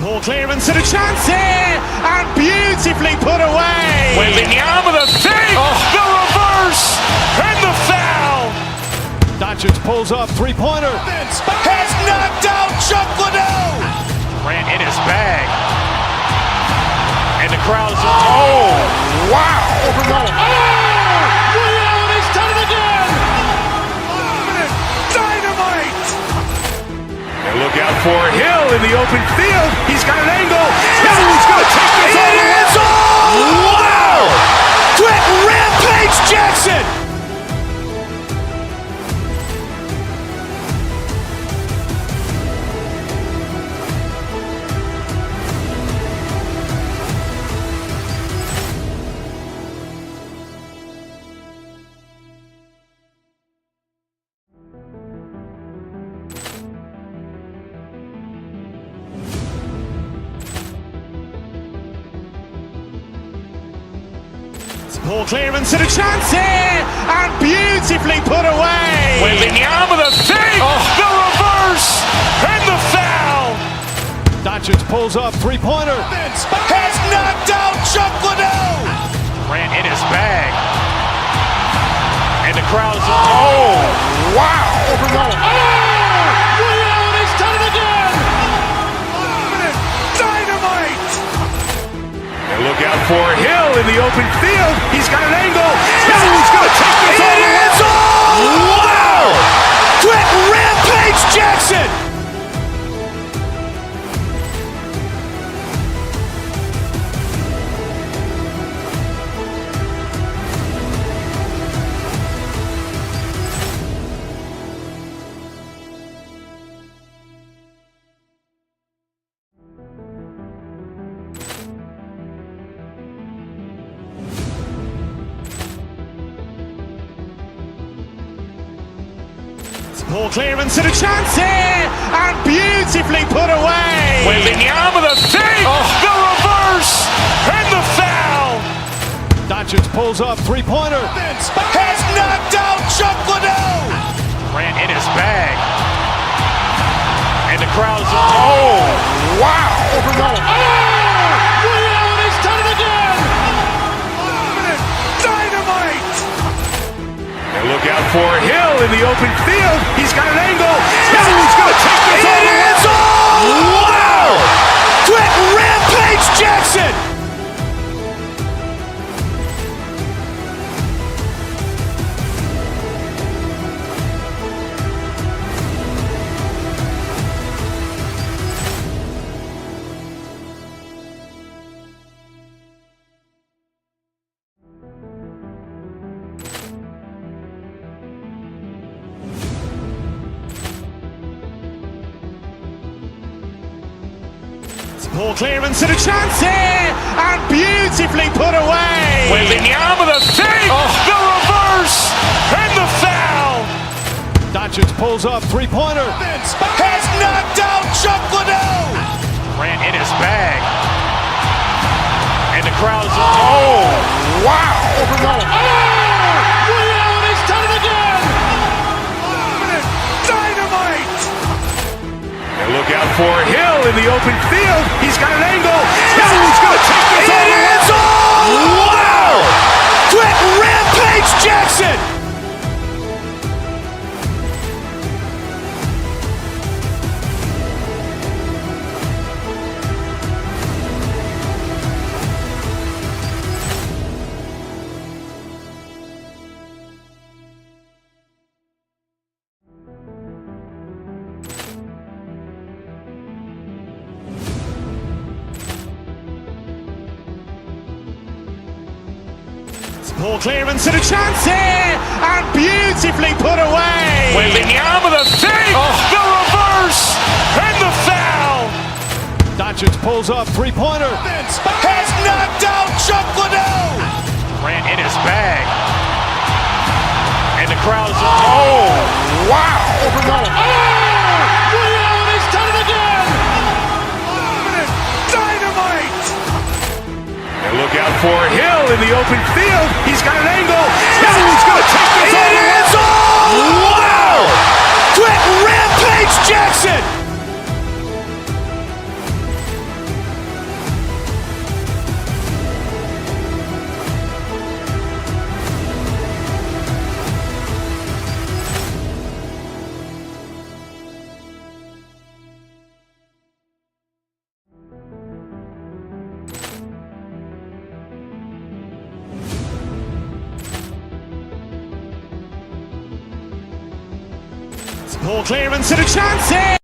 Ball clearance and a chance here, and beautifully put away. Wembanyama with a save, the reverse, and the foul. Doncic pulls up, three-pointer. Has knocked out Chuck Liddell. Grant in his bag, and the crowd is wow! He's done it again. Dynamite! And look out for Hill in the open field. He's got an angle. Hill's going to take this all the way. Wow! Quick Rampage Jackson! Ball clearance and a chance here, and beautifully put away. Wembanyama with a save, the reverse, and the foul. Doncic pulls up, three-pointer. Has knocked out Chuck Liddell. Grant in his bag, and the crowd is wow! He's done it again. Dynamite! And look out for Hill in the open field. He's got an angle. Hill's going to take this all the way. Wow! Quick Rampage Jackson! Ball clearance and a chance here, and beautifully put away. Wembanyama with a save, the reverse, and the foul. Doncic pulls up, three-pointer. Has knocked out Chuck Liddell. Grant in his bag, and the crowd is wow! Look out for Hill in the open field. He's got an angle. Hill's going to take this all the way. Wow! Quick rampage Jackson! Ball clearance and a chance here, and beautifully put away. Wembanyama the fake, the reverse, and the foul. Doncic pulls up, three-pointer. Has knocked out Chuck Liddell. Grant in his bag. And the crowd's wow. He's done it again. Dynamite. And look out for Hill in the open field. He's got an angle. Hill's going to take this all the way. Wow! Quick rampage Jackson. Ball clearance and a chance here, and beautifully put away. Wembanyama the fake, the reverse, and the foul. Doncic pulls up, three-pointer. Has knocked out Chuck Liddell. Grant in his bag. And the crowd's wow. He's done it again. Dynamite. And look out for Hill in the open field. He's got an angle. Hill's going to take this all the way. Wow! Quick rampage Jackson. Ball clearance and a chance here.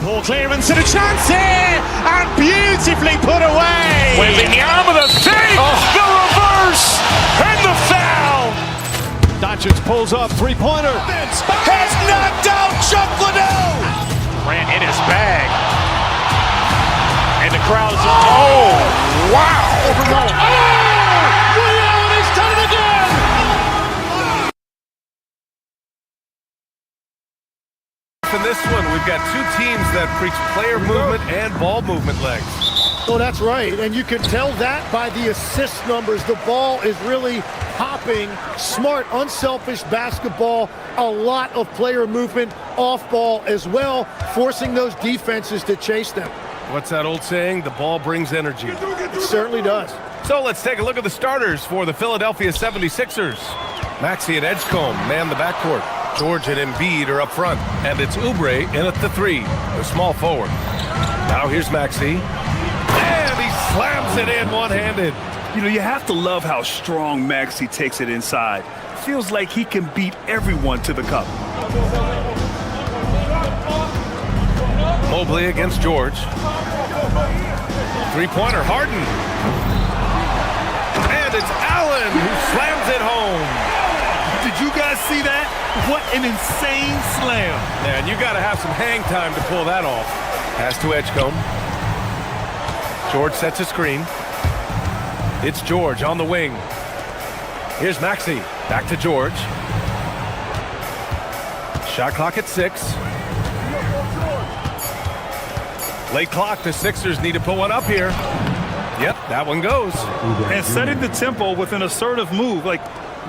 Ball clearance and a chance here, and beautifully put away. Wembanyama the fake, the reverse, and the foul. Doncic pulls up, three-pointer. Has knocked out Chuck Liddell. Grant in his bag. And the crowd's wow. He's done it again. In this one, we've got two teams that preach player movement and ball movement legs. Oh, that's right. And you can tell that by the assist numbers. The ball is really hopping. Smart, unselfish basketball. A lot of player movement off ball as well, forcing those defenses to chase them. What's that old saying? The ball brings energy. It certainly does. So let's take a look at the starters for the Philadelphia 76ers. Maxey and Edgecombe man the backcourt. George and Embiid are up front. And it's Oubre in at the three, the small forward. Now here's Maxey. And he slams it in one-handed. You know, you have to love how strong Maxey takes it inside. Feels like he can beat everyone to the cup. Mobley against George. Three-pointer, Harden. And it's Allen who slams it home. Did you guys see that? What an insane slam. And you got to have some hang time to pull that off. Pass to Edgecombe. George sets a screen. It's George on the wing. Here's Maxey. Back to George. Shot clock at 6. Late clock. The Sixers need to put one up here. Yep, that one goes. And setting the tempo with an assertive move. Like,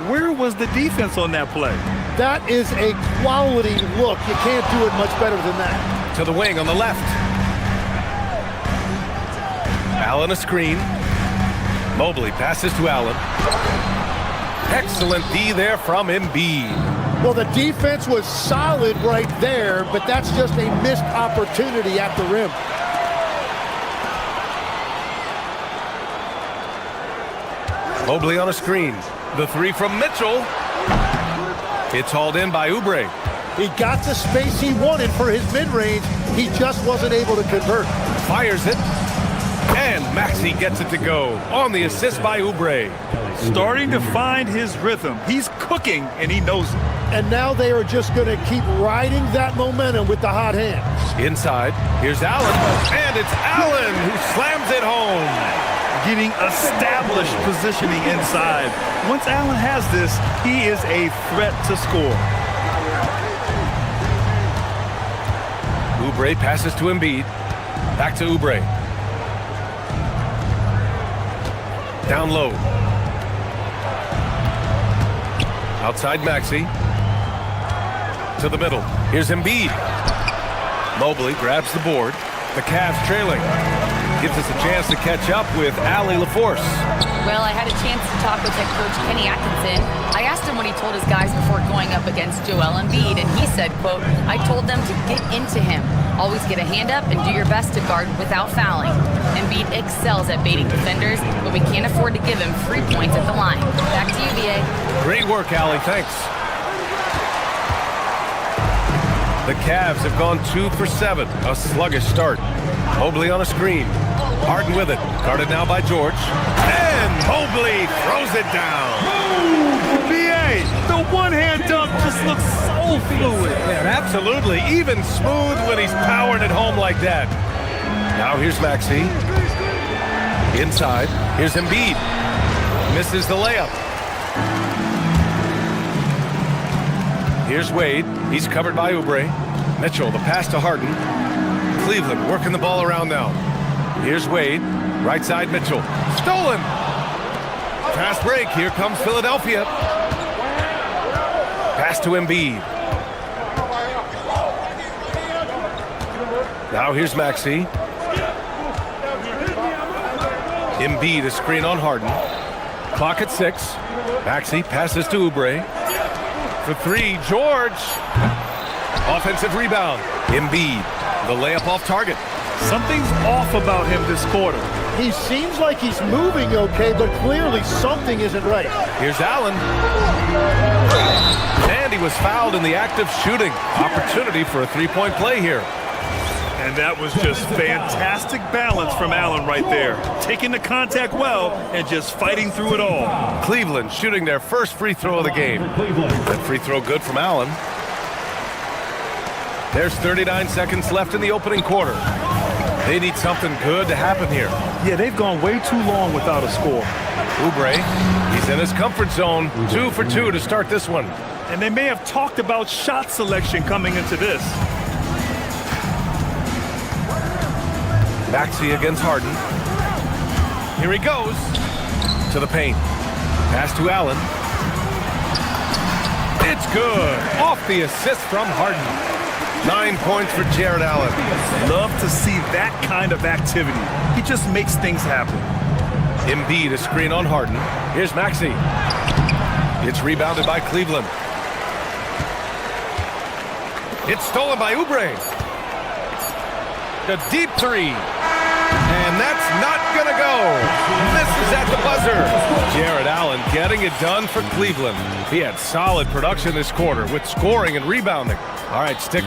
where was the defense on that play? That is a quality look. You can't do it much better than that. To the wing on the left. Allen a screen. Mobley passes to Allen. Excellent D there from Embiid. Well, the defense was solid right there, but that's just a missed opportunity at the rim. Mobley on a screen. The three from Mitchell. It's hauled in by Oubre. He got the space he wanted for his mid-range. He just wasn't able to convert. Fires it. And Maxey gets it to go on the assist by Oubre. Starting to find his rhythm. He's cooking, and he knows it. And now they are just going to keep riding that momentum with the hot hand. Inside, here's Allen. And it's Allen who slams it home. Getting established positioning inside. Once Allen has this, he is a threat to score. Oubre passes to Embiid. Back to Oubre. Down low. Outside Maxey. To the middle. Here's Embiid. Mobley grabs the board. The Cavs trailing. Gives us a chance to catch up with Allie LaForce. Well, I had a chance to talk with head coach Kenny Atkinson. I asked him what he told his guys before going up against Joel Embiid, and he said, quote, I told them to get into him. Always get a hand up and do your best to guard without fouling. Embiid excels at baiting defenders, but we can't afford to give him free points at the line. Back to you, BA. Great work, Allie. Thanks. The Cavs have gone 2 for 7. A sluggish start. Mobley on a screen. Harden with it. Guarded now by George. And Mobley throws it down. BA, the one-hand dunk just looks so fluid. Yeah, absolutely. Even smooth when he's powering it home like that. Now here's Maxey. Inside. Here's Embiid. Misses the layup. Here's Wade. He's covered by Oubre. Mitchell, the pass to Harden. Cleveland working the ball around now. Here's Wade. Right side Mitchell. Stolen. Fast break. Here comes Philadelphia. Pass to Embiid. Now here's Maxey. Embiid, a screen on Harden. Clock at 6. Maxey passes to Oubre. For 3, George. Offensive rebound. Embiid. The layup off target. Something's off about him this quarter. He seems like he's moving okay, but clearly something isn't right. Here's Allen. And he was fouled in the act of shooting. Opportunity for a three-point play here. And that was just fantastic balance from Allen right there. Taking the contact well and just fighting through it all. Cleveland shooting their first free throw of the game. That free throw good from Allen. There's 39 seconds left in the opening quarter. They need something good to happen here. Yeah, they've gone way too long without a score. Oubre, he's in his comfort zone. 2 for 2 to start this one. And they may have talked about shot selection coming into this. Maxey against Harden. Here he goes. To the paint. Pass to Allen. It's good. Off the assist from Harden. 9 points for Jared Allen. Love to see that kind of activity. He just makes things happen. Embiid, a screen on Harden. Here's Maxey. It's rebounded by Cleveland. It's stolen by Oubre. The deep three. And that's not going to go. Misses at the buzzer. Jared Allen getting it done for Cleveland. He had solid production this quarter with scoring and rebounding. All right, stick.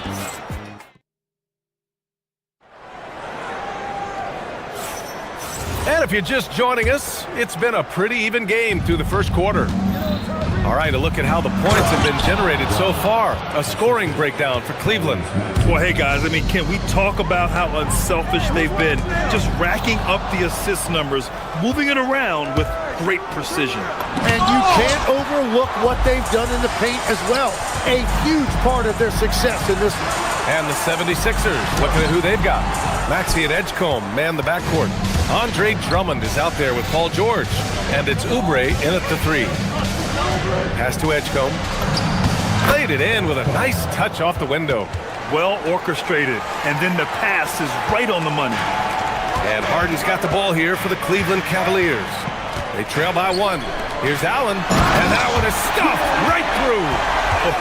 And if you're just joining us, it's been a pretty even game through the first quarter. All right, a look at how the points have been generated so far. A scoring breakdown for Cleveland. Well, hey, guys, I mean, can we talk about how unselfish they've been? Just racking up the assist numbers, moving it around with great precision. And you can't overlook what they've done in the paint as well. A huge part of their success in this one. And the 76ers, looking at who they've got. Maxey at Edgecombe, man the backcourt. Andre Drummond is out there with Paul George, and it's Oubre in at the 3. Pass to Edgecombe. Played it in with a nice touch off the window. Well orchestrated, and then the pass is right on the money. And Harden's got the ball here for the Cleveland Cavaliers. They trail by 1. Here's Allen, and that one is stuffed right through.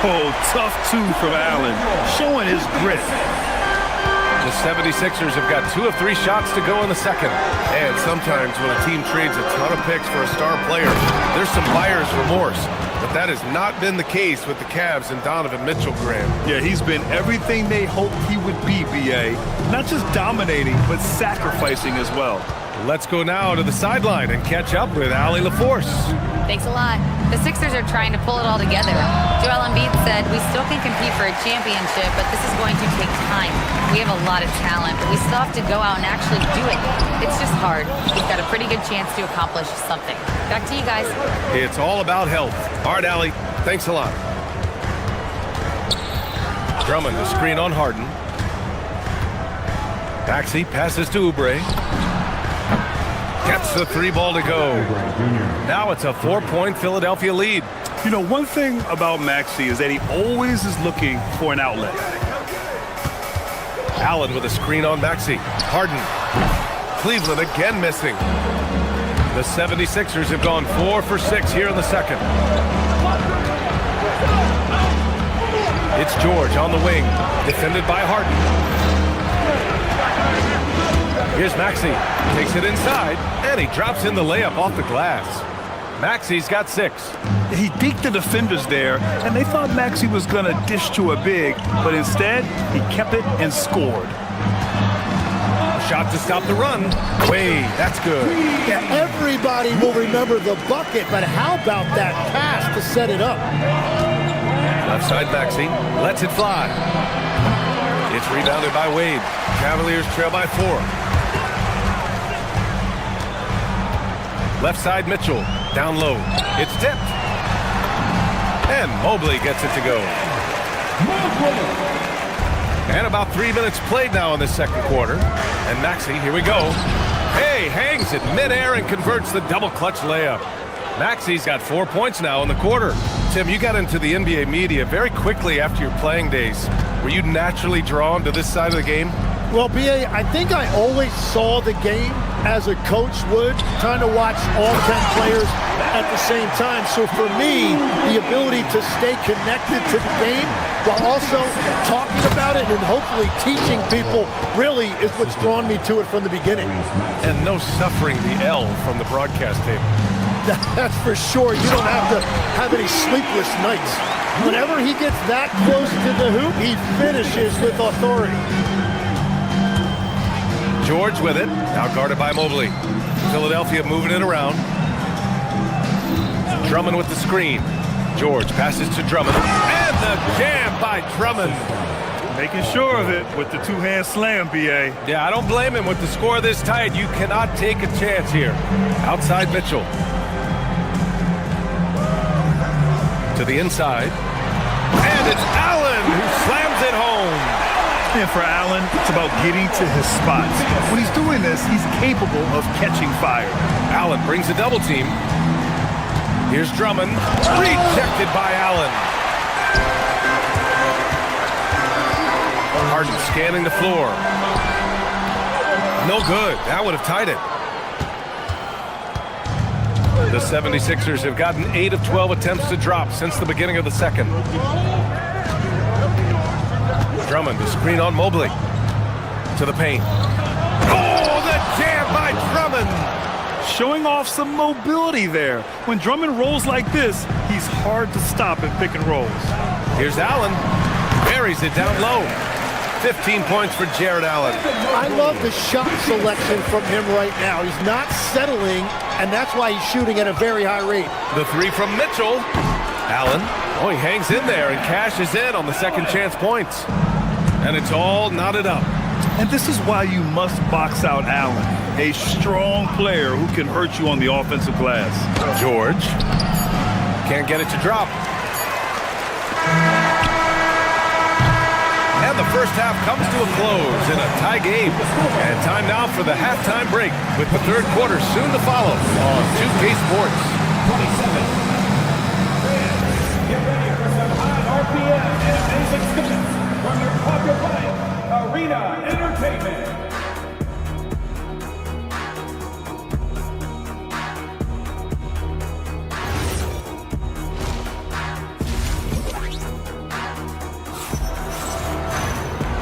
Oh, tough 2 from Allen, showing his grit. The 76ers have got 2 of 3 shots to go in the second. And sometimes when a team trades a ton of picks for a star player, there's some buyer's remorse. But that has not been the case with the Cavs and Donovan Mitchell, Graham. Yeah, he's been everything they hoped he would be, B.A. Not just dominating, but sacrificing as well. Let's go now to the sideline and catch up with Allie LaForce. Thanks a lot. The Sixers are trying to pull it all together. Joel Embiid said, "We still can compete for a championship, but this is going to take time. We have a lot of talent, but we still have to go out and actually do it. It's just hard. We've got a pretty good chance to accomplish something." Back to you guys. It's all about health. All right, Allie, thanks a lot. Drummond, the screen on Harden. Maxey passes to Oubre. Gets the 3 ball to go. Now it's a 4-point Philadelphia lead. You know, one thing about Maxey is that he always is looking for an outlet. Allen with a screen on Maxey. Harden. Cleveland again missing. The 76ers have gone 4 for 6 here in the second. It's George on the wing, defended by Harden. Here's Maxey, takes it inside, and he drops in the layup off the glass. Maxey's got 6. He beat the defenders there, and they thought Maxey was going to dish to a big, but instead, he kept it and scored. Shot to stop the run. Wait, that's good. Yeah, everybody will remember the bucket, but how about that pass to set it up? Left side Maxey, lets it fly. It's rebounded by Wade. Cavaliers trail by 4. Left side Mitchell, down low. It's tipped. And Mobley gets it to go. And about 3 minutes played now in the second quarter. And Maxey, here we go. Hey, hangs it midair and converts the double clutch layup. Maxey's got 4 points now in the quarter. Tim, you got into the NBA media very quickly after your playing days. Were you naturally drawn to this side of the game? Well, B.A., I think I always saw the game as a coach would, trying to watch all 10 players at the same time. So for me, the ability to stay connected to the game while also talking about it and hopefully teaching people really is what's drawn me to it from the beginning. And no suffering the L from the broadcast table. That's for sure. You don't have to have any sleepless nights. Whenever he gets that close to the hoop, he finishes with authority. George with it, now guarded by Mobley. Philadelphia moving it around. Drummond with the screen. George passes to Drummond. And the jam by Drummond. Making sure of it with the 2-hand slam, B.A. Yeah, I don't blame him with the score this tight. You cannot take a chance here. Outside Mitchell. To the inside. And it's Allen who slams it home. And for Allen, it's about getting to his spots. When he's doing this, he's capable of catching fire. Allen brings a double team. Here's Drummond. Rejected by Allen. Harden scanning the floor. No good. That would have tied it. The 76ers have gotten 8 of 12 attempts to drop since the beginning of the second. Drummond, the screen on Mobley. To the paint. Oh, the jam by Drummond! Showing off some mobility there. When Drummond rolls like this, he's hard to stop in pick and rolls. Here's Allen. Buries it down low. 15 points for Jared Allen. I love the shot selection from him right now. He's not settling, and that's why he's shooting at a very high rate. The 3 from Mitchell. Allen. Oh, he hangs in there and cashes in on the second chance points. And it's all knotted up. And this is why you must box out Allen, a strong player who can hurt you on the offensive glass. George can't get it to drop. And And the first half comes to a close in a tie game. And time now for the halftime break with the third quarter soon to follow on 2K Sports. Get ready for some high RPM and amazing stunts from your popular Arena Entertainment.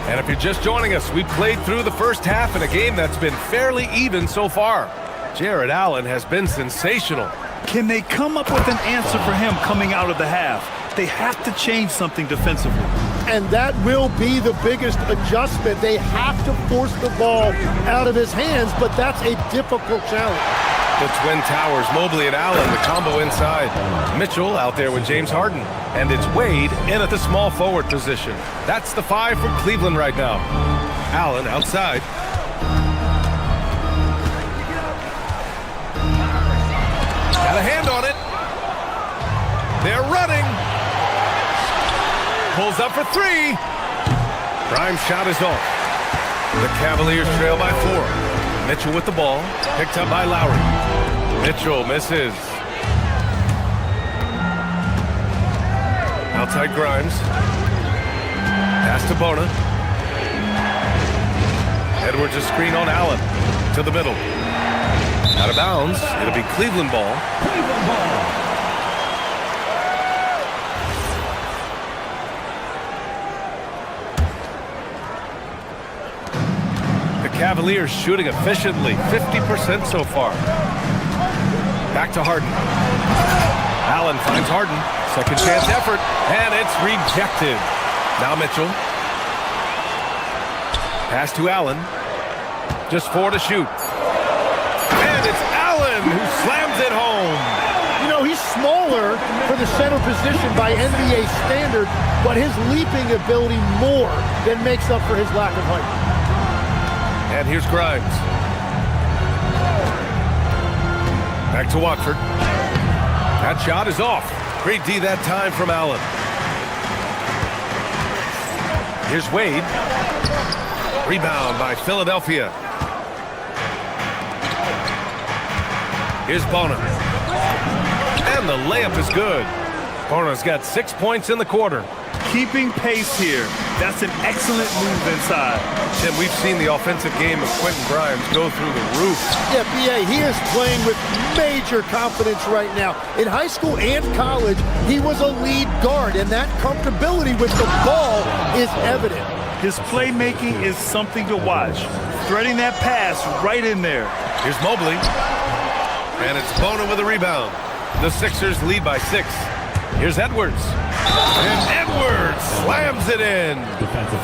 And if you're just joining us, we played through the first half in a game that's been fairly even so far. Jared Allen has been sensational. Can they come up with an answer for him coming out of the half? They have to change something defensively. And that will be the biggest adjustment. They have to force the ball out of his hands, but that's a difficult challenge. The Twin Towers, Mobley and Allen, the combo inside. Mitchell out there with James Harden. And it's Wade in at the small forward position. That's the 5 for Cleveland right now. Allen outside. Got a hand on it. They're running. Pulls up for 3. Grimes' shot is off. The Cavaliers trail by 4. Mitchell with the ball. Picked up by Lowry. Mitchell misses. Outside Grimes. Pass to Bona. Edwards a screen on Allen. To the middle. Out of bounds. It'll be Cleveland ball. Cleveland ball. The Cavaliers shooting efficiently. 50% so far. Back to Harden. Allen finds Harden. Second chance effort. And it's rejected. Now Mitchell. Pass to Allen. Just 4 to shoot. And it's Allen who slams it home. You know, he's smaller for the center position by NBA standard, but his leaping ability more than makes up for his lack of height. And here's Grimes. Back to Watford. That shot is off. Great D that time from Allen. Here's Wade. Rebound by Philadelphia. Here's Bona. And the layup is good. Bona's got 6 points in the quarter. Keeping pace here. That's an excellent move inside. Tim, we've seen the offensive game of Quentin Grimes go through the roof. Yeah, B.A., he is playing with major confidence right now. In high school and college, he was a lead guard, and that comfortability with the ball is evident. His playmaking is something to watch. Threading that pass right in there. Here's Mobley. And it's Bona with a rebound. The Sixers lead by 6. Here's Edwards. And Edwards slams it in.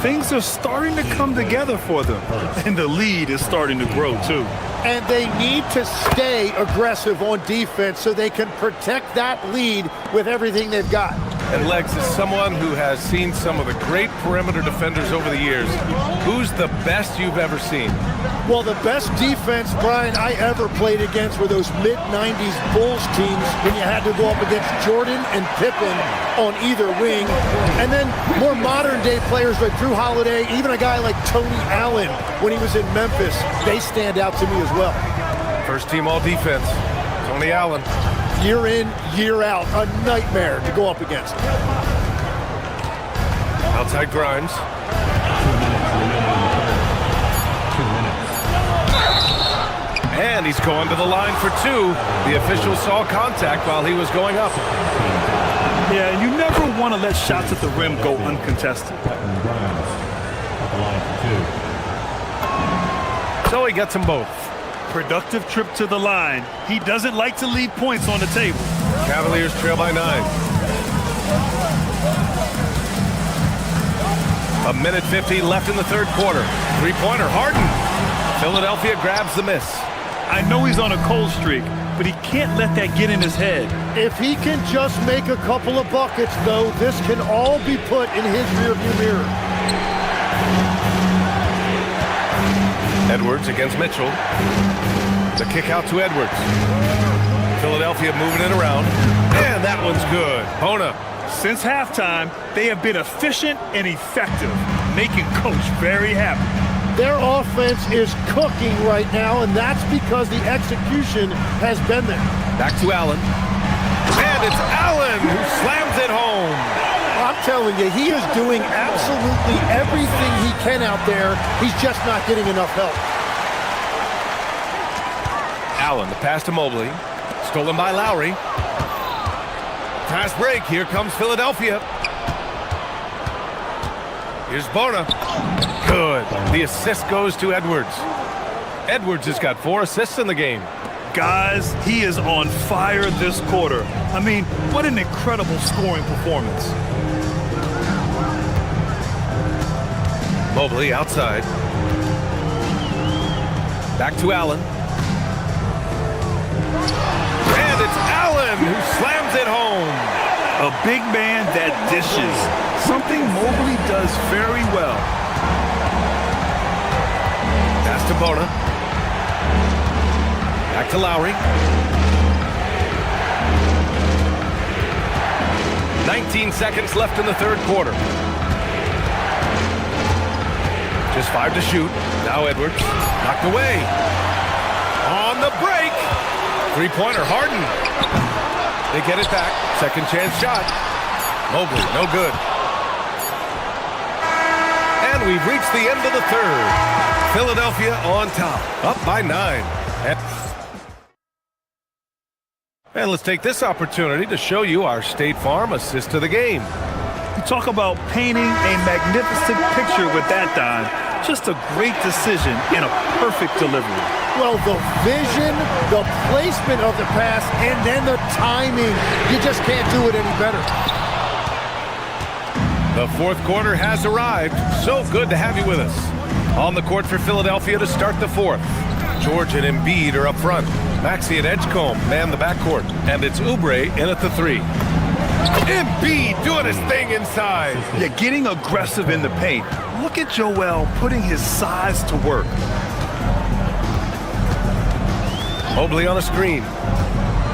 Things are starting to come together for them. And the lead is starting to grow, too. And they need to stay aggressive on defense so they can protect that lead with everything they've got. And Legs is someone who has seen some of the great perimeter defenders over the years. Who's the best you've ever seen? Well, the best defense, Brian, I ever played against were those mid-90s Bulls teams when you had to go up against Jordan and Pippen on either wing. And then more modern-day players like Drew Holiday, even a guy like Tony Allen when he was in Memphis, they stand out to me as well. First team all defense, Tony Allen. Year in, year out, a nightmare to go up against. Outside Grimes. 2 minutes. And he's going to the line for 2. The official saw contact while he was going up. Yeah, you never want to let shots at the rim go uncontested. Grimes at the line for 2. So he gets them both. Productive trip to the line. He doesn't like to leave points on the table. Cavaliers trail by 9. 1:50 left in the third quarter. Three-pointer, Harden. Philadelphia grabs the miss. I know he's on a cold streak, but he can't let that get in his head. If he can just make a couple of buckets, though, this can all be put in his rearview mirror. Edwards against Mitchell. The kick out to Edwards. Philadelphia moving it around. And that one's good. Bona. Since halftime, they have been efficient and effective. making Coach very happy. Their offense is cooking right now, and that's because the execution has been there. Back to Allen. And it's Allen who slams it home. I'm telling you, he is doing absolutely everything he can out there. He's just not getting enough help. Allen, the pass to Mobley. Stolen by Lowry. Fast break. Here comes Philadelphia. Here's Bona. Good. The assist goes to Edwards. Edwards has got 4 assists in the game. Guys, he is on fire this quarter. I mean, what an incredible scoring performance. Mobley outside. Back to Allen. And it's Allen who slams it home. A big man that dishes. Something Mobley does very well. Pass to Bona. Back to Lowry. 19 seconds left in the third quarter. Just 5 to shoot. Now Edwards. Knocked away. On the break. Three-pointer, Harden. They get it back. Second chance shot. Mobley, no good. And we've reached the end of the third. Philadelphia on top, up by 9. And let's take this opportunity to show you our State Farm assist to the game. You talk about painting a magnificent picture with that, Don. Just a great decision and a perfect delivery. Well, the vision, the placement of the pass, and then the timing. You just can't do it any better. The fourth quarter has arrived. So good to have you with us. On the court for Philadelphia to start the fourth. George and Embiid are up front. Maxey and Edgecombe man the backcourt. And it's Oubre in at the 3. Embiid doing his thing inside. Yeah, getting aggressive in the paint. Look at Joel putting his size to work. Mobley on a screen.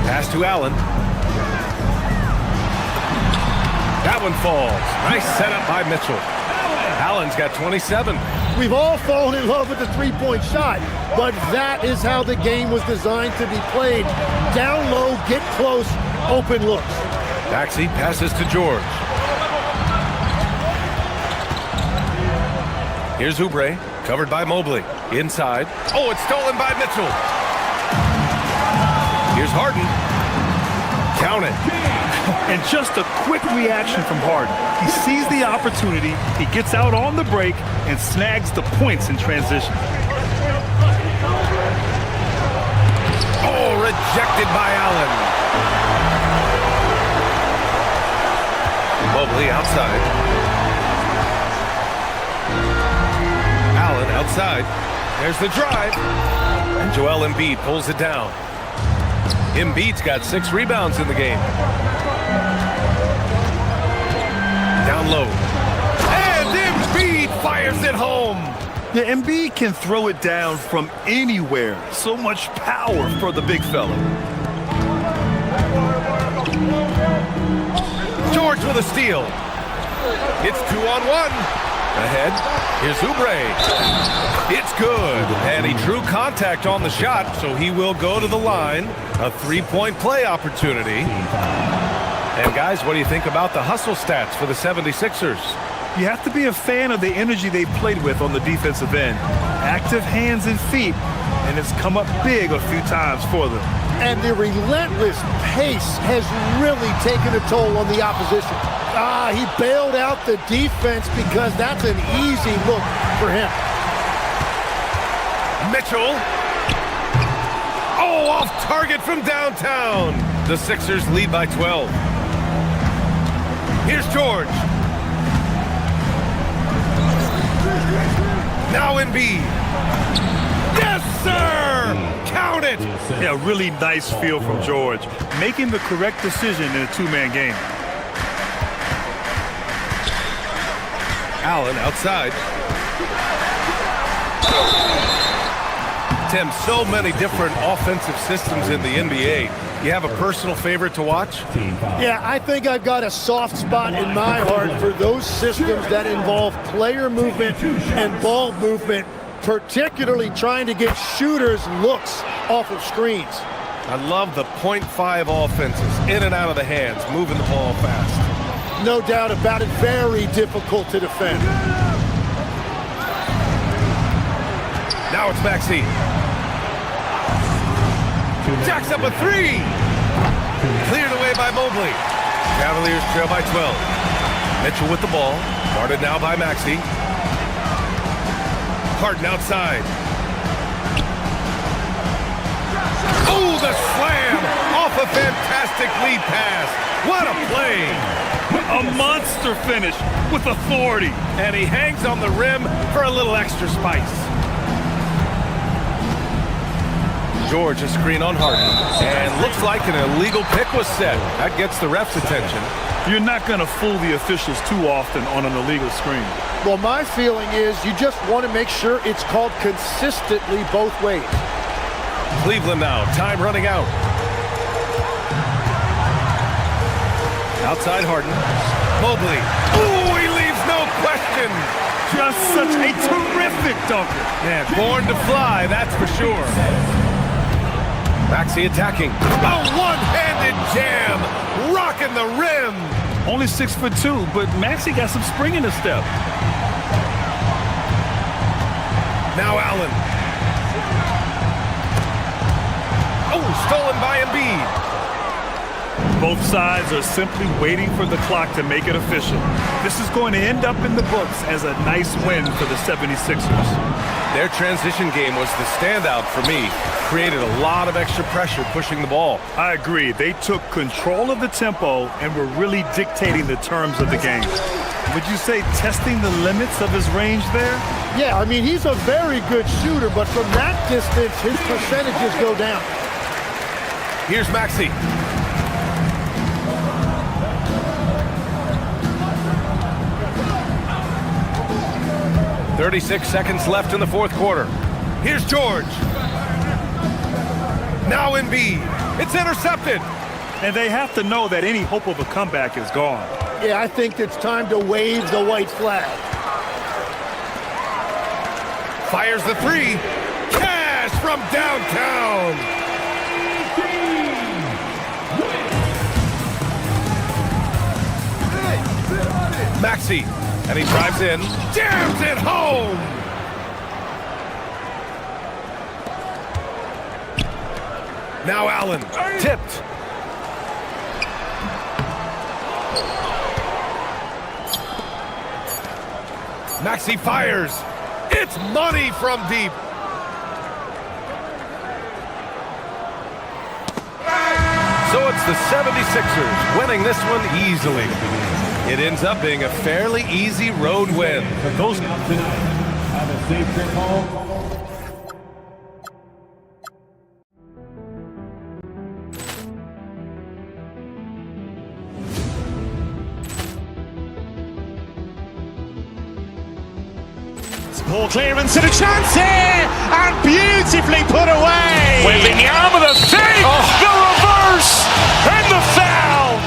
Pass to Allen. That one falls. Nice setup by Mitchell. Allen's got 27. We've all fallen in love with the three-point shot, but that is how the game was designed to be played. Down low, get close, open looks. Maxey passes to George. Here's Oubre, covered by Mobley. Inside. Oh, it's stolen by Mitchell. Here's Harden. Count it. And just a quick reaction from Harden. He sees the opportunity, he gets out on the break, and snags the points in transition. Oh, rejected by Allen. Mobley outside. Allen outside. There's the drive. And Joel Embiid pulls it down. Embiid's got 6 rebounds in the game. Down low. And Embiid fires it home. Yeah, Embiid can throw it down from anywhere. So much power for the big fella. George with a steal. It's 2-on-1. Ahead. Here's Oubre. It's good. And he drew contact on the shot, so he will go to the line. A 3-point play opportunity. And guys, what do you think about the hustle stats for the 76ers? You have to be a fan of the energy they played with on the defensive end. Active hands and feet, and it's come up big a few times for them. And the relentless pace has really taken a toll on the opposition. He bailed out the defense because that's an easy look for him. Mitchell. Oh, off target from downtown. The Sixers lead by 12. Here's George. Now Embiid. Yes, sir! Count it! Yeah, really nice feel from George. Making the correct decision in a two-man game. Allen outside. Tim, so many different offensive systems in the NBA. You have a personal favorite to watch? Yeah, I think I've got a soft spot in my heart for those systems that involve player movement and ball movement, particularly trying to get shooters looks off of screens. I love the .5 offenses, in and out of the hands, moving the ball fast. No doubt about it, very difficult to defend. Now it's Maxey. Jacks up a three. Cleared away by Mobley. Cavaliers trail by 12. Mitchell with the ball. Guarded now by Maxey. Harden outside. Oh, the slam! Off a fantastic lead pass. What a play! A monster finish with authority. And he hangs on the rim for a little extra spice. George, a screen on Harden. And looks like an illegal pick was set. That gets the ref's attention. You're not going to fool the officials too often on an illegal screen. Well, my feeling is you just want to make sure it's called consistently both ways. Cleveland now, time running out. Outside Harden. Mobley. Ooh, he leaves no question. Just such a terrific dunker. Man, born to fly, that's for sure. Maxey attacking. A one-handed jam. Rocking the rim. Only 6'2", but Maxey got some spring in his step. Now Allen. Oh, stolen by Embiid. Both sides are simply waiting for the clock to make it official. This is going to end up in the books as a nice win for the 76ers. Their transition game was the standout for me. Created a lot of extra pressure pushing the ball. I agree. They took control of the tempo and were really dictating the terms of the game. Would you say testing the limits of his range there? Yeah, I mean, he's a very good shooter, but from that distance, his percentages go down. Here's Maxey. "36 seconds left in the fourth quarter. Here's George. Now Embiid. It's intercepted. And they have to know that any hope of a comeback is gone. Yeah, I think it's time to wave the white flag. Fires the three. Cash from downtown. Maxey. And he drives in. Jams it home. Now Allen. Tipped. Maxey fires. It's money from deep. So it's the 76ers winning this one easily. It ends up being a fairly easy road win. Those tonight have a safe trip home. Ball clearance and a chance here, and beautifully put away. Wembanyama the fake, the reverse, and the foul.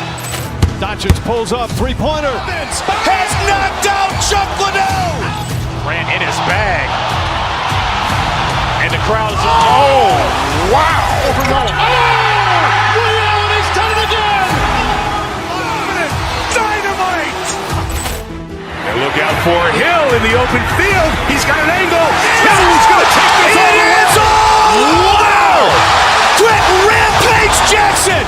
Doncic pulls up, three-pointer. Has knocked out Chuck Liddell. Grant in his bag, and the crowd is wow! Liddell has done it again. Dynamite. Look out for Hill in the open field. He's got an angle. Hill's going to take this all the way. Wow! Quick rampage Jackson.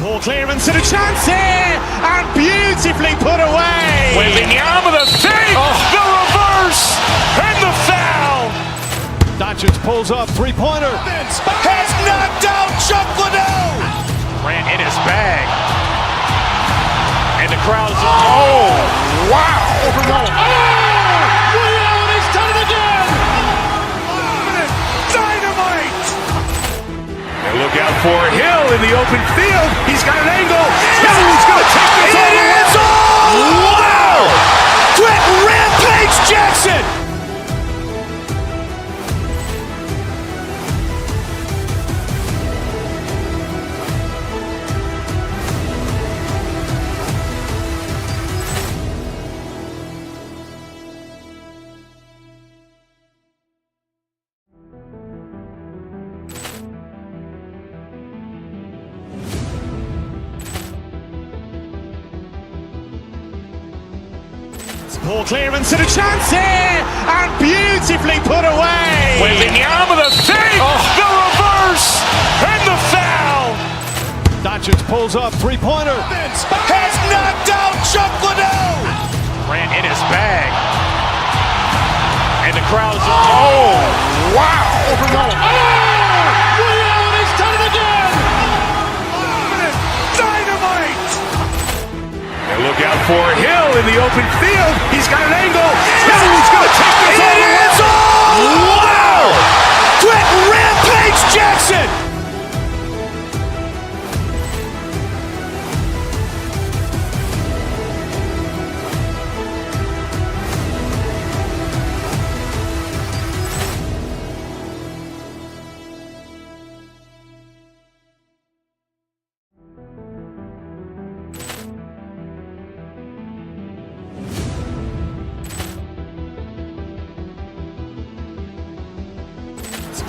Ball clearance and a chance here, and beautifully put away. Wembanyama the fake, the reverse, and the foul. Doncic pulls up, three-pointer. Has knocked out Chuck Liddell! Grant in his bag. And the crowd is... Oh! Wow! He's done it again! Dynamite! And look out for Hill in the open field. He's got an angle. Hill's going to take this all the way. Wow! Quick Rampage Jackson! Ball clearance and a chance here, and beautifully put away. With the arm of the fake, the reverse, and the foul. Doncic pulls up, three-pointer. Has knocked out Chuck Liddell. Grant in his bag. And the crowd is... Oh! Wow! He's done it again! Dynamite! And look out for Hill in the open field. He's got an angle. Hill's going to take this all the way. Wow! Quick Rampage Jackson!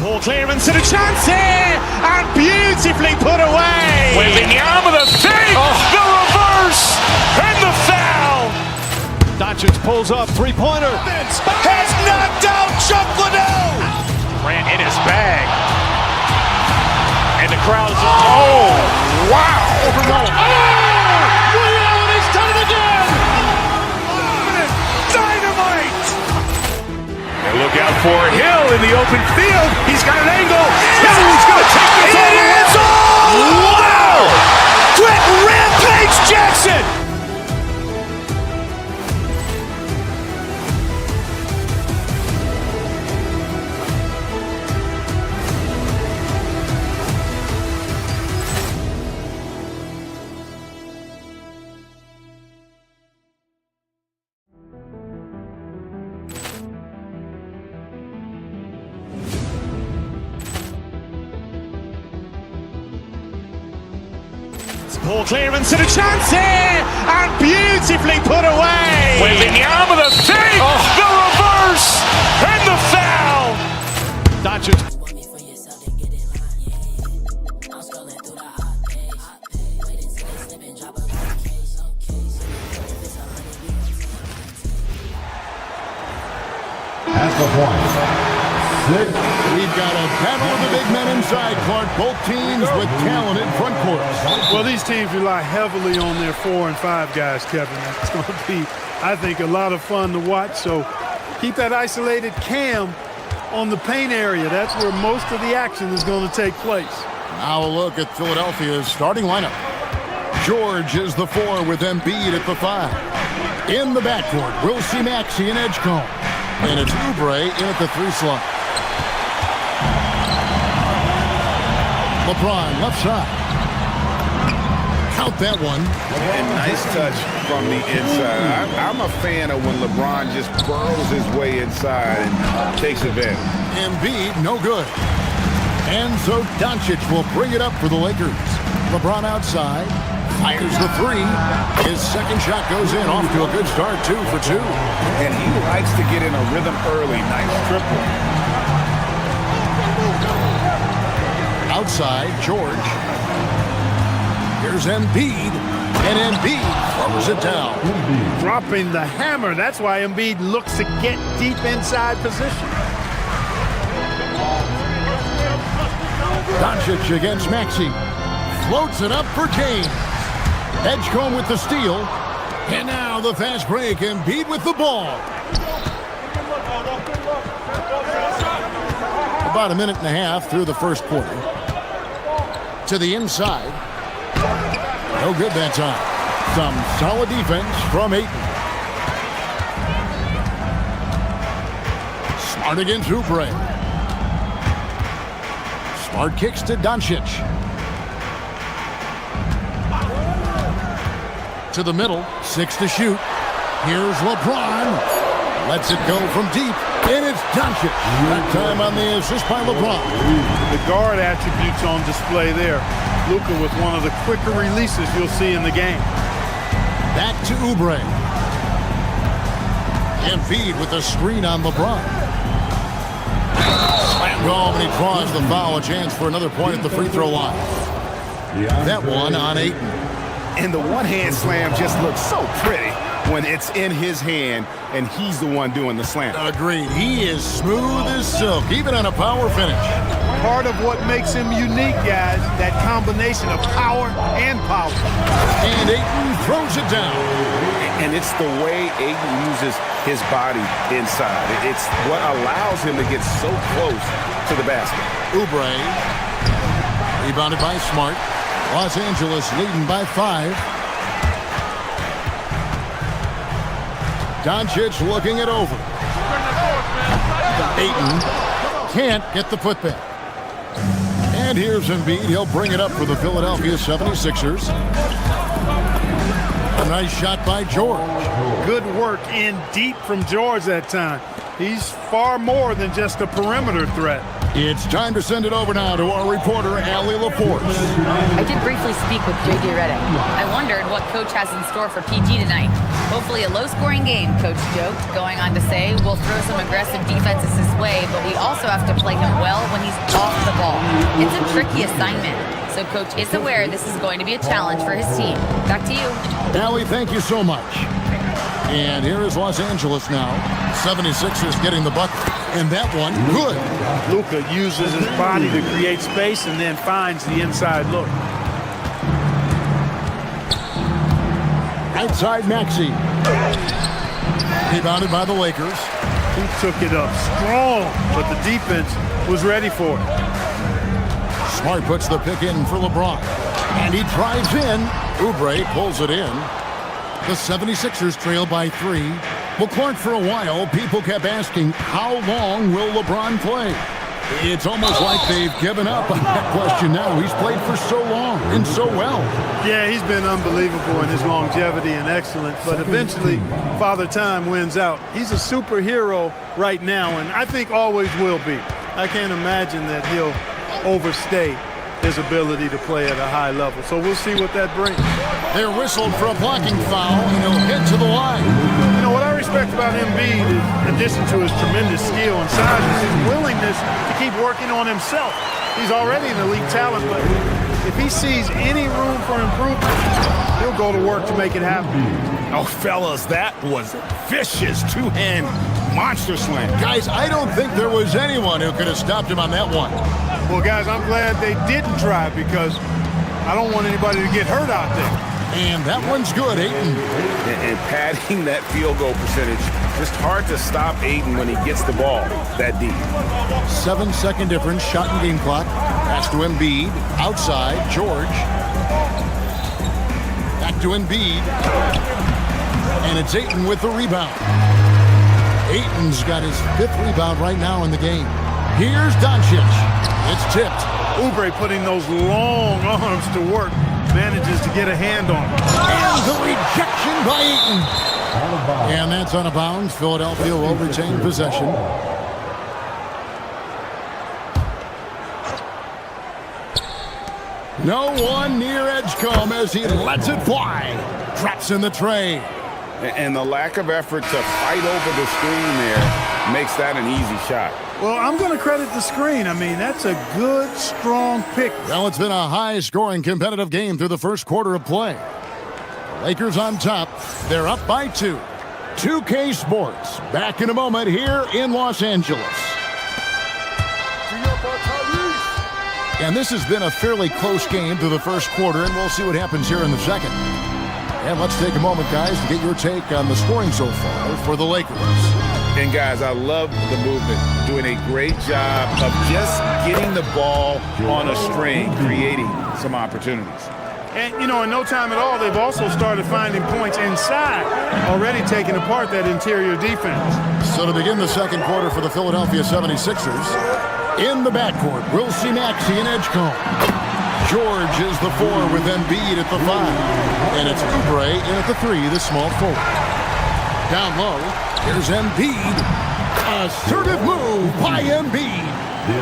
Ball clearance and a chance here, and beautifully put away. With the arm of the fake, the reverse, and the foul. Doncic pulls up, three-pointer. Has knocked out Chuck Liddell. Grant in his bag. And the crowd is... Oh! Wow! He's done it again! Dynamite! And look out for Hill in the open field. He's got an angle. Hill's going to take this all the way. Wow! Quick Rampage Jackson! Ball clearance and a chance here, and beautifully put away. With the arm of the fake, the reverse, and the foul. Doncic. At the point. We've got a battle of the big men inside, Clark. Both teams with talented front courts. Well, these teams rely heavily on their 4 and 5 guys, Kevin. It's going to be, I think, a lot of fun to watch. So keep that isolated cam on the paint area. That's where most of the action is going to take place. Now a look at Philadelphia's starting lineup. George is the 4 with Embiid at the 5. In the backcourt, we'll see Maxey and Edgecombe. And it's Oubre in at the 3 slot. LeBron left side. Count that one. And nice touch from the inside. I'm a fan of when LeBron just burrows his way inside and takes advantage. Embiid, no good. And so Doncic will bring it up for the Lakers. LeBron outside. Fires the 3. His second shot goes in. Off to a good start, 2 for 2. And he likes to get in a rhythm early. Nice triple. Outside, George. Here's Embiid. And Embiid throws it down. Dropping the hammer. That's why Embiid looks to get deep inside position. Doncic against Maxey. Floats it up for Kane. Edgecombe with the steal. And now the fast break. Embiid with the ball. About a minute and a half through the first quarter. To the inside. No good that time. Some solid defense from Ayton. Smart against Oubre. Smart kicks to Doncic. To the middle, 6 to shoot. Here's LeBron. Lets it go from deep, and it's Doncic. That time on the assist by LeBron. The guard attributes on display there. Luka with one of the quicker releases you'll see in the game. Back to Oubre. Embiid with a screen on LeBron. Slam home, and he draws the foul. A chance for another point at the free throw line. That one on Ayton. And the one-hand slam just looks so pretty when it's in his hand and he's the one doing the slam. Agreed. He is smooth as silk, even on a power finish. Part of what makes him unique, guys, that combination of power and power. And Ayton throws it down. And it's the way Ayton uses his body inside. It's what allows him to get so close to the basket. Oubre, rebounded by Smart. Los Angeles leading by 5. Doncic looking it over. Ayton can't get the putback. And here's Embiid. He'll bring it up for the Philadelphia 76ers. A nice shot by George. Good work in deep from George that time. He's far more than just a perimeter threat. It's time to send it over now to our reporter, Allie LaForce. I did briefly speak with J.J. Redick. I wondered what Coach has in store for PG tonight. Hopefully a low-scoring game, Coach joked, going on to say, we'll throw some aggressive defenses his way, but we also have to play him well when he's off the ball. It's a tricky assignment, so Coach is aware this is going to be a challenge for his team. Back to you. Allie, thank you so much. And here is Los Angeles now. 76ers getting the bucket. And that one, good. Luka uses his body to create space and then finds the inside look. Outside Maxey. Rebounded by the Lakers. He took it up strong, but the defense was ready for it. Smart puts the pick in for LeBron. And he drives in. Oubre pulls it in. The 76ers trail by 3. Well, Clark, for a while, people kept asking, how long will LeBron play? It's almost like they've given up on that question now. He's played for so long and so well. Yeah, he's been unbelievable in his longevity and excellence, but eventually Father Time wins out. He's a superhero right now, and I think always will be. I can't imagine that he'll overstay his ability to play at a high level. So we'll see what that brings. They're whistled for a blocking foul, and he'll head to the line. You know, what I respect about Embiid is, in addition to his tremendous skill and size, is his willingness to keep working on himself. He's already an elite talent, but if he sees any room for improvement, he'll go to work to make it happen. Oh, fellas, that was vicious two-hand monster slam. Guys, I don't think there was anyone who could have stopped him on that one. Well, guys, I'm glad they didn't try because I don't want anybody to get hurt out there. And that one's good, Ayton. And padding that field goal percentage, just hard to stop Ayton when he gets the ball that deep. 7-second difference, shot and game clock. Pass to Embiid, outside, George. Back to Embiid. And it's Ayton with the rebound. Ayton's got his 5th rebound right now in the game. Here's Doncic. It's tipped. Oubre putting those long arms to work. Manages to get a hand on it. And the rejection by Ayton. And that's out of bounds. Philadelphia will retain possession. No one near Edgecombe as he lets it fly. Drops in the tray. And the lack of effort to fight over the screen there makes that an easy shot. Well, I'm going to credit the screen. I mean, that's a good, strong pick. Well, it's been a high-scoring, competitive game through the first quarter of play. The Lakers on top. They're up by 2. 2K Sports. Back in a moment here in Los Angeles. And this has been a fairly close game through the first quarter, and we'll see what happens here in the second. And let's take a moment, guys, to get your take on the scoring so far for the Lakers. And guys, I love the movement. Doing a great job of just getting the ball on a string, creating some opportunities. And, you know, in no time at all, they've also started finding points inside, already taking apart that interior defense. So to begin the second quarter for the Philadelphia 76ers, in the backcourt, we'll see Maxey and Edgecombe. George is the 4 with Embiid at the 5. And it's Oubre in at the 3, the small forward. Down low, here's Embiid. Assertive move by Embiid.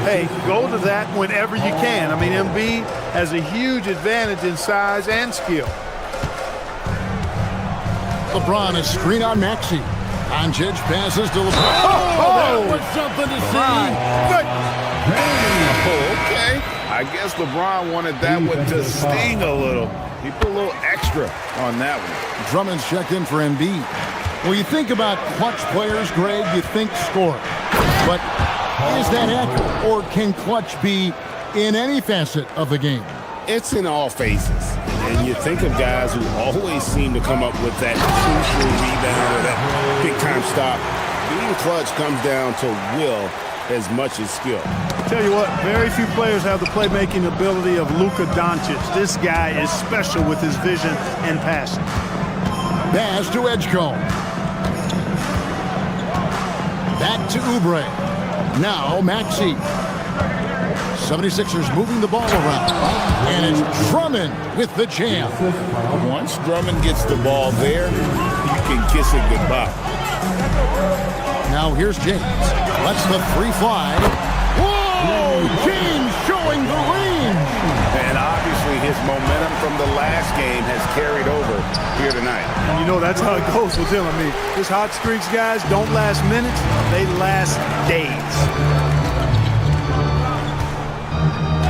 Hey, go to that whenever you can. I mean, Embiid has a huge advantage in size and skill. LeBron is screen on Maxey. Doncic passes to LeBron. Oh, that was something to see. Okay. I guess LeBron wanted that one to sting a little. He put a little extra on that one. Drummond's checked in for Embiid. When you think about clutch players, Greg, you think scoring. But is that accurate, or can clutch be in any facet of the game? It's in all phases. And you think of guys who always seem to come up with that crucial rebound or that big-time stop. Being clutch comes down to will as much as skill. Tell you what, very few players have the playmaking ability of Luka Doncic. This guy is special with his vision and passion. Pass to Edgecombe. Back to Oubre. Now Maxey. 76ers moving the ball around. And it's Drummond with the jam. Once Drummond gets the ball there, you can kiss it goodbye. Now here's James. Lets the 3 fly. Whoa! James showing the range. And obviously his momentum from the last game has carried over here tonight. And you know, that's how it goes with him. I mean, his hot streaks, guys, don't last minutes. They last days.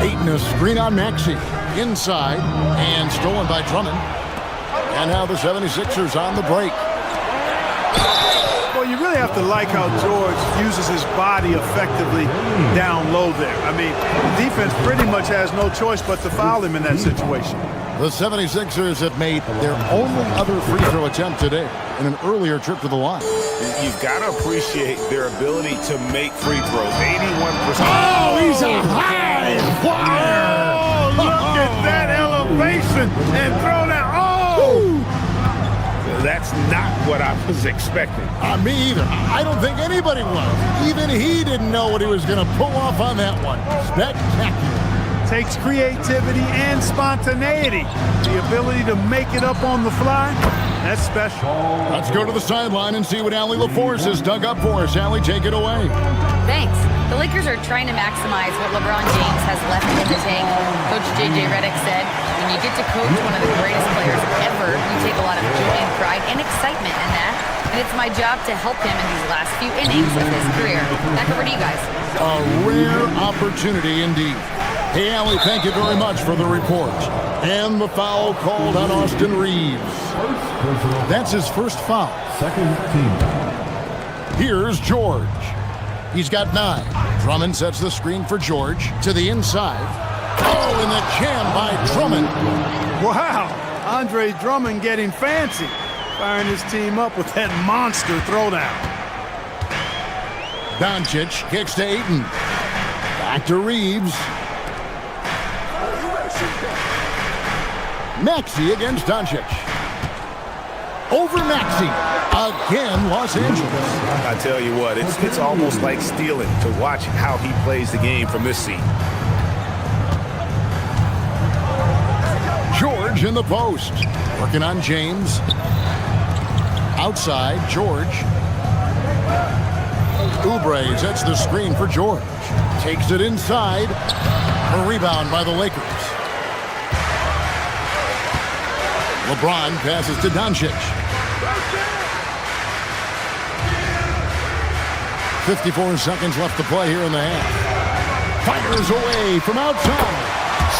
Ayton a screen on Maxey. Inside and stolen by Drummond. And now the 76ers on the break. Well, you really have to like how George uses his body effectively down low there. I mean, the defense pretty much has no choice but to foul him in that situation. The 76ers have made their only other free throw attempt today in an earlier trip to the line. You've got to appreciate their ability to make free throws. 81%. Oh, he's a high flyer! Oh, look at that elevation and throw that. Oh! That's not what I was expecting. Me either. I don't think anybody was. Even he didn't know what he was going to pull off on that one. Spectacular. Takes creativity and spontaneity. The ability to make it up on the fly, that's special. Let's go to the sideline and see what Allie LaForce has dug up for us. Allie, take it away. Thanks. The Lakers are trying to maximize what LeBron James has left in the tank. Coach J.J. Redick said, when you get to coach one of the greatest players ever, you take a lot of joy and pride and excitement in that. And it's my job to help him in these last few innings of his career. Back over to you guys. A rare opportunity indeed. Hey, Allie, thank you very much for the report. And the foul called on Austin Reeves. That's his first foul. Second team. Here's George. He's got 9. Drummond sets the screen for George to the inside. Oh, and the jam by Drummond. Wow, Andre Drummond getting fancy, firing his team up with that monster throwdown. Doncic kicks to Ayton. Back to Reeves. Maxey against Doncic. Over Maxey. Again, Los Angeles. I tell you what, it's almost like stealing to watch how he plays the game from this seat. George in the post. Working on James. Outside, George. Oubre sets the screen for George. Takes it inside. A rebound by the Lakers. LeBron passes to Doncic. 54 seconds left to play here in the half. Fires away from outside.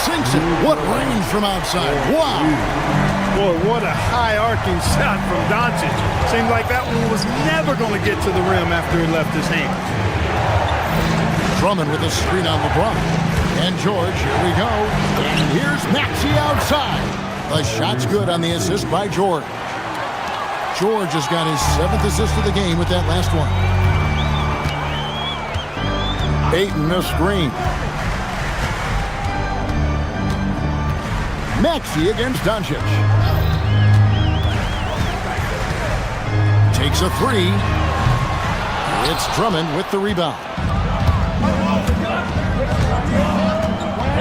Sinks it. What range from outside. Wow. Boy, what a high-arcing shot from Doncic. Seemed like that one was never going to get to the rim after he left his hand. Drummond with a screen on LeBron. And George, here we go. And here's Maxey outside. The shot's good on the assist by George. George has got his 7th assist of the game with that last one. Ayton a screen. Maxey against Doncic. Takes a three. It's Drummond with the rebound.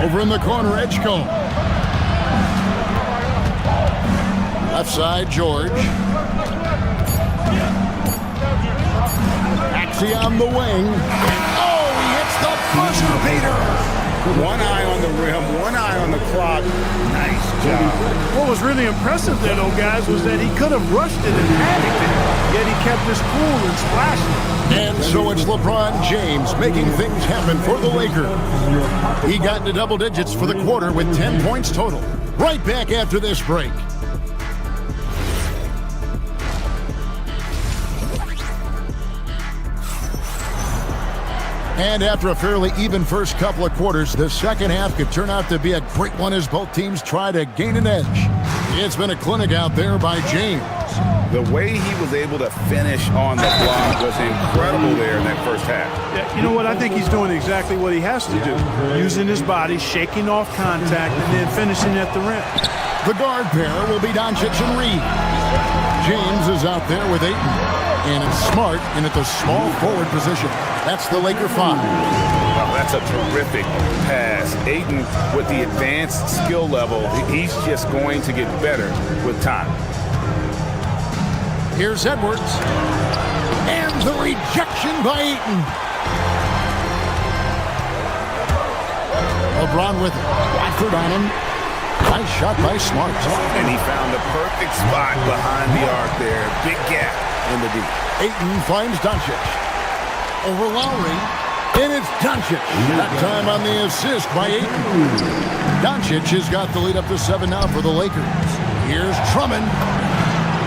Over in the corner, Edgecombe. Left side, George. Maxey on the wing. Oh, he hits the buzzer beater. One eye on the rim, one eye on the clock. Nice job. What was really impressive there, though, guys, was that he could have rushed it and panicked it, yet he kept his cool and splashed it. And so it's LeBron James making things happen for the Lakers. He got into double digits for the quarter with 10 points total. Right back after this break. And after a fairly even first couple of quarters, the second half could turn out to be a great one as both teams try to gain an edge. It's been a clinic out there by James. The way he was able to finish on the block was incredible there in that first half. Yeah, you know what? I think he's doing exactly what he has to do. Using his body, shaking off contact, and then finishing at the rim. The guard pair will be Doncic and Reed. James is out there with Ayton. And it's Smart in at the small forward position. That's the Laker 5. Well, that's a terrific pass. Ayton, with the advanced skill level, he's just going to get better with time. Here's Edwards. And the rejection by Ayton. LeBron with Watford on him. Nice shot by Smart. And he found the perfect spot behind the arc there. Big gap in the deep. Ayton finds Doncic. Over Lowry. And it's Doncic. That time on the assist by Ayton. Doncic has got the lead up to 7 now for the Lakers. Here's Drummond.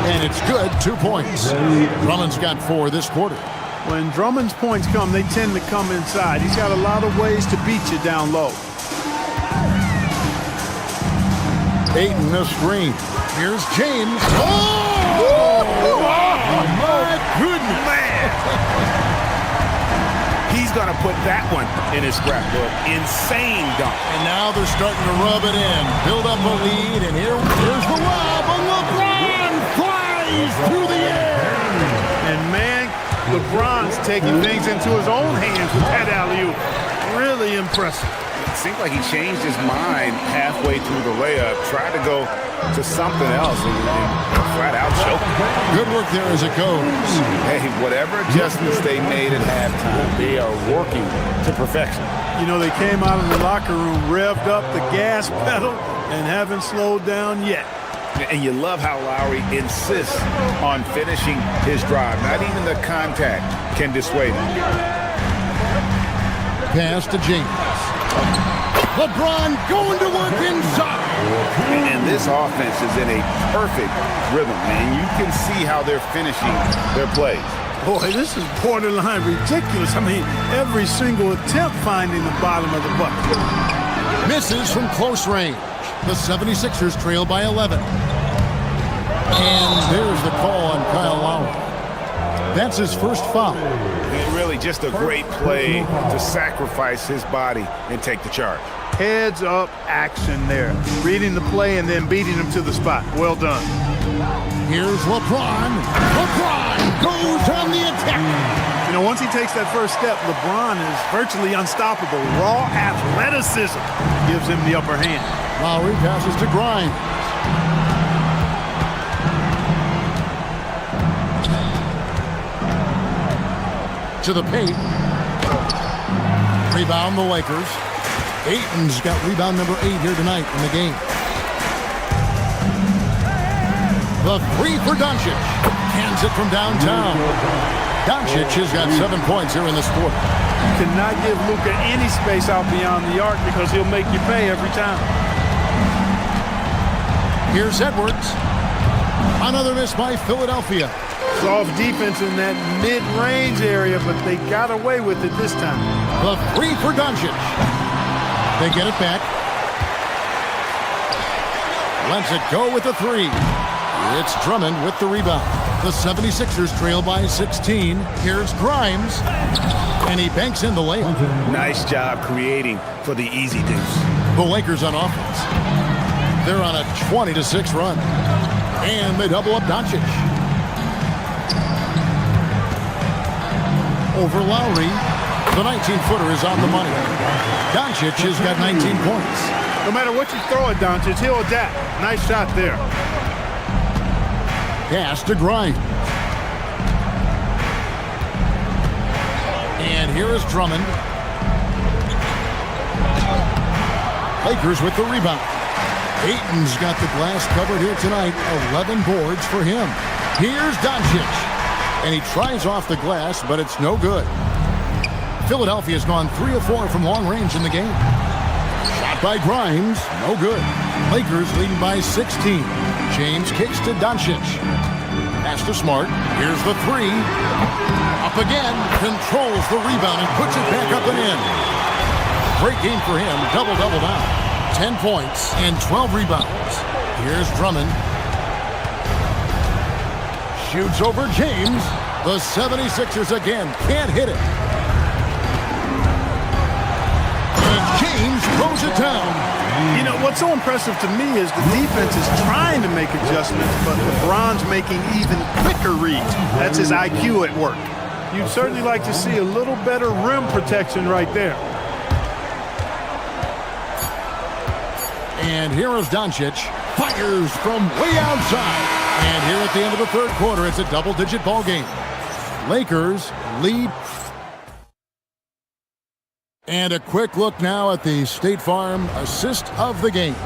And it's good, 2 points. Drummond's got 4 this quarter. When Drummond's points come, they tend to come inside. He's got a lot of ways to beat you down low. Ayton a screen. Here's James. Oh, my goodness. Man. He's going to put that one in his scrapbook. Insane dunk. And now they're starting to rub it in. Build up a lead, and here's the lob. And LeBron flies through the air. And, man, LeBron's taking things into his own hands with that alley-oop. Really impressive. It seemed like he changed his mind halfway through the layup, tried to go to something else, and flat out choked. Good work there as it goes. Hey, whatever adjustments they made at halftime, they are working to perfection. You know, they came out of the locker room, revved up the gas pedal, and haven't slowed down yet. And you love how Lowry insists on finishing his drive. Not even the contact can dissuade him. Pass to James. LeBron going to work inside. And this offense is in a perfect rhythm, man. You can see how they're finishing their plays. Boy, this is borderline ridiculous. I mean, every single attempt finding the bottom of the bucket. Misses from close range. The 76ers trail by 11. And there's the call on Kyle Lowry. That's his first foul. And really just a great play to sacrifice his body and take the charge. Heads up action there. Reading the play and then beating him to the spot. Well done. Here's LeBron. LeBron goes on the attack. You know, once he takes that first step, LeBron is virtually unstoppable. Raw athleticism gives him the upper hand. Lowry passes to Grimes. To the paint. Rebound the Lakers. Ayton's got rebound number 8 here tonight in the game. The three for Doncic. Hands it from downtown. Doncic has got 7 points here in this quarter. You cannot give Luka any space out beyond the arc because he'll make you pay every time. Here's Edwards. Another miss by Philadelphia. Soft defense in that mid-range area, but they got away with it this time. The three for Doncic. They get it back. Lets it go with the three. It's Drummond with the rebound. The 76ers trail by 16. Here's Grimes. And he banks in the layup. Nice job creating for the easy deuce. The Lakers on offense. They're on a 20-6 run. And they double up Doncic. Over Lowry. The 19-footer is on the money. Doncic has got 19 points. No matter what you throw at Doncic, he'll adapt. Nice shot there. Pass to Grimes. And here is Drummond. Lakers with the rebound. Ayton's got the glass covered here tonight. 11 boards for him. Here's Doncic. And he tries off the glass, but it's no good. Philadelphia's gone 3 of 4 from long range in the game. Shot by Grimes. No good. Lakers leading by 16. James kicks to Doncic. Pass to Smart. Here's the three. Up again. Controls the rebound and puts it back up and in. Great game for him. Double-double now. 10 points and 12 rebounds. Here's Drummond. Shoots over James. The 76ers again can't hit it. And James throws it down. You know, what's so impressive to me is the defense is trying to make adjustments, but LeBron's making even quicker reads. That's his IQ at work. You'd certainly like to see a little better rim protection right there. And here is Doncic. Fires from way outside. And here at the end of the third quarter, it's a double-digit ball game. Lakers lead. And a quick look now at the State Farm assist of the game.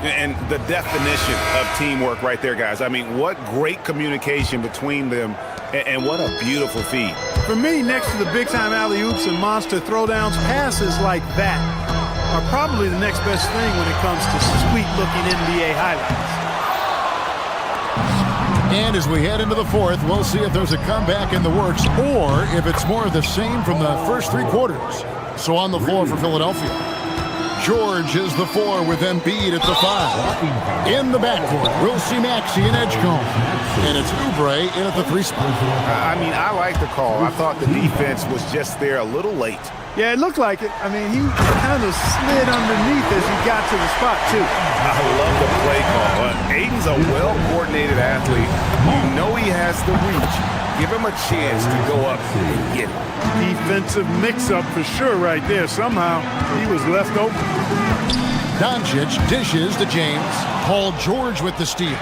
And the definition of teamwork right there, guys. I mean, what great communication between them, and what a beautiful feed. For me, next to the big-time alley-oops and monster throwdowns, passes like that are probably the next best thing when it comes to sweet-looking NBA highlights. And as we head into the fourth, we'll see if there's a comeback in the works or if it's more of the same from the first three quarters. So on the floor for Philadelphia, George is the 4 with Embiid at the 5. In the backcourt, we'll see Maxey and Edgecombe. And it's Oubre in at the 3 spot. I mean, I like the call. I thought the defense was just there a little late. Yeah, it looked like it. I mean, he kind of slid underneath as he got to the spot, too. I love the play call. Ayton's a well-coordinated athlete. You know he has the reach. Give him a chance to go up and get it. Defensive mix-up for sure right there. Somehow, he was left open. Doncic dishes to James. Paul George with the steal.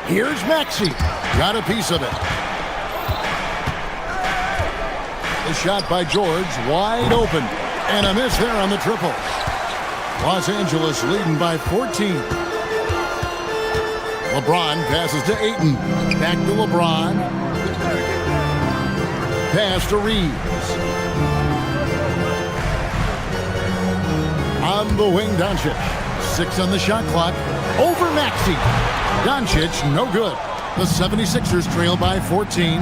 Here's Maxey. Got a piece of it. The shot by George, wide open. And a miss there on the triple. Los Angeles leading by 14. LeBron passes to Ayton. Back to LeBron. Pass to Reeves. On the wing, Doncic. 6 on the shot clock. Over Maxey. Doncic, no good. The 76ers trail by 14.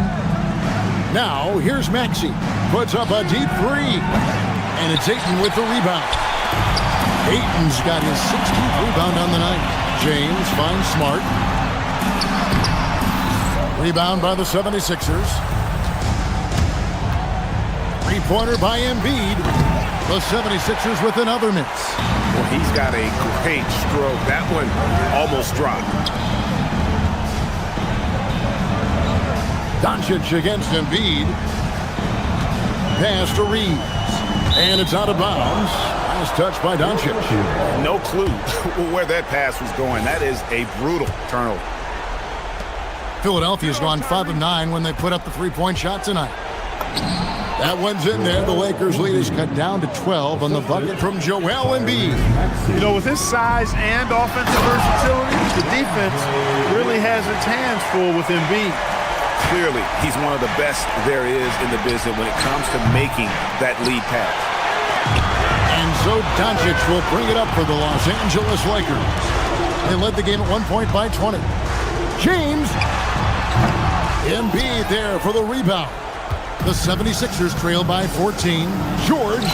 Now, here's Maxey. Puts up a deep 3. And it's Ayton with the rebound. Ayton's got his 16th rebound on the night. James finds Smart. Rebound by the 76ers. Three-pointer by Embiid. The 76ers with another miss. Well, he's got a great stroke. That one almost dropped. Doncic against Embiid. Pass to Reeves. And it's out of bounds. Nice touch by Doncic. No clue where that pass was going. That is a brutal turnover. Philadelphia's gone 5 of 9 when they put up the three-point shot tonight. That one's in there. The Lakers' lead is cut down to 12 on the bucket from Joel Embiid. You know, with his size and offensive versatility, the defense really has its hands full with Embiid. Clearly, he's one of the best there is in the business when it comes to making that lead pass. And so Doncic will bring it up for the Los Angeles Lakers. They led the game at 1 point by 20. James. Embiid there for the rebound. The 76ers trail by 14. George.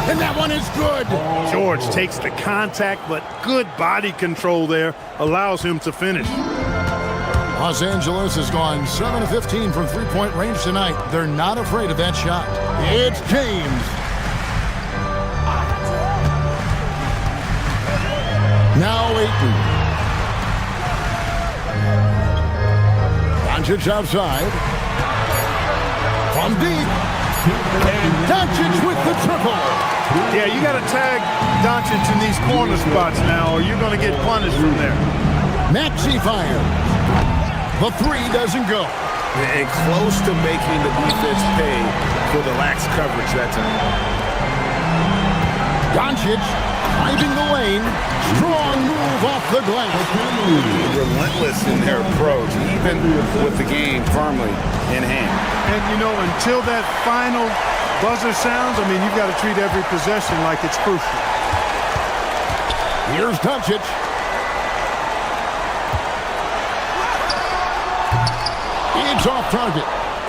And that one is good. George takes the contact, but good body control there allows him to finish. Los Angeles has gone 7 of 15 from three-point range tonight. They're not afraid of that shot. It's James. Now Ayton. Doncic outside. From deep. And Doncic with the triple. Yeah, you got to tag Doncic in these corner spots now, or you're going to get punished from there. Maxey fires. The three doesn't go. And close to making the defense pay for the lax coverage that time. Doncic driving the lane. Strong move off the glass. Relentless in their approach, even with the game firmly in hand. And, you know, until that final buzzer sounds, I mean, you've got to treat every possession like it's crucial. Here's Doncic. It's off target.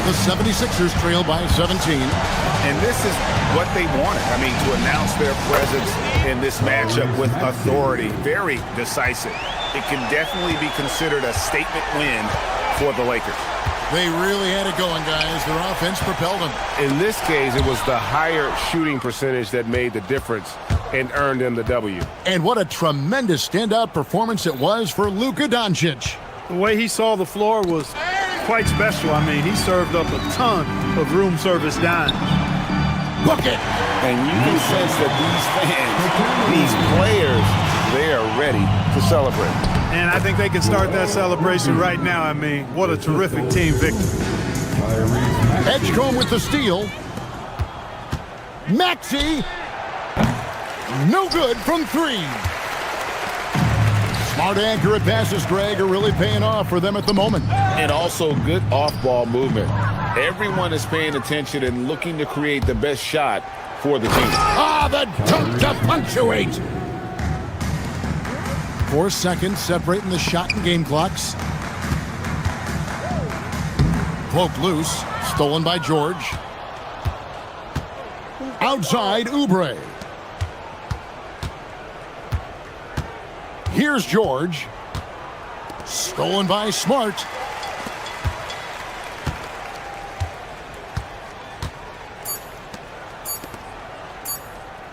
The 76ers trail by 17. And this is what they wanted. I mean, to announce their presence in this matchup with authority. Very decisive. It can definitely be considered a statement win for the Lakers. They really had it going, guys. Their offense propelled them. In this case, it was the higher shooting percentage that made the difference and earned them the W. And what a tremendous standout performance it was for Luka Doncic. The way he saw the floor was quite special. I mean, he served up a ton of room service dimes. Book it! And you can sense that these players, they are ready to celebrate. And I think they can start that celebration right now. I mean, what a terrific team victory. Edgecombe with the steal. Maxey. No good from three. Smart, accurate passes, Greg, are really paying off for them at the moment. And also good off-ball movement. Everyone is paying attention and looking to create the best shot for the team. The dunk to punctuate. 4 seconds separating the shot and game clocks. Cloak loose. Stolen by George. Outside, Oubre. Here's George. Stolen by Smart.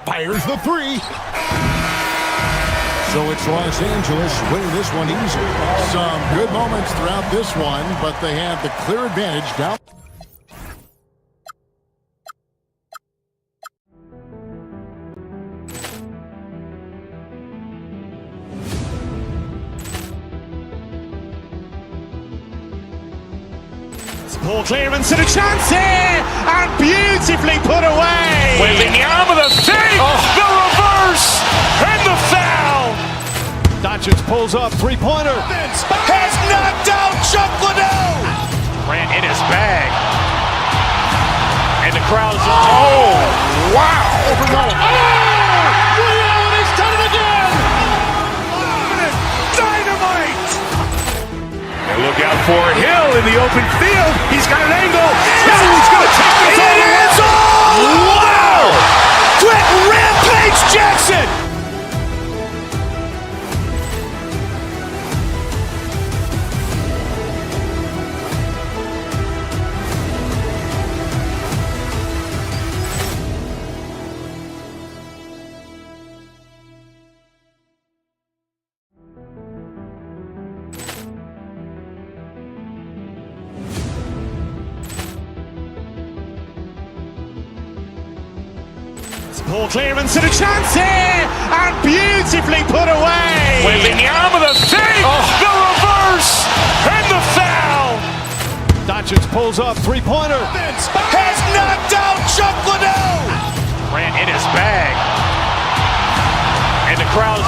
Fires the three. So it's Los Angeles winning this one easily. Some good moments throughout this one, but they have the clear advantage down. Ball clearance and a chance here, and beautifully put away. Waving the arm of the thing, the reverse, and the foul. Doncic pulls up, three-pointer. Has knocked out Chuck Liddell. Grant in his bag, and the crowd's wow! And he's done it again. Dynamite! And look out for Hill in the open field. He's got an angle. Hill's going to take this all the way. Wow! Quick Rampage Jackson! Ball clearance and a chance here, and beautifully put away. Waving the arm of the thing, the reverse, and the foul. Doncic pulls up, three-pointer. Has knocked out Chuck Liddell. Grant in his bag, and the crowd's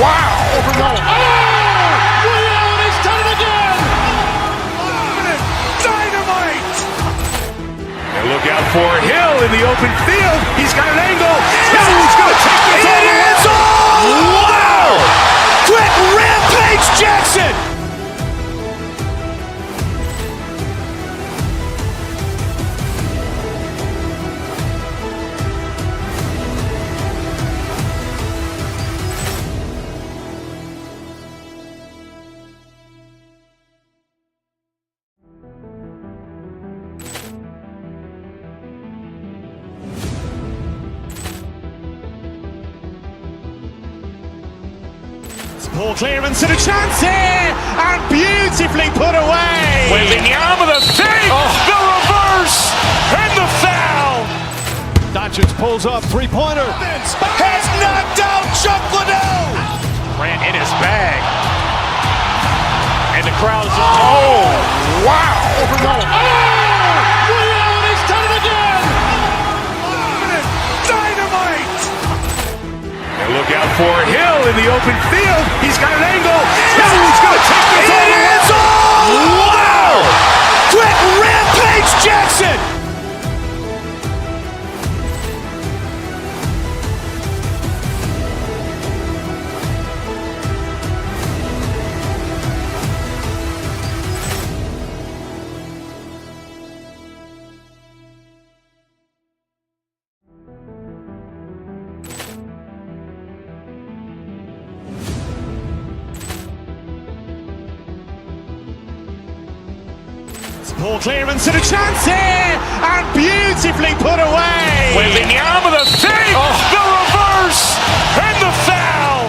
wow! And he's done it again. Dynamite! And look out for Hill in the open field. He's got an angle. Hill's going to take this all the way. Wow! Quick Rampage Jackson! Ball clearance and a chance here, and beautifully put away. Wembanyama the save, the reverse, and the foul. Doncic pulls up, three-pointer. Has knocked out Chuck Liddell. Grant in his bag. And the crowd's, wow. He's done it again. Dynamite. And look out for Hill in the open field. He's got an angle. He's going to take this all the way. Wow. Quick Rampage Jackson. Ball clearance and a chance here, and beautifully put away. Wembanyama the save, the reverse, and the foul.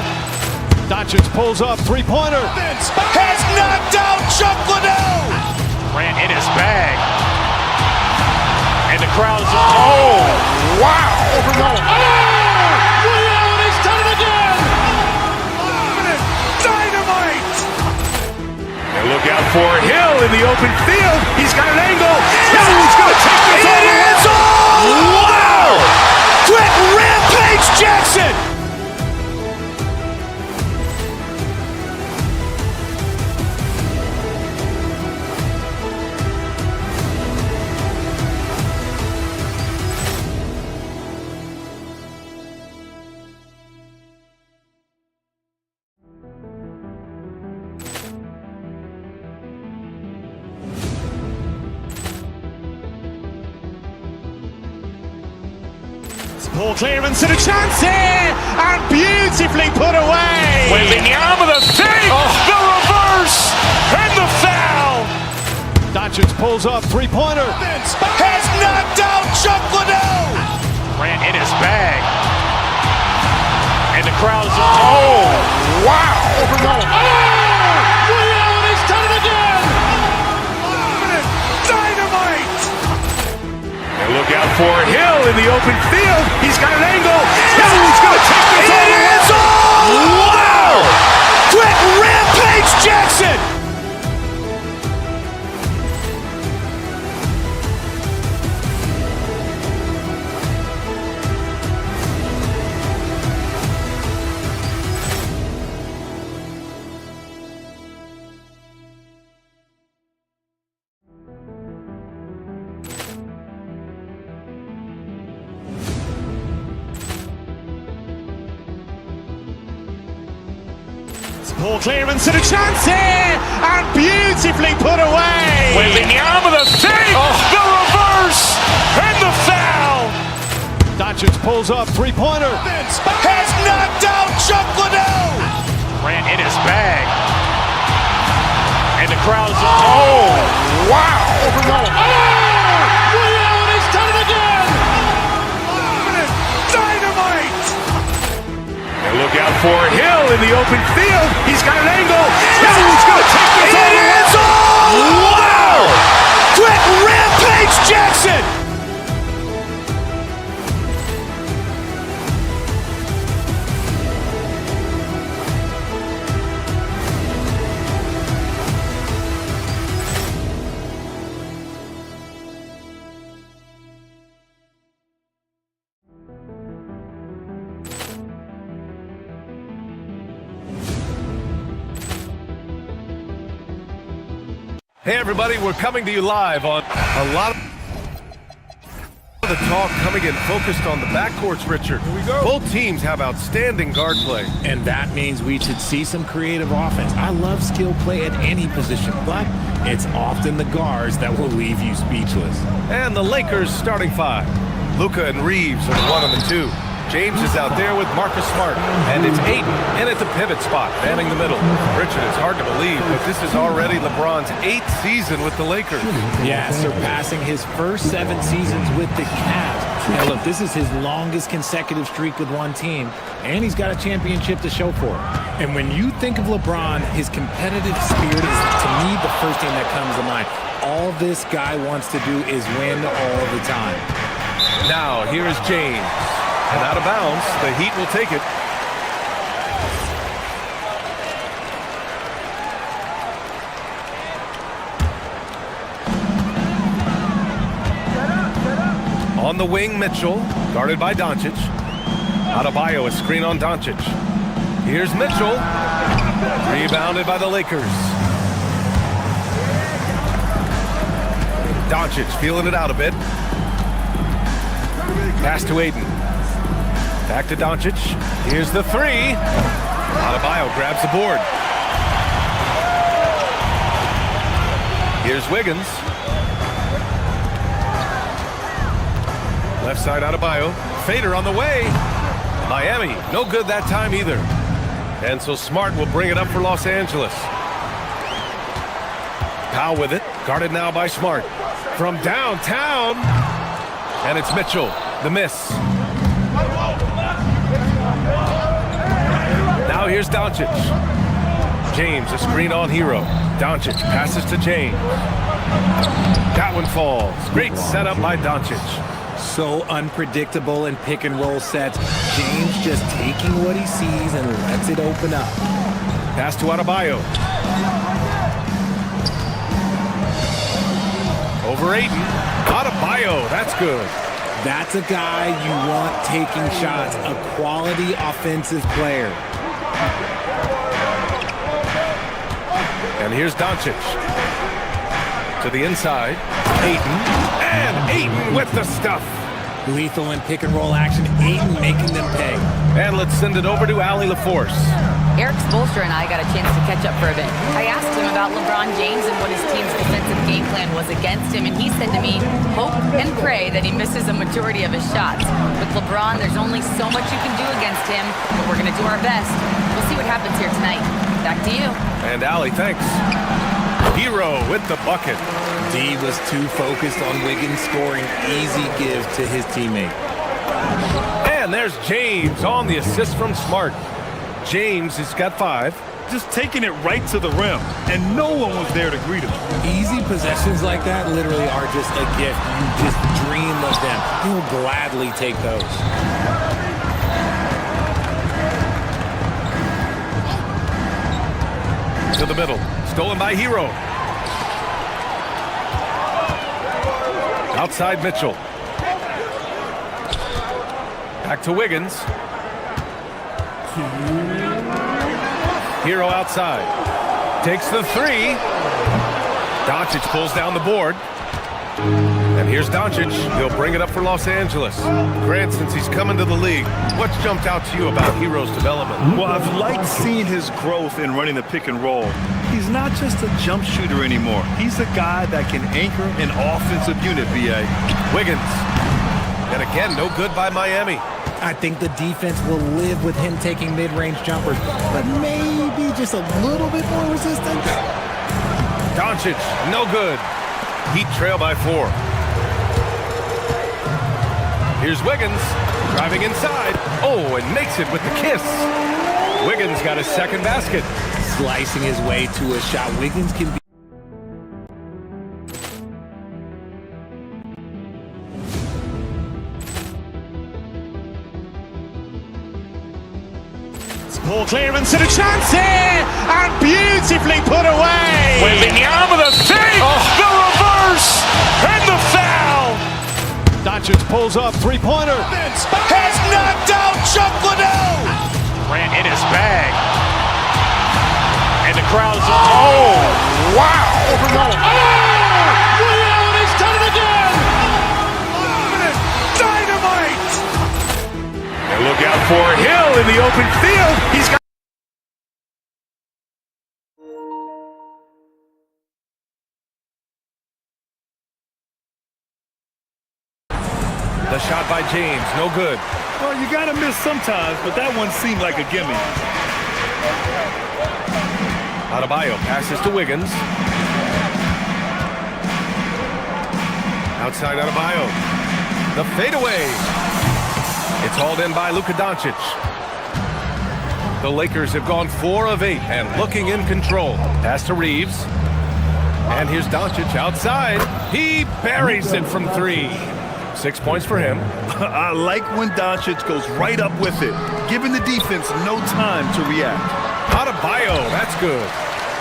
Doncic pulls up, three-pointer. Has knocked out Chuck Liddell. Grant in his bag. And the crowd's, wow. He's done it again. Dynamite. And look out for Hill in the open field. He's got an angle. He's going to take this all the way. Wow. Quick Rampage Jackson. Ball clearance and a chance here, and beautifully put away. Wembanyama the save, the reverse, and the foul. Doncic pulls up, three-pointer. Has knocked out Chuck Liddell. Grant in his bag. And the crowd's, wow. He's done it again. Dynamite. And look out for Hill in the open field. He's got an angle. He's going to take this all the way. Wow. Quick Rampage Jackson. Ball clearance and a chance here, and beautifully put away. Wembanyama the save, the reverse, and the foul. Doncic pulls up, three-pointer. Has knocked out Chuck Liddell. Grant in his bag. And the crowd's, wow. He's done it again. Dynamite. And look out for Hill in the open field. He's got an angle. He's going to take this all the way. Wow. Quick Rampage Jackson. Hey everybody, we're coming to you live on a lot of the talk coming in focused on the backcourts, Richard. Here we go. Both teams have outstanding guard play. And that means we should see some creative offense. I love skill play at any position, but it's often the guards that will leave you speechless. And the Lakers starting five. Luka and Reeves are the 1 and the 2. James is out there with Marcus Smart, and it's Ayton in at the pivot spot, manning the middle. Richard, it's hard to believe, but this is already LeBron's 8th season with the Lakers. Yeah, surpassing his first 7 seasons with the Cavs. And look, this is his longest consecutive streak with one team, and he's got a championship to show for it. And when you think of LeBron, his competitive spirit is, to me, the first thing that comes to mind. All this guy wants to do is win all the time. Now, here's James. And out of bounds, the Heat will take it. On the wing, Mitchell, guarded by Doncic. Adebayo, a screen on Doncic. Here's Mitchell, rebounded by the Lakers. Doncic feeling it out a bit. Pass to Aiden. Back to Doncic. Here's the three. Adebayo grabs the board. Here's Wiggins. Left side Adebayo. Fader on the way. Miami, no good that time either. And so Smart will bring it up for Los Angeles. Powell with it. Guarded now by Smart. From downtown. And it's Mitchell. The miss. Now here's Doncic. James, a screen on Hero. Doncic passes to James. That one falls. Great setup by Doncic. So unpredictable in pick and roll sets. James just taking what he sees and lets it open up. Pass to Adebayo. Over Aiden. Adebayo, that's good. That's a guy you want taking shots, a quality offensive player. And here's Doncic. To the inside. Ayton. And Ayton with the stuff. Lethal in pick and roll action. Ayton making them pay. And let's send it over to Allie LaForce. Eric Spoelstra and I got a chance to catch up for a bit. I asked him about LeBron James and what his team's defensive game plan was against him, and he said to me, hope and pray that he misses a majority of his shots. With LeBron, there's only so much you can do against him, but we're going to do our best. We'll see what happens here tonight. Back to you. And Allie, thanks. Hero with the bucket. D was too focused on Wiggins scoring. Easy give to his teammate. And there's James on the assist from Smart. James has got 5. Just taking it right to the rim, and no one was there to greet him. Easy possessions like that literally are just a gift. You just dream of them. He'll gladly take those. To the middle. Stolen by Hero. Outside Mitchell. Back to Wiggins. Hero outside. Takes the 3. Doncic pulls down the board. And here's Doncic. He'll bring it up for Los Angeles. Grant, since he's coming to the league, what's jumped out to you about Hero's development? Well, I've liked seeing his growth in running the pick and roll. He's not just a jump shooter anymore. He's a guy that can anchor an offensive unit, B.A. Wiggins. And again, no good by Miami. I think the defense will live with him taking mid-range jumpers, but maybe just a little bit more resistance. Doncic, no good. Heat trail by 4. Here's Wiggins, driving inside. Oh, and makes it with the kiss. Wiggins got his second basket. Slicing his way to a shot. Wiggins can be... Ball clearance and a chance here, and beautifully put away. Wembanyama with a three, the reverse, and the foul. Doncic pulls up, three-pointer. Has knocked out Chuck Liddell. Grant in his bag, and the crowd's oh wow! He's done it again. Dynamite! And look out for Hill in the open field. He's got. The shot by James, no good. Well, you got to miss sometimes, but that one seemed like a gimme. Adebayo passes to Wiggins. Outside Adebayo. The fadeaway. It's hauled in by Luka Doncic. The Lakers have gone 4 of 8 and looking in control. Pass to Reeves. And here's Doncic outside. He buries it from 3. 6 points for him. I like when Doncic goes right up with it, giving the defense no time to react. Adebayo, that's good.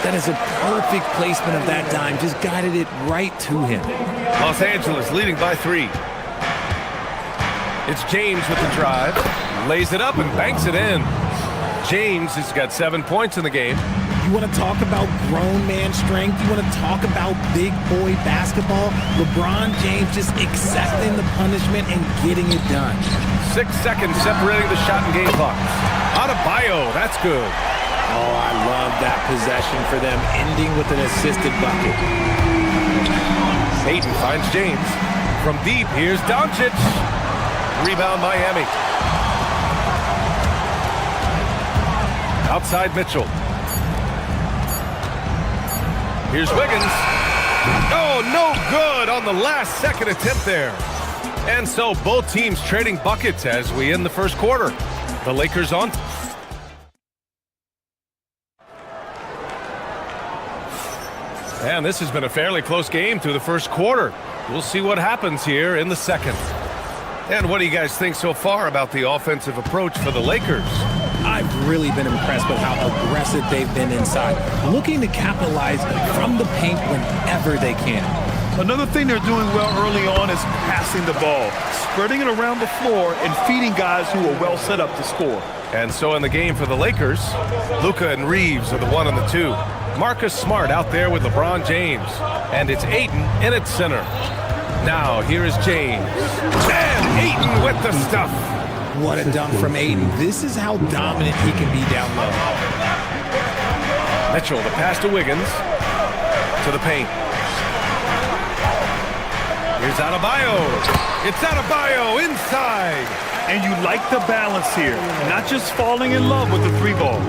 That is a perfect placement of that dime. Just guided it right to him. Los Angeles leading by 3. It's James with the drive. Lays it up and banks it in. James has got 7 points in the game. You want to talk about grown man strength? You want to talk about big boy basketball? LeBron James just accepting the punishment and getting it done. 6 seconds separating the shot and game clock. Adebayo, that's good. Oh, I love that possession for them, ending with an assisted bucket. Ayton finds James. From deep, here's Doncic. Rebound Miami. Outside Mitchell. Here's Wiggins. Oh, no good on the last second attempt there. And so both teams trading buckets as we end the first quarter. The Lakers on. And this has been a fairly close game through the first quarter. We'll see what happens here in the second. And what do you guys think so far about the offensive approach for the Lakers? I've really been impressed with how aggressive they've been inside, looking to capitalize from the paint whenever they can. Another thing they're doing well early on is passing the ball, spreading it around the floor and feeding guys who are well set up to score. And so in the game for the Lakers, Luka and Reeves are the 1 and the 2. Marcus Smart out there with LeBron James. And it's Ayton in its center. Now here is James. And Ayton with the stuff. What a dunk from Ayton. This is how dominant he can be down low. Mitchell, the pass to Wiggins. To the paint. Here's Adebayo. It's Adebayo inside. And you like the balance here. Not just falling in love with the 3-ball.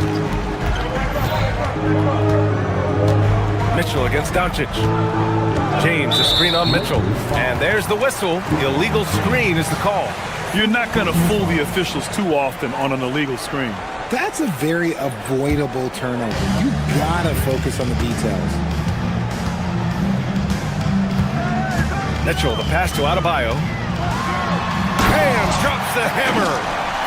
Mitchell against Doncic. James, a screen on Mitchell. And there's the whistle. The illegal screen is the call. You're not going to fool the officials too often on an illegal screen. That's a very avoidable turnover. You gotta focus on the details. Mitchell, the pass to Adebayo. Bam! Drops the hammer.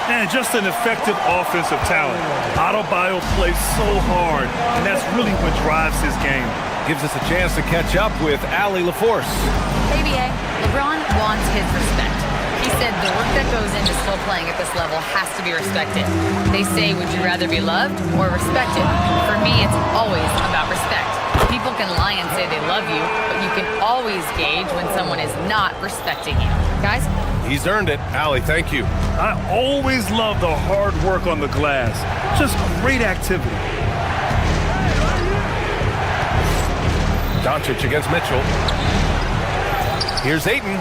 And just an effective offensive talent. Adebayo plays so hard, and that's really what drives his game. Gives us a chance to catch up with Allie LaForce. ABA, LeBron wants his respect. He said the work that goes into still playing at this level has to be respected. They say, would you rather be loved or respected? For me, it's always about respect. People can lie and say they love you, but you can always gauge when someone is not respecting you. Guys? He's earned it. Allie, thank you. I always love the hard work on the glass. Just great activity. Doncic against Mitchell. Here's Ayton.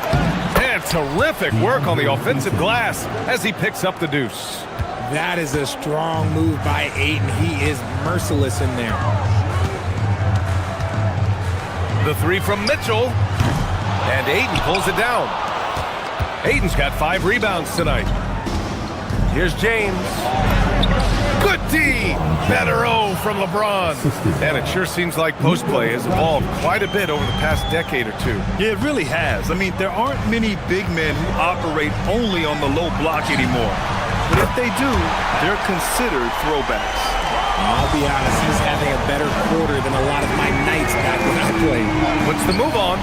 And terrific work on the offensive glass as he picks up the deuce. That is a strong move by Ayton. He is merciless in there. The 3 from Mitchell. And Ayton pulls it down. Ayton's got 5 rebounds tonight. Here's James. Good D. Better O from LeBron. And it sure seems like post play has evolved quite a bit over the past decade or two. Yeah, it really has. I mean, there aren't many big men who operate only on the low block anymore. But if they do, they're considered throwbacks. I'll be honest, he's having a better quarter than a lot of my nights back when I played. What's the move on?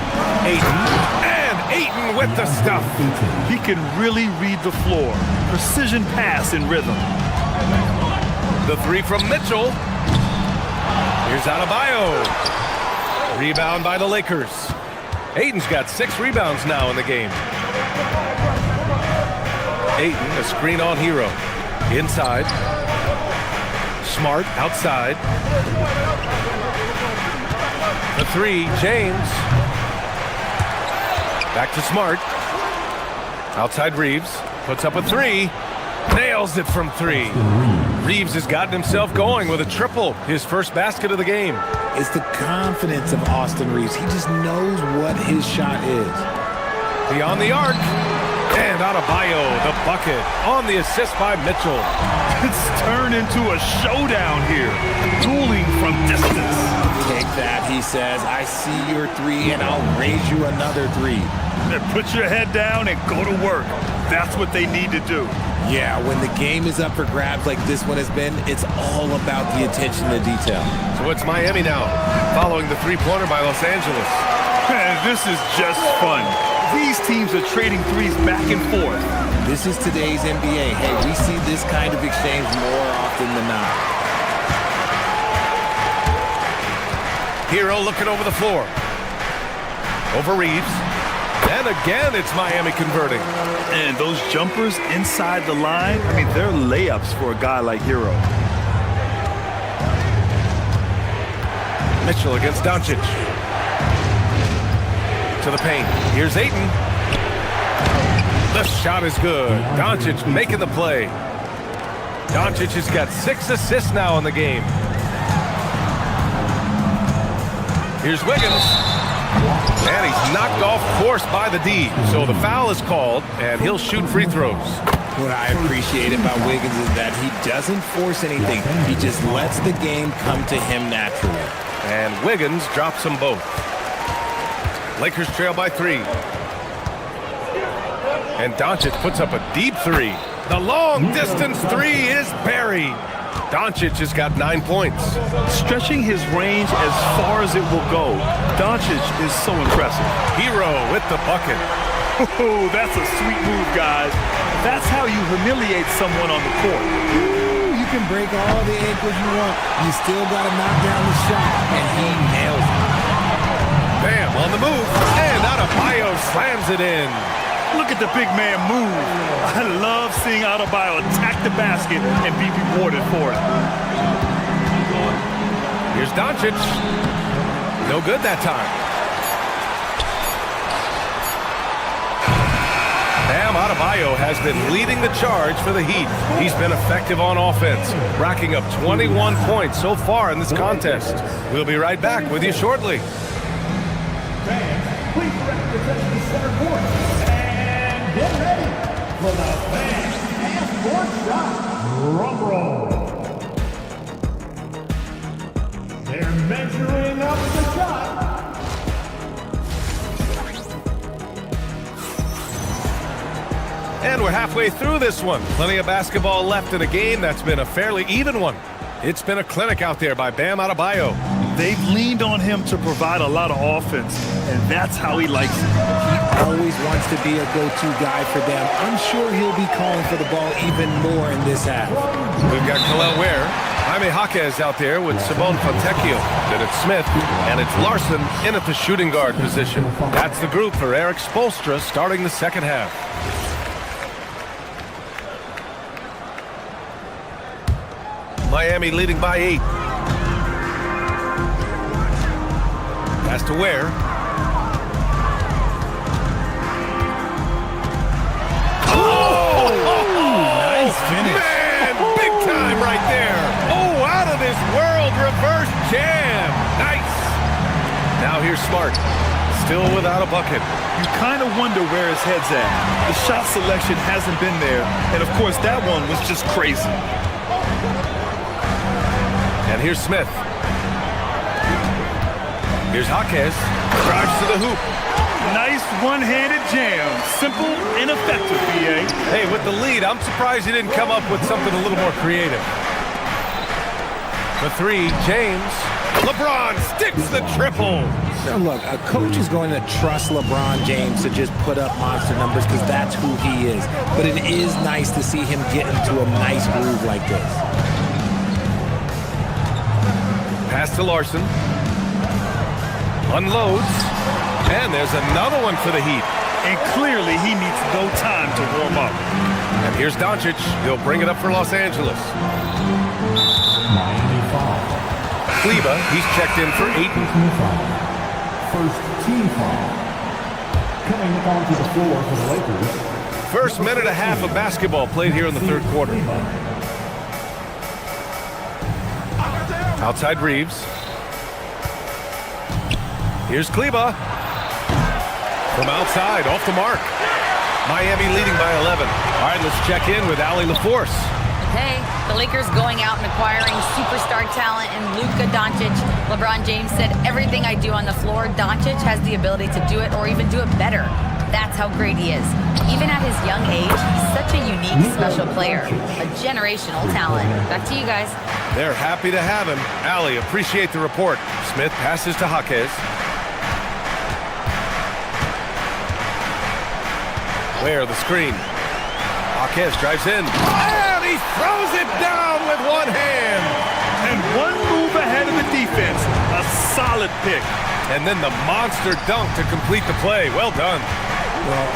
Ayton. And Ayton with the stuff. He can really read the floor. Precision pass in rhythm. The 3 from Mitchell. Here's Adebayo. Rebound by the Lakers. Ayton's got 6 rebounds now in the game. Ayton, a screen on Hero. Inside. Smart outside. The 3, James. Back to Smart. Outside Reeves. Puts up a 3. Nails it from 3. Reeves has gotten himself going with a triple. His first basket of the game. It's the confidence of Austin Reeves. He just knows what his shot is. Beyond the arc. And Adebayo, the bucket, on the assist by Mitchell. It's turned into a showdown here. Dueling from distance. Take that, he says. I see your three, and I'll raise you another three. Then put your head down and go to work. That's what they need to do. Yeah, when the game is up for grabs like this one has been, it's all about the attention to detail. So it's Miami now, following the three-pointer by Los Angeles. Man, this is just fun. These teams are trading threes back and forth. This is today's NBA. Hey, we see this kind of exchange more often than not. Hero looking over the floor. Over Reeves. And again, it's Miami converting. And those jumpers inside the line, I mean, they're layups for a guy like Hero. Mitchell against Doncic. To the paint. Here's Ayton. The shot is good. Doncic making the play. Doncic has got 6 assists now in the game. Here's Wiggins. And he's knocked off course by the D. So the foul is called, and he'll shoot free throws. What I appreciate about Wiggins is that he doesn't force anything. He just lets the game come to him naturally. And Wiggins drops them both. Lakers trail by 3. And Doncic puts up a deep 3. The long distance 3 is buried. Doncic has got 9 points. Stretching his range as far as it will go. Doncic is so impressive. Hero with the bucket. Oh, that's a sweet move, guys. That's how you humiliate someone on the court. You can break all the ankles you want. You still got to knock down the shot, and he nails it. Bam, on the move. And Adebayo slams it in. Look at the big man move. I love seeing Adebayo attack the basket and be rewarded for it. Here's Doncic. No good that time. Bam Adebayo has been leading the charge for the Heat. He's been effective on offense, racking up 21 points so far in this contest. We'll be right back with you shortly. Fans, please direct your attention to center court. And get ready for the fans and court shot. Drum roll. They're measuring up the shot. And we're halfway through this one. Plenty of basketball left in a game that's been a fairly even one. It's been a clinic out there by Bam Adebayo. They've leaned on him to provide a lot of offense, and that's how he likes it. He always wants to be a go-to guy for them. I'm sure he'll be calling for the ball even more in this half. We've got Khalil Ware. Jaime Jaquez out there with Simone Fontecchio. Then it's Smith, and it's Larson in at the shooting guard position. That's the group for Eric Spoelstra starting the second half. Miami leading by 8. Pass to Ware. Oh! Nice finish. Man, big time right there. Oh, out of this world reverse jam. Nice. Now here's Smart. Still without a bucket. You kind of wonder where his head's at. The shot selection hasn't been there, and of course that one was just crazy. And here's Smith. Here's Jaquez. Drives to the hoop. Nice one-handed jam. Simple and effective, BA. Hey, with the lead, I'm surprised he didn't come up with something a little more creative. The 3, James. LeBron sticks the triple. Now look, a coach is going to trust LeBron James to just put up monster numbers because that's who he is. But it is nice to see him get into a nice groove like this. Pass to Larson. Unloads. And there's another one for the Heat. And clearly he needs no time to warm up. And here's Doncic. He'll bring it up for Los Angeles. Miami foul. Kleba, he's checked in for 8. First team foul. Coming onto the floor for the Lakers. First minute and a half of basketball played here in the third quarter. Outside Reeves. Here's Kleba. From outside, off the mark. Miami leading by 11. All right, let's check in with Allie LaForce. Hey, the Lakers going out and acquiring superstar talent in Luka Doncic. LeBron James said, everything I do on the floor, Doncic has the ability to do it or even do it better. That's how great he is. Even at his young age, he's such a unique, special player. A generational talent. Back to you guys. They're happy to have him. Allie, appreciate the report. Smith passes to Jaquez. Where the screen. Jaquez drives in. And he throws it down with one hand. And one move ahead of the defense. A solid pick. And then the monster dunk to complete the play. Well done. Well,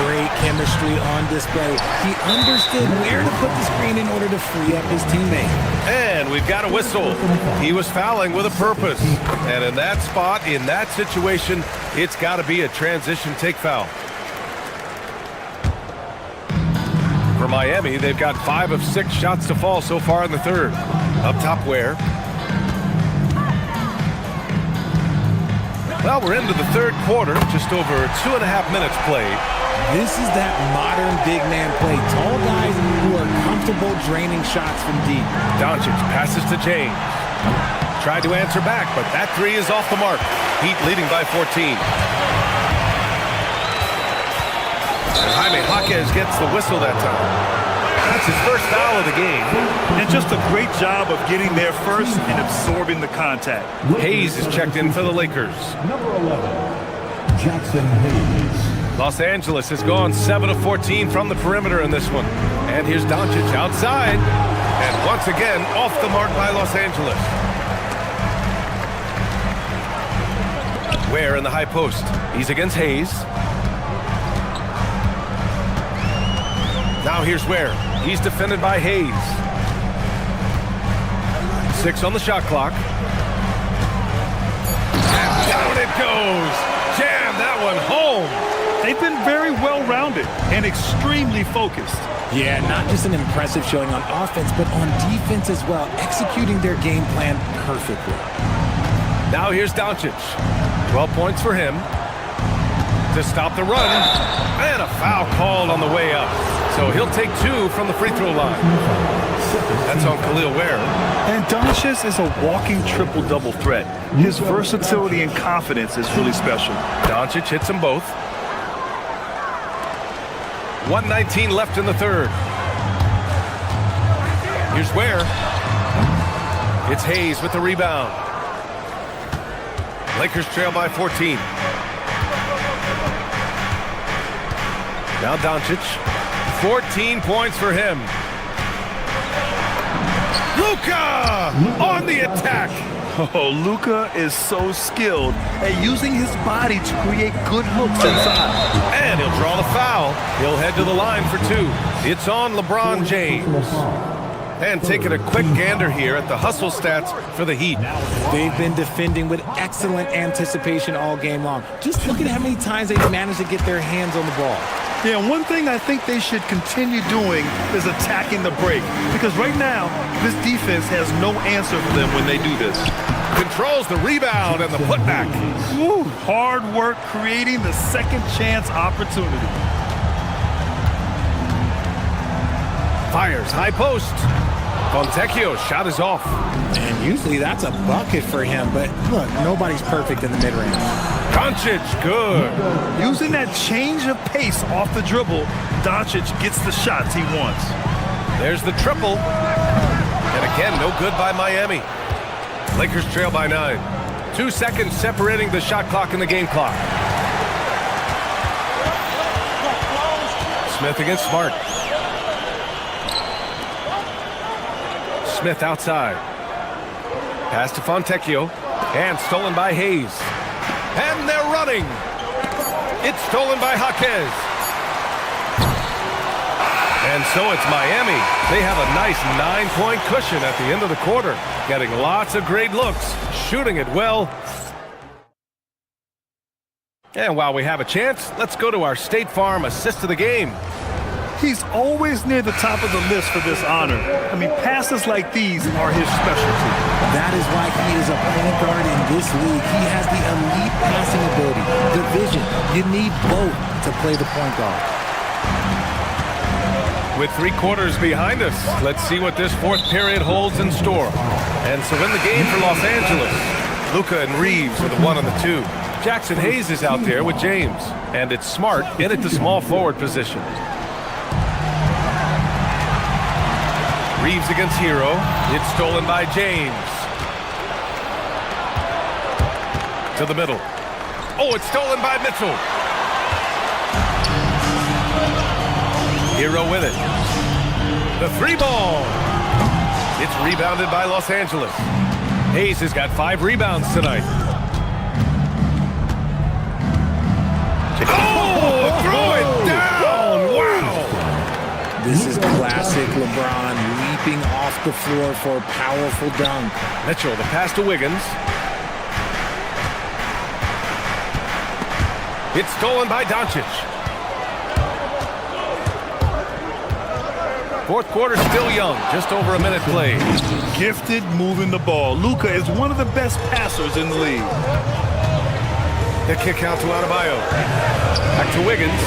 great chemistry on display. He understood where to put the screen in order to free up his teammate. And we've got a whistle. He was fouling with a purpose. And in that spot, in that situation, it's got to be a transition take foul. For Miami, they've got 5 of 6 shots to fall so far in the third. Up top, Ware. Well, we're into the third quarter, just over 2.5 minutes played. This is that modern big man play. Tall guys who are comfortable draining shots from deep. Doncic passes to James. Tried to answer back, but that three is off the mark. Heat leading by 14. And Jaime Jaquez gets the whistle that time. That's his first foul of the game. And just a great job of getting there first and absorbing the contact. Hayes is checked in for the Lakers. Number 11, Jackson Hayes. Los Angeles has gone 7 of 14 from the perimeter in this one. And here's Doncic outside. And once again, off the mark by Los Angeles. Ware in the high post. He's against Hayes. Now here's Ware. He's defended by Hayes. 6 on the shot clock. And down it goes. Jam that one home. They've been very well-rounded and extremely focused. Yeah, not just an impressive showing on offense, but on defense as well, executing their game plan perfectly. Now here's Doncic. 12 points for him to stop the run. And a foul called on the way up. So he'll take 2 from the free throw line. That's on Khalil Ware. And Doncic is a walking triple-double threat. His versatility and confidence is really special. Doncic hits them both. 1:19 left in the third. Here's Ware. It's Hayes with the rebound. Lakers trail by 14. Now Doncic. 14 points for him. Luka on the attack. Oh, Luka is so skilled at using his body to create good looks inside. And he'll draw the foul. He'll head to the line for 2. It's on LeBron James. And taking a quick gander here at the hustle stats for the Heat. They've been defending with excellent anticipation all game long. Just look at how many times they've managed to get their hands on the ball. Yeah, one thing I think they should continue doing is attacking the break. Because right now, this defense has no answer for them when they do this. Controls the rebound and the putback. Woo, hard work creating the second chance opportunity. Fires high post. Fontecchio's shot is off. And usually that's a bucket for him, but look, nobody's perfect in the mid-range. Doncic, good. Using that change of pace off the dribble, Doncic gets the shots he wants. There's the triple. And again, no good by Miami. Lakers trail by 9. 2 seconds separating the shot clock and the game clock. Smith against Smart. Smith outside. Pass to Fontecchio. And stolen by Hayes. And they're running. It's stolen by Jaquez. And so it's Miami. They have a nice 9-point cushion at the end of the quarter. Getting lots of great looks. Shooting it well. And while we have a chance, let's go to our State Farm assist of the game. He's always near the top of the list for this honor. I mean, passes like these are his specialty. That is why he is a point guard in this league. He has the elite passing ability, the vision. You need both to play the point guard. With 3 quarters behind us, let's see what this 4th period holds in store. And so in the game for Los Angeles, Luka and Reeves are the 1 and the 2. Jackson Hayes is out there with James, and it's Smart in at the small forward position. Reeves against Hero. It's stolen by James. To the middle. Oh, it's stolen by Mitchell. Hero with it. The 3 ball. It's rebounded by Los Angeles. Hayes has got 5 rebounds tonight. Oh, throw it down. Wow. This is classic LeBron leaping off the floor for a powerful dunk. Mitchell, the pass to Wiggins. It's stolen by Doncic. 4th quarter still young, just over a minute played. Gifted moving the ball. Luka is one of the best passers in the league. The kick out to Adebayo. Back to Wiggins.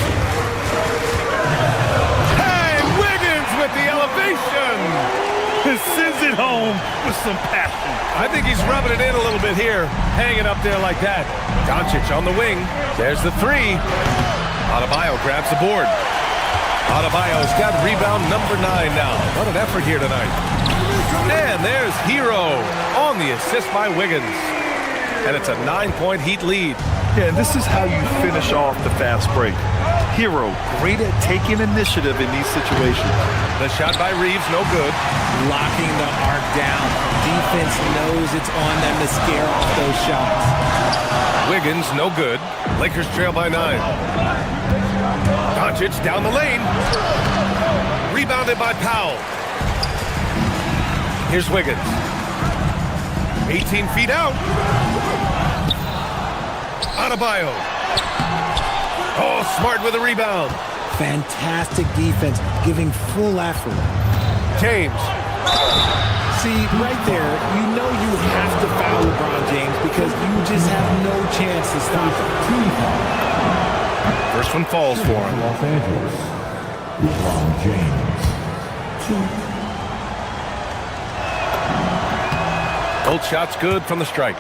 Hey, Wiggins with the elevation! Sends it home with some passion. I think he's rubbing it in a little bit here, hanging up there like that. Doncic on the wing. There's the 3. Adebayo grabs the board. Adebayo's got rebound number 9 now. What an effort here tonight. And there's Hero on the assist by Wiggins. And it's a 9-point Heat lead. Yeah, and this is how you finish off the fast break. Hero, great at taking initiative in these situations. The shot by Reeves, no good. Locking the arc down. Defense knows it's on them to scare off those shots. Wiggins, no good. Lakers trail by 9. Doncic down the lane. Rebounded by Powell. Here's Wiggins. 18 feet out. Adebayo. Oh, Smart with a rebound. Fantastic defense, giving full effort. James. See, right there, you know you have to foul LeBron James because you just have no chance to stop him. First one falls for him. Los Angeles, LeBron James. 2. Both shots good from the strike.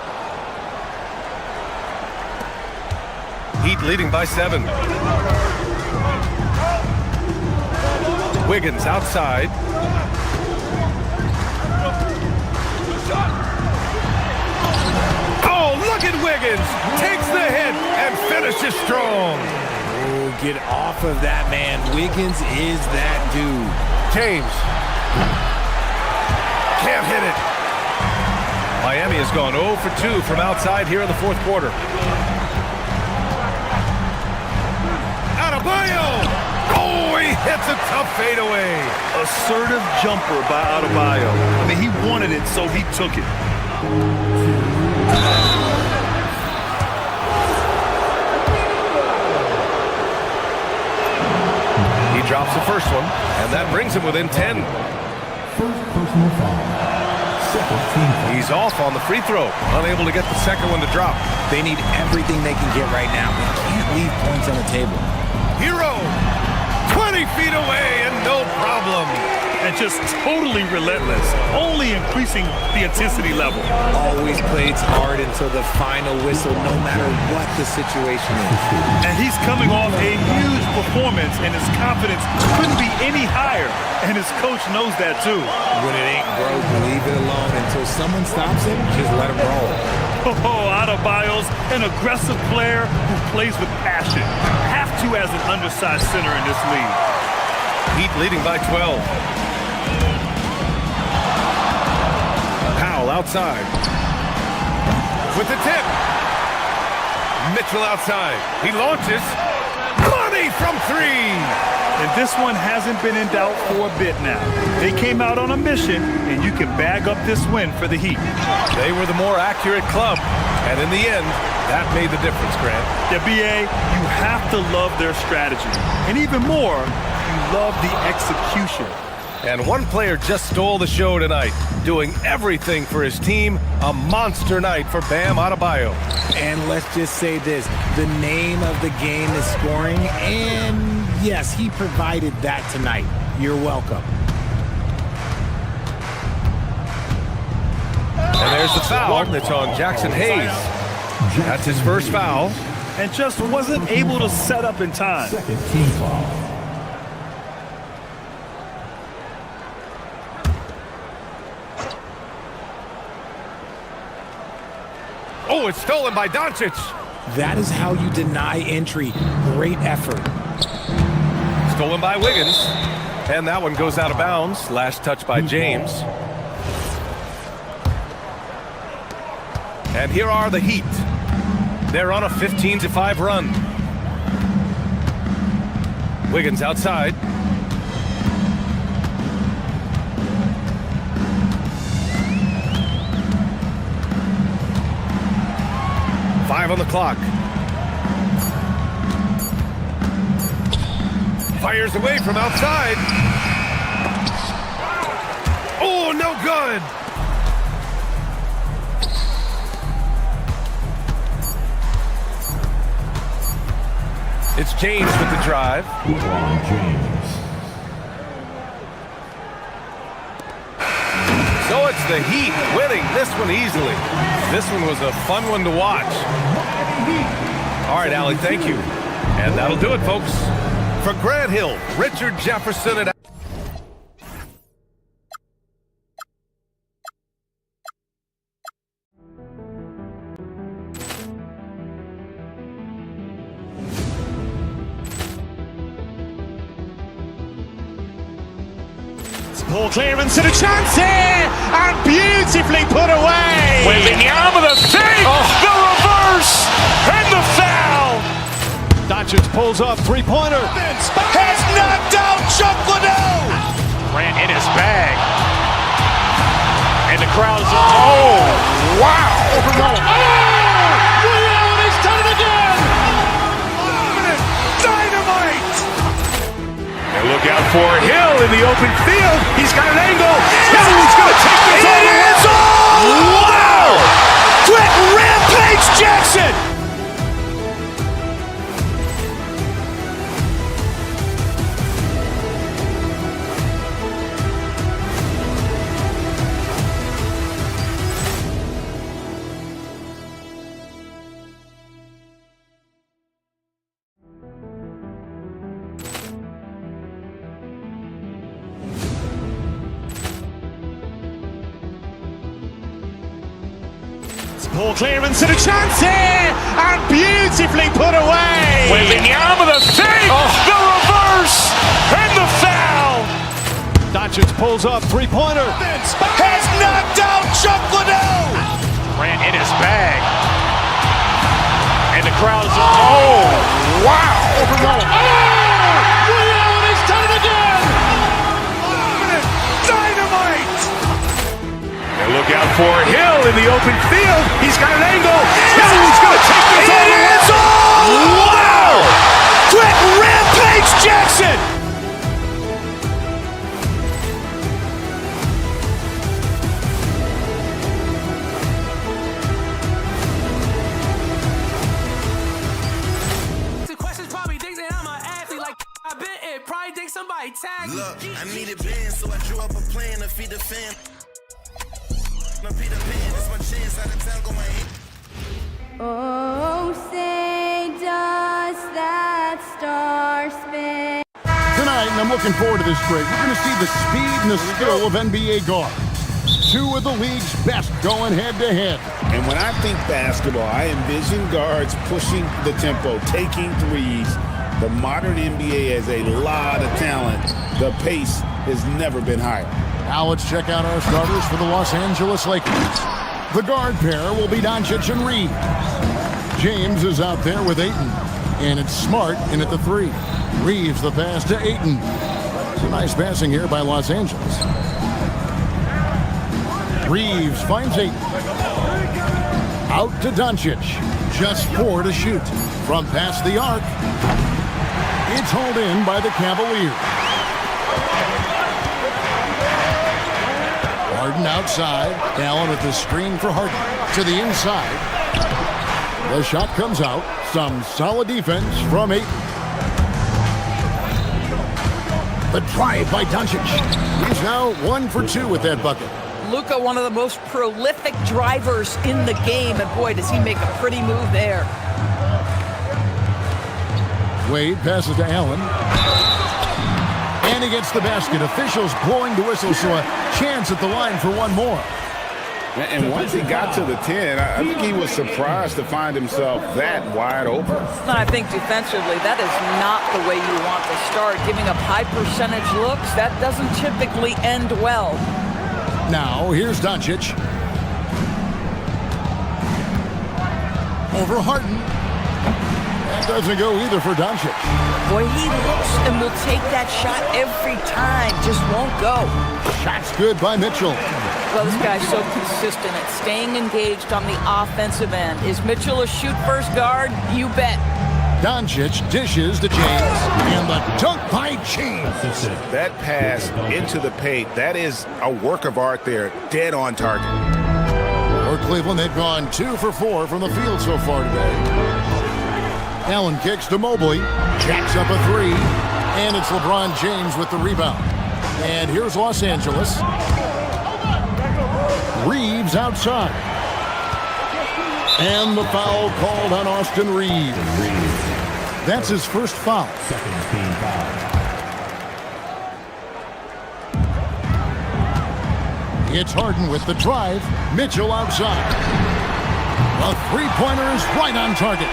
Heat leading by 7. Wiggins outside. Oh, look at Wiggins. Takes the hit and finishes strong. Oh, get off of that, man. Wiggins is that dude. James. Can't hit it. Miami has gone 0 for 2 from outside here in the 4th quarter. Adebayo! Oh, he hits a tough fadeaway. Assertive jumper by Adebayo. I mean, he wanted it, so he took it. He drops the first one, and that brings him within 10. First personal foul. Second team foul. He's off on the free throw, unable to get the second one to drop. They need everything they can get right now. They can't leave points on the table. Hero, 20 feet away and no problem. And just totally relentless, only increasing the intensity level. Always plays hard until the final whistle, no matter what the situation is. And he's coming off a huge performance, and his confidence couldn't be any higher. And his coach knows that too. When it ain't broke, leave it alone. Until someone stops him, just let him roll. Oh, Adebayo's an aggressive player who plays with passion. Have to as an undersized center in this league. Heat leading by 12. Powell outside. With the tip. Mitchell outside. He launches. Money from 3. And this one hasn't been in doubt for a bit now. They came out on a mission, and you can bag up this win for the Heat. They were the more accurate club, and in the end, that made the difference, Grant. Yeah, BA, you have to love their strategy. And even more, you love the execution. And one player just stole the show tonight, doing everything for his team. A monster night for Bam Adebayo. And let's just say this, the name of the game is scoring, and yes, he provided that tonight. You're welcome. And there's the foul that's on Jackson Hayes. That's his first foul. And just wasn't able to set up in time. Second team foul. Oh, it's stolen by Doncic. That is how you deny entry. Great effort. Stolen by Wiggins. And that one goes out of bounds. Last touch by James. And here are the Heat. They're on a 15-5 run. Wiggins outside. Five on the clock. Fires away from outside. Oh, no good. It's James with the drive. LeBron James. So it's the Heat winning this one easily. This one was a fun one to watch. All right, Allie, thank you. And that'll do it, folks. For Grant Hill, Richard Jefferson and Ball clearance and a chance here, and beautifully put away. Wembanyama with a save, the reverse, and the foul. Doncic pulls up, three-pointer. Has knocked out Chuck Liddell. Grant in his bag, and the crowd is wow! He's done it again. Dynamite! And look out for Hill in the open field. He's got an angle. Hill's going to take this all the way. Wow! Quick rampage Jackson! Ball clearance and a chance here, and beautifully put away. Wembanyama with a save, the reverse, and the foul. Doncic pulls up, three-pointer. Has knocked out Chuck Liddell. Grant in his bag, and the crowd is wow! He's done it again. Dynamite! And look out for Hill in the open field. He's got an angle. Hill's going to take this all the way. Wow! Quick rampage Jackson! The questions probably think that I'm an athlete like I've been it. Probably think somebody tagged me. Look, I needed bands, so I drew up a plan to feed the fam. Peter Pan, it's my chance out of town, go my head. Oh, say does that star spin? Tonight, and I'm looking forward to this break, we're going to see the speed and the skill of NBA guards. Two of the league's best going head-to-head. And when I think basketball, I envision guards pushing the tempo, taking threes. The modern NBA has a lot of talent. The pace has never been higher. Now let's check out our starters for the Los Angeles Lakers. The guard pair will be Doncic and Reeves. James is out there with Ayton, and it's Smart in at the three. Reeves the pass to Ayton. It's a nice passing here by Los Angeles. Reeves finds Ayton. Out to Doncic. Just 4 to shoot. From past the arc. It's hauled in by the Cavaliers. Harden outside. Allen with the screen for Harden. To the inside. The shot comes out. Some solid defense from Ayton. The drive by Doncic. He's now 1 for 2 with that bucket. Luka, one of the most prolific drivers in the game, and boy, does he make a pretty move there. Wade passes to Allen. And he gets the basket. Officials blowing the whistle, so a chance at the line for one more. And once he got to the 10, I think he was surprised to find himself that wide open. I think defensively, that is not the way you want to start. Giving up high percentage looks, that doesn't typically end well. Now, here's Doncic. Over Harden. That doesn't go either for Doncic. Boy, he looks and will take that shot every time. Just won't go. Shot's good by Mitchell. Well, this guy's so consistent at staying engaged on the offensive end. Is Mitchell a shoot-first guard? You bet. Doncic dishes to James, and the dunk by James. That pass into the paint, that is a work of art there, dead on target. For Cleveland, they've gone 2 for 4 from the field so far today. Allen kicks to Mobley, jacks up a 3, and it's LeBron James with the rebound. And here's Los Angeles. Reeves outside. And the foul called on Austin Reeves. That's his first foul. Second team foul. It's Harden with the drive. Mitchell outside. The three-pointer is right on target.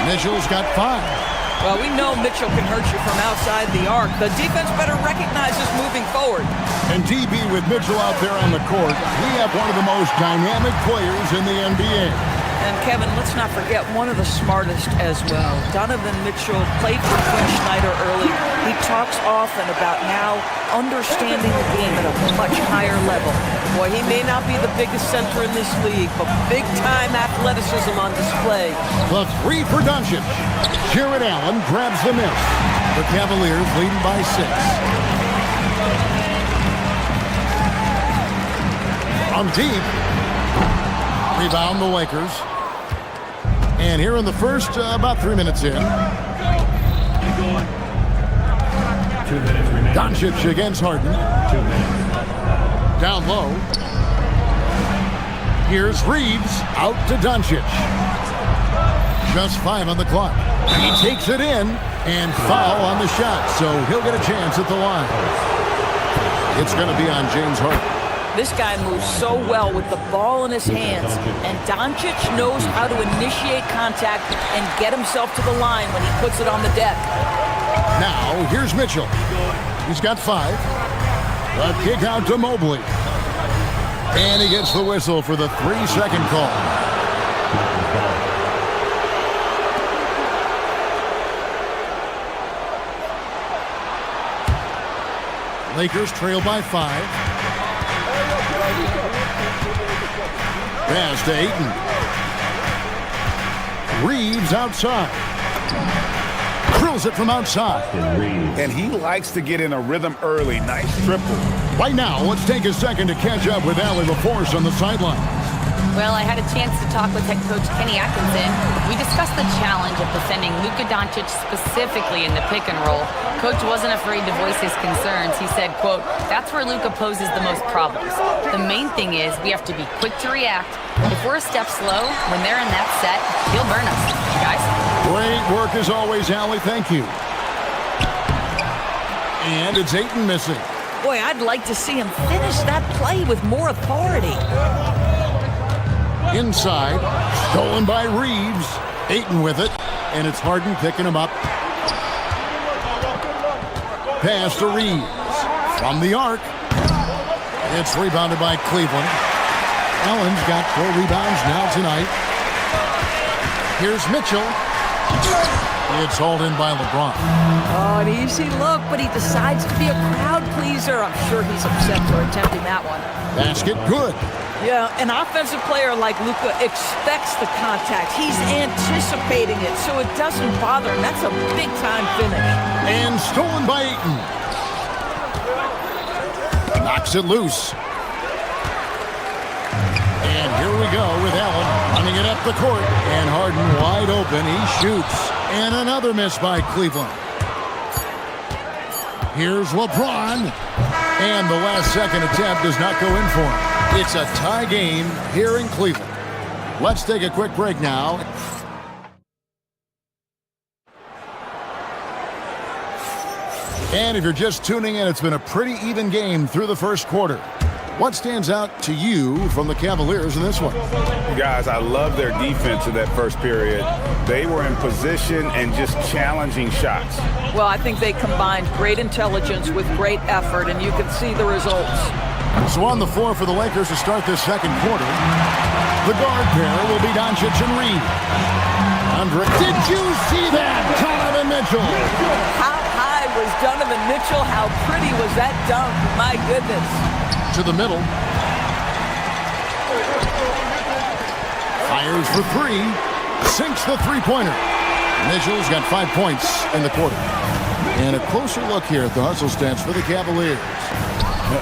Mitchell's got 5. Well, we know Mitchell can hurt you from outside the arc. The defense better recognize this moving forward. And DB with Mitchell out there on the court, we have one of the most dynamic players in the NBA. And Kevin, let's not forget one of the smartest as well. Donovan Mitchell played for Quinn Snyder early. He talks often about now understanding the game at a much higher level. Boy, he may not be the biggest center in this league, but big-time athleticism on display. The 3 for Doncic. Jared Allen grabs the miss. The Cavaliers leading by 6. From deep. Rebound the Lakers. And here in the first, about 3 minutes in. 2 minutes remaining. Doncic against Harden. 2 minutes. Down low. Here's Reeves out to Doncic. Just 5 on the clock. He takes it in and foul on the shot, so he'll get a chance at the line. It's going to be on James Harden. This guy moves so well with the ball in his hands, and Doncic knows how to initiate contact and get himself to the line when he puts it on the deck. Now, here's Mitchell. He's got 5. A kick out to Mobley. And he gets the whistle for the 3-second call. Lakers trail by 5. Pass to Ayton. Reeves outside. Drills it from outside. And he likes to get in a rhythm early. Nice triple. Right now, let's take a second to catch up with Allie LaForce on the sideline. Well, I had a chance to talk with head coach Kenny Atkinson. We discussed the challenge of defending Luka Doncic specifically in the pick and roll. Coach wasn't afraid to voice his concerns. He said, quote, "That's where Luka poses the most problems. The main thing is we have to be quick to react. If we're a step slow, when they're in that set, he'll burn us." Guys? Great work as always, Allie. Thank you. And it's Ayton missing. Boy, I'd like to see him finish that play with more authority. Inside, stolen by Reeves. Ayton with it, and it's Harden picking him up. Pass to Reeves. From the arc. It's rebounded by Cleveland. Allen's got 4 rebounds now tonight. Here's Mitchell. It's hauled in by LeBron. Oh, an easy look, but he decides to be a crowd pleaser. I'm sure he's upset for attempting that one. Basket good. Yeah, an offensive player like Luka expects the contact. He's anticipating it, so it doesn't bother him. That's a big-time finish. And stolen by Ayton. Knocks it loose. And here we go with Allen running it up the court. And Harden wide open. He shoots. And another miss by Cleveland. Here's LeBron. And the last second attempt does not go in for him. It's a tie game here in Cleveland. Let's take a quick break now. And if you're just tuning in, it's been a pretty even game through the first quarter. What stands out to you from the Cavaliers in this one? Guys, I love their defense in that first period. They were in position and just challenging shots. Well, I think they combined great intelligence with great effort, and you can see the results. So on the floor for the Lakers to start this second quarter, the guard pair will be Doncic and Reed. Andre, did you see that? Donovan Mitchell. How high was Donovan Mitchell? How pretty was that dunk? My goodness. To the middle. Fires for three. Sinks the three-pointer. Mitchell's got 5 points in the quarter. And a closer look here at the hustle stats for the Cavaliers.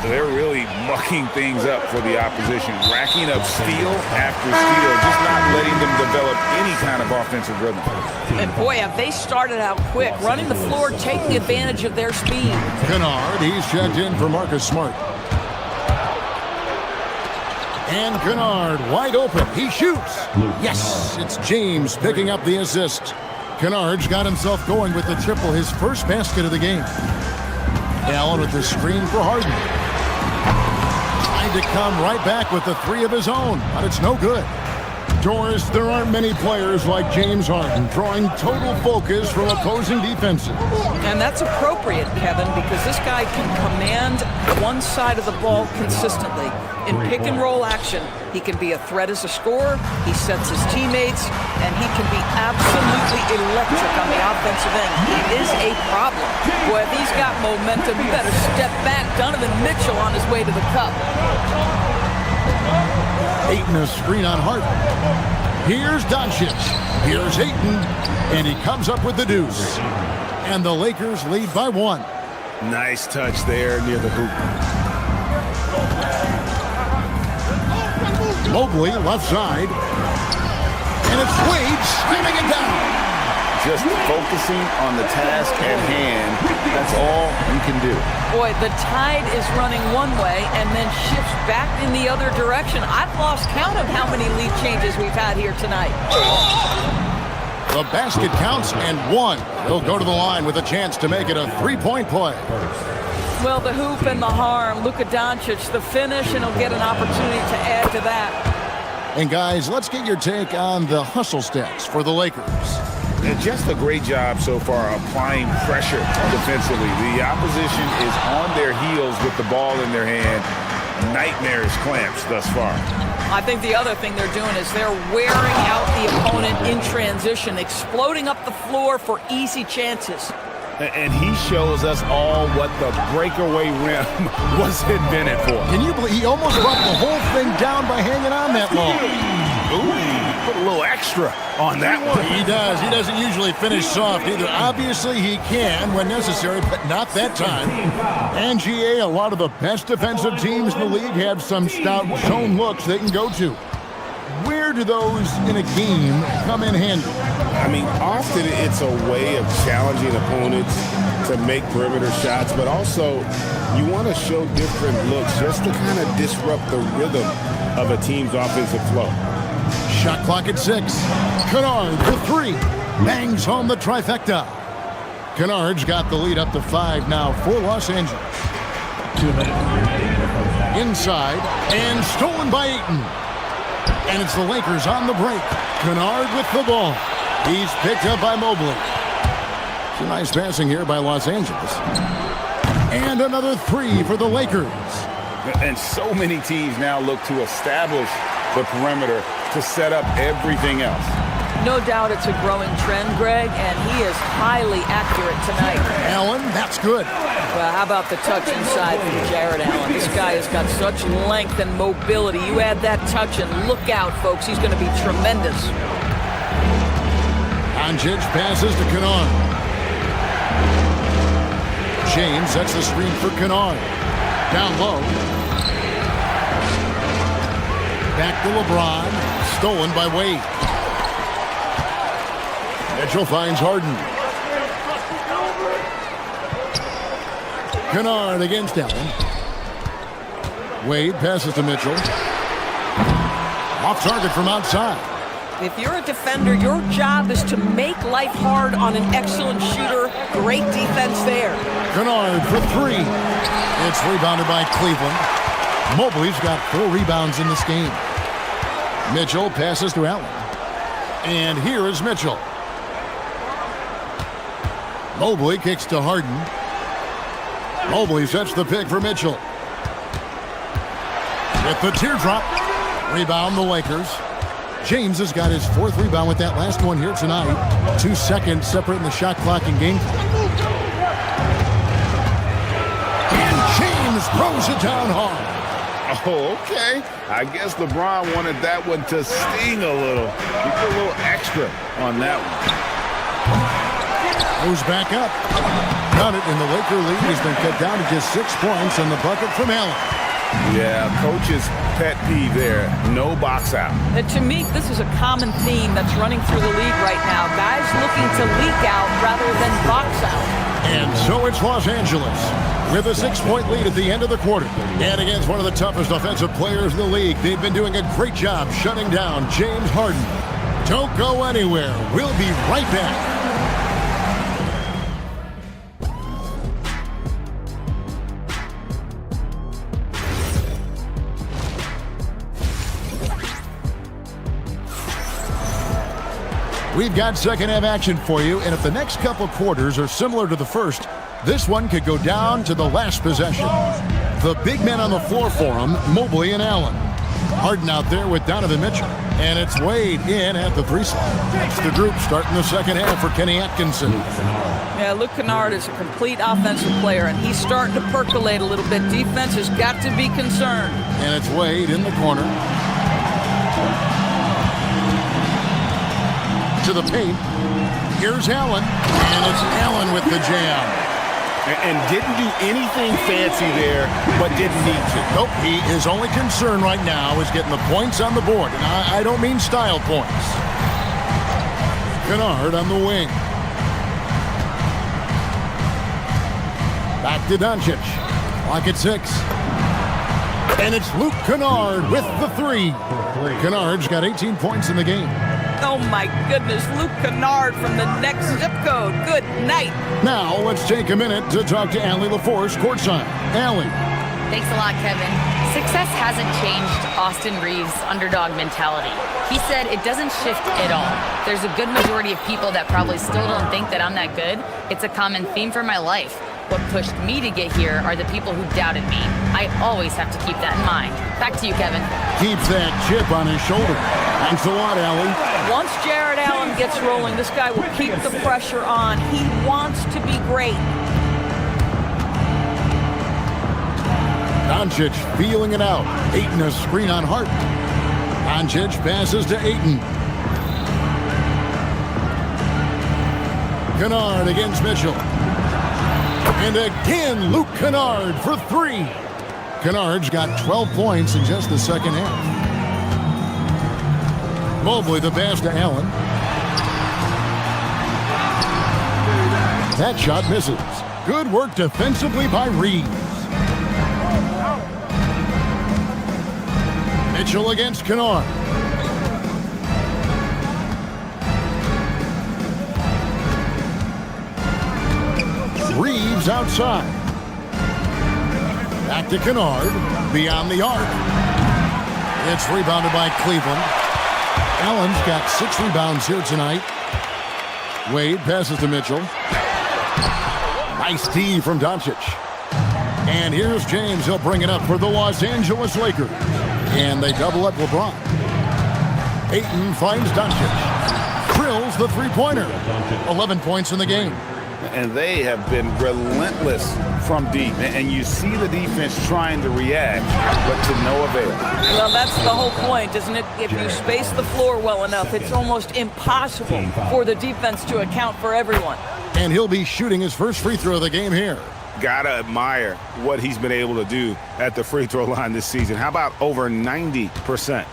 They're really mucking things up for the opposition, racking up steal after steal, just not letting them develop any kind of offensive rhythm. And boy, have they started out quick, running the floor, taking advantage of their speed. Kennard, he's checked in for Marcus Smart. And Kennard wide open. He shoots. Yes, it's James picking up the assist. Kennard's got himself going with the triple, his first basket of the game. Allen with the screen for Harden. Trying to come right back with the three of his own, but it's no good. Doris, there aren't many players like James Harden drawing total focus from opposing defenses. And that's appropriate, Kevin, because this guy can command one side of the ball consistently. In pick-and-roll action, he can be a threat as a scorer, he sets his teammates, and he can be absolutely electric on the offensive end. He is a problem. Boy, if he's got momentum, you better step back. Donovan Mitchell on his way to the cup. Ayton a screen on Harden. Here's Doncic. Here's Ayton. And he comes up with the deuce. And the Lakers lead by 1. Nice touch there near the hoop. Mobley left side. And it's Wade slamming it down. Just focusing on the task at hand. That's all you can do. Boy, the tide is running one way and then shifts back in the other direction. I've lost count of how many lead changes we've had here tonight. The basket counts and 1. He'll go to the line with a chance to make it a three-point play. Well, the hoop and the harm. Luka Doncic, the finish, and he'll get an opportunity to add to that. And guys, let's get your take on the hustle stats for the Lakers. Just a great job so far applying pressure defensively. The opposition is on their heels with the ball in their hand. Nightmarish clamps thus far. I think the other thing they're doing is they're wearing out the opponent in transition, exploding up the floor for easy chances. And he shows us all what the breakaway rim was invented for. Can you believe he almost brought the whole thing down by hanging on that long? Ooh, put a little extra on that one. He does. He doesn't usually finish soft either. Obviously, he can when necessary, but not that time. And GA, a lot of the best defensive teams in the league have some stout zone looks they can go to. Where do those in a game come in handy? I mean, often it's a way of challenging opponents to make perimeter shots, but also you want to show different looks just to kind of disrupt the rhythm of a team's offensive flow. Shot clock at 6. Kennard for 3. Bangs home the trifecta. Kennard's got the lead up to 5 now for Los Angeles. 2 minutes. Inside and stolen by Ayton. And it's the Lakers on the break. Kennard with the ball. He's picked up by Mobley. Some nice passing here by Los Angeles. And another 3 for the Lakers. And so many teams now look to establish the perimeter to set up everything else. No doubt it's a growing trend, Greg, and he is highly accurate tonight. Allen, that's good. Well, how about the touch inside from Jared Allen? This guy has got such length and mobility. You add that touch and look out, folks. He's going to be tremendous. Doncic passes to Kennard. James sets the screen for Kennard. Down low. Back to LeBron. Stolen by Wade. Mitchell finds Harden. Kennard against Allen. Wade passes to Mitchell. Off target from outside. If you're a defender, your job is to make life hard on an excellent shooter. Great defense there. Kennard for three. It's rebounded by Cleveland. Mobley's got 4 rebounds in this game. Mitchell passes to Allen. And here is Mitchell. Mobley kicks to Harden. Mobley sets the pick for Mitchell. With the teardrop. Rebound the Lakers. James has got his 4th rebound with that last one here tonight. 2 seconds separating the shot clock and game clock. And James throws it down hard. Oh, okay. I guess LeBron wanted that one to sting a little. He put a little extra on that one. Goes back up. Got it, and the Laker lead has been cut down to just 6 points on the bucket from Allen. Yeah, coach's pet peeve there. No box out. To me, this is a common theme that's running through the league right now. Guys looking to leak out rather than box out. And so it's Los Angeles with a 6-point lead at the end of the quarter. And against one of the toughest offensive players in the league, they've been doing a great job shutting down James Harden. Don't go anywhere. We'll be right back. We've got second half action for you, and if the next couple quarters are similar to the first, this one could go down to the last possession. The big men on the floor for them, Mobley and Allen. Harden out there with Donovan Mitchell, and it's Wade in at the 3 slot. That's the group starting the second half for Kenny Atkinson. Yeah, Luke Kennard is a complete offensive player, and he's starting to percolate a little bit. Defense has got to be concerned. And it's Wade in the corner. To the paint. Here's Allen, and it's Allen with the jam. And didn't do anything fancy there, but didn't need to. Nope, his only concern right now is getting the points on the board, and I don't mean style points. Kennard on the wing. Back to Doncic. Clock at 6. And it's Luke Kennard with the 3. Kennard's got 18 points in the game. Oh, my goodness. Luke Kennard from the next zip code. Good night. Now, let's take a minute to talk to Allie LaForce courtside. Allie. Thanks a lot, Kevin. Success hasn't changed Austin Reeves' underdog mentality. He said it doesn't shift at all. There's a good majority of people that probably still don't think that I'm that good. It's a common theme for my life. What pushed me to get here are the people who doubted me. I always have to keep that in mind. Back to you, Kevin. Keeps that chip on his shoulder. Thanks a lot, Allie. Once Jared Allen gets rolling, this guy will keep the pressure on. He wants to be great. Doncic feeling it out. Ayton a screen on Hart. Doncic passes to Ayton. Kennard against Mitchell. And again, Luke Kennard for 3. Kennard's got 12 points in just the second half. Mobley the pass to Allen. That shot misses. Good work defensively by Reeves. Mitchell against Kennard. Reeves outside. Back to Kennard. Beyond the arc. It's rebounded by Cleveland. Allen's got 6 rebounds here tonight. Wade passes to Mitchell. Nice D from Doncic. And here's James. He'll bring it up for the Los Angeles Lakers. And they double up LeBron. Ayton finds Doncic. Drills the three-pointer. 11 points in the game. And they have been relentless from deep. And you see the defense trying to react, but to no avail. Well, that's the whole point, isn't it? If you space the floor well enough, it's almost impossible for the defense to account for everyone. And he'll be shooting his first free throw of the game here. Gotta admire what he's been able to do at the free throw line this season. How about over 90%?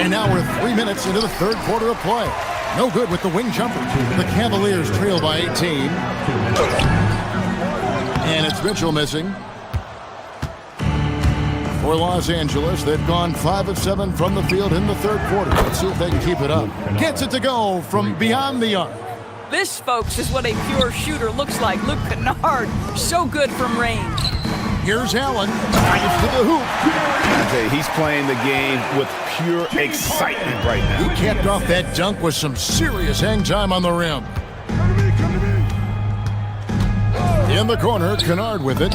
And now we're 3 minutes into the third quarter of play. No good with the wing jumper. The Cavaliers trail by 18. And it's Mitchell missing. For Los Angeles, they've gone 5 of 7 from the field in the third quarter. Let's see if they can keep it up. Gets it to go from beyond the arc. This, folks, is what a pure shooter looks like. Luke Kennard, so good from range. Here's Allen, drives to the hoop. He's playing the game with pure excitement right now. He capped off that dunk with some serious hang time on the rim. In the corner, Kennard with it.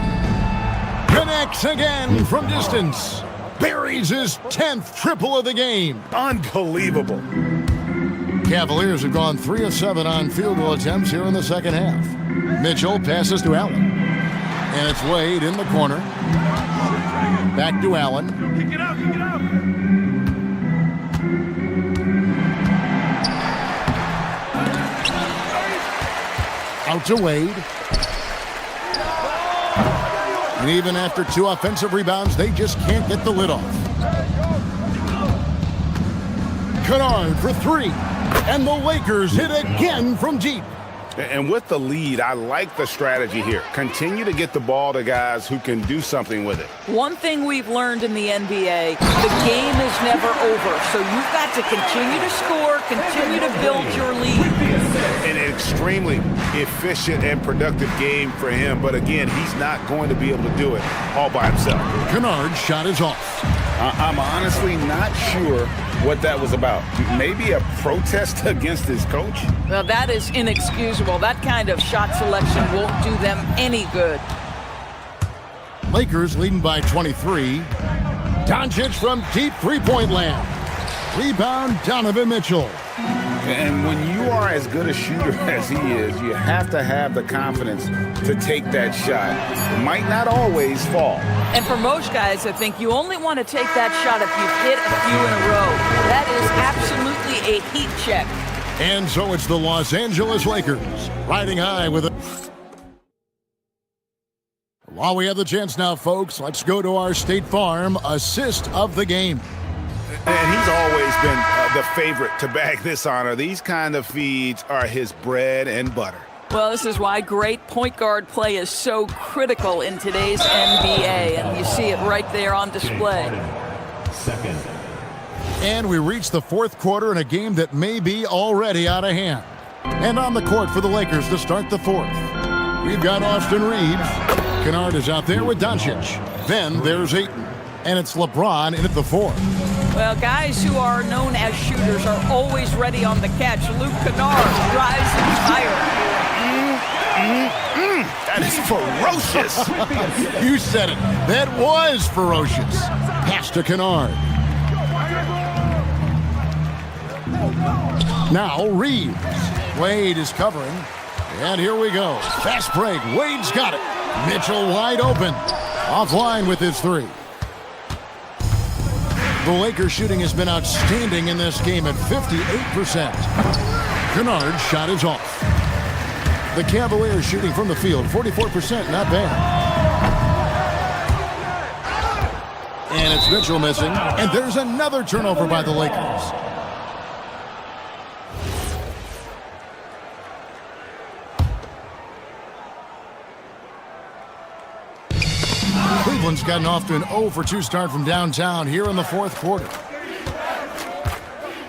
Connects again from distance. Buries his 10th triple of the game. Unbelievable. Cavaliers have gone 3 of 7 on field goal attempts here in the second half. Mitchell passes to Allen. And it's Wade in the corner. Back to Allen. Kick it out, kick it out. Out to Wade. And even after 2 offensive rebounds, they just can't get the lid off. Kennard for 3. And the Lakers hit again from deep. And with the lead, I like the strategy here. Continue to get the ball to guys who can do something with it. One thing we've learned in the NBA, the game is never over. So you've got to continue to score, continue to build your lead. An extremely efficient and productive game for him. But again, he's not going to be able to do it all by himself. Kennard's shot is off. I'm honestly not sure what that was about. Maybe a protest against his coach? Well, that is inexcusable. That kind of shot selection won't do them any good. Lakers leading by 23. Doncic from deep three-point land. Rebound, Donovan Mitchell. And when you are as good a shooter as he is, you have to have the confidence to take that shot. It might not always fall. And for most guys, I think you only want to take that shot if you've hit a few in a row. That is absolutely a heat check. And so it's the Los Angeles Lakers riding high with it. While we have the chance now, folks, let's go to our State Farm assist of the game. And he's always been the favorite to bag this honor. These kind of feeds are his bread and butter. Well, this is why great point guard play is so critical in today's NBA, and you see it right there on display. Second. And we reach the fourth quarter in a game that may be already out of hand. And on the court for the Lakers to start the fourth. We've got Austin Reeves. Kennard is out there with Doncic. Then there's Ayton. And it's LeBron in at the fourth. Well, guys who are known as shooters are always ready on the catch. Luke Kennard drives and fires. That is ferocious. You said it. That was ferocious. Pass to Kennard. Now Reeves. Wade is covering. And here we go. Fast break. Wade's got it. Mitchell wide open. Offline with his 3. The Lakers shooting has been outstanding in this game at 58%. Kennard's shot is off. The Cavaliers shooting from the field, 44%, not bad. And it's Mitchell missing, and there's another turnover by the Lakers. Cleveland's gotten off to an 0-for-2 start from downtown here in the fourth quarter.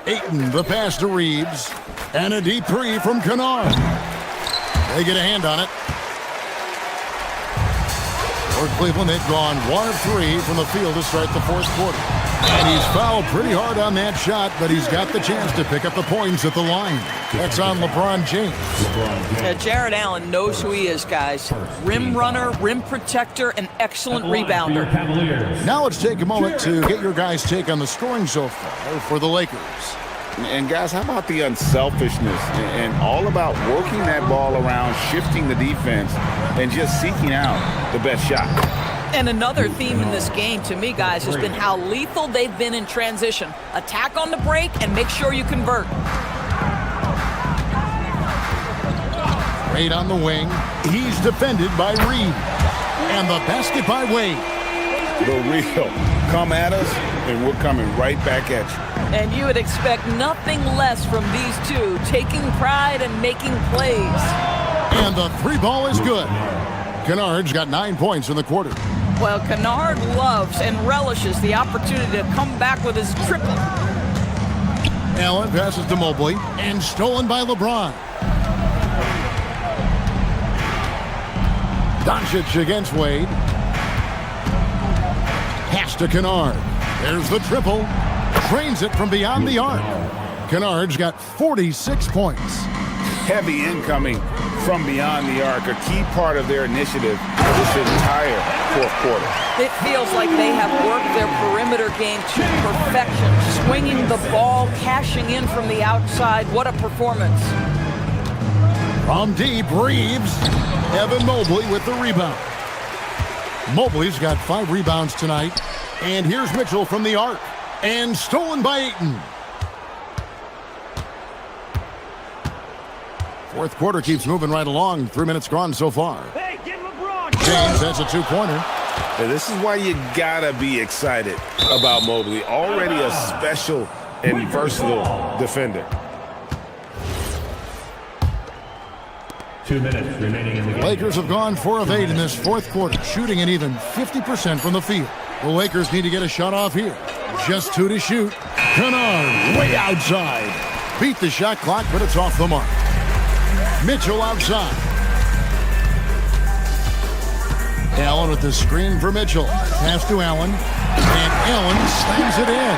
Ayton, the pass to Reeves, and a deep 3 from Kennard. They get a hand on it. For Cleveland, they've gone 1 of 3 from the field to start the fourth quarter. And he's fouled pretty hard on that shot, but he's got the chance to pick up the points at the line. That's on LeBron James. Jared Allen knows who he is, guys. Rim runner, rim protector, and excellent rebounder. Now let's take a moment to get your guys' take on the scoring so far for the Lakers. And guys, how about the unselfishness and all about working that ball around, shifting the defense, and just seeking out the best shot. And another theme in this game, to me, guys, has been how lethal they've been in transition. Attack on the break and make sure you convert. Wade on the wing. He's defended by Reed. And the basket by Wade. The real. Come at us, and we're coming right back at you. And you would expect nothing less from these two, taking pride and making plays. And the three ball is good. Kennard's got 9 points in the quarter. Well, Kennard loves and relishes the opportunity to come back with his triple. Allen passes to Mobley and stolen by LeBron. Doncic against Wade. Pass to Kennard. There's the triple. Drains it from beyond the arc. Kennard's got 46 points. Heavy incoming from beyond the arc, a key part of their initiative this entire fourth quarter. It feels like they have worked their perimeter game to perfection, swinging the ball, cashing in from the outside. What a performance. From deep, Reeves. Evan Mobley with the rebound. Mobley's got 5 rebounds tonight. And here's Mitchell from the arc. And stolen by Ayton. Fourth quarter keeps moving right along. 3 minutes gone so far. Hey, get LeBron! James has a 2-pointer. And this is why you gotta be excited about Mobley. Already a special and versatile defender. 2 minutes remaining in the game. Lakers have gone 4 of 8 in this fourth quarter, shooting an even 50% from the field. The Lakers need to get a shot off here. Just 2 to shoot. Kennard way outside. Beat the shot clock, but it's off the mark. Mitchell outside. Allen with the screen for Mitchell. Pass to Allen. And Allen slams it in.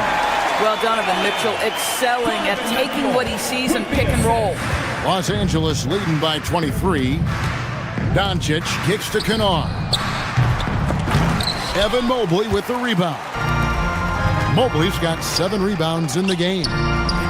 Well, Donovan Mitchell excelling at taking what he sees and pick and roll. Los Angeles leading by 23. Doncic kicks to Kennard. Evan Mobley with the rebound. Mobley's got 7 rebounds in the game.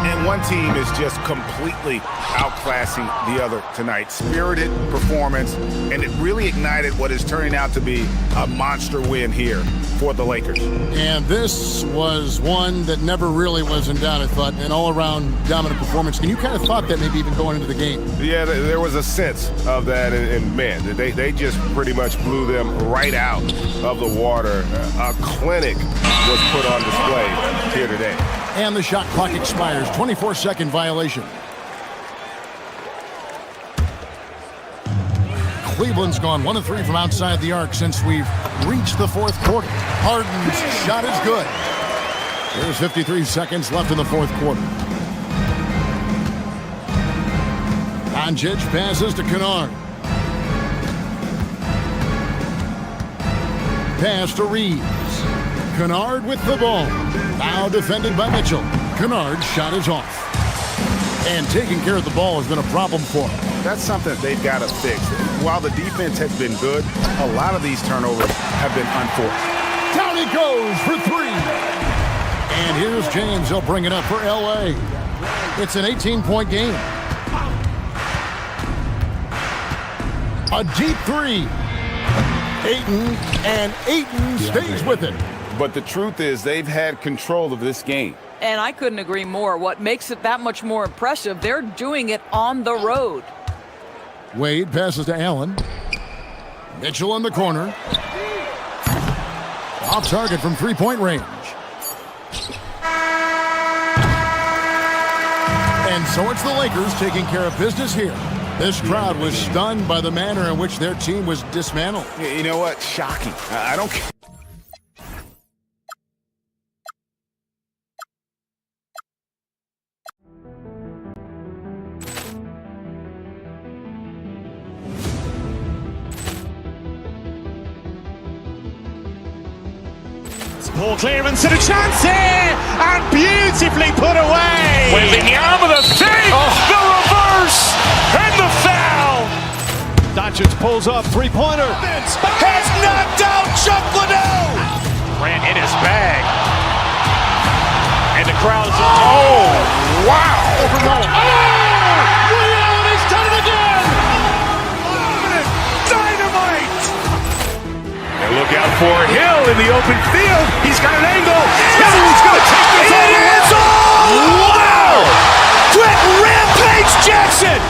And one team is just completely outclassing the other tonight. Spirited performance, and it really ignited what is turning out to be a monster win here for the Lakers. And this was one that never really was in doubt, I thought, an all-around dominant performance. And you kind of thought that maybe even going into the game. Yeah, there was a sense of that, and man, they just pretty much blew them right out of the water. A clinic was put on display here today. And the shot clock expires. 24-second violation. Cleveland's gone 1 of 3 from outside the arc since we've reached the fourth quarter. Harden's shot is good. There's 53 seconds left in the fourth quarter. Doncic passes to Kennard. Pass to Reeves. Kennard with the ball. Now defended by Mitchell. Kennard's shot is off. And taking care of the ball has been a problem for him. That's something they've got to fix. While the defense has been good, a lot of these turnovers have been unforced. Down he goes for 3. And here's James. He'll bring it up for L.A. It's an 18-point game. A deep 3. Ayton stays with it. But the truth is they've had control of this game. And I couldn't agree more. What makes it that much more impressive, they're doing it on the road. Wade passes to Allen. Mitchell in the corner. Off target from 3-point range. And so it's the Lakers taking care of business here. This crowd was stunned by the manner in which their team was dismantled. You know what? Shocking. I don't care. Poor clearance and a chance here, and beautifully put away. Wembanyama with a save, the reverse, and the foul. Doncic pulls up, 3-pointer. Has knocked out Chuck Liddell. Grant in his bag, and the crowd's wow! He's done it again. Dynamite! And look out for Hill in the open field. He's got an angle. Hill's going to take this all the way. Wow! Brett Rampage Jackson!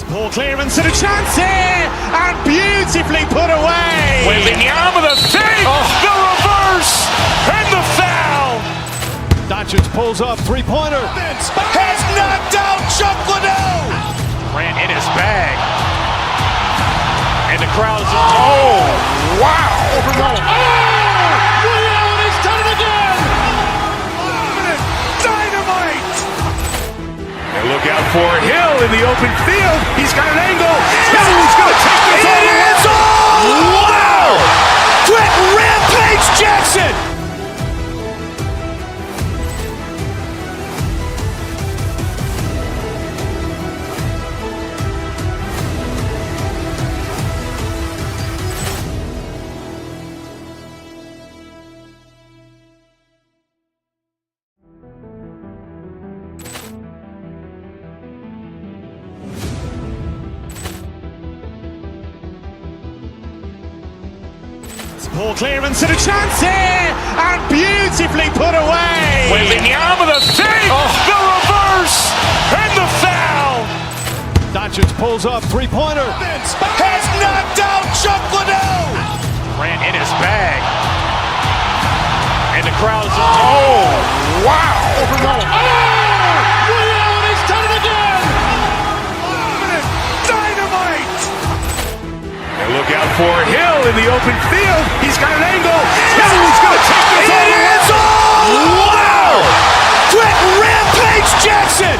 Ball clearance and a chance here, and beautifully put away. Wembanyama the fake, the reverse, and the foul. Doncic pulls up, three-pointer. Has knocked out Chuck Liddell. Ran in his bag. And the crowd's, oh, wow. He's done it again. Dynamite. And look out for Hill in the open field. He's got an angle. Hill's going to take this all the way. Wow. Quick Rampage Jackson. Ball clearance and a chance here, and beautifully put away. Wembanyama the fake, the reverse, and the foul. Doncic pulls up, three-pointer. Has knocked out Chuck Liddell. Ran in his bag. And the crowd's, oh, wow. He's done it again. Dynamite. And look out for Hill in the open field. He's got an angle. Hill's going to take this all the way. Wow. Quick Rampage Jackson.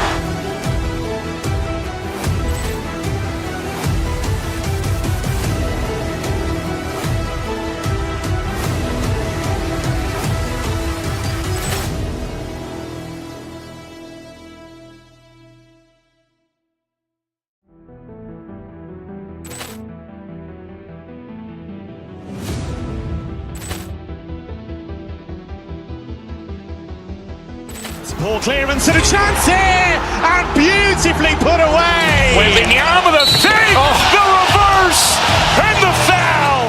Ball clearance and a chance here, and beautifully put away. Wembanyama the fake, the reverse, and the foul.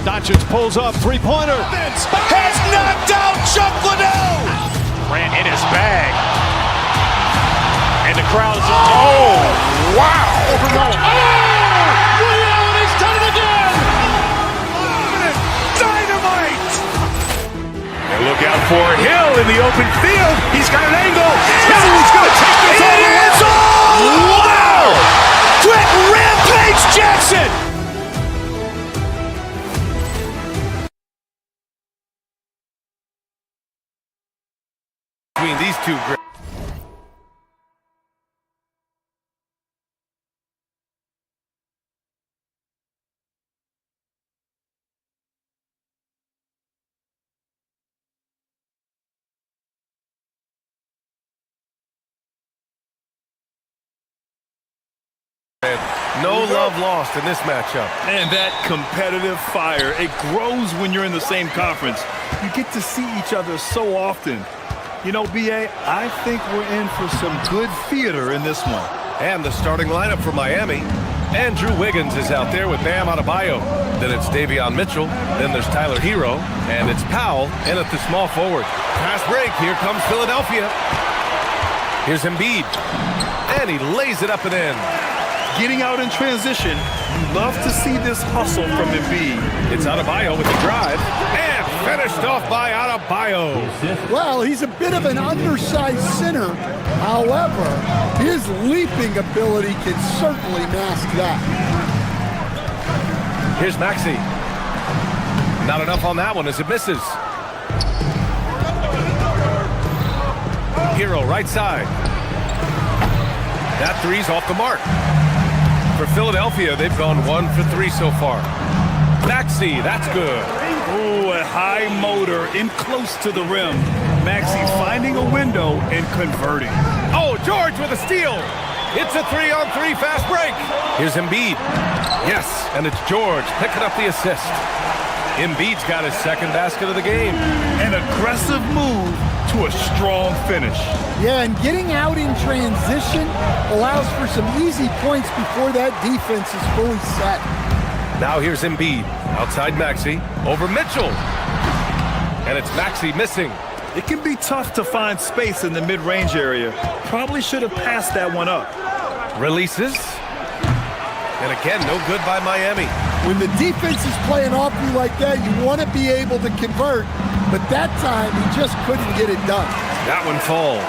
Doncic pulls up, three-pointer. Has knocked out Chuck Liddell. Ran in his bag. And the crowd's, oh, wow. He's done it again. Dynamite. And look out for Hill in the open field. He's got an angle. Hill's going to take this all the way. Wow. Quick Rampage Jackson. Between these two great. No love lost in this matchup. And that competitive fire, it grows when you're in the same conference. You get to see each other so often. You know, B.A., I think we're in for some good theater in this one. And the starting lineup for Miami. Andrew Wiggins is out there with Bam Adebayo. Then it's Davion Mitchell. Then there's Tyler Hero. And it's Powell in at the small forward. Fast break. Here comes Philadelphia. Here's Embiid. And he lays it up and in. Getting out in transition, you love to see this hustle from Embiid. It's Adebayo with the drive. And finished off by Adebayo. Well, he's a bit of an undersized center. However, his leaping ability can certainly mask that. Here's Maxey. Not enough on that one as it misses. Hero right side. That three's off the mark. For Philadelphia, they've gone 1 for 3 so far. Maxey, that's good. Ooh, a high motor in close to the rim. Maxey finding a window and converting. Oh, George with a steal. It's a 3-on-3 fast break. Here's Embiid. Yes, and it's George picking up the assist. Embiid's got his second basket of the game. An aggressive move to a strong finish. Yeah, and getting out in transition allows for some easy points before that defense is fully set. Now here's Embiid. Outside Maxey. Over Mitchell. And it's Maxey missing. It can be tough to find space in the mid-range area. Probably should have passed that one up. Releases. And again, no good by Miami. When the defense is playing off you like that, you want to be able to convert, but that time he just couldn't get it done. That one falls.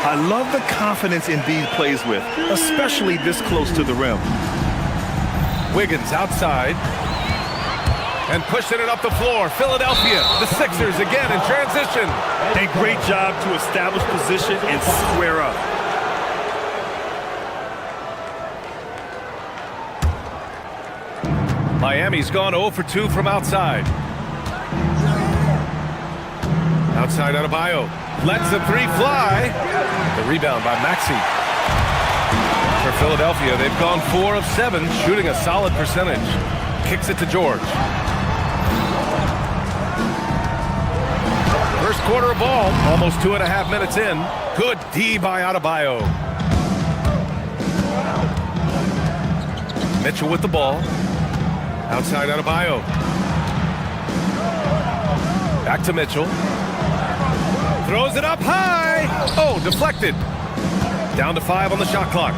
I love the confidence Embiid plays with, especially this close to the rim. Wiggins outside. And pushing it up the floor. Philadelphia, the Sixers again in transition. A great job to establish position and square up. Miami's gone 0 for 2 from outside. Outside Adebayo. Lets the three fly. The rebound by Maxey. For Philadelphia, they've gone 4 of 7, shooting a solid percentage. Kicks it to George. First quarter of ball, almost 2.5 minutes in. Good D by Adebayo. Mitchell with the ball. Outside Adebayo. Back to Mitchell. Throws it up high. Oh, deflected. Down to 5 on the shot clock.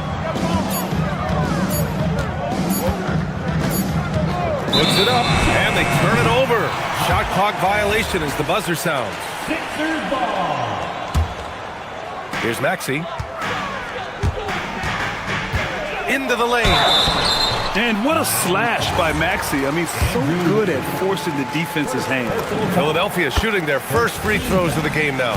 Puts it up, and they turn it over. Shot clock violation as the buzzer sounds. Sixers ball. Here's Maxey. Into the lane. And what a slash by Maxey. I mean, so good at forcing the defense's hand. Philadelphia shooting their first free throws of the game now.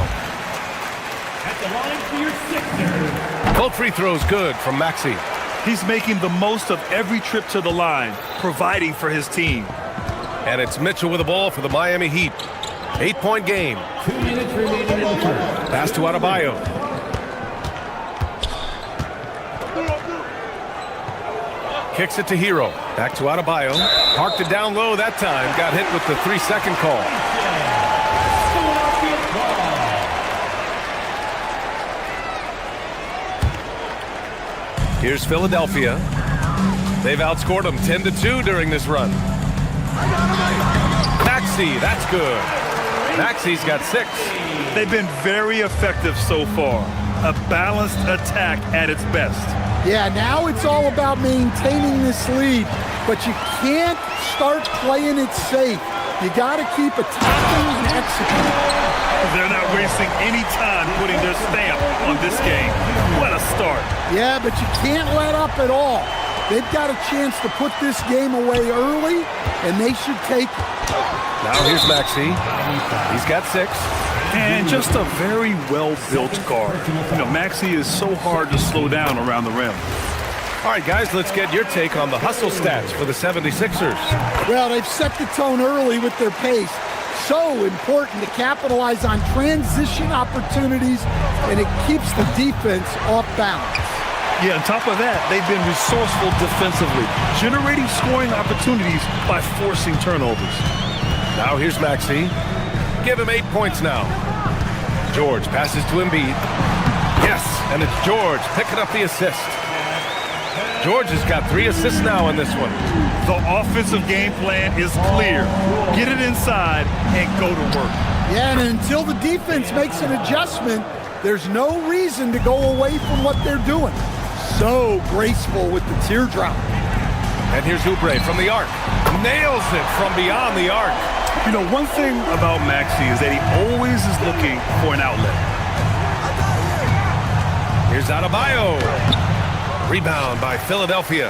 At the line for your Sixers. Both free throws good from Maxey. He's making the most of every trip to the line, providing for his team. And it's Mitchell with the ball for the Miami Heat. 8-point game. 2 minutes remaining in the first. Pass to Adebayo. Kicks it to Hero. Back to Adebayo. Parked it down low that time. Got hit with the 3-second call. Here's Philadelphia. They've outscored them 10-2 during this run. Maxey, that's good. Maxey's got 6. They've been very effective so far. A balanced attack at its best. Yeah, now it's all about maintaining this lead, but you can't start playing it safe. You got to keep attacking and executing. They're not wasting any time putting their stamp on this game. What a start. Yeah, but you can't let up at all. They've got a chance to put this game away early, and they should take it. Now here's Maxey. He's got 6. And just a very well-built guard. You know, Maxey is so hard to slow down around the rim. All right, guys, let's get your take on the hustle stats for the 76ers. Well, they've set the tone early with their pace. So important to capitalize on transition opportunities, and it keeps the defense off balance. Yeah, on top of that, they've been resourceful defensively, generating scoring opportunities by forcing turnovers. Now here's Maxey. Give him 8 points now. George passes to Embiid. Yes, and it's George picking up the assist. George has got 3 assists now in this one. The offensive game plan is clear. Get it inside and go to work. Yeah, and until the defense makes an adjustment, there's no reason to go away from what they're doing. So graceful with the teardrop. And here's Oubre from the arc. Nails it from beyond the arc. You know, one thing about Maxey is that he always is looking for an outlet. Here's Adebayo. Rebound by Philadelphia.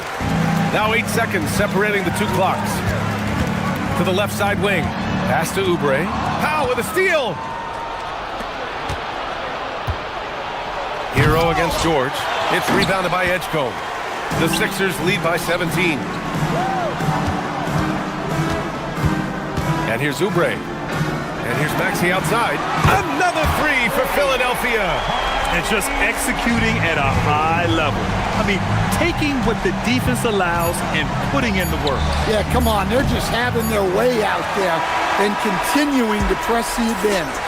Now 8 seconds separating the 2 clocks. To the left side wing. Pass to Oubre. Powell with a steal. Hero against George. It's rebounded by Edgecombe. The Sixers lead by 17. And here's Oubre. And here's Maxey outside. Another 3 for Philadelphia. And just executing at a high level. I mean, taking what the defense allows and putting in the work. Yeah, come on. They're just having their way out there and continuing to press the advantage.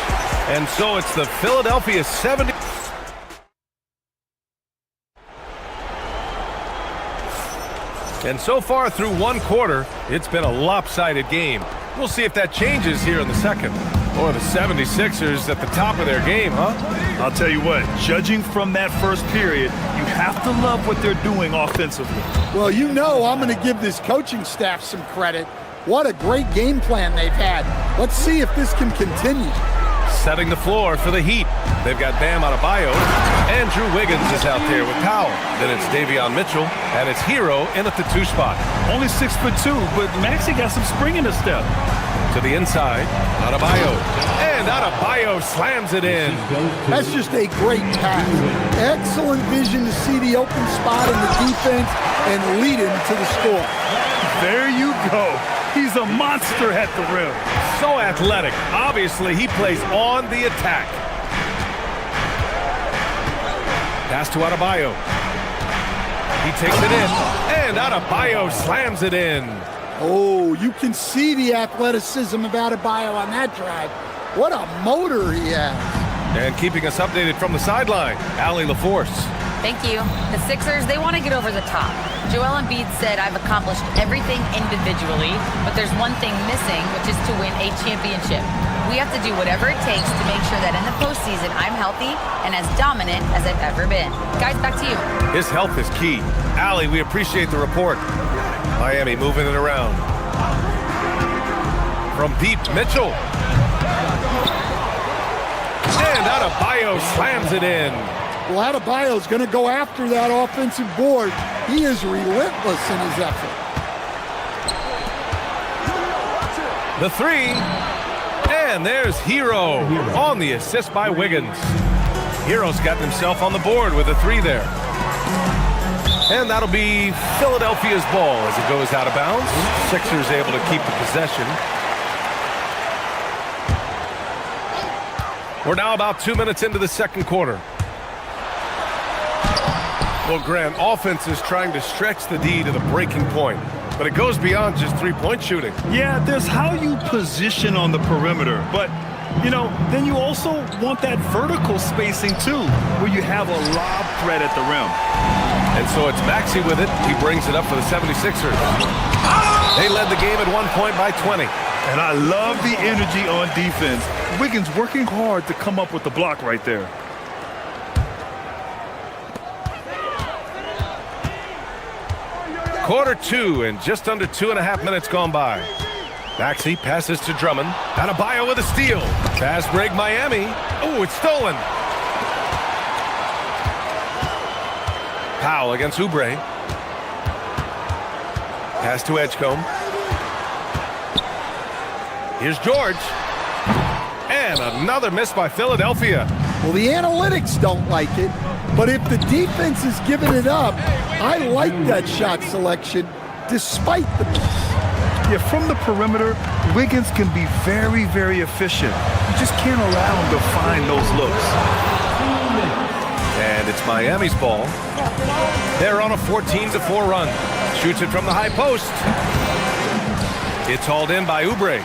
And so it's the Philadelphia 70. And so far through 1 quarter, it's been a lopsided game. We'll see if that changes here in the second. Boy, the 76ers at the top of their game, huh? I'll tell you what, judging from that first period, you have to love what they're doing offensively. Well, you know I'm going to give this coaching staff some credit. What a great game plan they've had. Let's see if this can continue. Setting the floor for the Heat. They've got Bam Adebayo. Andrew Wiggins is out there with Powell. Then it's Davion Mitchell, and it's Hero in at the 2 spot. Only 6'2", but Maxey got some spring in his step. To the inside, Adebayo. And Adebayo slams it in. That's just a great pass. Excellent vision to see the open spot in the defense and lead him to the score. There you go. He's a monster at the rim. So athletic. Obviously, he plays on the attack. Pass to Adebayo. He takes it in, and Adebayo slams it in. Oh, you can see the athleticism of Adebayo on that drive. What a motor he has. And keeping us updated from the sideline, Allie LaForce. Thank you. The Sixers, they want to get over the top. Joel Embiid said, I've accomplished everything individually, but there's one thing missing, which is to win a championship. We have to do whatever it takes to make sure that in the postseason I'm healthy and as dominant as I've ever been. Guys, back to you. His health is key. Allie, we appreciate the report. Miami moving it around. From deep, Mitchell. And Adebayo slams it in. Well, Adebayo's going to go after that offensive board. He is relentless in his effort. The 3. And there's Hero on the assist by Wiggins. Hero's got himself on the board with a 3 there. And that'll be Philadelphia's ball as it goes out of bounds. Sixers able to keep the possession. We're now about 2 minutes into the second quarter. Well, Grant, offense is trying to stretch the D to the breaking point, but it goes beyond just three-point shooting. Yeah, there's how you position on the perimeter, but, you know, then you also want that vertical spacing, too, where you have a lob threat at the rim. And so it's Maxey with it. He brings it up for the 76ers. They led the game at 1 point by 20. And I love the energy on defense. Wiggins working hard to come up with the block right there. Quarter 2 and just under 2.5 minutes gone by. Maxey passes to Drummond. Adebayo with a steal. Fast break Miami. Oh, it's stolen. Powell against Oubre. Pass to Edgecombe. Here's George. And another miss by Philadelphia. Well, the analytics don't like it, but if the defense is giving it up, I like that shot selection despite the miss. Yeah, from the perimeter, Wiggins can be very, very efficient. You just can't allow him to find those looks. And it's Miami's ball. They're on a 14-4 run. Shoots it from the high post. It's hauled in by Oubre.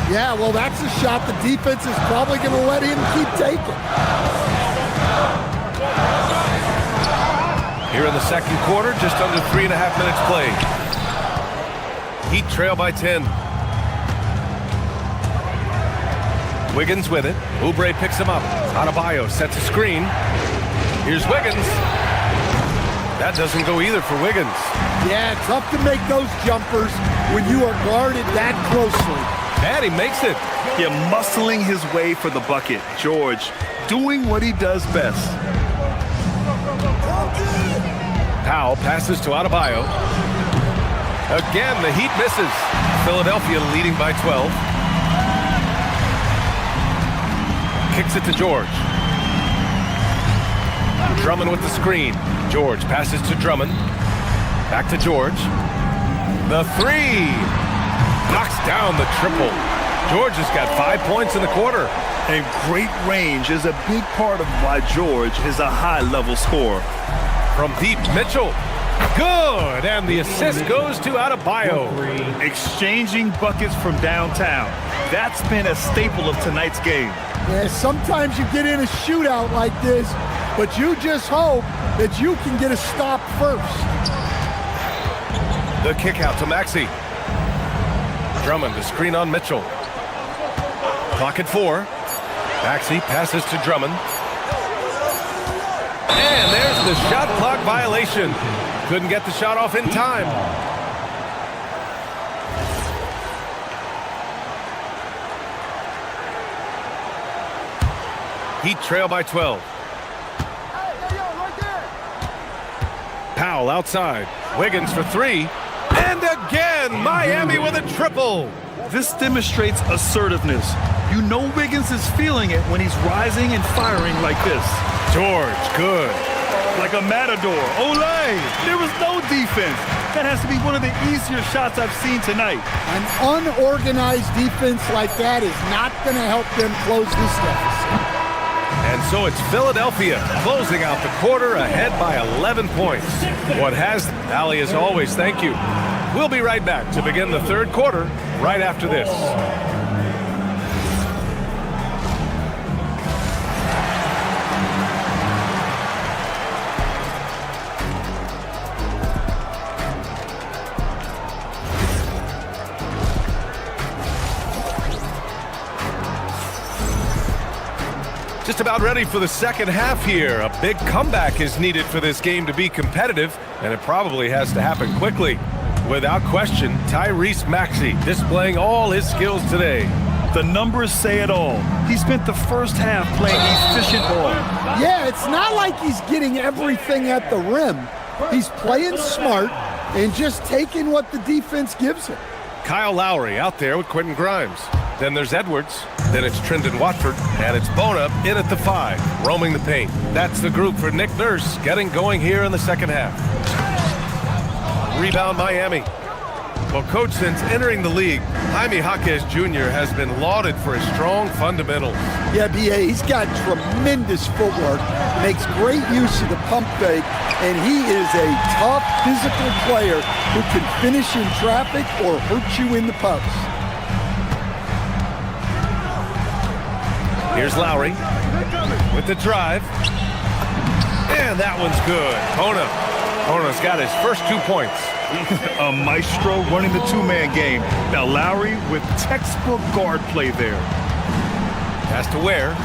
Yeah, well, that's a shot the defense is probably going to let him keep taking. Here in the second quarter, just under 3.5 minutes played. Heat trail by 10. Wiggins with it. Oubre picks him up. Adebayo sets a screen. Here's Wiggins. That doesn't go either for Wiggins. Yeah, tough to make those jumpers when you are guarded that closely. And he makes it. Yeah, muscling his way for the bucket. George doing what he does best. Powell passes to Adebayo. Again, the Heat misses. Philadelphia leading by 12. Kicks it to George. Drummond with the screen. George passes to Drummond. Back to George. The 3. Knocks down the triple. George has got 5 points in the quarter. And great range is a big part of why George is a high-level scorer. From deep, Mitchell. Good, and the assist goes to Adebayo. Exchanging buckets from downtown. That's been a staple of tonight's game. Yeah, sometimes you get in a shootout like this, but you just hope that you can get a stop first. The kick out to Maxey. Drummond, the screen on Mitchell. Clock at 4. Maxey passes to Drummond. And there's the shot clock violation. Couldn't get the shot off in time. Heat trail by 12. Powell outside. Wiggins for 3. And again, Miami with a triple. This demonstrates assertiveness. You know Wiggins is feeling it when he's rising and firing like this. George, good. Like a matador. Olay! There was no defense. That has to be one of the easier shots I've seen tonight. An unorganized defense like that is not going to help them close this deficit. And so it's Philadelphia closing out the quarter ahead by 11 points. What has Allie, as always, thank you. We'll be right back to begin the third quarter right after this. Just about ready for the second half here. A big comeback is needed for this game to be competitive, and it probably has to happen quickly. Without question, Tyrese Maxey displaying all his skills today. The numbers say it all. He spent the first half playing efficient ball. Yeah, it's not like he's getting everything at the rim. He's playing smart and just taking what the defense gives him. Kyle Lowry out there with Quentin Grimes. Then there's Edwards. Then it's Trendon Watford. And it's Bona in at the 5, roaming the paint. That's the group for Nick Nurse getting going here in the second half. Rebound Miami. Well, Coach, since entering the league, Jaime Jaquez Jr. has been lauded for his strong fundamentals. Yeah, B.A., he's got tremendous footwork, makes great use of the pump fake, and he is a tough physical player who can finish in traffic or hurt you in the post. Here's Lowry with the drive. And that one's good. Bona's got his first 2 points. A maestro running the two-man game. Now Lowry with textbook guard play there. Pass to Ware.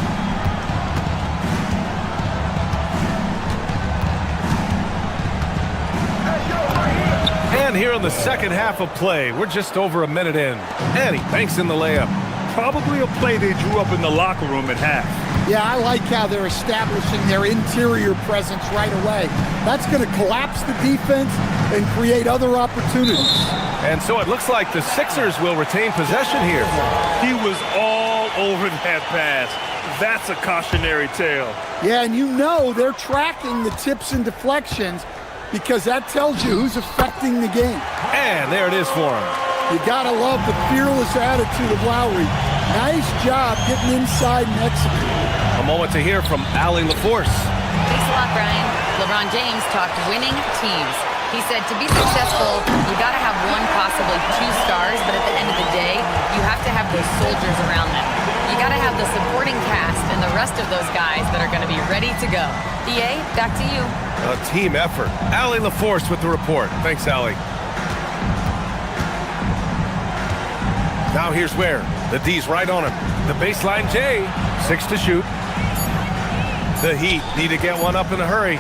And here in the second half of play, we're just over a minute in. And he banks in the layup. Probably a play they drew up in the locker room at half. Yeah, I like how they're establishing their interior presence right away. That's going to collapse the defense and create other opportunities. And so it looks like the Sixers will retain possession here. He was all over that pass. That's a cautionary tale. Yeah, and you know they're tracking the tips and deflections because that tells you who's affecting the game. And there it is for him. You gotta love the fearless attitude of Lowry. Nice job getting inside and executing. A moment to hear from Allie LaForce. Thanks a lot, Brian. LeBron James talked winning teams. He said to be successful, you gotta have one, possibly 2 stars, but at the end of the day, you have to have those soldiers around them. You gotta have the supporting cast and the rest of those guys that are gonna be ready to go. DA, back to you. A team effort. Allie LaForce with the report. Thanks, Allie. Now here's Ware. The D's right on him. The baseline J. 6 to shoot. The Heat need to get one up in a hurry.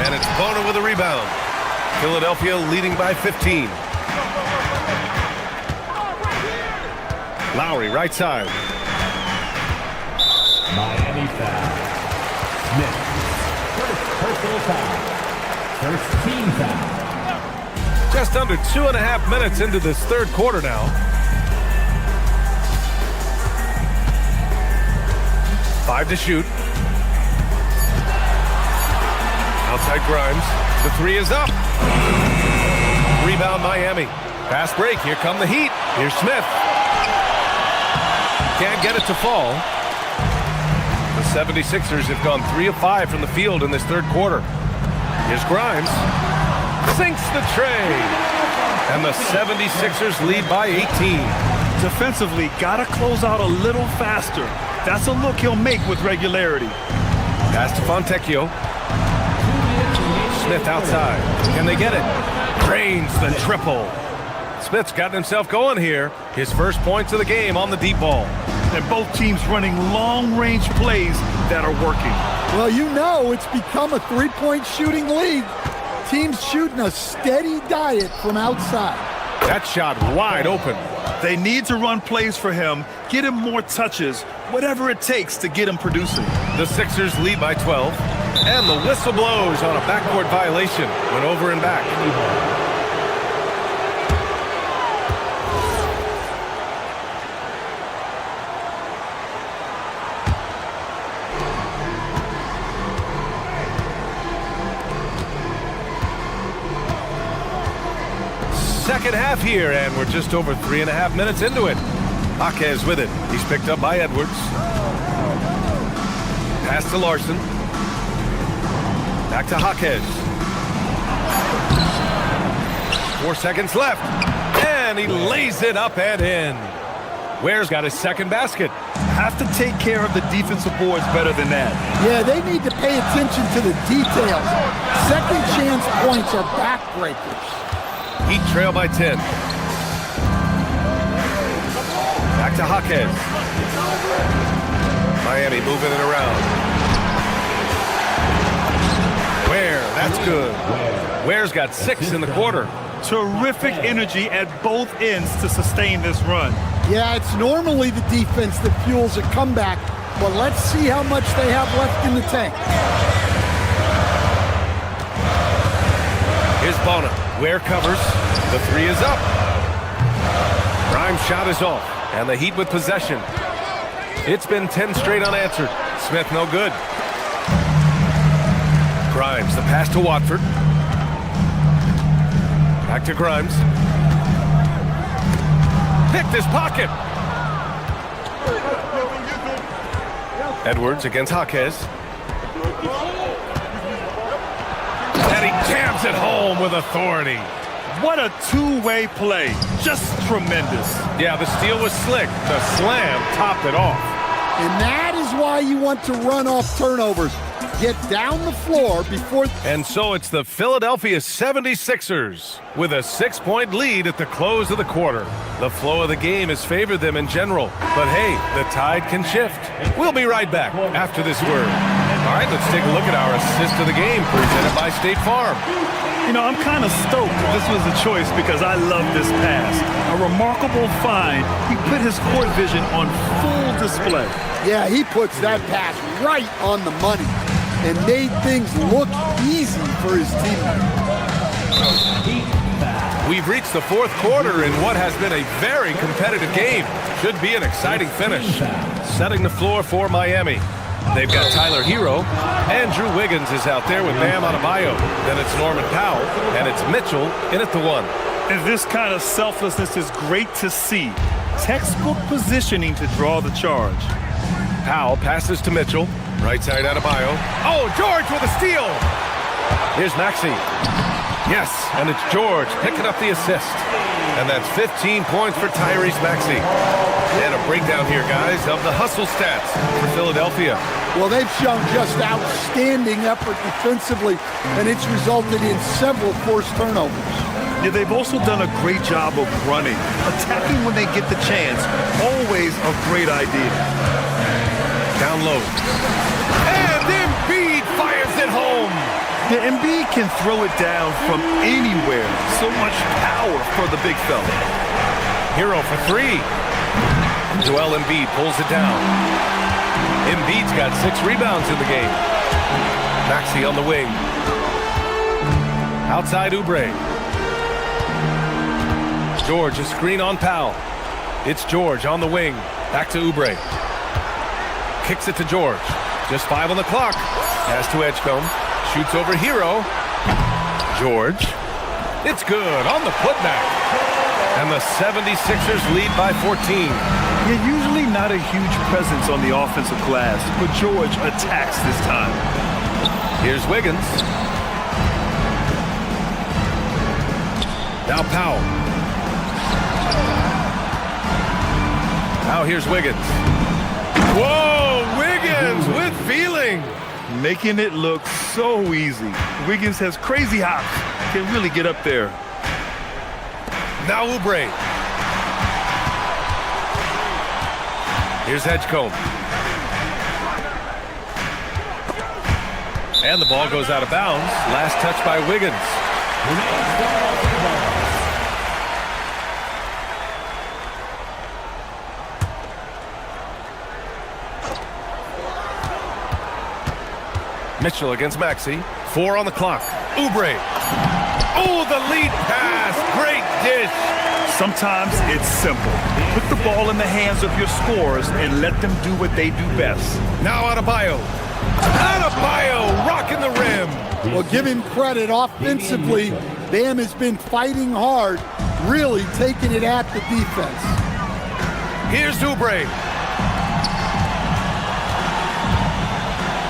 And it's Bona with a rebound. Philadelphia leading by 15. Lowry right side. Miami foul. Smith. First personal foul. First team foul. Just under 2.5 minutes into this third quarter now. Five to shoot. Outside Grimes. The 3 is up. Rebound Miami. Fast break. Here come the Heat. Here's Smith. Can't get it to fall. The 76ers have gone 3 of 5 from the field in this third quarter. Here's Grimes. Sinks the tray. And the 76ers lead by 18. Defensively, gotta close out a little faster. That's a look he'll make with regularity. Pass to Fontecchio. Smith outside. Can they get it? Drains the triple. It's Smith's gotten himself going here. His first points of the game on the deep ball. And both teams running long-range plays that are working. Well, you know it's become a three-point shooting league. Teams shooting a steady diet from outside. That shot wide open. They need to run plays for him, get him more touches, whatever it takes to get him producing. The Sixers lead by 12, and the whistle blows on a backcourt violation. Went over and back. Second half here, and we're just over 3.5 minutes into it. Jaquez with it. He's picked up by Edwards. Pass to Larson. Back to Jaquez. 4 seconds left. And he lays it up and in. Ware's got his second basket. Have to take care of the defensive boards better than that. Yeah, they need to pay attention to the details. Second chance points are backbreakers. Heat trail by 10. Back to Jaquez. Miami moving it around. Ware, that's good. Ware's got 6 in the quarter. Terrific energy at both ends to sustain this run. Yeah, it's normally the defense that fuels a comeback, but let's see how much they have left in the tank. Here's Bona. Ware covers. The 3 is up. Grimes' shot is off, and the Heat with possession. It's been 10 straight unanswered. Smith no good. Grimes, the pass to Watford. Back to Grimes. Picked his pocket. Edwards against Jaquez. And he jams it home with authority. What a two-way play. Just tremendous. Yeah, the steal was slick. The slam topped it off. And that is why you want to run off turnovers. Get down the floor before... And so it's the Philadelphia 76ers with a 6-point lead at the close of the quarter. The flow of the game has favored them in general. But hey, the tide can shift. We'll be right back after this word. All right, let's take a look at our assist of the game presented by State Farm. You know, I'm kind of stoked this was a choice because I love this pass. A remarkable find. He put his court vision on full display. Yeah, he puts that pass right on the money and made things look easy for his teammates. We've reached the fourth quarter in what has been a very competitive game. Should be an exciting finish. Setting the floor for Miami. They've got Tyler Hero, and Drew Wiggins is out there with Bam Adebayo. Then it's Norman Powell, and it's Mitchell in at the 1. And this kind of selflessness is great to see. Textbook positioning to draw the charge. Powell passes to Mitchell. Right side Adebayo. Oh, George with a steal. Here's Maxey. Yes, and it's George picking up the assist. And that's 15 points for Tyrese Maxey. And a breakdown here, guys, of the hustle stats for Philadelphia. Well, they've shown just outstanding effort defensively, and it's resulted in several forced turnovers. Yeah, they've also done a great job of running. Attacking when they get the chance, always a great idea. Down low. And Embiid fires it home. Yeah, Embiid can throw it down from anywhere. So much power for the big fella. Hero for 3. Joel Embiid pulls it down. Embiid's got 6 rebounds in the game. Maxey on the wing. Outside Oubre. George, a screen on Powell. It's George on the wing. Back to Oubre. Kicks it to George. Just 5 on the clock. Pass to Edgecombe. Shoots over Hero. George. It's good on the putback. And the 76ers lead by 14. Yeah, usually not a huge presence on the offensive glass, but George attacks this time. Here's Wiggins. Now Powell. Now here's Wiggins. Whoa, Wiggins with feeling. Making it look so easy. Wiggins has crazy hops. Can really get up there. Now Oubre. Here's Edgecombe. And the ball goes out of bounds. Last touch by Wiggins. Mitchell against Maxey. 4 on the clock. Oubre. Oh, the lead pass. Great dish. Sometimes it's simple. Put the ball in the hands of your scorers and let them do what they do best. Now Adebayo. Adebayo rocking the rim. Well, give him credit. Offensively, Bam has been fighting hard, really taking it at the defense. Here's Oubre.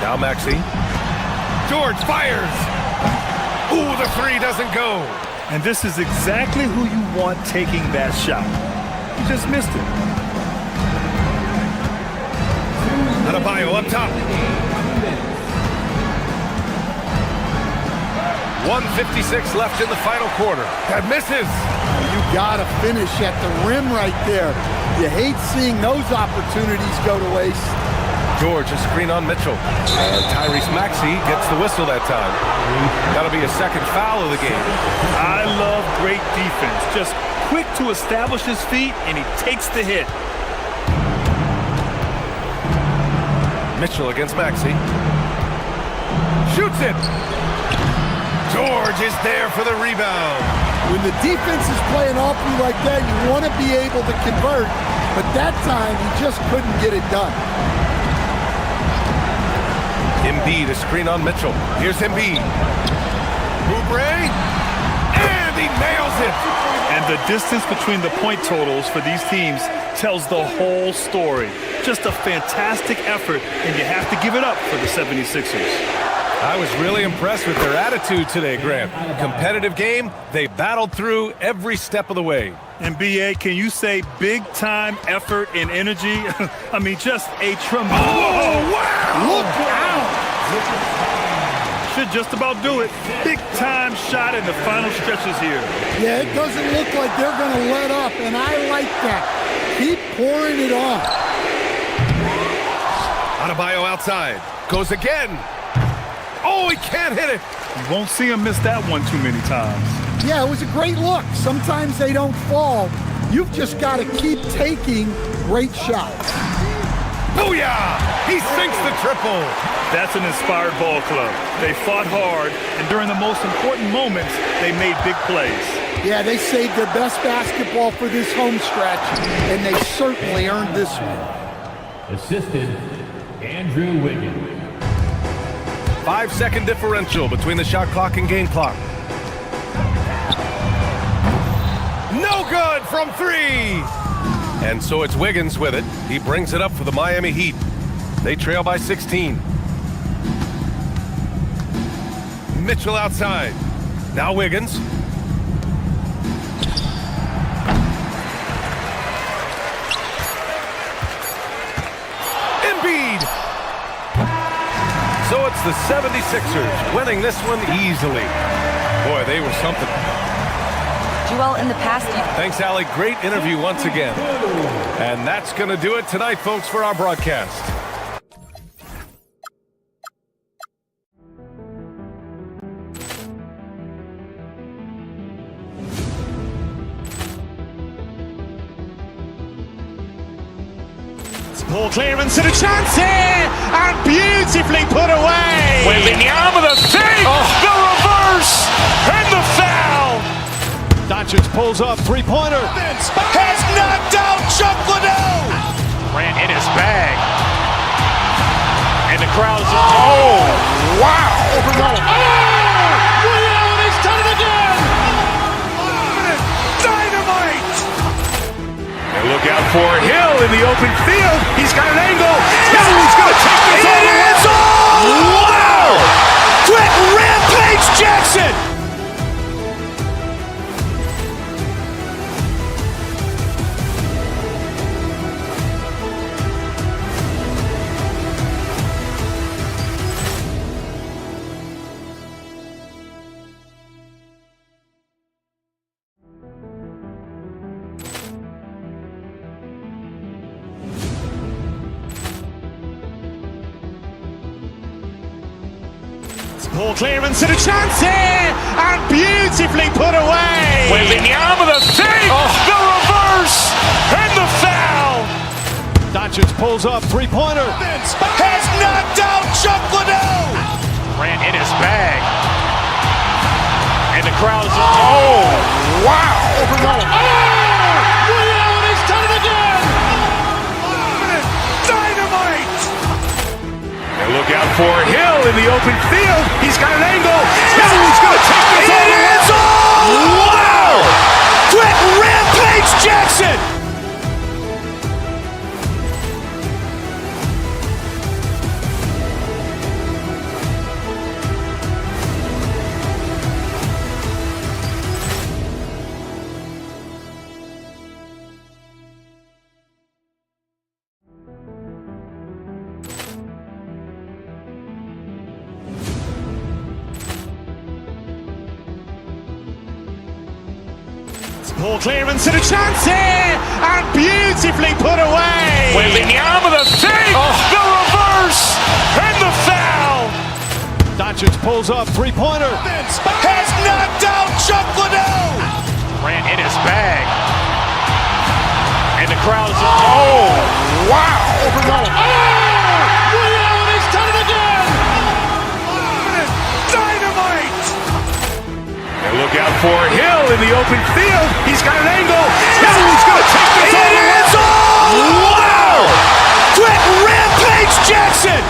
Now Maxey. George fires. Ooh, the three doesn't go. And this is exactly who you want taking that shot. He just missed it. Adebayo up top. 1:56 left in the final quarter. That misses. You gotta finish at the rim right there. You hate seeing those opportunities go to waste. George, a screen on Mitchell. And Tyrese Maxey gets the whistle that time. That'll be a second foul of the game. I love great defense. Just quick to establish his feet, and he takes the hit. Mitchell against Maxey. Shoots it. George is there for the rebound. When the defense is playing off you like that, you want to be able to convert. But that time, he just couldn't get it done. Embiid, a screen on Mitchell. Here's Embiid. Oubre, and he nails it. And the distance between the point totals for these teams tells the whole story. Just a fantastic effort, and you have to give it up for the 76ers. I was really impressed with their attitude today, Grant. Competitive game, they battled through every step of the way. And BA, can you say big-time effort and energy? I mean, just a tremendous... Oh, wow! Look out! Should just about do it. Big-time shot in the final stretches here. Yeah, it doesn't look like they're going to let up, and I like that. Keep pouring it on. Adebayo outside. Goes again. Oh, he can't hit it. You won't see him miss that one too many times. Yeah, it was a great look. Sometimes they don't fall. You've just got to keep taking great shots. Booyah! He sinks the triple. That's an inspired ball club. They fought hard, and during the most important moments, they made big plays. Yeah, they saved their best basketball for this home stretch, and they certainly earned this one. Assistant, Andrew Wiggins. 5-second differential between the shot clock and game clock. No good from 3! And so it's Wiggins with it. He brings it up for the Miami Heat. They trail by 16. Mitchell outside. Now Wiggins. Embiid. So it's the 76ers winning this one easily. Boy, they were something. Joel, in the past... Thanks, Allie. Great interview once again. And that's going to do it tonight, folks, for our broadcast. Ball clearance and a chance here, and beautifully put away. Wembanyama the fake, the reverse, and the foul. Doncic pulls up, three-pointer. Has knocked out Chuck Liddell. Ran in his bag, and the crowd is. Oh, wow! Liddell, he's done it again. Dynamite! And look out for Hill in the open field. He's got an angle. Hill is going to take this all the way. Wow! Quick Rampage Jackson! Ball clearance and a chance here, and beautifully put away. Wembanyama the fake, the reverse, and the foul. Doncic pulls up, three-pointer. Has knocked out Chuck Liddell. Grant in his bag. And the crowd is, wow. Ray Allen has done it again. Dynamite. And look out for Hill in the open field. He's got an angle. Hill's going to take this all the way. Wow. Quick Rampage Jackson. Ball clearance and a chance here, and beautifully put away. Wembanyama the fake, the reverse, and the foul. Doncic pulls up, three-pointer. Has knocked out Chuck Liddell. Grant in his bag. And the crowd is, wow. Ray Allen has done it again. Dynamite. And look out for Hill in the open field. He's got an angle. Hill's going to take this all the way. Wow. Quick Rampage Jackson.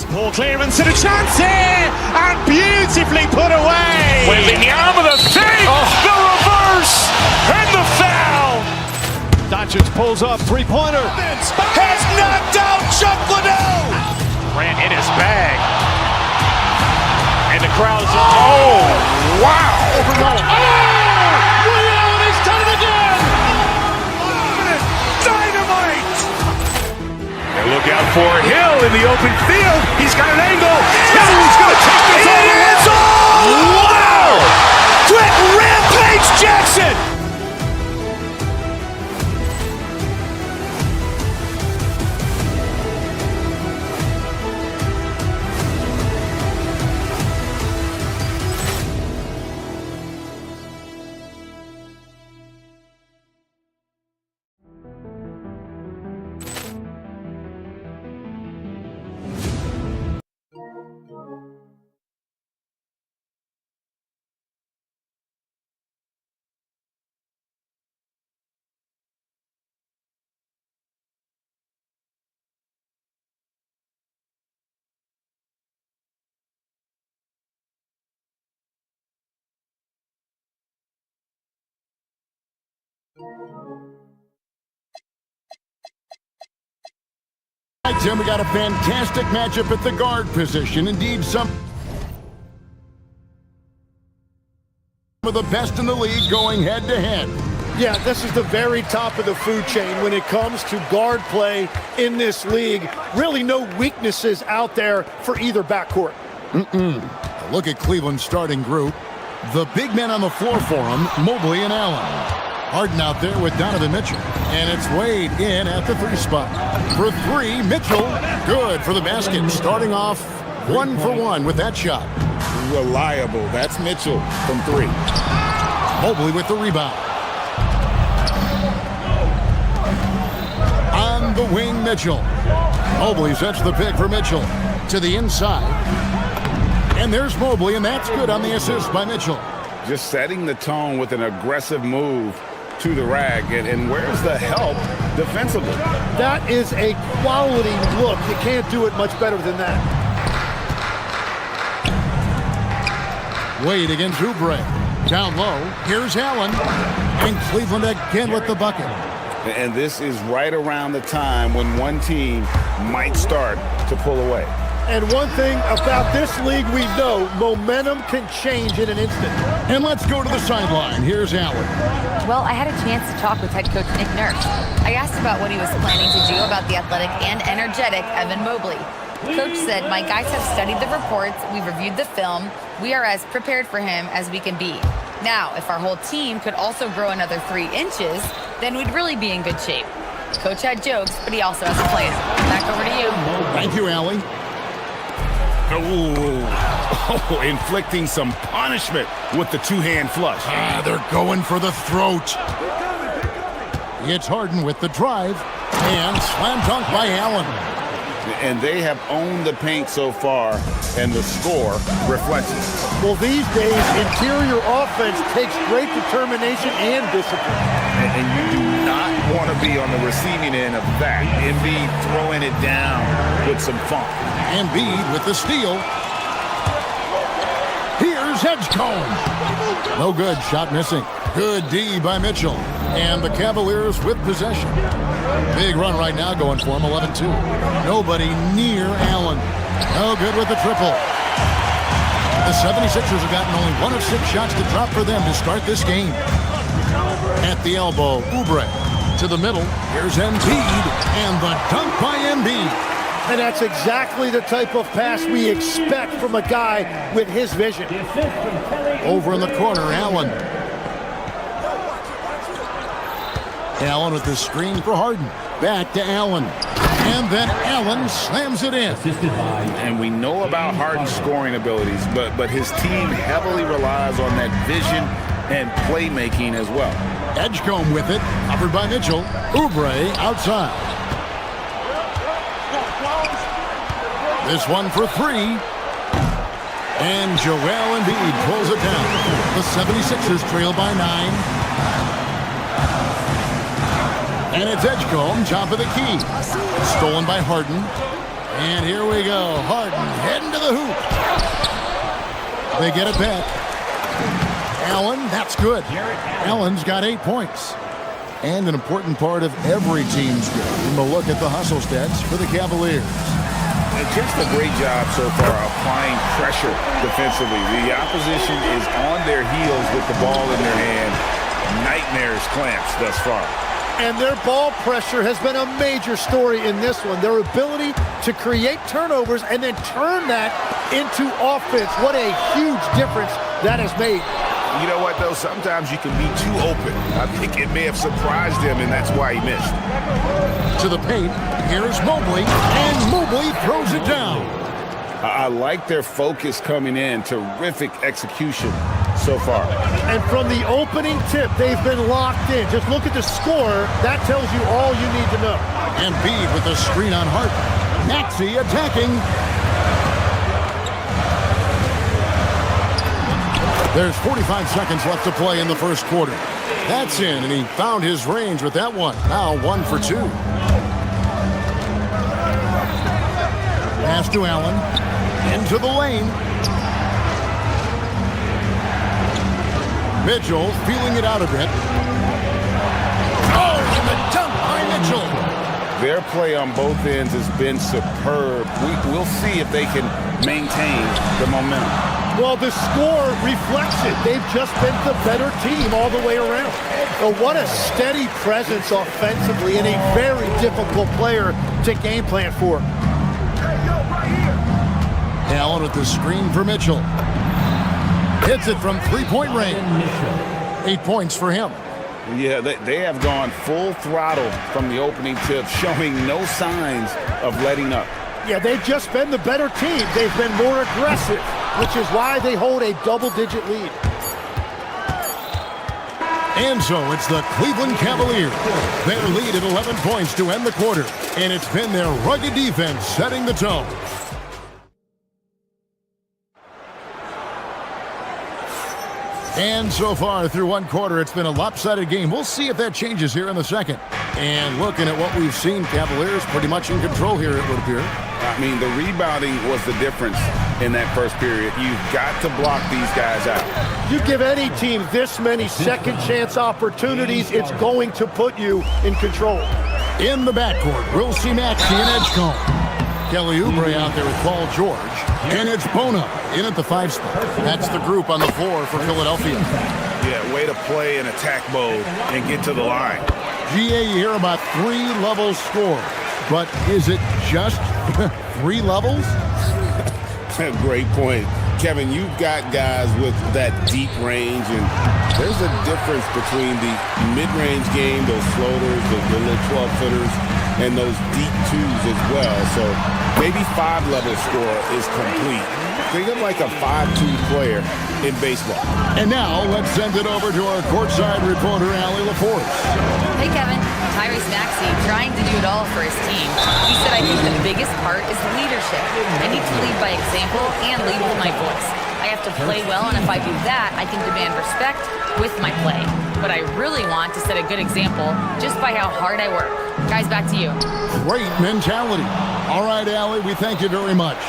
Ball clearance and a chance here, and beautifully put away. Wembanyama the fake, the reverse, and the foul. Doncic pulls up, three-pointer. Has knocked out Chuck Liddell. Grant in his bag. And the crowd is, wow. Ray Allen has done it again. Dynamite. And look out for Hill in the open field. He's got an angle. Hill's going to take this all the way. Wow. Quick Rampage Jackson. Tim, we got a fantastic matchup at the guard position. Indeed, some of the best in the league going head-to-head. Yeah, this is the very top of the food chain when it comes to guard play in this league. Really no weaknesses out there for either backcourt. A look at Cleveland's starting group. The big men on the floor for them, Mobley and Allen. Harden out there with Donovan Mitchell. And it's Wade in at the three spot. For three, Mitchell, good for the basket. Starting off 1 for 1 with that shot. Reliable. That's Mitchell from three. Mobley with the rebound. On the wing, Mitchell. Mobley sets the pick for Mitchell. To the inside. And there's Mobley, and that's good on the assist by Mitchell. Just setting the tone with an aggressive move to the rack. And where's the help defensively? That is a quality look. You can't do it much better than that. Wade against Oubre. Down low. Here's Allen. And Cleveland again with the bucket. And this is right around the time when one team might start to pull away. And one thing about this league we know, momentum can change in an instant. And let's go to the sideline. Here's Allen. Well, I had a chance to talk with head coach Nick Nurse. I asked about what he was planning to do about the athletic and energetic Evan Mobley. Coach said, my guys have studied the reports, we've reviewed the film, we are as prepared for him as we can be. Now, if our whole team could also grow another 3 inches, then we'd really be in good shape. Coach had jokes, but he also has a plan. Back over to you. Thank you, Allie. Oh, inflicting some punishment with the two-hand flush. They're going for the throat. It's Harden with the drive, and slam dunk by Allen. And they have owned the paint so far, and the score reflects it. Well, these days, interior offense takes great determination and discipline. And you do not want to be on the receiving end of that. Embiid throwing it down with some funk. Embiid with the steal. Here's Edgecombe. No good, shot missing. Good D by Mitchell. And the Cavaliers with possession. Big run right now going for him, 11-2. Nobody near Allen. No good with the triple. The 76ers have gotten only 1 of 6 shots to drop for them to start this game. At the elbow, Oubre to the middle. Here's Embiid, and the dunk by Embiid. And that's exactly the type of pass we expect from a guy with his vision. Over in the corner, Allen. Allen with the screen for Harden. Back to Allen. And then Allen slams it in. And we know about Harden's scoring abilities, but his team heavily relies on that vision and playmaking as well. Edgecombe with it. Covered by Mitchell. Oubre outside. This one for 3. And Joel Embiid pulls it down. The 76ers trail by 9. And it's Edgecombe, top of the key. Stolen by Harden. And here we go. Harden heading to the hoop. They get it back. Allen, that's good. Allen's got 8 points. And an important part of every team's game. A look at the hustle stats for the Cavaliers. Just a great job so far applying pressure defensively. The opposition is on their heels with the ball in their hand. Nightmares clamps thus far. And their ball pressure has been a major story in this one. Their ability to create turnovers and then turn that into offense. What a huge difference that has made. You know what, though? Sometimes you can be too open. I think it may have surprised him, and that's why he missed. To the paint, here's Mobley, and Mobley throws it down. I like their focus coming in. Terrific execution so far. And from the opening tip, they've been locked in. Just look at the score. That tells you all you need to know. Embiid with the screen on Hart. Maxey attacking. There's 45 seconds left to play in the first quarter. That's in, and he found his range with that one. Now 1 for 2. Pass to Allen. Into the lane. Mitchell feeling it out a bit. Oh, and the dunk by Mitchell. Their play on both ends has been superb. We'll see if they can maintain the momentum. Well, the score reflects it. They've just been the better team all the way around. But what a steady presence offensively and a very difficult player to game plan for. Allen with the screen for Mitchell. Hits it from three-point range. 8 points for him. Yeah, they have gone full throttle from the opening tip, showing no signs of letting up. Yeah, they've just been the better team. They've been more aggressive, which is why they hold a double-digit lead. And so it's the Cleveland Cavaliers. They lead at 11 points to end the quarter, and it's been their rugged defense setting the tone. And so far through one quarter, it's been a lopsided game. We'll see if that changes here in the second. And looking at what we've seen, Cavaliers pretty much in control here, it would appear. I mean, the rebounding was the difference in that first period. You've got to block these guys out. You give any team this many second chance opportunities, it's going to put you in control. In the backcourt, we'll see Maxey and Edgecombe. Kelly Oubre out there with Paul George. And it's Bona in at the 5 spot. That's the group on the floor for Philadelphia. Yeah, way to play in attack mode and get to the line. GA, you hear about 3 level scores. But is it just 3 levels? Great point. Kevin, you've got guys with that deep range, and there's a difference between the mid-range game, those floaters, the little 12-footers, and those deep 2s as well. So maybe 5-level score is complete. Think of like a 5-2 player in baseball. And now let's send it over to our courtside reporter, Allie LaForce. Hey, Kevin. Tyrese Maxey trying to do it all for his team. He said, I think the biggest part is leadership. I need to lead by example and lead with my voice. I have to play well, and if I do that, I can demand respect with my play. But I really want to set a good example just by how hard I work. Guys, back to you. Great mentality. All right, Allie, we thank you very much.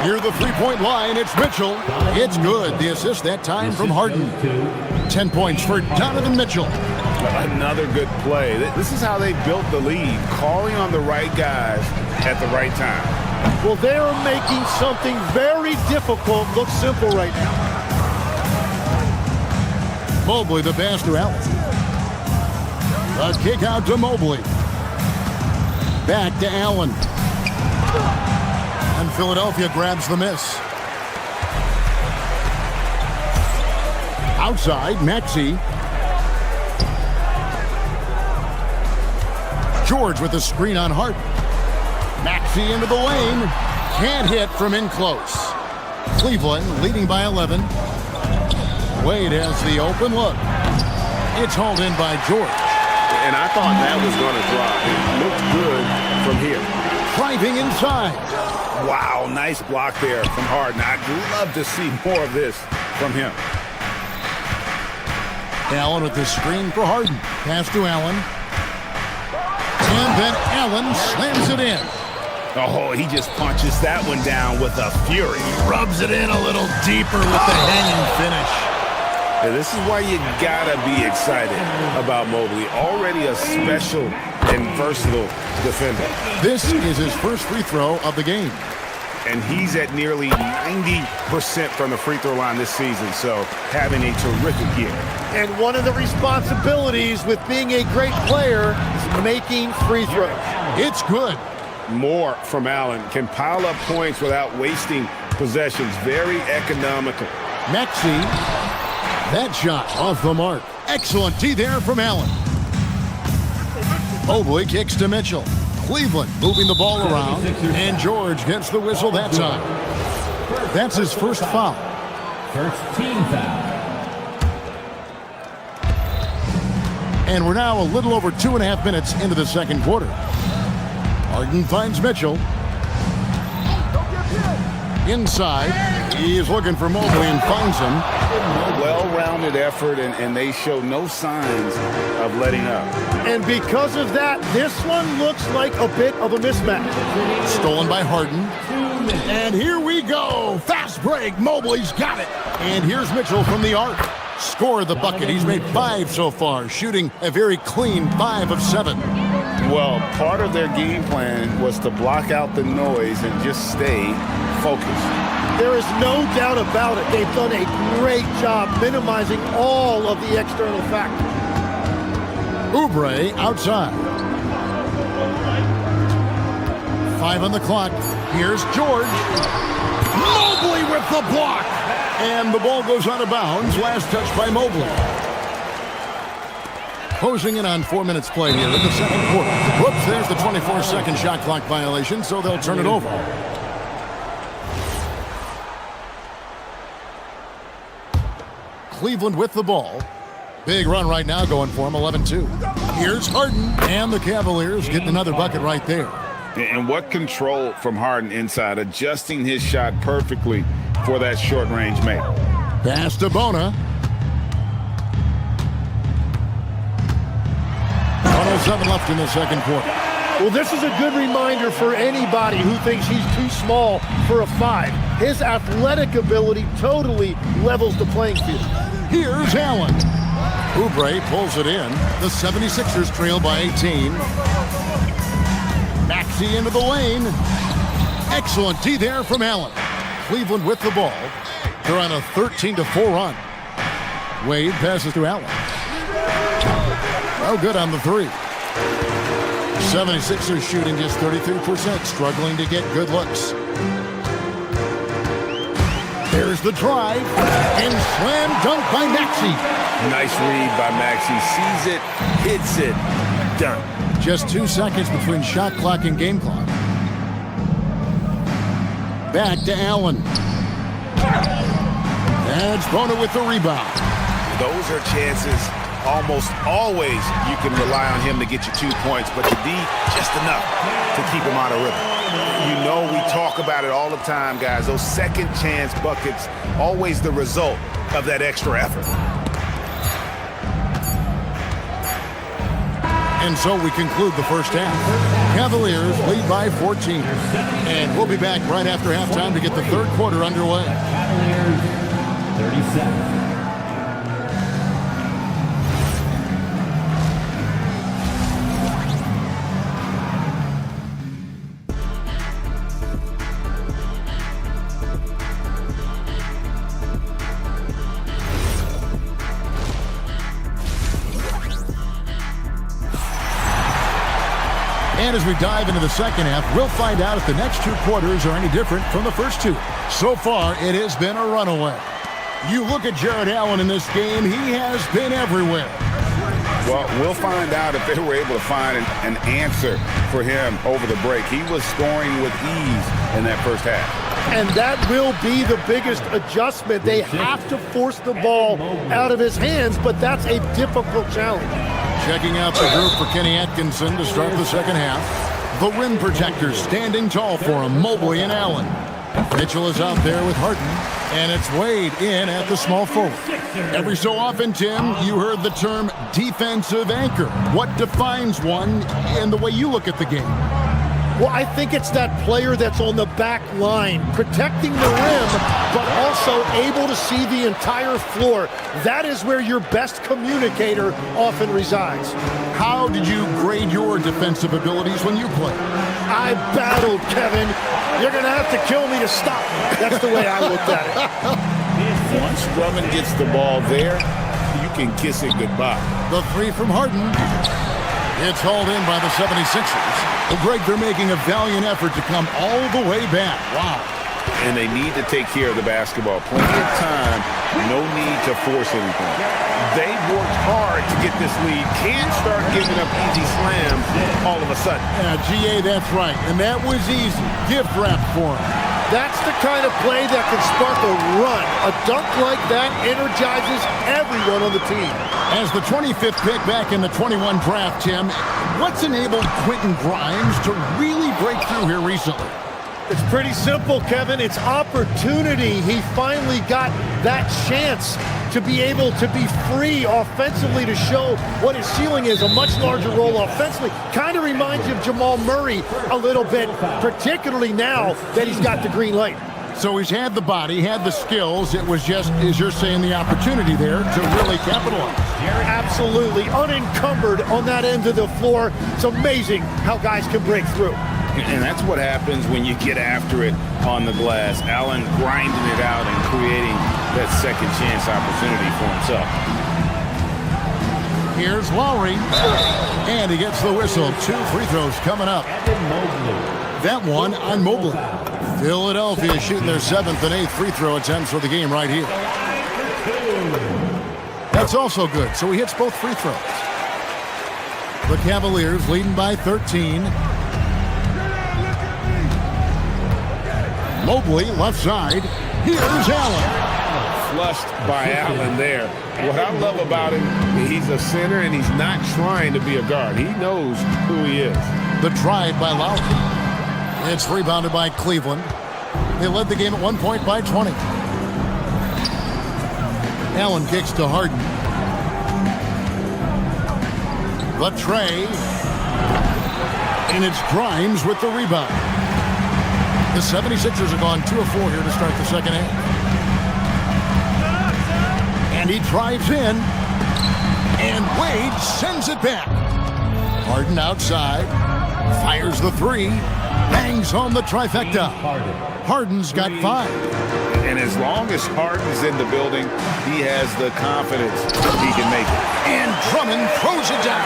Near the 3-point line, it's Mitchell. It's good. The assist that time from Harden. 10 points for Donovan Mitchell. Another good play. This is how they built the lead, calling on the right guys at the right time. Well, they are making something very difficult look simple right now. Mobley, the pass to Allen. A kick out to Mobley. Back to Allen. And Philadelphia grabs the miss. Outside, Maxey. George with the screen on Harden. Maxey into the lane. Can't hit from in close. Cleveland leading by 11. Wade has the open look. It's hauled in by George. And I thought that was going to drop. It looked good from here. Driving inside. Wow, nice block there from Harden. I'd love to see more of this from him. Allen with the screen for Harden. Pass to Allen. And then Allen slams it in. Oh, he just punches that one down with a fury. Rubs it in a little deeper with the hanging finish. And this is why you gotta be excited about Mobley. Already a special and versatile defender. This is his first free throw of the game. And he's at nearly 90% from the free throw line this season, so having a terrific year. And one of the responsibilities with being a great player is making free throws. It's good. More from Allen. Can pile up points without wasting possessions. Very economical. Maxey. That shot off the mark. Excellent D there from Allen. Mobley kicks to Mitchell. Cleveland moving the ball around. And George gets the whistle that time. That's his first foul. First team foul. And we're now a little over 2.5 minutes into the second quarter. Harden finds Mitchell. Inside. He is looking for Mobley and finds him. Well-rounded effort, and they show no signs of letting up. And because of that, this one looks like a bit of a mismatch. Stolen by Harden. And here we go. Fast break. Mobley's got it. And here's Mitchell from the arc. Score the bucket. He's made 5 so far, shooting a very clean 5 of 7. Well, part of their game plan was to block out the noise and just stay focused. There is no doubt about it. They've done a great job minimizing all of the external factors. Oubre outside. 5 on the clock. Here's George. Mobley with the block. And the ball goes out of bounds. Last touch by Mobley. Closing in on 4 minutes played here in the second quarter. Whoops, there's the 24-second shot clock violation, so they'll turn it over. Cleveland with the ball. Big run right now going for him, 11-2. Here's Harden, and the Cavaliers getting another bucket right there. And what control from Harden inside, adjusting his shot perfectly for that short-range make. Pass to Bona. 1:07 left in the second quarter. Well, this is a good reminder for anybody who thinks he's too small for a 5. His athletic ability totally levels the playing field. Here's Allen. Oubre pulls it in. The 76ers trail by 18. Maxey Maxey into the lane. Excellent D there from Allen. Cleveland with the ball. They're on a 13-4 run. Wade passes to Allen. Oh, good on the three. 76ers shooting just 33%, struggling to get good looks. There's the drive, and slam dunk by Maxey. Nice read by Maxey. Sees it, hits it, done. Just 2 seconds between shot clock and game clock. Back to Allen. And Bona with the rebound. Those are chances. Almost always you can rely on him to get you 2 points, but the D, just enough to keep him out of rhythm. You know we talk about it all the time, guys. Those second chance buckets, always the result of that extra effort. And so we conclude the first half. Cavaliers lead by 14. And we'll be back right after halftime to get the third quarter underway. Cavaliers, 37. And as we dive into the second half, we'll find out if the next 2 quarters are any different from the first 2. So far, it has been a runaway. You look at Jared Allen in this game, he has been everywhere. Well, we'll find out if they were able to find an answer for him over the break. He was scoring with ease in that first half. And that will be the biggest adjustment. They have to force the ball out of his hands, but that's a difficult challenge. Checking out the group for Kenny Atkinson to start the second half. The rim protectors standing tall for him, Mobley and Allen. Mitchell is out there with Harden, and it's Wade in at the small forward. Every so often, Tim, you heard the term defensive anchor. What defines one in the way you look at the game? Well, I think it's that player that's on the back line, protecting the rim, but also able to see the entire floor. That is where your best communicator often resides. How did you grade your defensive abilities when you played? I battled, Kevin. You're going to have to kill me to stop me. That's the way I looked at it. Once Drummond gets the ball there, you can kiss it goodbye. The three from Harden. It's hauled in by the 76ers. Well, Greg, they're making a valiant effort to come all the way back. Wow. And they need to take care of the basketball. Plenty of time, no need to force anything. They've worked hard to get this lead. Can't start giving up easy slams all of a sudden. Yeah, GA, that's right. And that was easy. Gift wrap for him. That's the kind of play that can spark a run. A dunk like that energizes everyone on the team. As the 25th pick back in the 21 draft, Tim, what's enabled Quentin Grimes to really break through here recently? It's pretty simple, Kevin. It's opportunity. He finally got that chance to be able to be free offensively, to show what his ceiling is, a much larger role offensively. Kind of reminds you of Jamal Murray a little bit, particularly now that he's got the green light. So he's had the body, had the skills. It was just, as you're saying, the opportunity there to really capitalize. Absolutely. Unencumbered on that end of the floor. It's amazing how guys can break through. And that's what happens when you get after it on the glass. Allen grinding it out and creating that second chance opportunity for himself. Here's Lowry. And he gets the whistle. 2 free throws coming up. That one on Mobley. Philadelphia shooting their 7th and 8th free throw attempts for the game right here. That's also good. So he hits both free throws. The Cavaliers leading by 13. Mobley, left side. Here's Allen. Flushed by Allen there. What I love about him, he's a center and he's not trying to be a guard. He knows who he is. The drive by Lowry. It's rebounded by Cleveland. They led the game at 1 point by 20. Allen kicks to Harden. The tray. And it's Grimes with the rebound. The 76ers have gone 2 of 4 here to start the second half. And he drives in. And Wade sends it back. Harden outside. Fires the three. Bangs home the trifecta. Harden's got 5. And as long as Harden's in the building, he has the confidence he can make it. And Drummond throws it down.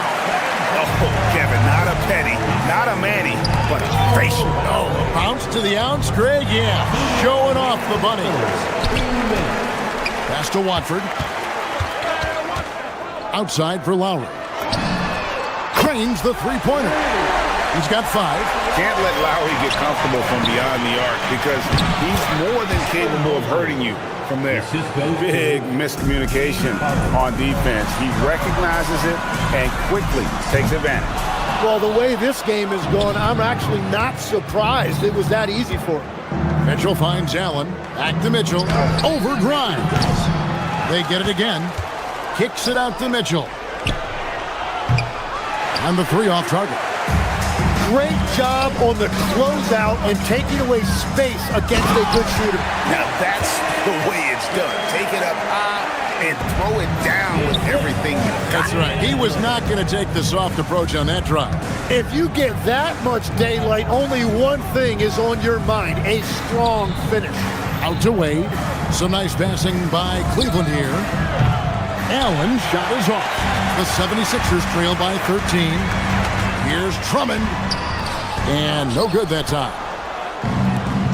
Oh, Kevin, not a penny, not a Manny, but a facial. Oh, bounce to the ounce, Greg, yeah. Showing off the bunny. Pass to Watford. Outside for Lowry. Cranes the three-pointer. He's got 5. Can't let Lowry get comfortable from beyond the arc because he's more than capable of hurting you from there. Big miscommunication on defense. He recognizes it and quickly takes advantage. Well, the way this game is going, I'm actually not surprised it was that easy for him. Mitchell finds Allen. Back to Mitchell. Over Grimes. They get it again. Kicks it out to Mitchell. And the 3 off target. Great job on the closeout and taking away space against a good shooter. Now that's the way it's done. Take it up high and throw it down with everything you got. That's right. He was not going to take the soft approach on that drive. If you get that much daylight, only one thing is on your mind, a strong finish. Out to Wade. Some nice passing by Cleveland here. Allen shot is off. The 76ers trail by 13. Here's Drummond. And no good that time.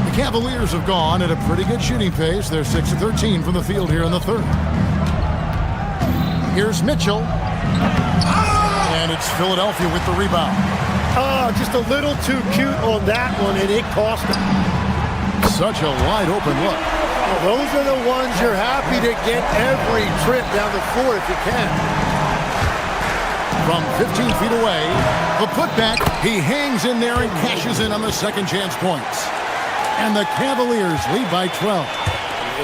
The Cavaliers have gone at a pretty good shooting pace. They're 6 of 13 from the field here in the third. Here's Mitchell. And it's Philadelphia with the rebound. Just a little too cute on that one, and it cost him. Such a wide open look. Well, those are the ones you're happy to get every trip down the floor if you can. From 15 feet away, the putback, he hangs in there and cashes in on the second chance points. And the Cavaliers lead by 12.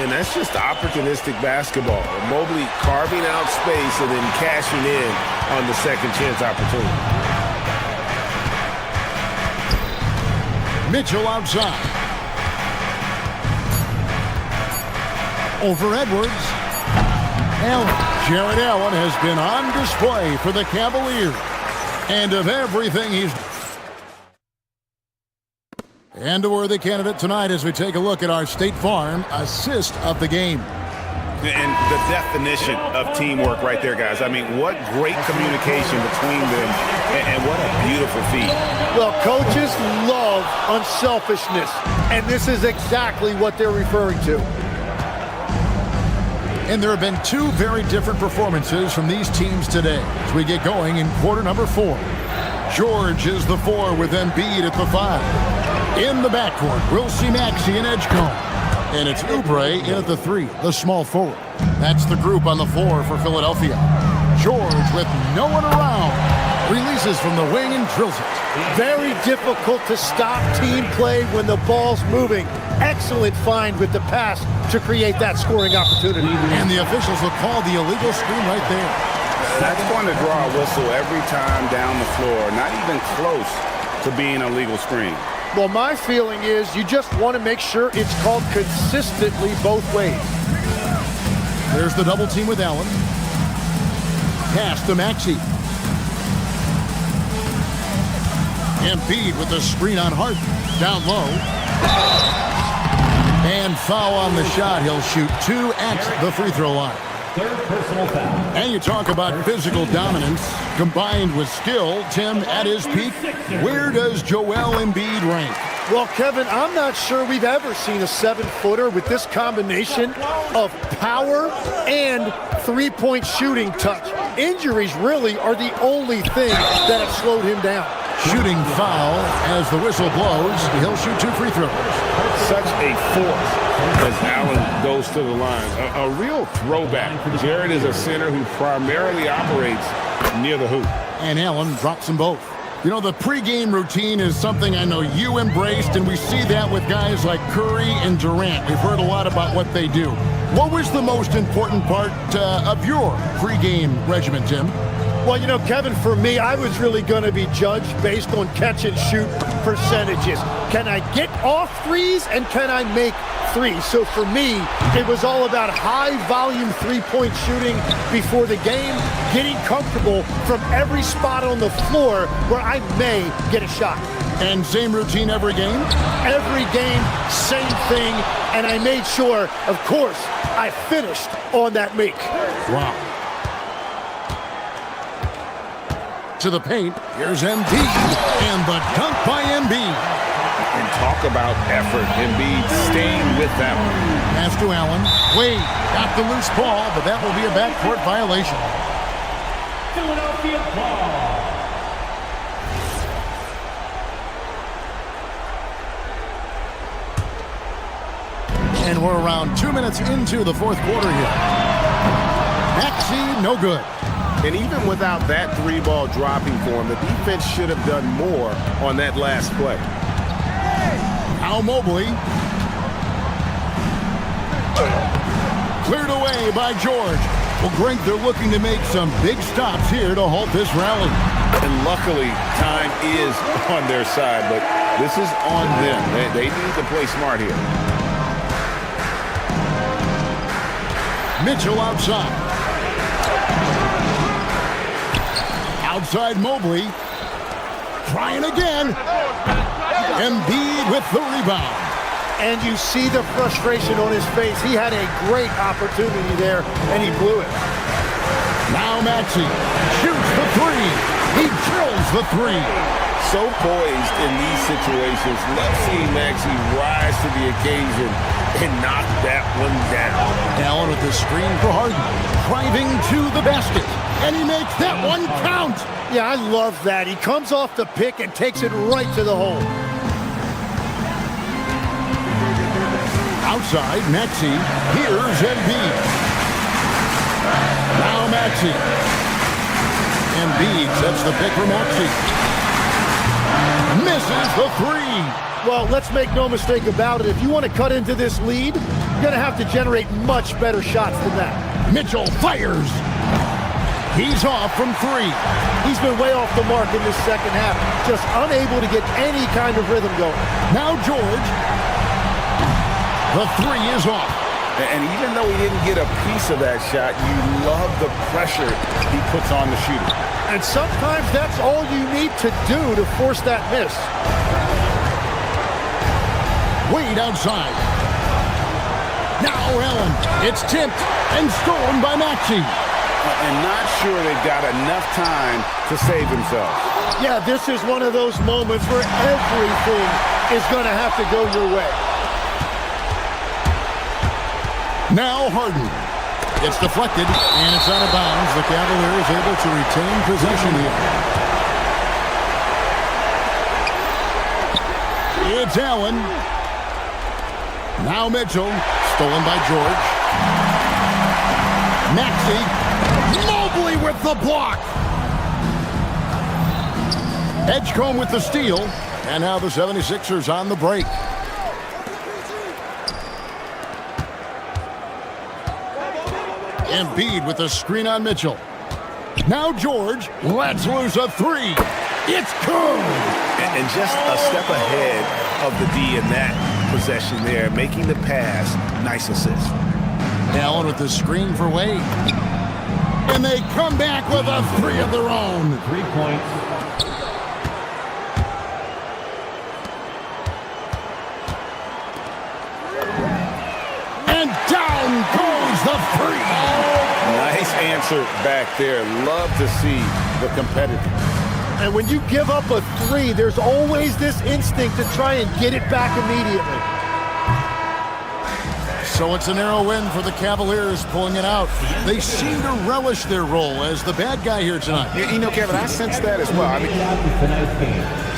And that's just opportunistic basketball. Mobley carving out space and then cashing in on the second chance opportunity. Mitchell outside. Over Edwards. Jared Allen has been on display for the Cavaliers. And of everything he's... And a worthy candidate tonight as we take a look at our State Farm assist of the game. And the definition of teamwork right there, guys. I mean, what great communication between them, and what a beautiful feat. Well, coaches love unselfishness, and this is exactly what they're referring to. And there have been 2 very different performances from these teams today as we get going in quarter number 4. George is the 4 with Embiid at the 5. In the backcourt, we'll see Maxey and Edgecombe. And it's Oubre in at the 3, the small forward. That's the group on the floor for Philadelphia. George with no one around. Releases from the wing and drills it. Very difficult to stop team play when the ball's moving. Excellent find with the pass to create that scoring opportunity. And the officials will call the illegal screen right there. That's going to draw a whistle every time down the floor. Not even close to being a legal screen. Well, my feeling is you just want to make sure it's called consistently both ways. There's the double team with Allen. Pass to Maxey. Embiid with the screen on Harden. Down low. And foul on the shot. He'll shoot 2 at the free throw line. Third personal foul. And you talk about physical dominance combined with skill. Tim, at his peak, where does Joel Embiid rank? Well, Kevin, I'm not sure we've ever seen a 7-footer with this combination of power and three-point shooting touch. Injuries really are the only thing that have slowed him down. Shooting foul as the whistle blows. He'll shoot 2 free throws. Such a force as Allen goes to the line. A real throwback. Jared is a center who primarily operates near the hoop. And Allen drops them both. You know, the pregame routine is something I know you embraced, and we see that with guys like Curry and Durant. We've heard a lot about what they do. What was the most important part of your pregame regimen, Tim? Well, you know, Kevin, for me, I was really going to be judged based on catch and shoot percentages. Can I get off threes and can I make 3. So for me, it was all about high-volume three-point shooting before the game, getting comfortable from every spot on the floor where I may get a shot. And same routine every game? Every game, same thing, and I made sure, of course, I finished on that make. Wow. To the paint, here's Embiid, and the dunk by Embiid. And talk about effort. Embiid staying with them. Pass to Allen. Wade got the loose ball, but that will be a backcourt violation. Philadelphia ball. And we're around 2 minutes into the fourth quarter here. Maxey, no good. And even without that three-ball dropping for him, the defense should have done more on that last play. Now Mobley. Cleared away by George. Well, Greg, they're looking to make some big stops here to halt this rally. And luckily, time is on their side, but this is on them. They need to play smart here. Mitchell outside. Outside Mobley. Trying again. Embiid with the rebound. And you see the frustration on his face. He had a great opportunity there, and he blew it. Now Maxey shoots the three. He drills the three. So poised in these situations. Let's see Maxey rise to the occasion and knock that one down. Allen with the screen for Harden. Driving to the basket. And he makes that one count. Yeah, I love that. He comes off the pick and takes it right to the hole. Outside, Maxey. Here's Embiid. Now Maxey. Embiid sets the pick for Maxey. Misses the three. Well, let's make no mistake about it. If you want to cut into this lead, you're going to have to generate much better shots than that. Mitchell fires. He's off from three. He's been way off the mark in this second half. Just unable to get any kind of rhythm going. Now George. The three is off. And even though he didn't get a piece of that shot, you love the pressure he puts on the shooter. And sometimes that's all you need to do to force that miss. Wade outside. Now Allen. It's tipped and stolen by Maxey. And not sure they've got enough time to save themselves. Yeah, this is one of those moments where everything is going to have to go your way. Now Harden. It's deflected, and it's out of bounds. The Cavaliers able to retain possession here. It's Allen. Now Mitchell. Stolen by George. Maxey. Mobley with the block. Edgecombe with the steal. And now the 76ers on the break. Embiid with a screen on Mitchell. Now George lets loose a three. It's good. And just a step ahead of the D in that possession there, making the pass. Nice assist. Allen with the screen for Wade. And they come back with a three of their own. 3 points. And down goes the three. Nice answer back there. Love to see the competitive. And when you give up a three, there's always this instinct to try and get it back immediately. So it's a narrow win for the Cavaliers pulling it out. They seem to relish their role as the bad guy here tonight. You know, Kevin, I sense that as well.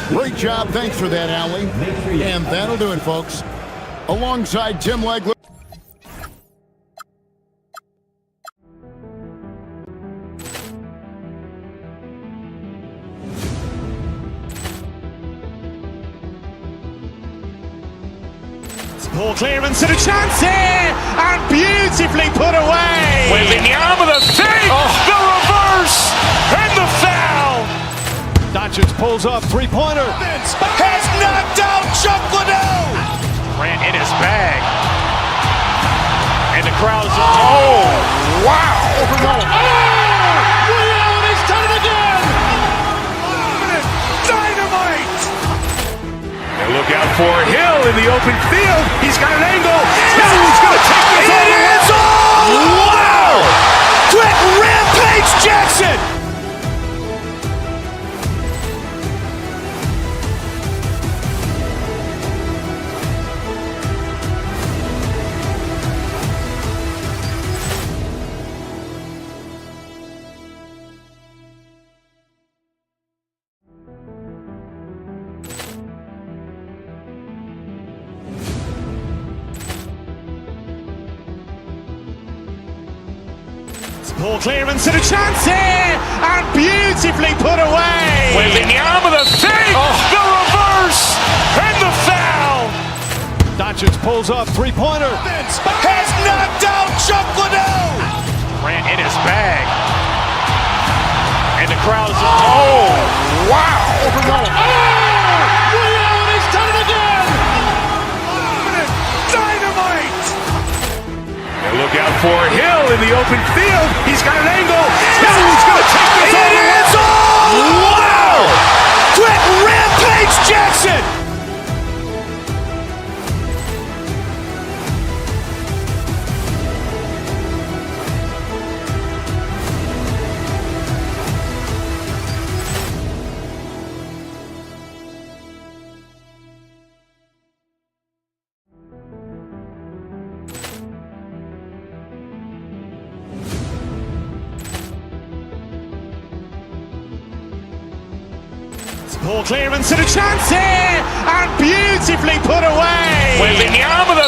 Great job. Thanks for that, Allie. And that'll do it, folks. Alongside Tim Legler. Poor clearance and a chance here, and beautifully put away. Wembanyama with a three, the reverse, and the foul. Doncic pulls up, three-pointer. Has knocked out Chuck Liddell. Grant in his bag. crowd's, oh, wow. He's done it again! Dynamite! And look out for Hill in the open field. He's got an angle. Hill's going to take this all the way. Wow! Quick Rampage Jackson! Ball clearance and a chance here, and beautifully put away. Wembanyama the fake, the reverse, and the foul. Doncic pulls up, three-pointer. Has knocked out Chuck Liddell. Grant in his bag. And the crowd's, oh, wow. He's done it again! Dynamite! And look out for Hill in the open field. He's got an angle. Hill's going to take this all the way. Wow! Quick Rampage Jackson! Ball clearance and a chance here, and beautifully put away. Wembanyama the